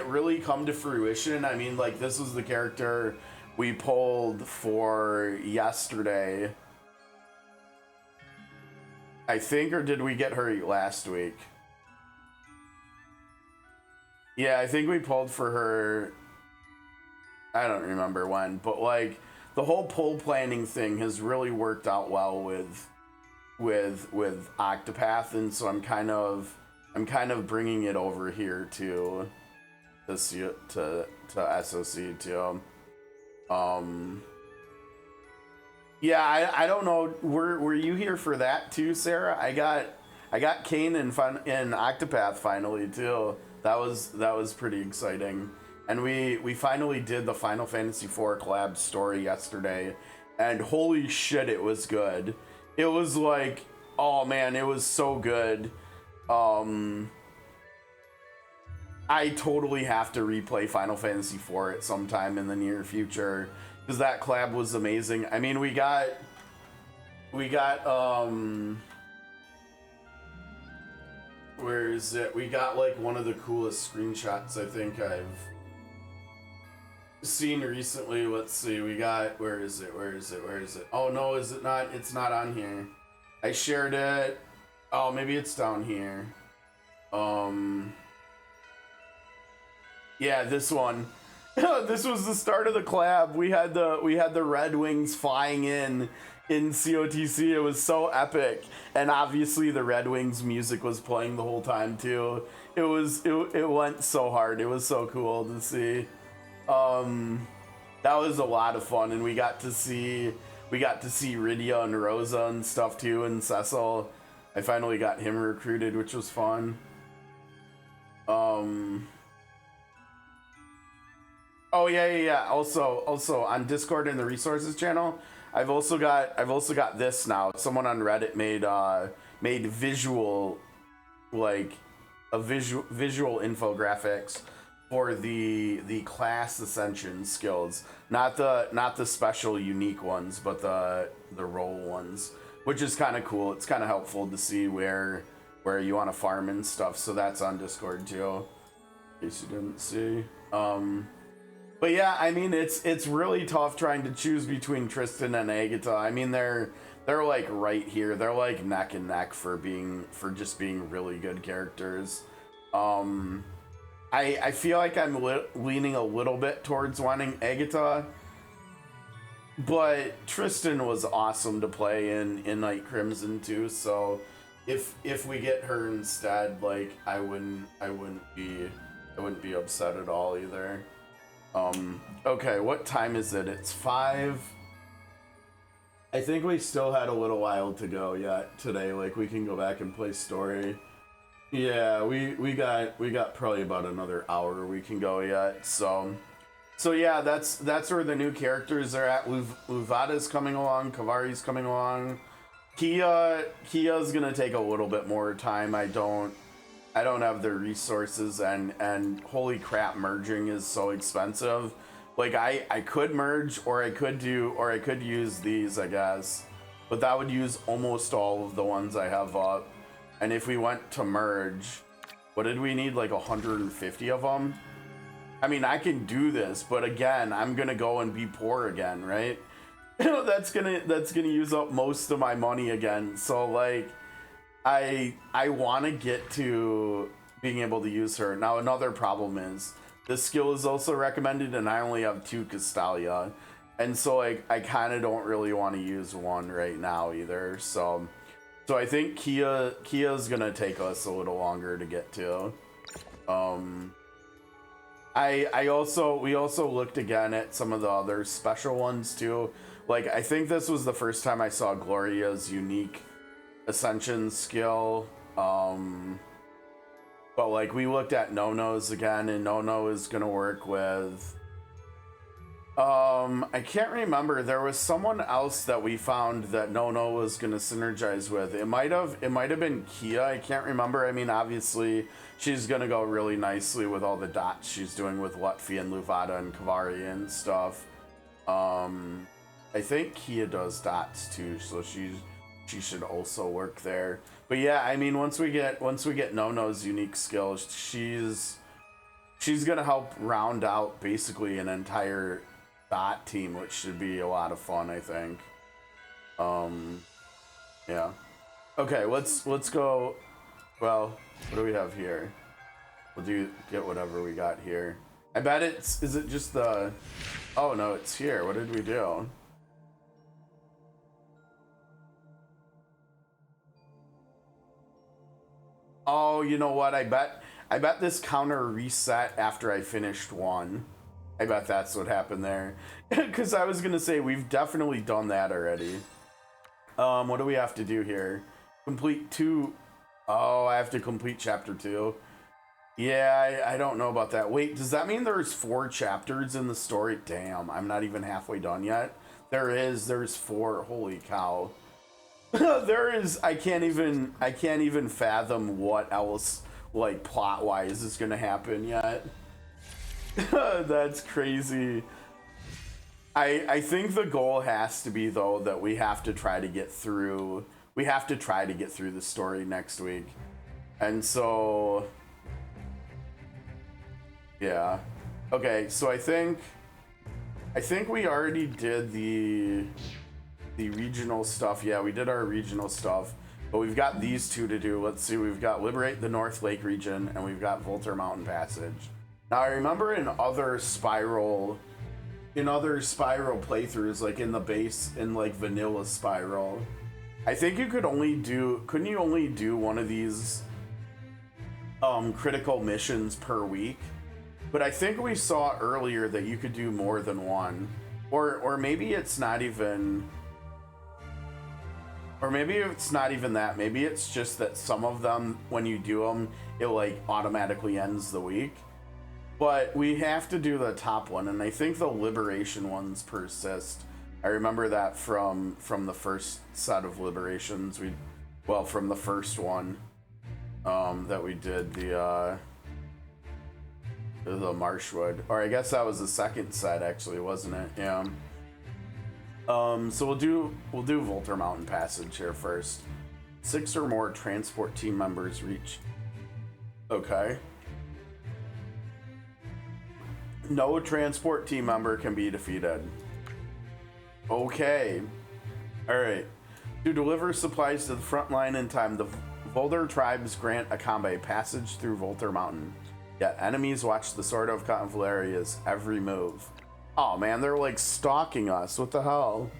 really come to fruition. I mean, like this was the character we polled for yesterday, I think, or did we get her last week? Yeah, I think we polled for her. I don't remember when, but like the whole poll planning thing has really worked out well with Octopath, and so I'm kind of bringing it over here to SOC too. Yeah, I don't know. Were you here for that too, Sarah? I got Kane in Octopath finally too. That was pretty exciting. And we finally did the Final Fantasy IV collab story yesterday, and holy shit, it was good. It was like, oh man, it was so good. I totally have to replay Final Fantasy IV at some time in the near future because that collab was amazing. I mean, we got where is it? We got like one of the coolest screenshots I think I've seen recently. Let's see. We got, where is it? Oh no, is it not? It's not on here. I shared it. Oh, maybe it's down here. Yeah, this one. This was the start of the collab. We had the Red Wings flying in COTC. It was so epic, and obviously the Red Wings music was playing the whole time too. It went so hard. It was so cool to see. That was a lot of fun, and we got to see Rydia and Rosa and stuff too, and Cecil. I finally got him recruited, which was fun. Oh yeah. Also on Discord in the resources channel, I've also got this now. Someone on Reddit made visual, like a visual infographics for the class Ascension skills, not the special unique ones, but the role ones, which is kind of cool. It's kind of helpful to see where you want to farm and stuff. So that's on Discord too, in case you didn't see. But yeah, I mean, it's really tough trying to choose between Tristan and Agatha. I mean, they're like right here. They're like neck and neck for just being really good characters. I feel like I'm leaning a little bit towards wanting Agatha, but Tristan was awesome to play in Night Crimson too. So if we get her instead, like I wouldn't be upset at all either. Okay, what time is it? It's 5. I think we still had a little while to go yet today. Like we can go back and play story. Yeah, we got probably about another hour we can go yet. So yeah, that's where the new characters are at. Luvada's coming along, Kavari's coming along. Kia's gonna take a little bit more time. I don't have the resources, and holy crap, merging is so expensive. Like I could merge, or I could use these, I guess, but that would use almost all of the ones I have up. And if we went to merge, what did we need, like 150 of them? I mean, I can do this, but again, I'm gonna go and be poor again, right? that's gonna use up most of my money again. So like, I want to get to being able to use her. Now another problem is this skill is also recommended, and I only have 2 Castalia, and so I kind of don't really want to use one right now either. So I think Kia's gonna take us a little longer to get to. We also looked again at some of the other special ones too. Like I think this was the first time I saw Gloria's unique Ascension skill. But like we looked at Nono's again, and Nono is gonna work with I can't remember. There was someone else that we found that Nono was gonna synergize with. It might have been Kia. I can't remember. I mean, obviously she's gonna go really nicely with all the dots she's doing with Lutfi and Luvada and Kavari and stuff. I think Kia does dots too, so she should also work there. But yeah, I mean, once we get Nono's unique skill, she's gonna help round out basically an entire dot team, which should be a lot of fun, I think. Yeah. Okay, let's go. Well, what do we have here? We'll get whatever we got here. I bet is it just the, oh no, it's here. What did we do? Oh, you know what? I bet this counter reset after I finished one. I bet that's what happened there. Because I was gonna say we've definitely done that already. What do we have to do here? Complete 2. Oh, I have to complete chapter 2. Yeah, I don't know about that. Wait, does that mean there's 4 chapters in the story? Damn, I'm not even halfway done yet. There's 4. Holy cow. There is, I can't even fathom what else, like, plot-wise is gonna happen yet. That's crazy. I think the goal has to be, though, that we have to try to get through the story next week. And so, yeah. Okay, so I think we already did the regional stuff. Yeah, we did our regional stuff, but we've got these two to do. Let's see, we've got Liberate the North Lake region, and we've got Volter Mountain Passage. Now, I remember in other Spiral playthroughs, like in the base, in like vanilla Spiral, I think you couldn't you only do one of these critical missions per week? But I think we saw earlier that you could do more than one. Or maybe it's not even, or maybe it's not even that. Maybe it's just that some of them, when you do them, it like automatically ends the week. But we have to do the top one, and I think the Liberation ones persist. I remember that from the first set of Liberations. From the first one that we did, the Marshwood, or I guess that was the second set, actually, wasn't it? Yeah. So we'll do Volter Mountain Passage here first. 6 or more transport team members reach. Okay. No transport team member can be defeated. Okay. Alright. To deliver supplies to the front line in time, the Volder tribes grant a combat passage through Volter Mountain. Yet enemies watch the Sword of Convallaria's every move. Oh man, they're like stalking us. What the hell?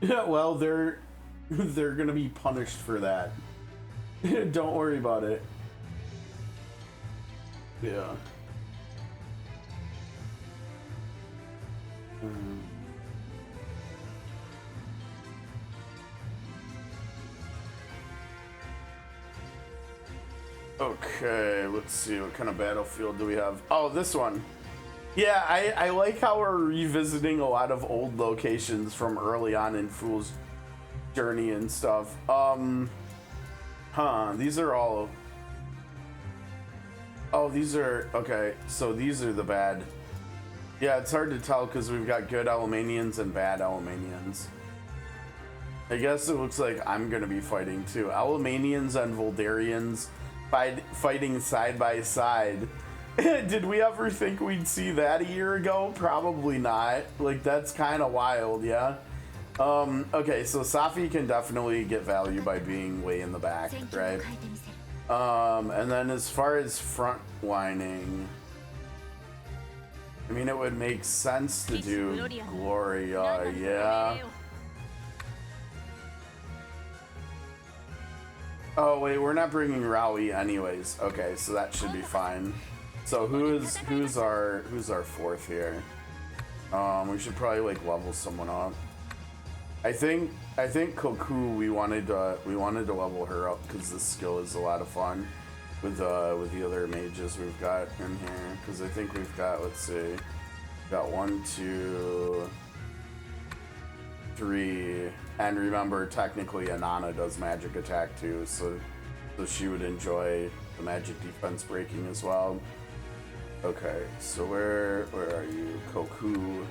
Yeah, well, they're gonna be punished for that. Don't worry about it. Yeah. Okay, let's see, what kind of battlefield do we have? Oh, this one. Yeah, I like how we're revisiting a lot of old locations from early on in Fool's Journey and stuff. These are all... Oh, these are... Okay, so these are the bad... Yeah, it's hard to tell because we've got good Elamanians and bad Elamanians. I guess it looks like I'm going to be fighting too. Elamanians and Vlderians fighting side by side. Did we ever think we'd see that a year ago? Probably not. Like, that's kind of wild, yeah? Okay, so Safi can definitely get value by being way in the back, right? And then as far as front lining... I mean, it would make sense to do Gloria, yeah. Oh wait, we're not bringing Raui anyways. Okay, so that should be fine. So who's our fourth here? We should probably like level someone up. I think Koku we wanted to level her up because this skill is a lot of fun. With the other mages we've got in here, because I think we've got, let's see, we've got 1, 2, 3, and remember technically Anana does magic attack too, so she would enjoy the magic defense breaking as well. Okay, so where are you, Koku?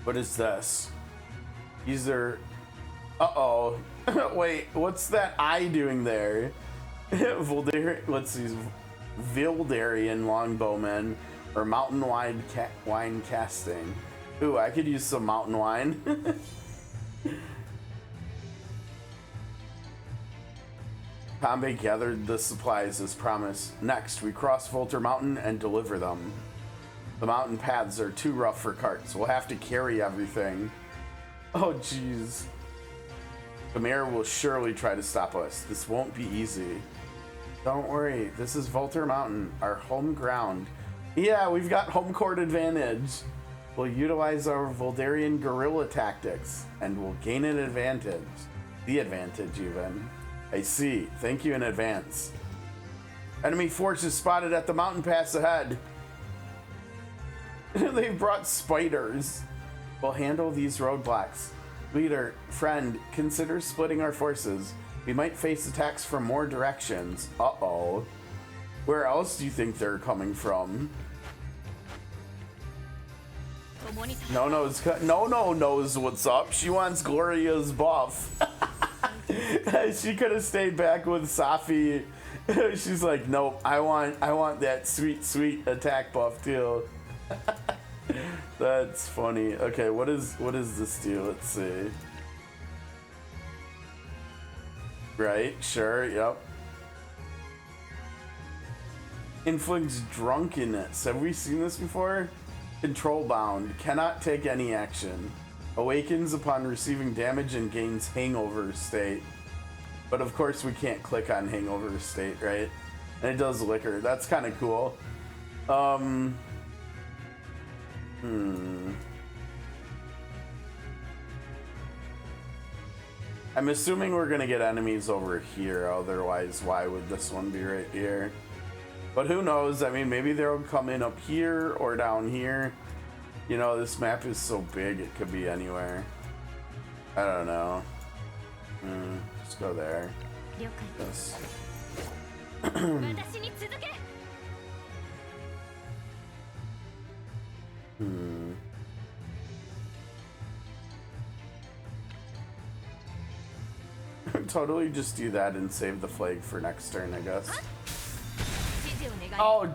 What is this? These are, uh-oh. Wait, what's that eye doing there? Let's see, Vlderian longbowmen or mountain wine casting. Ooh, I could use some mountain wine. Kambe gathered the supplies as promised. Next, we cross Volter Mountain and deliver them. The mountain paths are too rough for carts. We'll have to carry everything. Oh, jeez. The mayor will surely try to stop us. This won't be easy. Don't worry, this is Volter Mountain, our home ground. Yeah, we've got home court advantage. We'll utilize our Vlderian guerrilla tactics, and we'll gain an advantage. The advantage, even. I see. Thank you in advance. Enemy forces spotted at the mountain pass ahead. They've brought spiders. We'll handle these roadblocks. Leader, friend, consider splitting our forces. We might face attacks from more directions. Uh-oh. Where else do you think they're coming from? Nono knows what's up. She wants Gloria's buff. She could have stayed back with Safi. She's like, nope, I want that sweet attack buff too. That's funny. Okay, what does this do? Let's see. Right, sure, yep. Inflicts drunkenness. Have we seen this before? Control bound. Cannot take any action. Awakens upon receiving damage and gains hangover state. But of course we can't click on hangover state, right? And it does liquor. That's kind of cool. I'm assuming we're gonna get enemies over here, otherwise why would this one be right here? But who knows? I mean, maybe they'll come in up here or down here. You know, this map is so big, it could be anywhere. I don't know. Let's go there. Yes. Totally just do that and save the flag for next turn, I guess. Oh,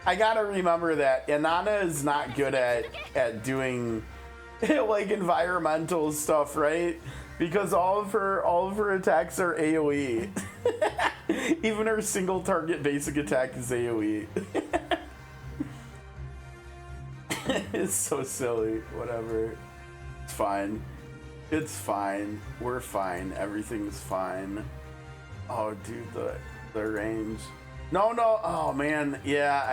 I gotta remember that Inanna is not good at doing like environmental stuff, right? Because all of her attacks are AoE. Even her single target basic attack is AoE. It's so silly. Whatever. It's fine. It's fine. We're fine. Everything's fine. Oh, dude, the range. No. Oh man, yeah.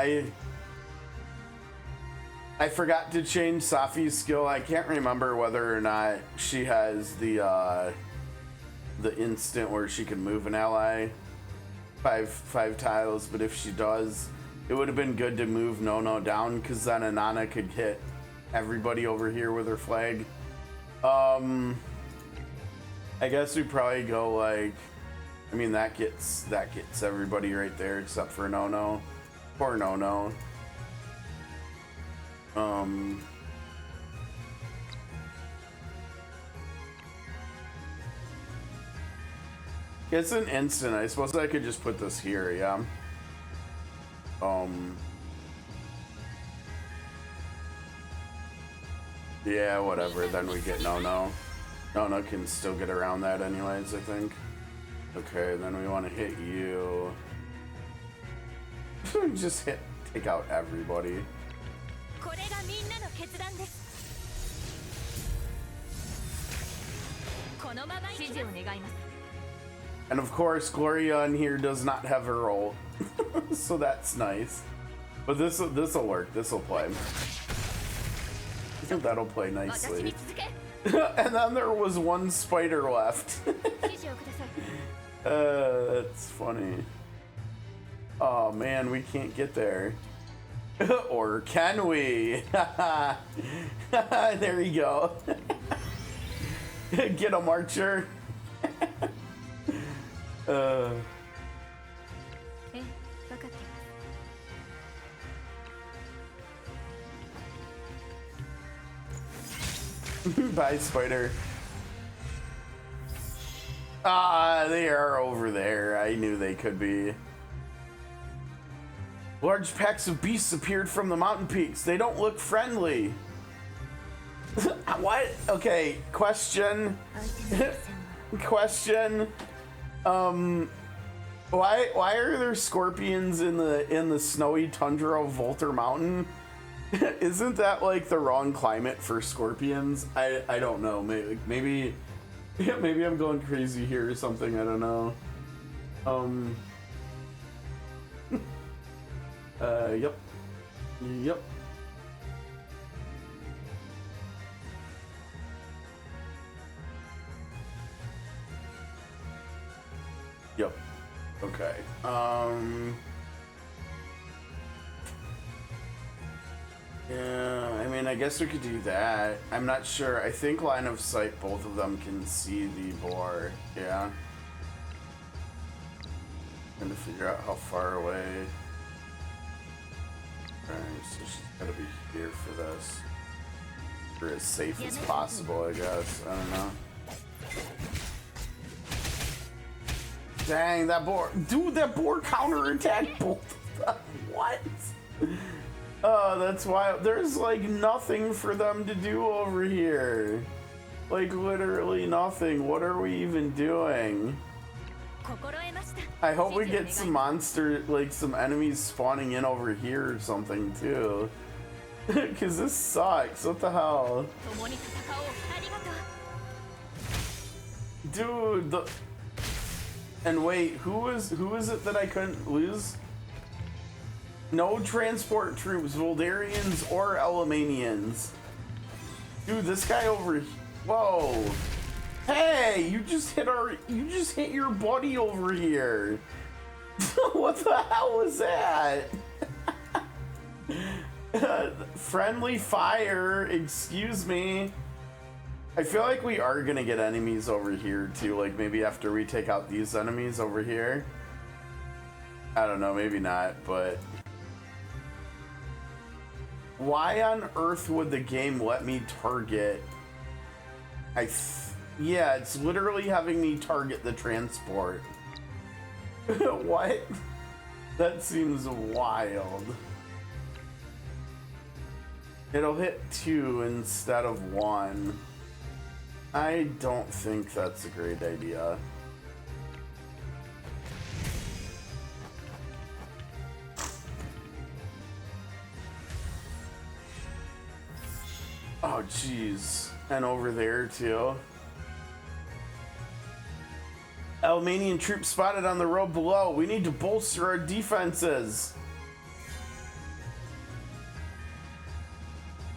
I forgot to change Safi's skill. I can't remember whether or not she has the instant where she can move an ally five tiles, but if she does, it would have been good to move Nono down, because then Inanna could hit everybody over here with her flag. I guess we probably go like, I mean that gets everybody right there except for Nono. Poor Nono. It's an instant. I suppose I could just put this here, yeah. Yeah, whatever. Then we get Nono. Nono can still get around that anyways, I think. Okay, then we want to hit you. Just take out everybody. And of course, Gloria in here does not have her ult, so that's nice. But this'll work. This'll play. I think that'll play nicely. And then there was one spider left. That's funny. Oh man, we can't get there. Or can we? There you go. Get a marcher. Bye, spider. They are over there. I knew they could be. Large packs of beasts appeared from the mountain peaks. They don't look friendly. What? Okay, question. Question. Why are there scorpions in the snowy tundra of Volter Mountain? Isn't that like the wrong climate for scorpions? I don't know. Maybe I'm going crazy here or something. I don't know. Yep. Yep. Okay. Yeah, I mean, I guess we could do that. I'm not sure. I think line of sight, both of them can see the boar. Yeah. Trying to figure out how far away. Alright, so she's gotta be here for this. Or as safe as possible, I guess. I don't know. Dang, that boar. Dude, that boar counterattacked both of them. What? Oh, that's why there's like nothing for them to do over here. Like literally nothing. What are we even doing? I hope we get some monster, like some enemies spawning in over here or something too. Cause this sucks. What the hell? Dude, and wait, who is it that I couldn't lose? No transport troops, Vlderians or Elamanians. Dude, this guy over here. Whoa. Hey, you just hit your buddy over here. What the hell was that? Friendly fire, excuse me. I feel like we are gonna get enemies over here too, like maybe after we take out these enemies over here. I don't know, maybe not, but why on earth would the game let me target? Yeah, it's literally having me target the transport. What? That seems wild. It'll hit 2 instead of 1. I don't think that's a great idea. Oh, jeez. And over there, too. Elamanian troops spotted on the road below. We need to bolster our defenses.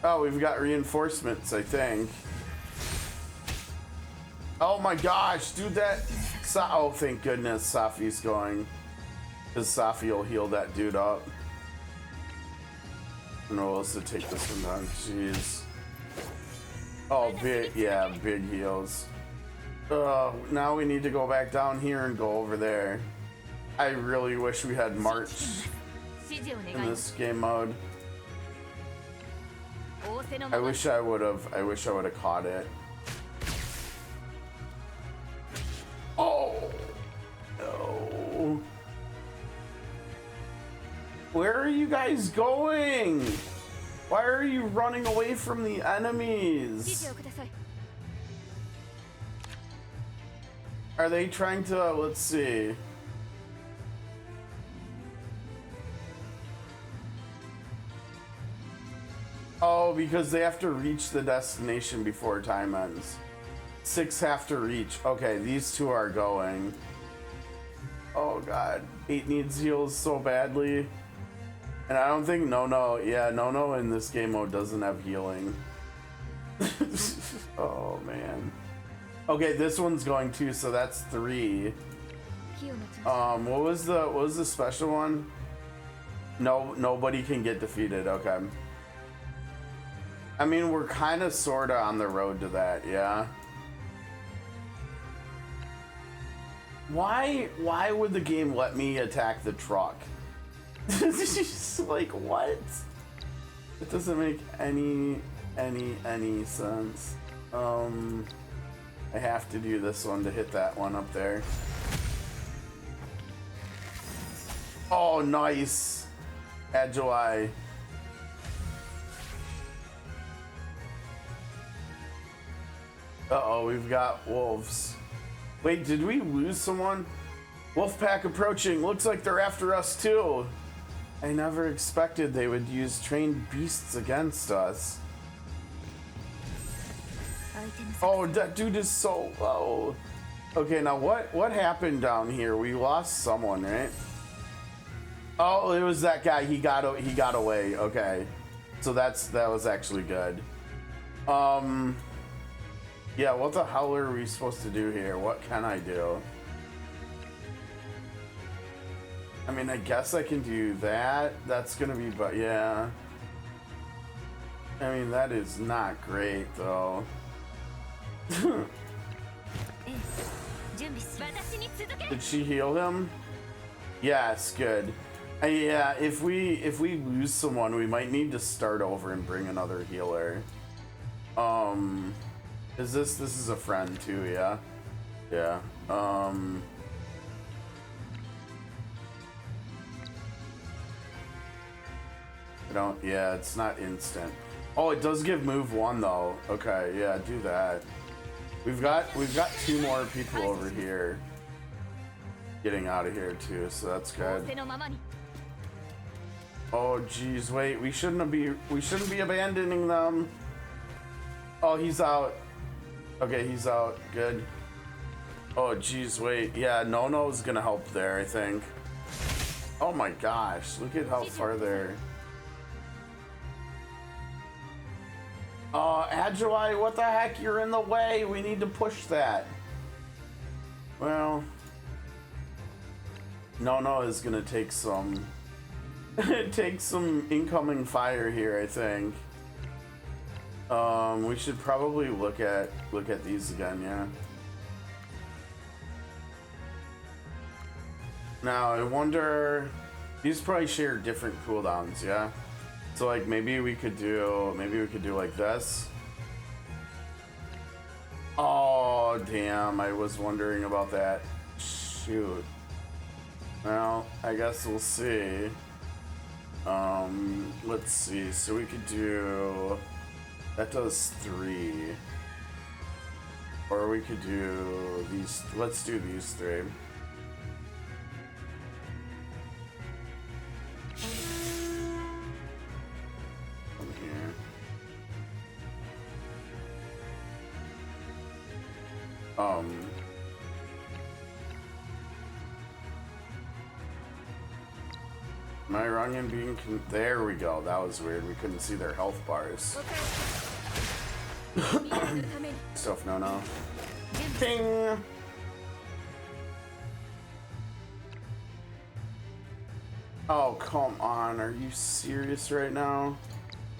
Oh, we've got reinforcements, I think. Oh my gosh, dude, that... Oh, thank goodness Safi's going. Because Safi will heal that dude up. And we'll also take this one down. Jeez. Oh, big, yeah, big heals. Now we need to go back down here and go over there. I really wish we had March in this game mode. I wish I would have caught it. Oh no. Where are you guys going? Why are you running away from the enemies? Are they trying to, let's see. Oh, because they have to reach the destination before time ends. 6 have to reach. Okay, these 2 are going. Oh god, 8 needs heals so badly. And I don't think Nono, yeah, Nono in this game mode doesn't have healing. Oh man. Okay, this one's going too, so that's 3. What was the special one? No, nobody can get defeated. Okay. I mean, we're kind of sorta on the road to that, yeah. Why would the game let me attack the truck? It's just like, what? It doesn't make any sense. I have to do this one to hit that one up there. Oh, nice. Agile Eye. Uh-oh, we've got wolves. Wait, did we lose someone? Wolfpack approaching. Looks like they're after us too. I never expected they would use trained beasts against us. Oh, that dude is so low. Okay, now what happened down here? We lost someone, right? Oh, it was that guy. He got away. Okay, so that was actually good. Yeah, what the hell are we supposed to do here? What can I do? I mean, I guess I can do that. That's gonna be, but yeah. I mean, that is not great, though. Did she heal him? Yes, good. Yeah, if we lose someone, we might need to start over and bring another healer. Is this is a friend too? Yeah, yeah. I don't. Yeah, it's not instant. Oh, it does give move 1 though. Okay, yeah, do that. We've got 2 more people over here getting out of here too, so that's good. Oh geez, wait, we shouldn't be abandoning them. Oh, he's out. Okay, he's out. Good. Oh geez, wait. Yeah, Nono's gonna help there, I think. Oh my gosh, look at how far they're. Agilite, what the heck? You're in the way. We need to push that. Well, Nono is gonna take some incoming fire here, I think. We should probably look at these again, yeah. Now I wonder, these probably share different cooldowns, yeah. So like maybe we could do like this. Oh damn, I was wondering about that. Shoot. Well, I guess we'll see. Let's see. So we could do that does 3. Or we could do these. Let's do these 3. Am I wrong in being there we go. That was weird. We couldn't see their health bars. Stuff Nono. Ping! Oh, come on. Are you serious right now?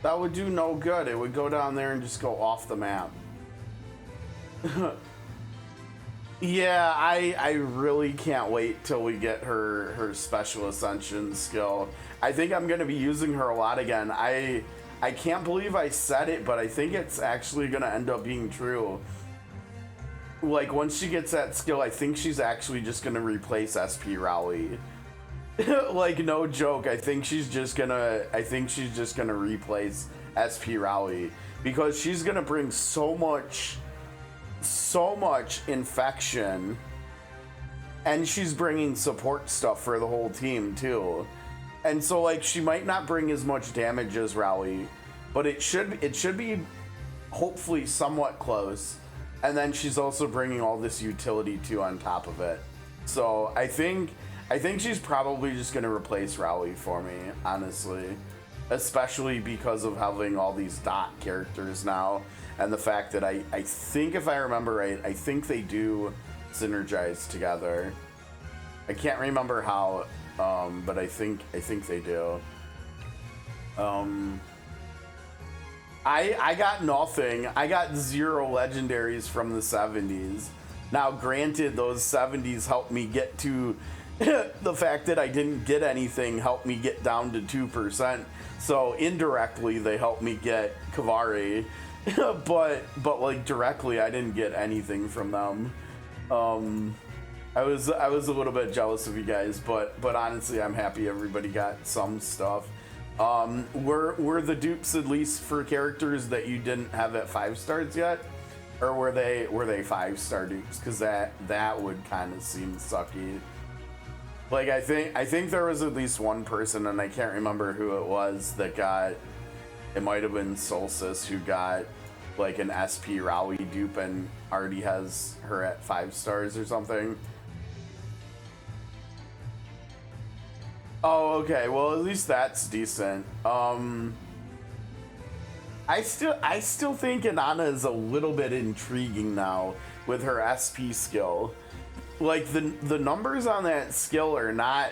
That would do no good. It would go down there and just go off the map. Yeah, I really can't wait till we get her special ascension skill. I think I'm gonna be using her a lot again. I can't believe I said it, but I think it's actually gonna end up being true. Like once she gets that skill, I think she's actually just gonna replace SP Rowley. Like no joke, I think she's just gonna replace SP Rowley because she's gonna bring so much infection, and she's bringing support stuff for the whole team too. And so like she might not bring as much damage as Rowley, but it should be hopefully somewhat close. And then she's also bringing all this utility too on top of it. So I think she's probably just gonna replace Rowley for me, honestly. Especially because of having all these dot characters now, and the fact that I think, if I remember right, I think they do synergize together. I can't remember how, but I think they do. I got nothing. I got 0 legendaries from the 70s. Now, granted, those 70s helped me get to the fact that I didn't get anything helped me get down to 2%. So indirectly, they helped me get Kavari, but like directly, I didn't get anything from them. I was a little bit jealous of you guys, but honestly, I'm happy everybody got some stuff. Were the dupes at least for characters that you didn't have at 5 stars yet, or were they 5-star dupes? Because that would kind of seem sucky. Like I think there was at least one person, and I can't remember who it was, that got, it might have been Solstice, who got like an SP Rowley dupe and already has her at 5 stars or something. Oh, okay. Well, at least that's decent. I still think Inanna is a little bit intriguing now with her SP skill. Like the numbers on that skill are not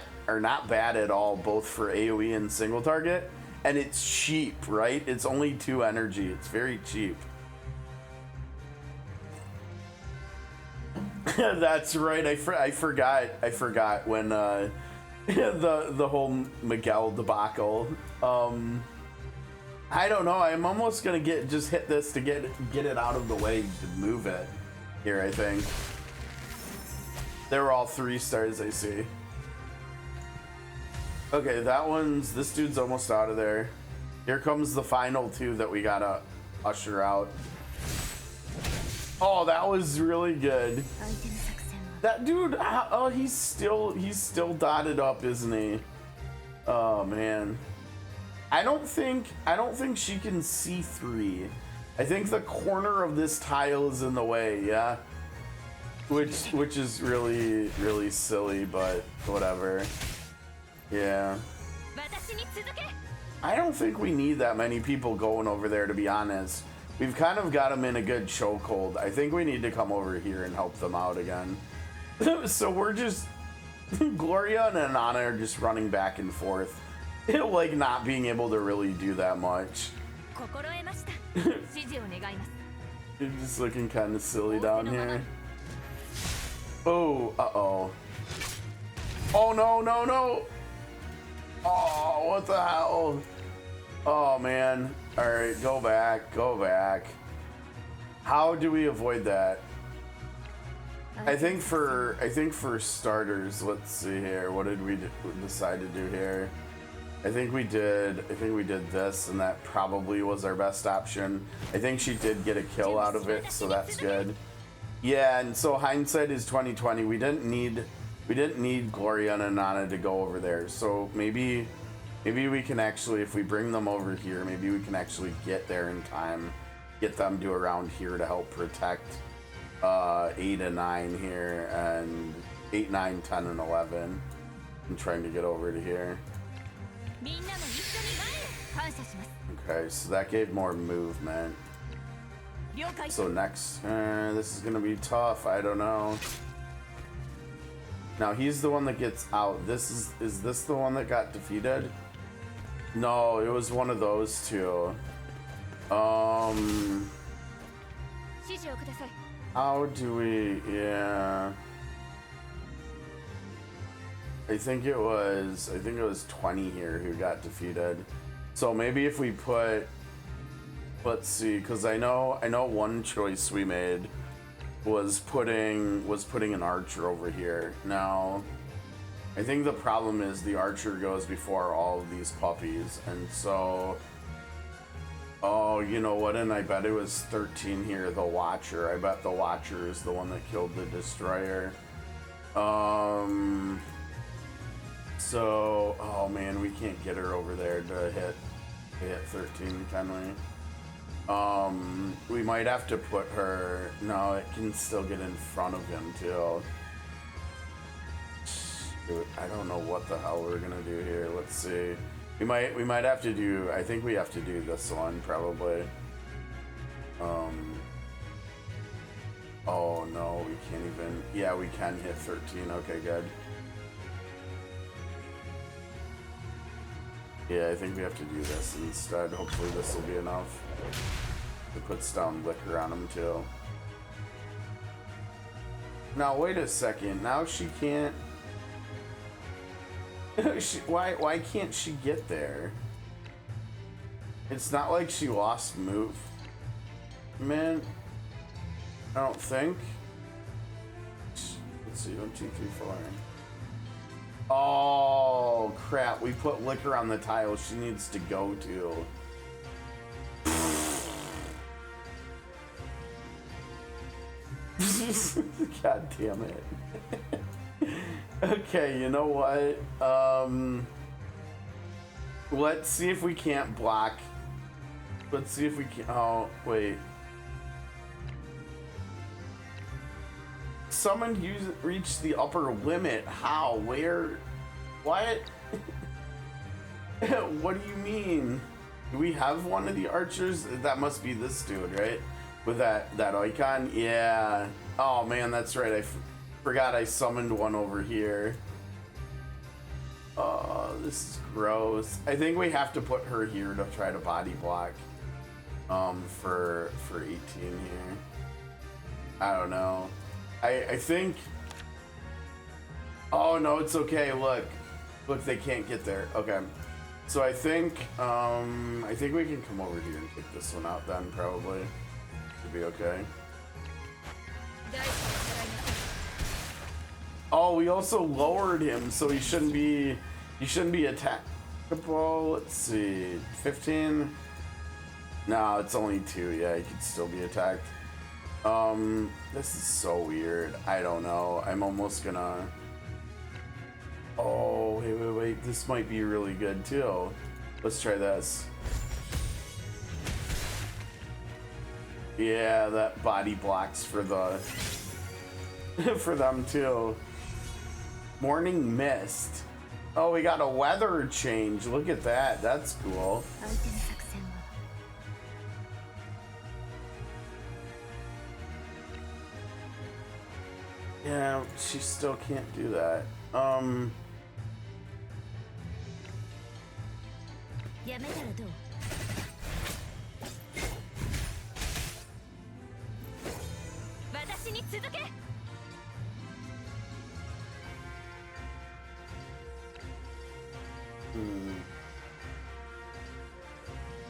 bad at all, both for AoE and single target. and it's cheap, right? It's only 2 energy. It's very cheap. That's right. I forgot when the whole Miguel debacle. I don't know. I'm almost gonna just hit this to get it out of the way to move it. Here, I think. They were all 3 stars, I see. Okay, this dude's almost out of there. Here comes the final 2 that we gotta usher out. Oh, that was really good. That dude, oh, he's still dotted up, isn't he? Oh man. I don't think she can see 3. I think the corner of this tile is in the way, yeah. Which is really silly, but whatever. Yeah. I don't think we need that many people going over there, to be honest. We've kind of got them in a good chokehold. I think we need to come over here and help them out again. So we're just Gloria and Anana are just running back and forth, like not being able to really do that much. You're just looking kind of silly down here. Oh, uh-oh. Oh, no. Oh, what the hell? Oh, man. All right, go back. How do we avoid that? I think for starters, let's see here. What did we decide to do here? I think we did this, and that probably was our best option. I think she did get a kill out of it, so that's good. Yeah, and so hindsight is 2020. We didn't need Gloria and Anana to go over there. So maybe we can actually, if we bring them over here, maybe we can actually get there in time, get them to around here to help protect 8 and 9 here, and 8, 9, 10, and 11. I'm trying to get over to here. Okay, so that gave more movement. So next, this is gonna be tough. I don't know. Now he's the one that gets out. Is this the one that got defeated? No, it was one of those 2. How do we? Yeah. I think it was 20 here who got defeated. So maybe if we put, let's see, because I know one choice we made was putting an archer over here. Now, I think the problem is the archer goes before all of these puppies, and so, oh, you know what? And I bet it was 13 here, the Watcher. I bet the Watcher is the one that killed the Destroyer. So, oh man, we can't get her over there to hit 13, can we? We might have to put her. No, it can still get in front of him too. Shoot, I don't know what the hell we're gonna do here. Let's see. We might have to do. I think we have to do this one probably. Oh no, we can't even. Yeah, we can hit 13. Okay, good. Yeah, I think we have to do this instead. Hopefully this will be enough. It puts down liquor on him too. Now wait a second. Now she can't. Why can't she get there? It's not like she lost move. Man, I don't think. Let's see. 1, 2, 3, 4. Oh crap, we put liquor on the tile she needs to go to. God damn it. Okay, you know what? Let's see if we can't block. Let's see if we can. Oh, wait. Someone reached the upper limit. How? Where? What? What do you mean? Do we have one of the archers? That must be this dude, right? With that icon? Yeah. Oh man, that's right. I forgot I summoned one over here. Oh, this is gross. I think we have to put her here to try to body block for 18 here. I don't know. I think. Oh no, it's okay. Look, they can't get there. Okay, so I think we can come over here and take this one out then. Probably should be okay. Oh, we also lowered him, so he shouldn't be attackable. Let's see, 15. No, it's only 2. Yeah, he could still be attacked. This is so weird. I don't know. I'm almost gonna. Oh, wait. This might be really good too. Let's try this. Yeah, that body blocks for the for them too. Morning mist. Oh, we got a weather change. Look at that. That's cool. Yeah, she still can't do that.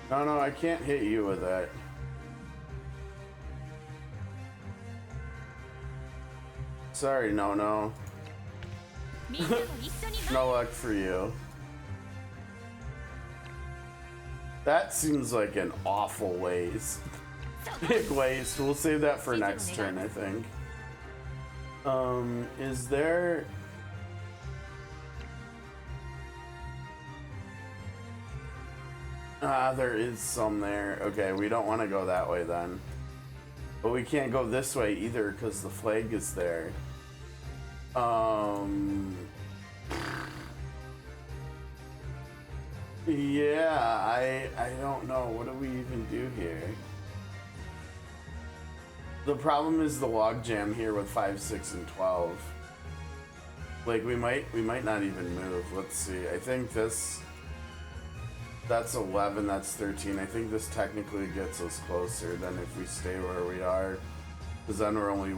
No, I can't hit you with that. Sorry, no. No luck for you. That seems like an awful waste. Big waste. We'll save that for next turn, I think. Is there... there is some there. Okay, we don't want to go that way then. But we can't go this way either because the flag is there. Yeah, I don't know. What do we even do here? The problem is the logjam here with 5, 6, and 12. Like we might not even move. Let's see. I think that's 11, that's 13. I think this technically gets us closer than if we stay where we are. Because then we're only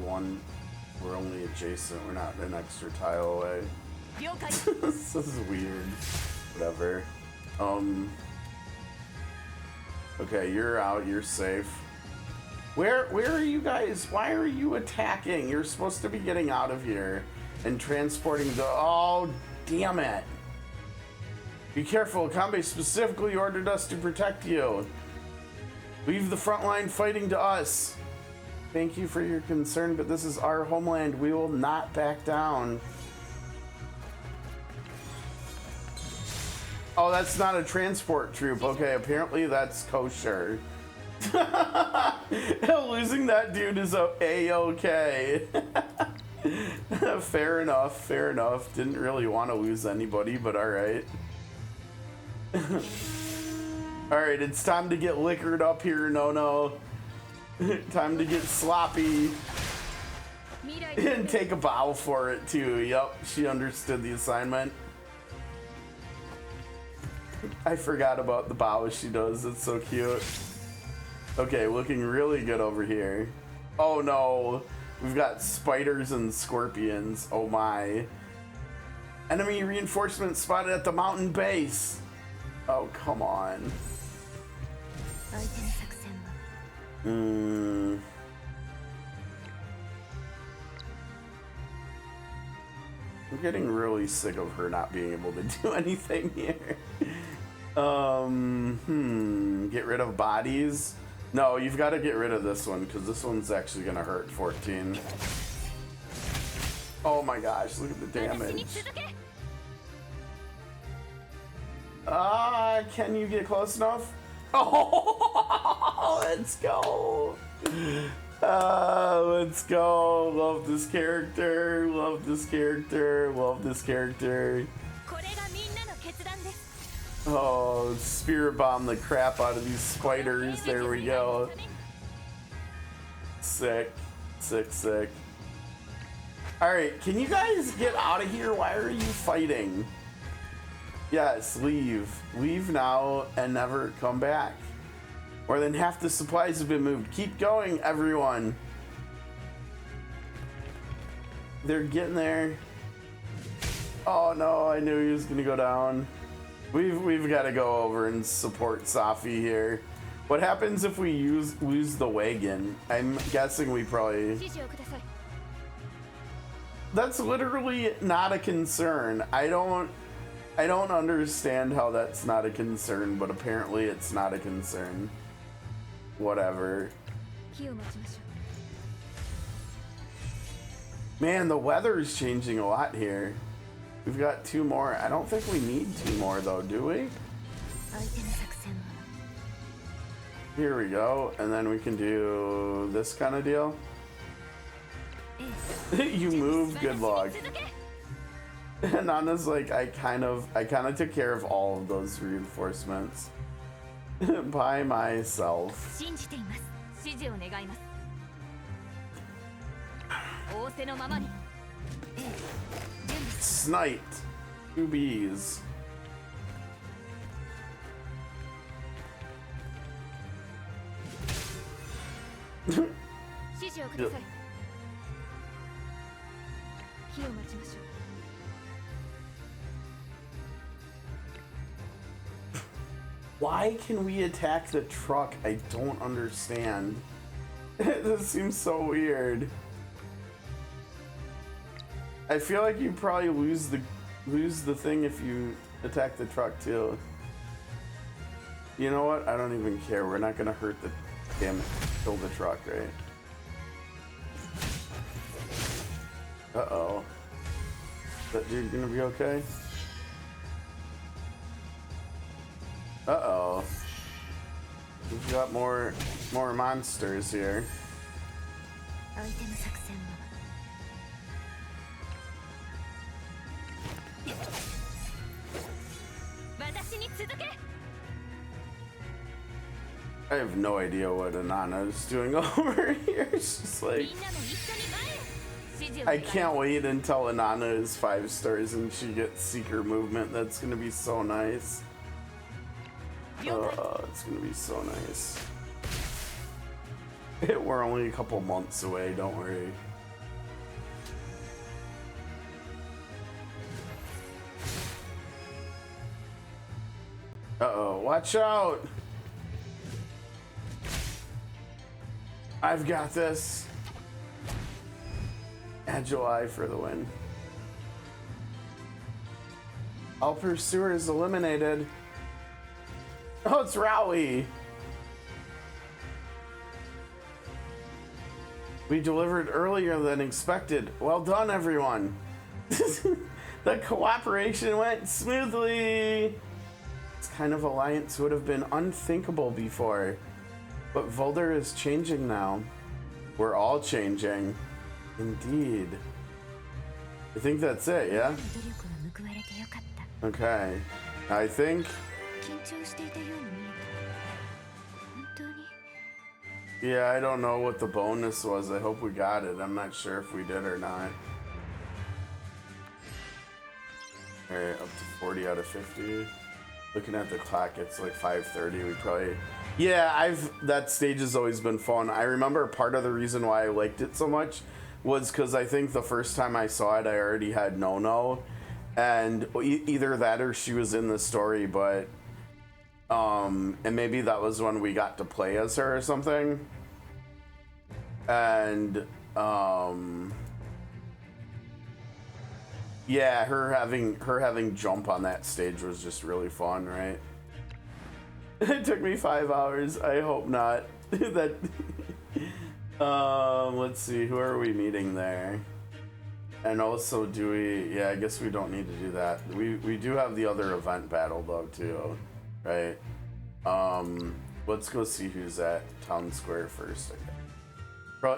adjacent. We're not an extra tile away. This is weird. Whatever. Okay, you're out. You're safe. Where are you guys? Why are you attacking? You're supposed to be getting out of here and transporting the... Oh, damn it. Be careful. Kanbei specifically ordered us to protect you. Leave the front line fighting to us. Thank you for your concern, but this is our homeland. We will not back down. Oh, that's not a transport troop. Okay, apparently that's kosher. Losing that dude is A-okay. Fair enough, fair enough. Didn't really want to lose anybody, but alright. Alright, it's time to get liquored up here, Nono. Time to get sloppy. And take a bow for it, too. Yep, she understood the assignment. I forgot about the bow she does. It's so cute. Okay, looking really good over here. Oh no, we've got spiders and scorpions. Oh my. Enemy reinforcement spotted at the mountain base. Oh, come on. I'm getting really sick of her not being able to do anything here. Get rid of bodies. No, you've got to get rid of this one because this one's actually gonna hurt 14. Oh my gosh, look at the damage. Can you get close enough? Oh, let's go. Let's go. Love this character. Love this character. Love this character. Oh, spirit bomb the crap out of these spiders. There we go. Sick. Sick, sick. Alright, can you guys get out of here? Why are you fighting? Yes, leave. Leave now and never come back. More than half the supplies have been moved. Keep going, everyone. They're getting there. Oh no, I knew he was gonna go down. We've got to go over and support Safi here. What happens if we lose the wagon? I'm guessing we probably... That's literally not a concern. I don't understand how that's not a concern, but apparently it's not a concern. Whatever. Man, the weather is changing a lot here. We've got 2 more. I don't think we need 2 more though, do we? Here we go, and then we can do this kind of deal. You move, good luck. And Nana's like, I kind of took care of all of those reinforcements by myself. Sniped. 2 bees. Why can we attack the truck? I don't understand. This seems so weird. I feel like you probably lose the thing if you attack the truck too. You know what? I don't even care. We're not gonna hurt the kill the truck, right? Uh-oh. Is that dude gonna be okay? Uh-oh. We've got more monsters here. I have no idea what Anana is doing over here. It's just like... I can't wait until Anana is 5 stars and she gets Seeker movement. That's gonna be so nice. It's gonna be so nice. We're only a couple months away, don't worry. Uh-oh, watch out! I've got this. Agile Eye for the win. All pursuers eliminated. Oh, it's Rowie. We delivered earlier than expected. Well done, everyone. The cooperation went smoothly. This kind of alliance would have been unthinkable before. But Vlder is changing now. We're all changing. Indeed. I think that's it, yeah? Okay. I think... Yeah, I don't know what the bonus was. I hope we got it. I'm not sure if we did or not. Alright, up to 40 out of 50. Looking at the clock, it's like 5:30. We probably... Yeah, that stage has always been fun. I remember part of the reason why I liked it so much was because I think the first time I saw it, I already had Nono. And either that or she was in the story, but... and maybe that was when we got to play as her or something. And, yeah, her having jump on that stage was just really fun, right? It took me 5 hours. I hope not. That. Let's see. Who are we meeting there? And also, do we? Yeah, I guess we don't need to do that. We do have the other event battle though too, right? Let's go see who's at Town Square first.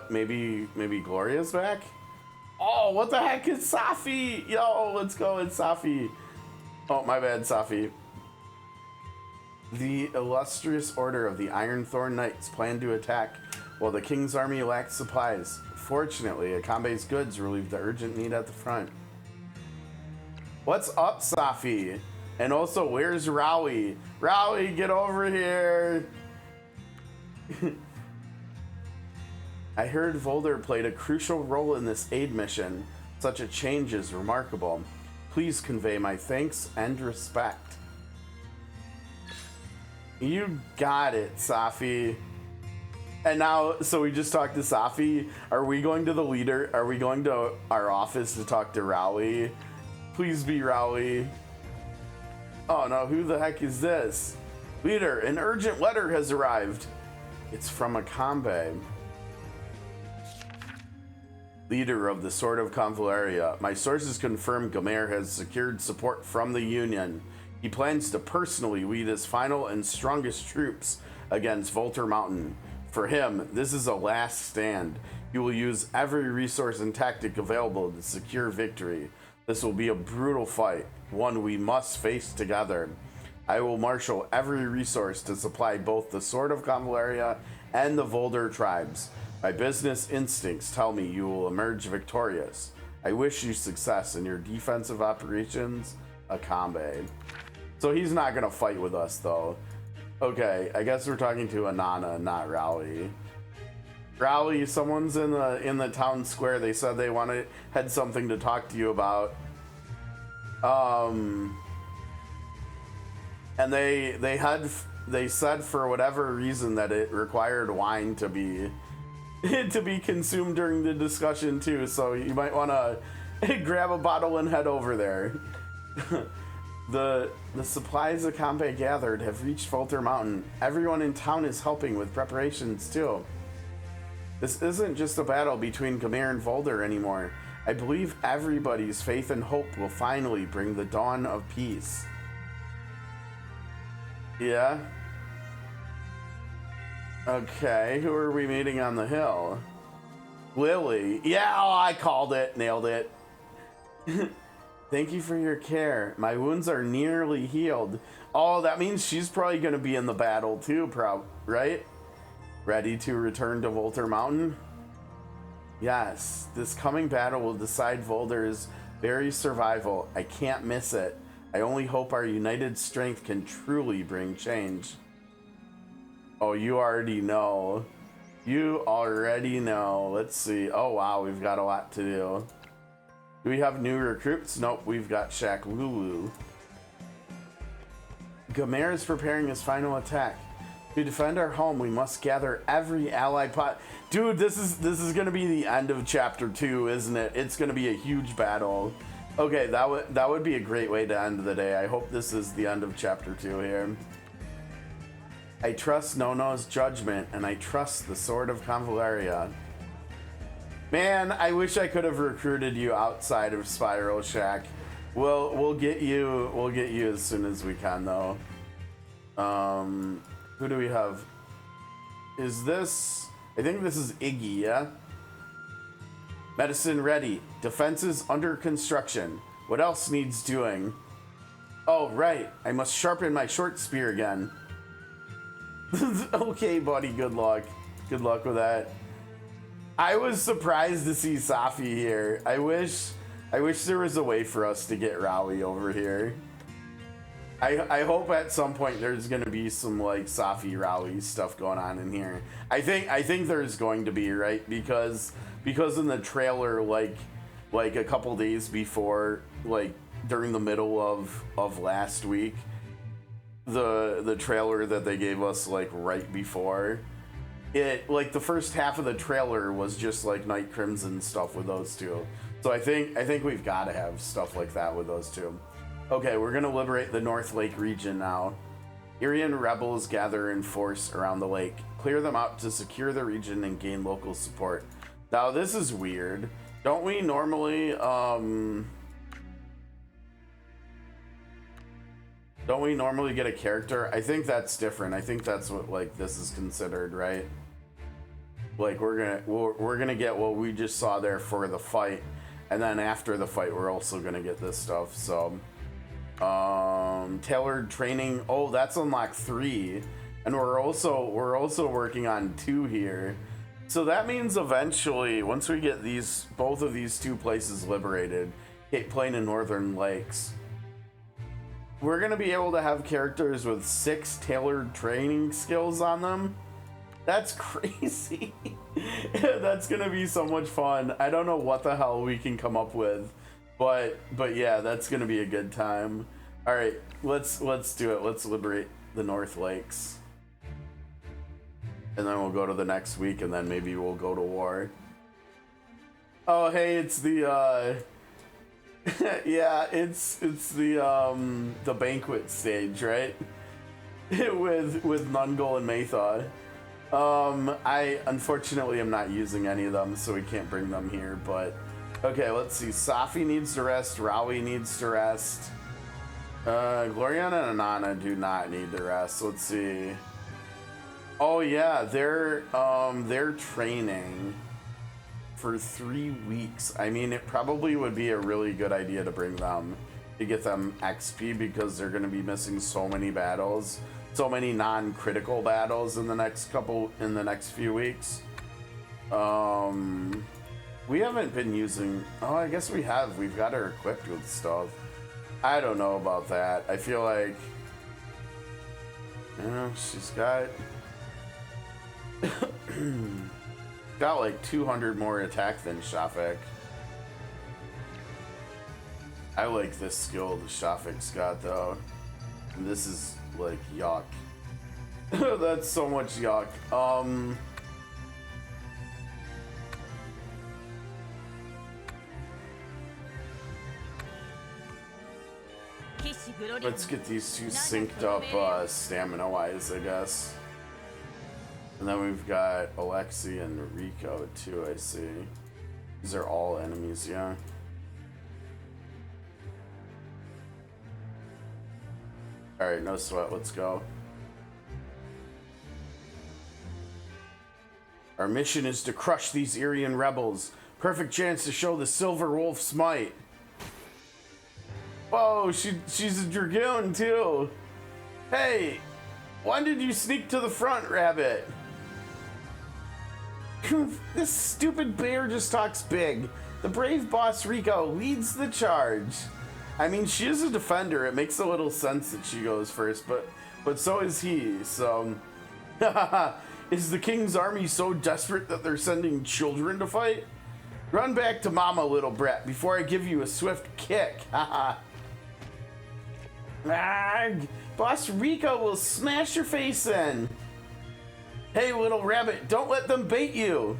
Maybe Gloria's back. Oh, what the heck is Safi? Yo, let's go. It's Safi. Oh, my bad, Safi. The illustrious order of the Iron Thorn Knights plan to attack while the King's army lacks supplies. Fortunately, Akambe's goods relieve the urgent need at the front. What's up, Safi? And also, where's Rowie? Rowie, get over here! I heard Vlder played a crucial role in this aid mission. Such a change is remarkable. Please convey my thanks and respect. You got it, Safi. And now, so we just talked to Safi. Are we going to the leader? Are we going to our office to talk to Rowie? Please be Rowie. Oh no, who the heck is this? Leader, an urgent letter has arrived. It's from a Combe. Leader of the Sword of Convallaria. My sources confirm Gomer has secured support from the Union. He plans to personally lead his final and strongest troops against Volter Mountain. For him, this is a last stand. He will use every resource and tactic available to secure victory. This will be a brutal fight, one we must face together. I will marshal every resource to supply both the Sword of Convallaria and the Vlder tribes. My business instincts tell me you will emerge victorious. I wish you success in your defensive operations, Akambe. So he's not gonna fight with us though. Okay, I guess we're talking to Anana, not Rowley. Rowley, someone's in the town square. They said they had something to talk to you about. And they said for whatever reason that it required wine to be consumed during the discussion too. So you might want to grab a bottle and head over there. The supplies Akambe gathered have reached Volter Mountain. Everyone in town is helping with preparations too. This isn't just a battle between Gomer and Vlder anymore. I believe everybody's faith and hope will finally bring the dawn of peace. Yeah? Okay, who are we meeting on the hill? Lily. Yeah, oh, I called it. Nailed it. Thank you for your care. My wounds are nearly healed. Oh, that means she's probably going to be in the battle too, right? Ready to return to Volter Mountain? Yes, this coming battle will decide Vlder's very survival. I can't miss it. I only hope our united strength can truly bring change. Oh, you already know. You already know. Let's see. Oh, wow, we've got a lot to do. Do we have new recruits? Nope, we've got Shaq Lulu. Gomer is preparing his final attack. To defend our home, we must gather every ally pot. Dude, this is gonna be the end of chapter 2, isn't it? It's gonna be a huge battle. Okay, that would be a great way to end the day. I hope this is the end of chapter 2 here. I trust Nono's judgment, and I trust the Sword of Convallaria. Man, I wish I could have recruited you outside of Spiral Shack. We'll get you as soon as we can though. Who do we have? Is this? I think this is Iggy, yeah? Medicine ready. Defenses under construction. What else needs doing? Oh, right. I must sharpen my short spear again. Okay, buddy. Good luck. Good luck with that. I was surprised to see Safi here. I wish there was a way for us to get Rowie over here. I hope at some point there's gonna be some like Safi Rowie stuff going on in here. I think there's going to be, right? Because in the trailer, like a couple days before, like during the middle of last week, the trailer that they gave us like right before it, like the first half of the trailer was just like Night Crimson stuff with those two. So I think we've got to have stuff like that with those two. Okay, we're gonna liberate the North Lake region now. Irian rebels gather in force around the lake. Clear them out to secure the region and gain local support. Now this is weird. Don't we normally get a character? I think that's different. I think that's what like this is considered, right? Like we're gonna get what we just saw there for the fight, and then after the fight we're also gonna get this stuff. So tailored training. Oh, that's unlocked 3, and we're also working on 2 here. So that means eventually, once we get both of these 2 places liberated, Cape Plain and Northern Lakes, we're gonna be able to have characters with 6 tailored training skills on them. That's crazy. That's gonna be so much fun. I don't know what the hell we can come up with, but yeah, that's gonna be a good time. All right, let's do it. Let's liberate the North Lakes, and then we'll go to the next week, and then maybe we'll go to war. Oh, hey, it's the yeah, it's the banquet stage, right? with Nungul and Maythaw. I unfortunately am not using any of them, so we can't bring them here, but okay, let's see. Safi needs to rest, Rawi needs to rest. Gloria and Anana do not need to rest. Let's see. Oh yeah, they're training for 3 weeks. I mean, it probably would be a really good idea to bring them to get them XP, because they're going to be missing so many battles, so many non-critical battles in the next few weeks. We haven't been using, oh, I guess we have. We've got her equipped with stuff. I don't know about that. I feel like, you know, she's got got like 200 more attack than Shafik. I like this skill the Shafik's got though. And this is like yuck. That's so much yuck. Let's get these two synced up stamina wise, I guess. And then we've got Alexi and Rico too, I see. These are all enemies, yeah. Alright, no sweat, let's go. Our mission is to crush these Irian rebels. Perfect chance to show the Silver Wolf's might. Whoa, she's a Dragoon too. Hey, why did you sneak to the front, Rabbit? This stupid bear just talks big. The brave boss Rico leads the charge. I mean, she is a defender. It makes a little sense that she goes first, but so is he. So, is the king's army so desperate that they're sending children to fight? Run back to Mama, little brat, before I give you a swift kick. Haha. Boss Rico will smash your face in. Hey, little rabbit, don't let them bait you.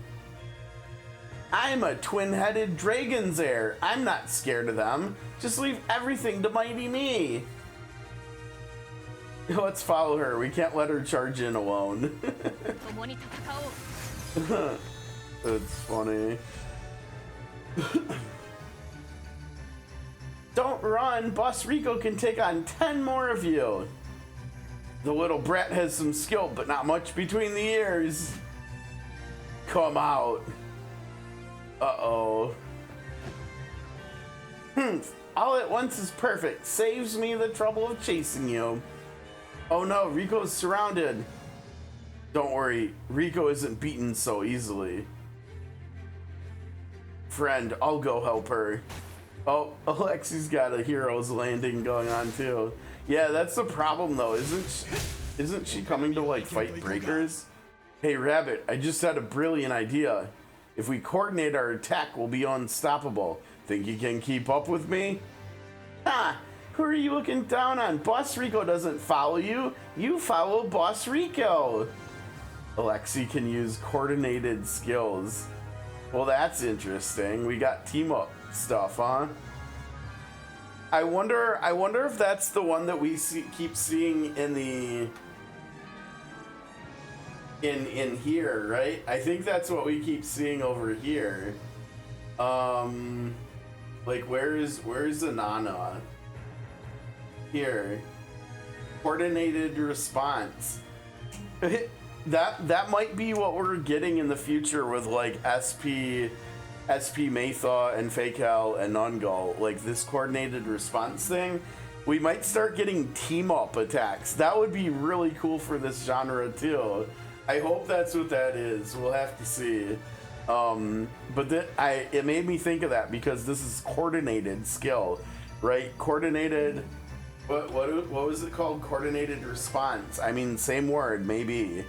I'm a twin-headed dragon's heir. I'm not scared of them. Just leave everything to mighty me. Let's follow her. We can't let her charge in alone. That's funny. Don't run. Boss Rico can take on 10 more of you. The little brat has some skill, but not much between the ears. Come out. Uh-oh. All at once is perfect. Saves me the trouble of chasing you. Oh no, Rico's surrounded. Don't worry, Rico isn't beaten so easily. Friend, I'll go help her. Oh, Alexi's got a hero's landing going on too. Yeah, that's the problem though, isn't she coming to like fight breakers? Hey Rabbit, I just had a brilliant idea. If we coordinate our attack, we'll be unstoppable. Think you can keep up with me? Ah, who are you looking down on? Boss Rico doesn't follow you. You follow Boss Rico. Alexi can use coordinated skills. Well, that's interesting. We got team up stuff, huh? I wonder if that's the one that we keep seeing in the in here, right? I think that's what we keep seeing over here. Like where's the Nana? Here. Coordinated response. That might be what we're getting in the future with like SP Maythaw and Fakel and Nungul, like this coordinated response thing. We might start getting team up attacks. That would be really cool for this genre too. I hope that's what that is. We'll have to see. But it made me think of that because this is coordinated skill, right? Coordinated What was it called? Coordinated response. I mean, same word, maybe.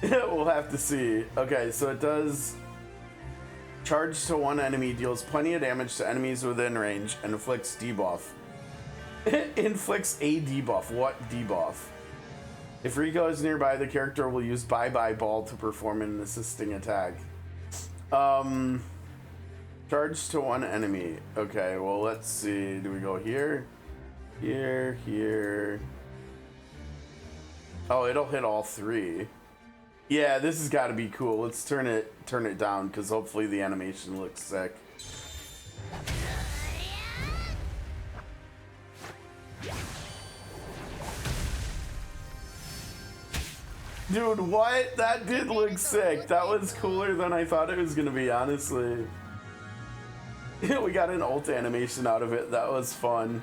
We'll have to see. Okay, so it does charge to one enemy, deals plenty of damage to enemies within range, and inflicts debuff. Inflicts a debuff. What debuff? If Rico is nearby, the character will use Bye Bye Ball to perform an assisting attack. Charge to one enemy. Okay, well, let's see. Do we go here? Here, here. Oh, it'll hit all three. Yeah, this has got to be cool. Let's turn it down because hopefully the animation looks sick. Dude, what? That did look sick. That was cooler than I thought it was gonna be, honestly. We got an ult animation out of it. That was fun.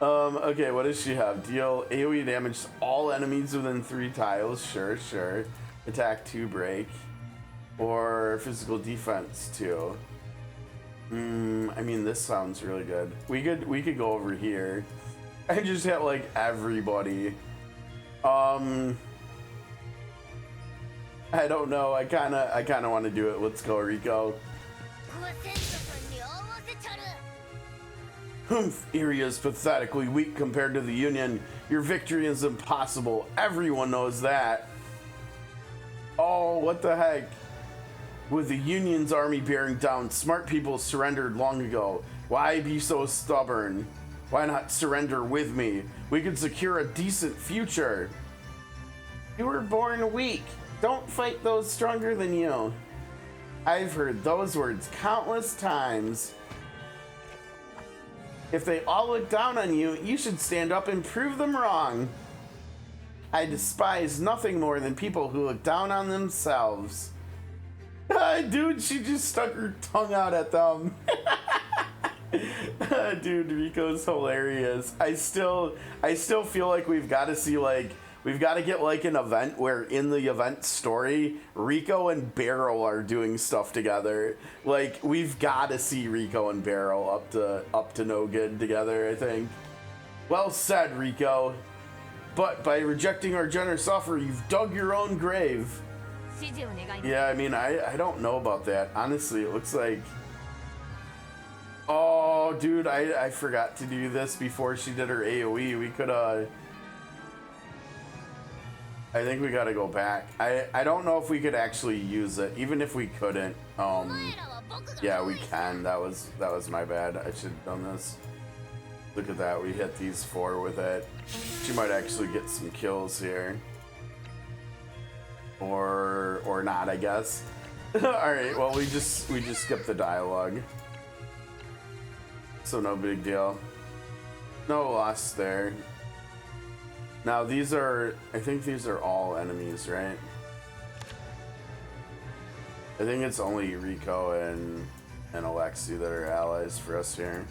Okay, what does she have? Deal AoE damage to all enemies within 3 tiles. Sure, sure. Attack 2 break. Or physical defense 2. I mean, this sounds really good. We could go over here and just hit like everybody. I don't know. I kind of want to do it. Let's go, Rico. Humph, Iria's pathetically weak compared to the Union. Your victory is impossible. Everyone knows that. Oh, what the heck? With the Union's army bearing down, smart people surrendered long ago. Why be so stubborn? Why not surrender with me? We could secure a decent future. You were born weak. Don't fight those stronger than you. I've heard those words countless times. If they all look down on you, you should stand up and prove them wrong. I despise nothing more than people who look down on themselves. Dude, she just stuck her tongue out at them. Dude, Rico's hilarious. I still feel like we've got to see we've got to get like an event where in the event story, Rico and Beryl are doing stuff together. Like, we've got to see Rico and Beryl up to no good together, I think. Well said, Rico. But by rejecting our generous offer, you've dug your own grave. Yeah, I mean, I don't know about that. Honestly, it looks like... Oh, dude, I forgot to do this before she did her AoE. We could, I think we gotta go back. I don't know if we could actually use it, even if we couldn't. Yeah, we can. That was my bad. I should have done this. Look at that. We hit these 4 with it. She might actually get some kills here. Or not, I guess. Alright, well, we just skipped the dialogue. So no big deal. No loss there. Now these are, I think these are all enemies, right? I think it's only Rico and Alexi that are allies for us here.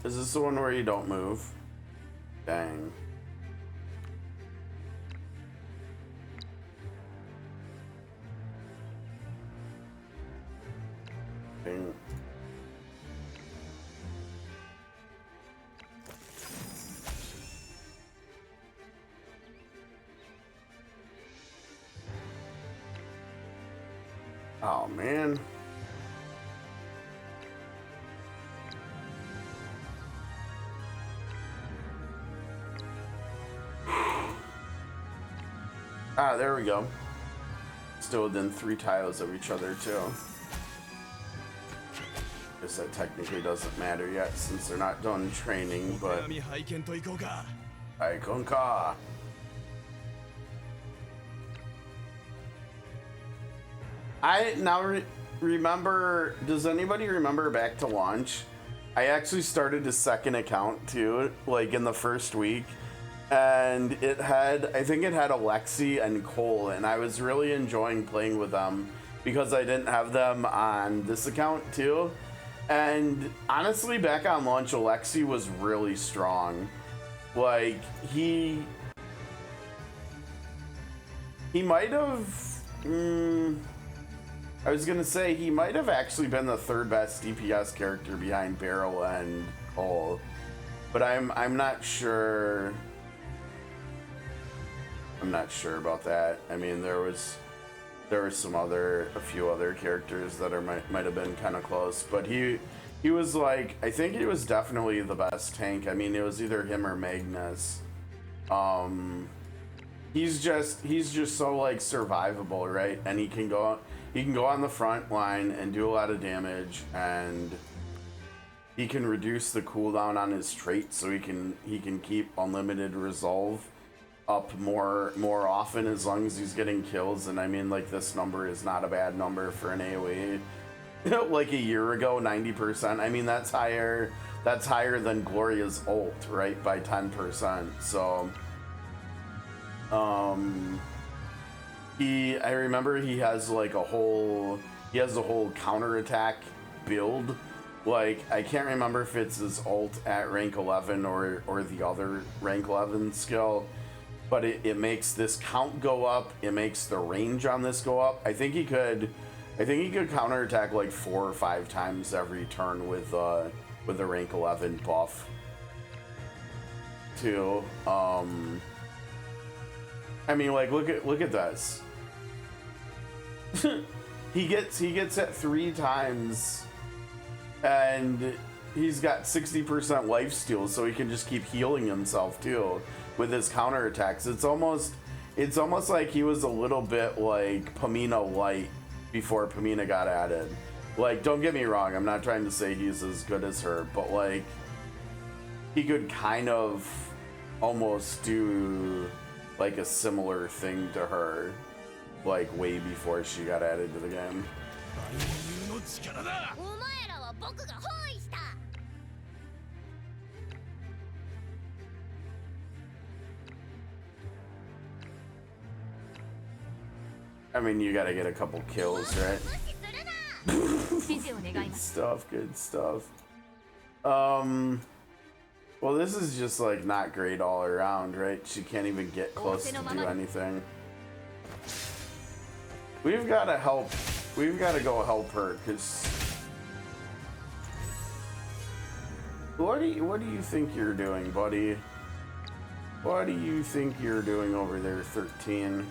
Is this the one where you don't move? Dang. Dang. Oh, man. Ah, there we go. Still within 3 tiles of each other, too. Guess that technically doesn't matter yet since they're not done training, but... Aikonka! I now remember... Does anybody remember back to launch? I actually started a second account, too, like in the first week. And it had, I think it had Alexi and Cole, and I was really enjoying playing with them because I didn't have them on this account too. And honestly, back on launch, Alexei was really strong. Like, he might have, I was gonna say, he might have actually been the third best DPS character behind Beryl and Cole. But I'm not sure. I'm not sure about that. I mean, there were a few other characters that might have been kind of close, but he was like, I think he was definitely the best tank. I mean, it was either him or Magnus. He's just so like survivable, right? And he can go on the front line and do a lot of damage, and he can reduce the cooldown on his trait, so he can keep unlimited resolve up more often as long as he's getting kills. And I mean, like, this number is not a bad number for an AoE. Like a year ago, 90%. I mean, that's higher than Gloria's ult, right, by 10%. So I remember he has like a whole counterattack build. Like, I can't remember if it's his ult at rank 11 or the other rank 11 skill, but it makes this count go up. It makes the range on this go up. I think he could counterattack like 4 or 5 times every turn with the rank 11 buff too. I mean, like, look at this. he gets hit 3 times, and he's got 60% lifesteal, so he can just keep healing himself too with his counterattacks. It's almost like he was a little bit like Pamina Light before Pamina got added. Like, don't get me wrong, I'm not trying to say he's as good as her, but like, he could kind of almost do like a similar thing to her, like way before she got added to the game. I mean, you gotta get a couple kills, right? Good stuff. Well, this is just like not great all around, right? She can't even get close to do anything. We've gotta go help her, cause what do you think you're doing, buddy? What do you think you're doing over there, 13?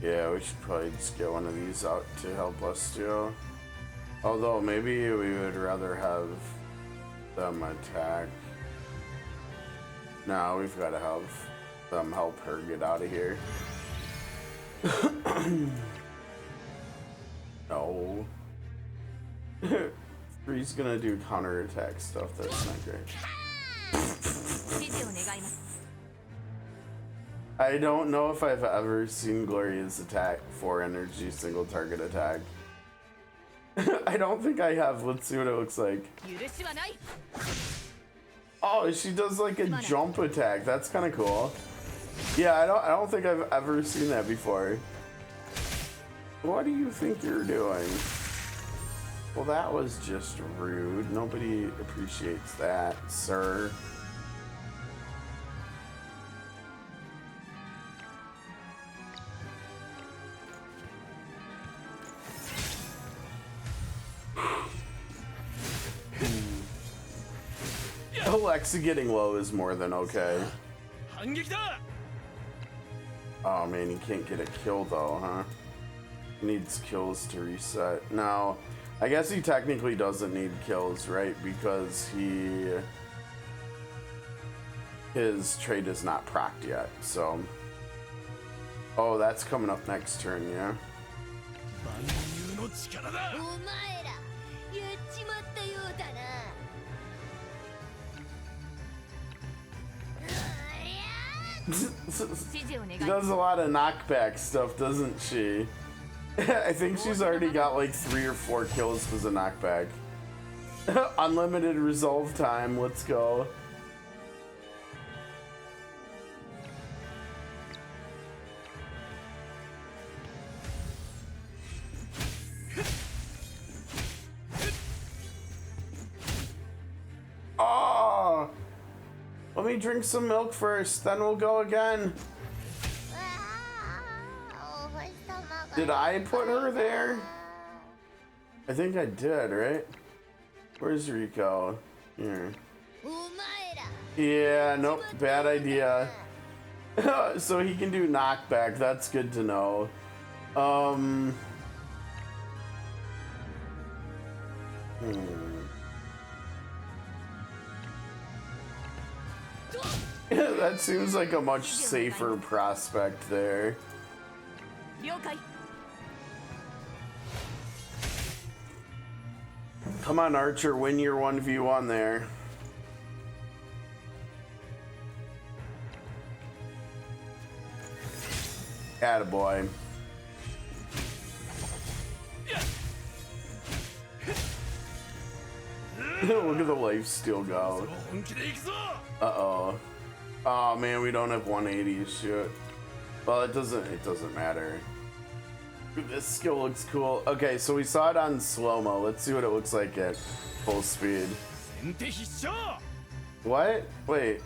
Yeah, we should probably just get one of these out to help us too. Although maybe we would rather have them attack. No, we've got to have them help her get out of here. No. 3's gonna do counterattack stuff, that's not great. I don't know if I've ever seen Gloria's attack 4 energy single target attack. I don't think I have. Let's see what it looks like. Oh, she does like a jump attack. That's kind of cool. Yeah, I don't think I've ever seen that before. What do you think you're doing? Well, that was just rude. Nobody appreciates that, sir. Alexa getting low is more than okay. Oh man, he can't get a kill though, huh? He needs kills to reset. Now, I guess he technically doesn't need kills, right? Because his trait is not procced yet, so. Oh, that's coming up next turn, yeah? She does a lot of knockback stuff, doesn't she? I think she's already got like 3 or 4 kills because of knockback. Unlimited resolve time, let's go. Oh! Let me drink some milk first, then we'll go again. Did I put her there? I think I did, right? Where's Rico? Here. Yeah, nope, bad idea. So he can do knockback, that's good to know. That seems like a much safer prospect there. Come on, Archer, win your 1v1 there. Attaboy. Look at the life steal go. Uh-oh. Oh man, we don't have 180 shit. Well, it doesn't matter. This skill looks cool. Okay, so we saw it on slow-mo. Let's see what it looks like at full speed. What? Wait.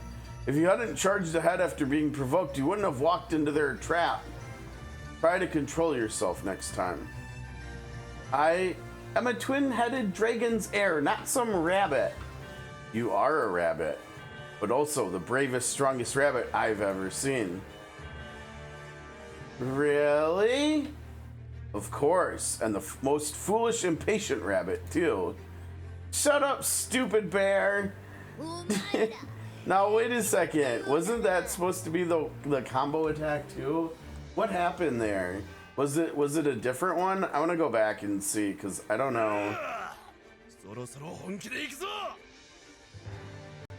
If you hadn't charged ahead after being provoked, you wouldn't have walked into their trap. Try to control yourself next time. I am a twin-headed dragon's heir, not some rabbit. You are a rabbit, but also the bravest, strongest rabbit I've ever seen. Really? Of course, and the most foolish, impatient rabbit, too. Shut up, stupid bear! Now, wait a second. Wasn't that supposed to be the combo attack, too? What happened there? Was it a different one? I want to go back and see, because I don't know.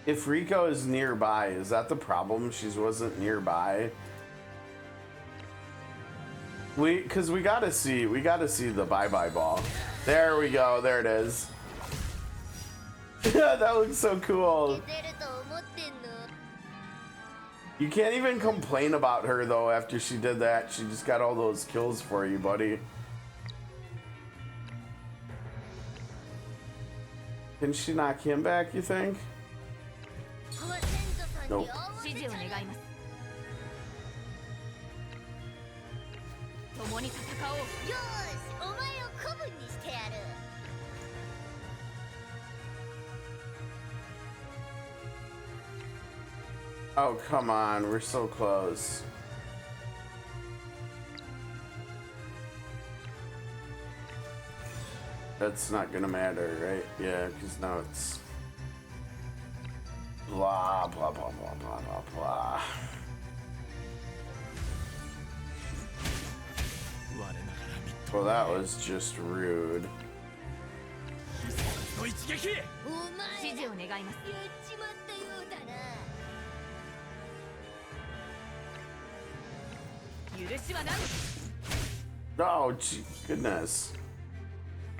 If Rico is nearby, is that the problem? She wasn't nearby? Because we gotta see the bye-bye ball. There we go, there it is. That looks so cool. You can't even complain about her though after she did that. She just got all those kills for you, buddy. Can she knock him back, you think? Nope. Oh, come on, we're so close. That's not gonna matter, right? Yeah, because now it's blah, blah, blah, blah, blah, blah, blah. Well, that was just rude. Oh, gee, goodness.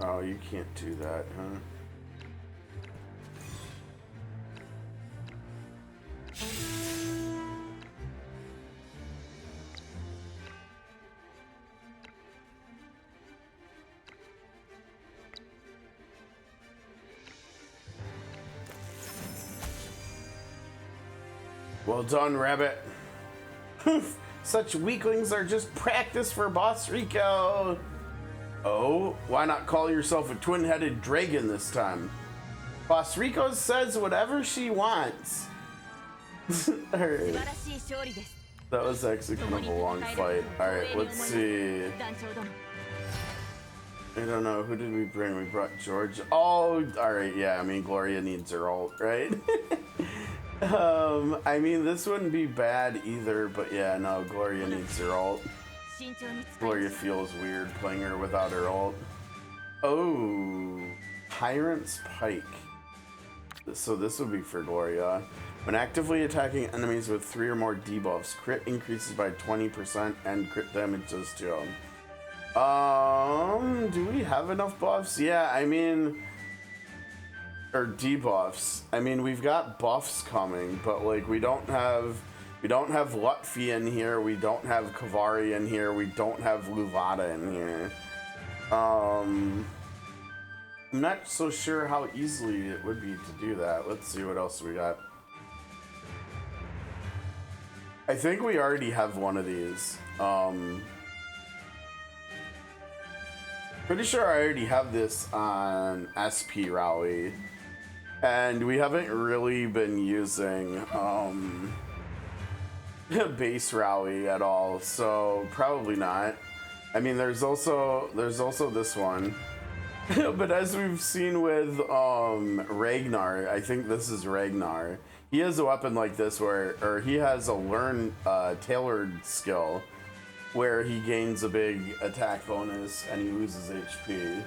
Oh, you can't do that, huh? Well done, Rabbit. Such weaklings are just practice for Boss Rico. Oh, why not call yourself a twin-headed dragon this time? Boss Rico says whatever she wants. Alright. That was actually kind of a long fight. Alright, let's see. I don't know, who did we bring? We brought George. Oh, alright, yeah, I mean, Gloria needs her ult, right? I mean, this wouldn't be bad either, but yeah, no, Gloria needs her ult. Gloria feels weird playing her without her ult. Oh, Tyrant's Pike. So this would be for Gloria. When actively attacking enemies with 3 or more debuffs, crit increases by 20% and crit damage does too. Do we have enough buffs? Yeah, I mean, or debuffs. I mean, we've got buffs coming, but like we don't have Lutfi in here, we don't have Kavari in here, we don't have Luvada in here. I'm not so sure how easily it would be to do that. Let's see what else we got. I think we already have one of these. Pretty sure I already have this on SP Rally. And we haven't really been using base Rally at all, so probably not. I mean, there's also this one. But as we've seen with Ragnar, I think this is Ragnar. He has a weapon like this or he has a learn tailored skill where he gains a big attack bonus and he loses HP.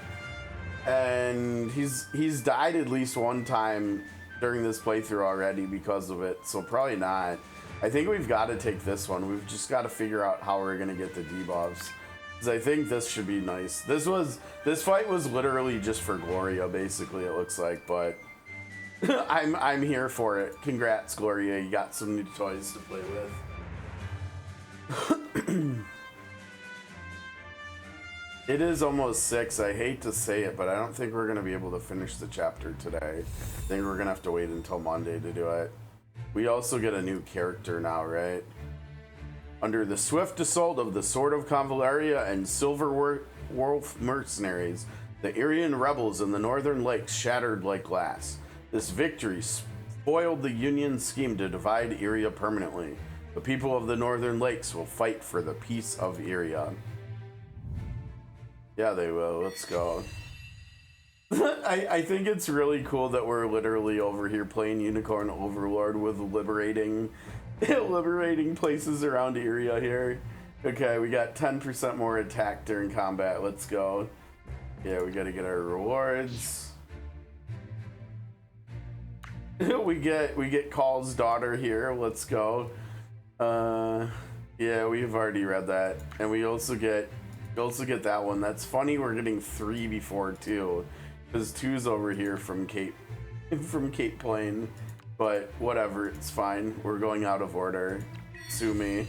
And he's died at least one time during this playthrough already because of it, so probably not. I think we've got to take this one. We've just got to figure out how we're gonna get the debuffs. Because I think this should be nice. This fight was literally just for Gloria, basically, it looks like, but I'm here for it. Congrats, Gloria. You got some new toys to play with. It is almost 6. I hate to say it, but I don't think we're going to be able to finish the chapter today. I think we're going to have to wait until Monday to do it. We also get a new character now, right? Under the swift assault of the Sword of Convallaria and Silver Wolf mercenaries, the Irian rebels in the Northern Lakes shattered like glass. This victory spoiled the Union's scheme to divide Iria permanently. The people of the Northern Lakes will fight for the peace of Iria. Yeah, they will. Let's go. I think it's really cool that we're literally over here playing Unicorn Overlord with liberating places around Iria here. Okay, we got 10% more attack during combat. Let's go. Yeah, we gotta get our rewards. we get Call's daughter here. Let's go. Yeah, we've already read that, and we also get that one. That's funny. We're getting 3 before 2, because 2's over here from Cape Plain. But whatever, it's fine. We're going out of order. Sue me.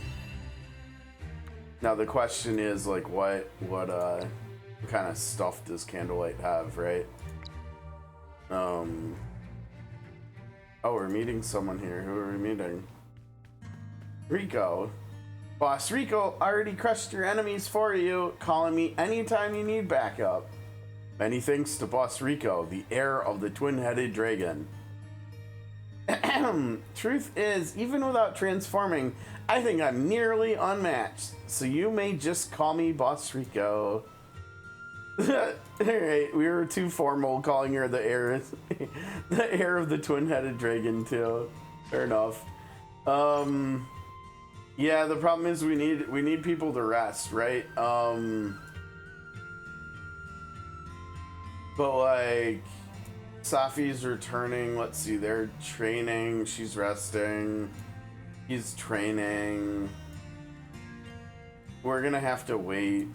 Now the question is like, what kind of stuff does Candlelight have, right? Oh, we're meeting someone here. Who are we meeting? Rico. Boss Rico already crushed your enemies for you, calling me anytime you need backup. Many thanks to Boss Rico, the heir of the twin-headed dragon. Truth is, even without transforming, I think I'm nearly unmatched, so you may just call me Boss Rico. Alright, we were too formal calling her the heir of the twin-headed dragon too. Fair enough. Yeah, the problem is we need people to rest, right? But like, Safi's returning. Let's see, they're training. She's resting. He's training. We're gonna have to wait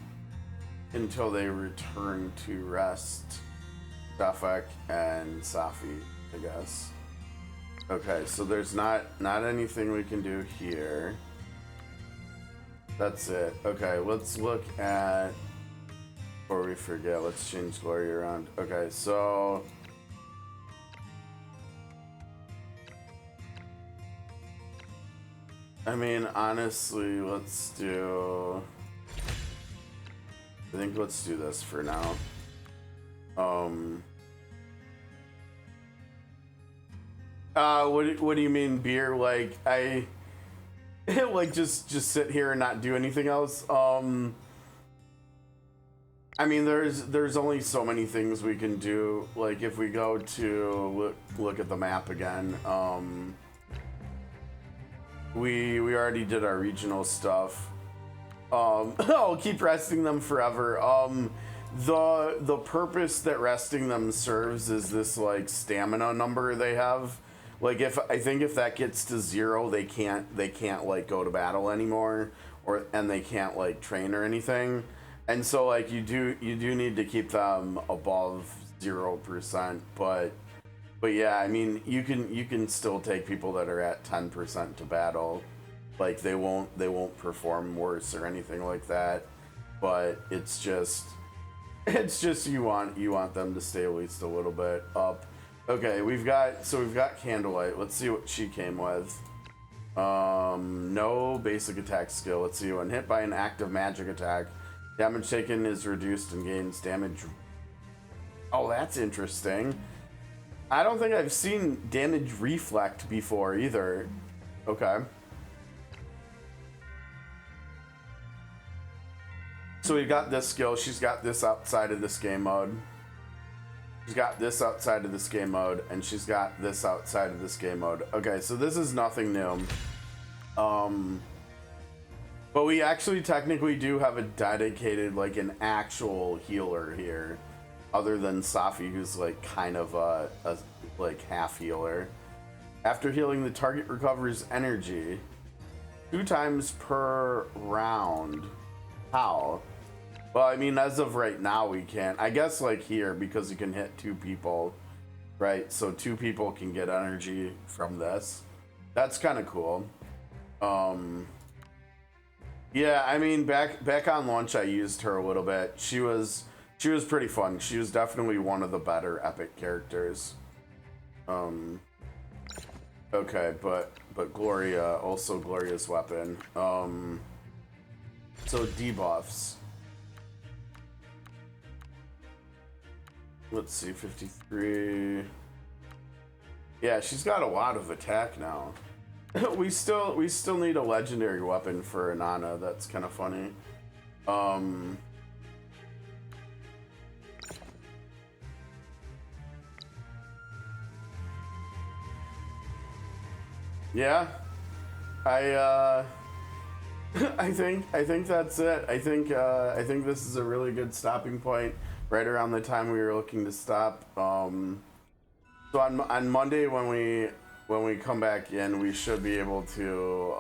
until they return to rest. Safek and Safi, I guess. Okay, so there's not anything we can do here. That's it. Okay, let's look at, before we forget, let's change Gloria around. Okay, so I mean, honestly, let's do, I think let's do this for now. What do you mean, beer? Like, I like just sit here and not do anything else. I mean, there's only so many things we can do. Like if we go to look at the map again, we already did our regional stuff. I'll keep resting them forever. The purpose that resting them serves is this like stamina number they have. Like I think if that gets to 0, they can't like go to battle anymore, and they can't like train or anything. And so like you do need to keep them above 0%, but yeah, I mean you can still take people that are at 10% to battle. Like they won't perform worse or anything like that. But it's just you want them to stay at least a little bit up. Okay, we've got Candlelight. Let's see what she came with. No basic attack skill. Let's see, when hit by an active magic attack, damage taken is reduced and gains damage. Oh, that's interesting. I don't think I've seen damage reflect before either. Okay. So we've got this skill. She's got this outside of this game mode. She's got this outside of this game mode, and she's got this outside of this game mode. Okay, so this is nothing new. But we actually technically do have a dedicated, like an actual healer here, other than Safi, who's like kind of a like half healer. After healing, the target recovers energy 2 times per round. How? Well, I mean, as of right now, we can't. I guess like here, because you can hit 2 people, right? So 2 people can get energy from this. That's kind of cool. Yeah, I mean, back on launch, I used her a little bit. She was pretty fun. She was definitely one of the better epic characters. Okay, but Gloria, also Gloria's weapon. So debuffs. Let's see, 53. Yeah, she's got a lot of attack now. we still need a legendary weapon for Nana. That's kind of funny. Yeah, I think that's it. I think this is a really good stopping point. Right around the time we were looking to stop. So on Monday when we come back in, we should be able to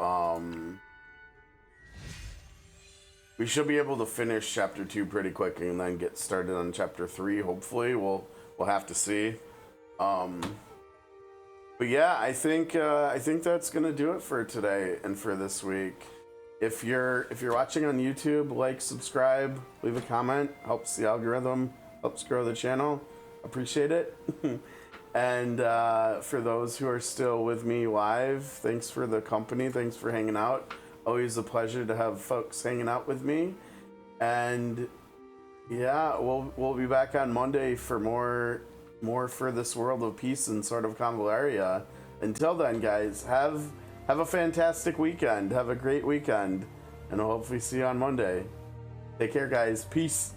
finish chapter 2 pretty quick and then get started on chapter 3. Hopefully, we'll have to see. But yeah, I think that's gonna do it for today and for this week. If you're watching on YouTube, like, subscribe, leave a comment. Helps the algorithm, helps grow the channel. Appreciate it. And for those who are still with me live, thanks for the company. Thanks for hanging out. Always a pleasure to have folks hanging out with me. And yeah, we'll be back on Monday for more for this world of peace and sort of Convallaria. Until then, guys, have a fantastic weekend. Have a great weekend. And I'll hopefully see you on Monday. Take care, guys. Peace.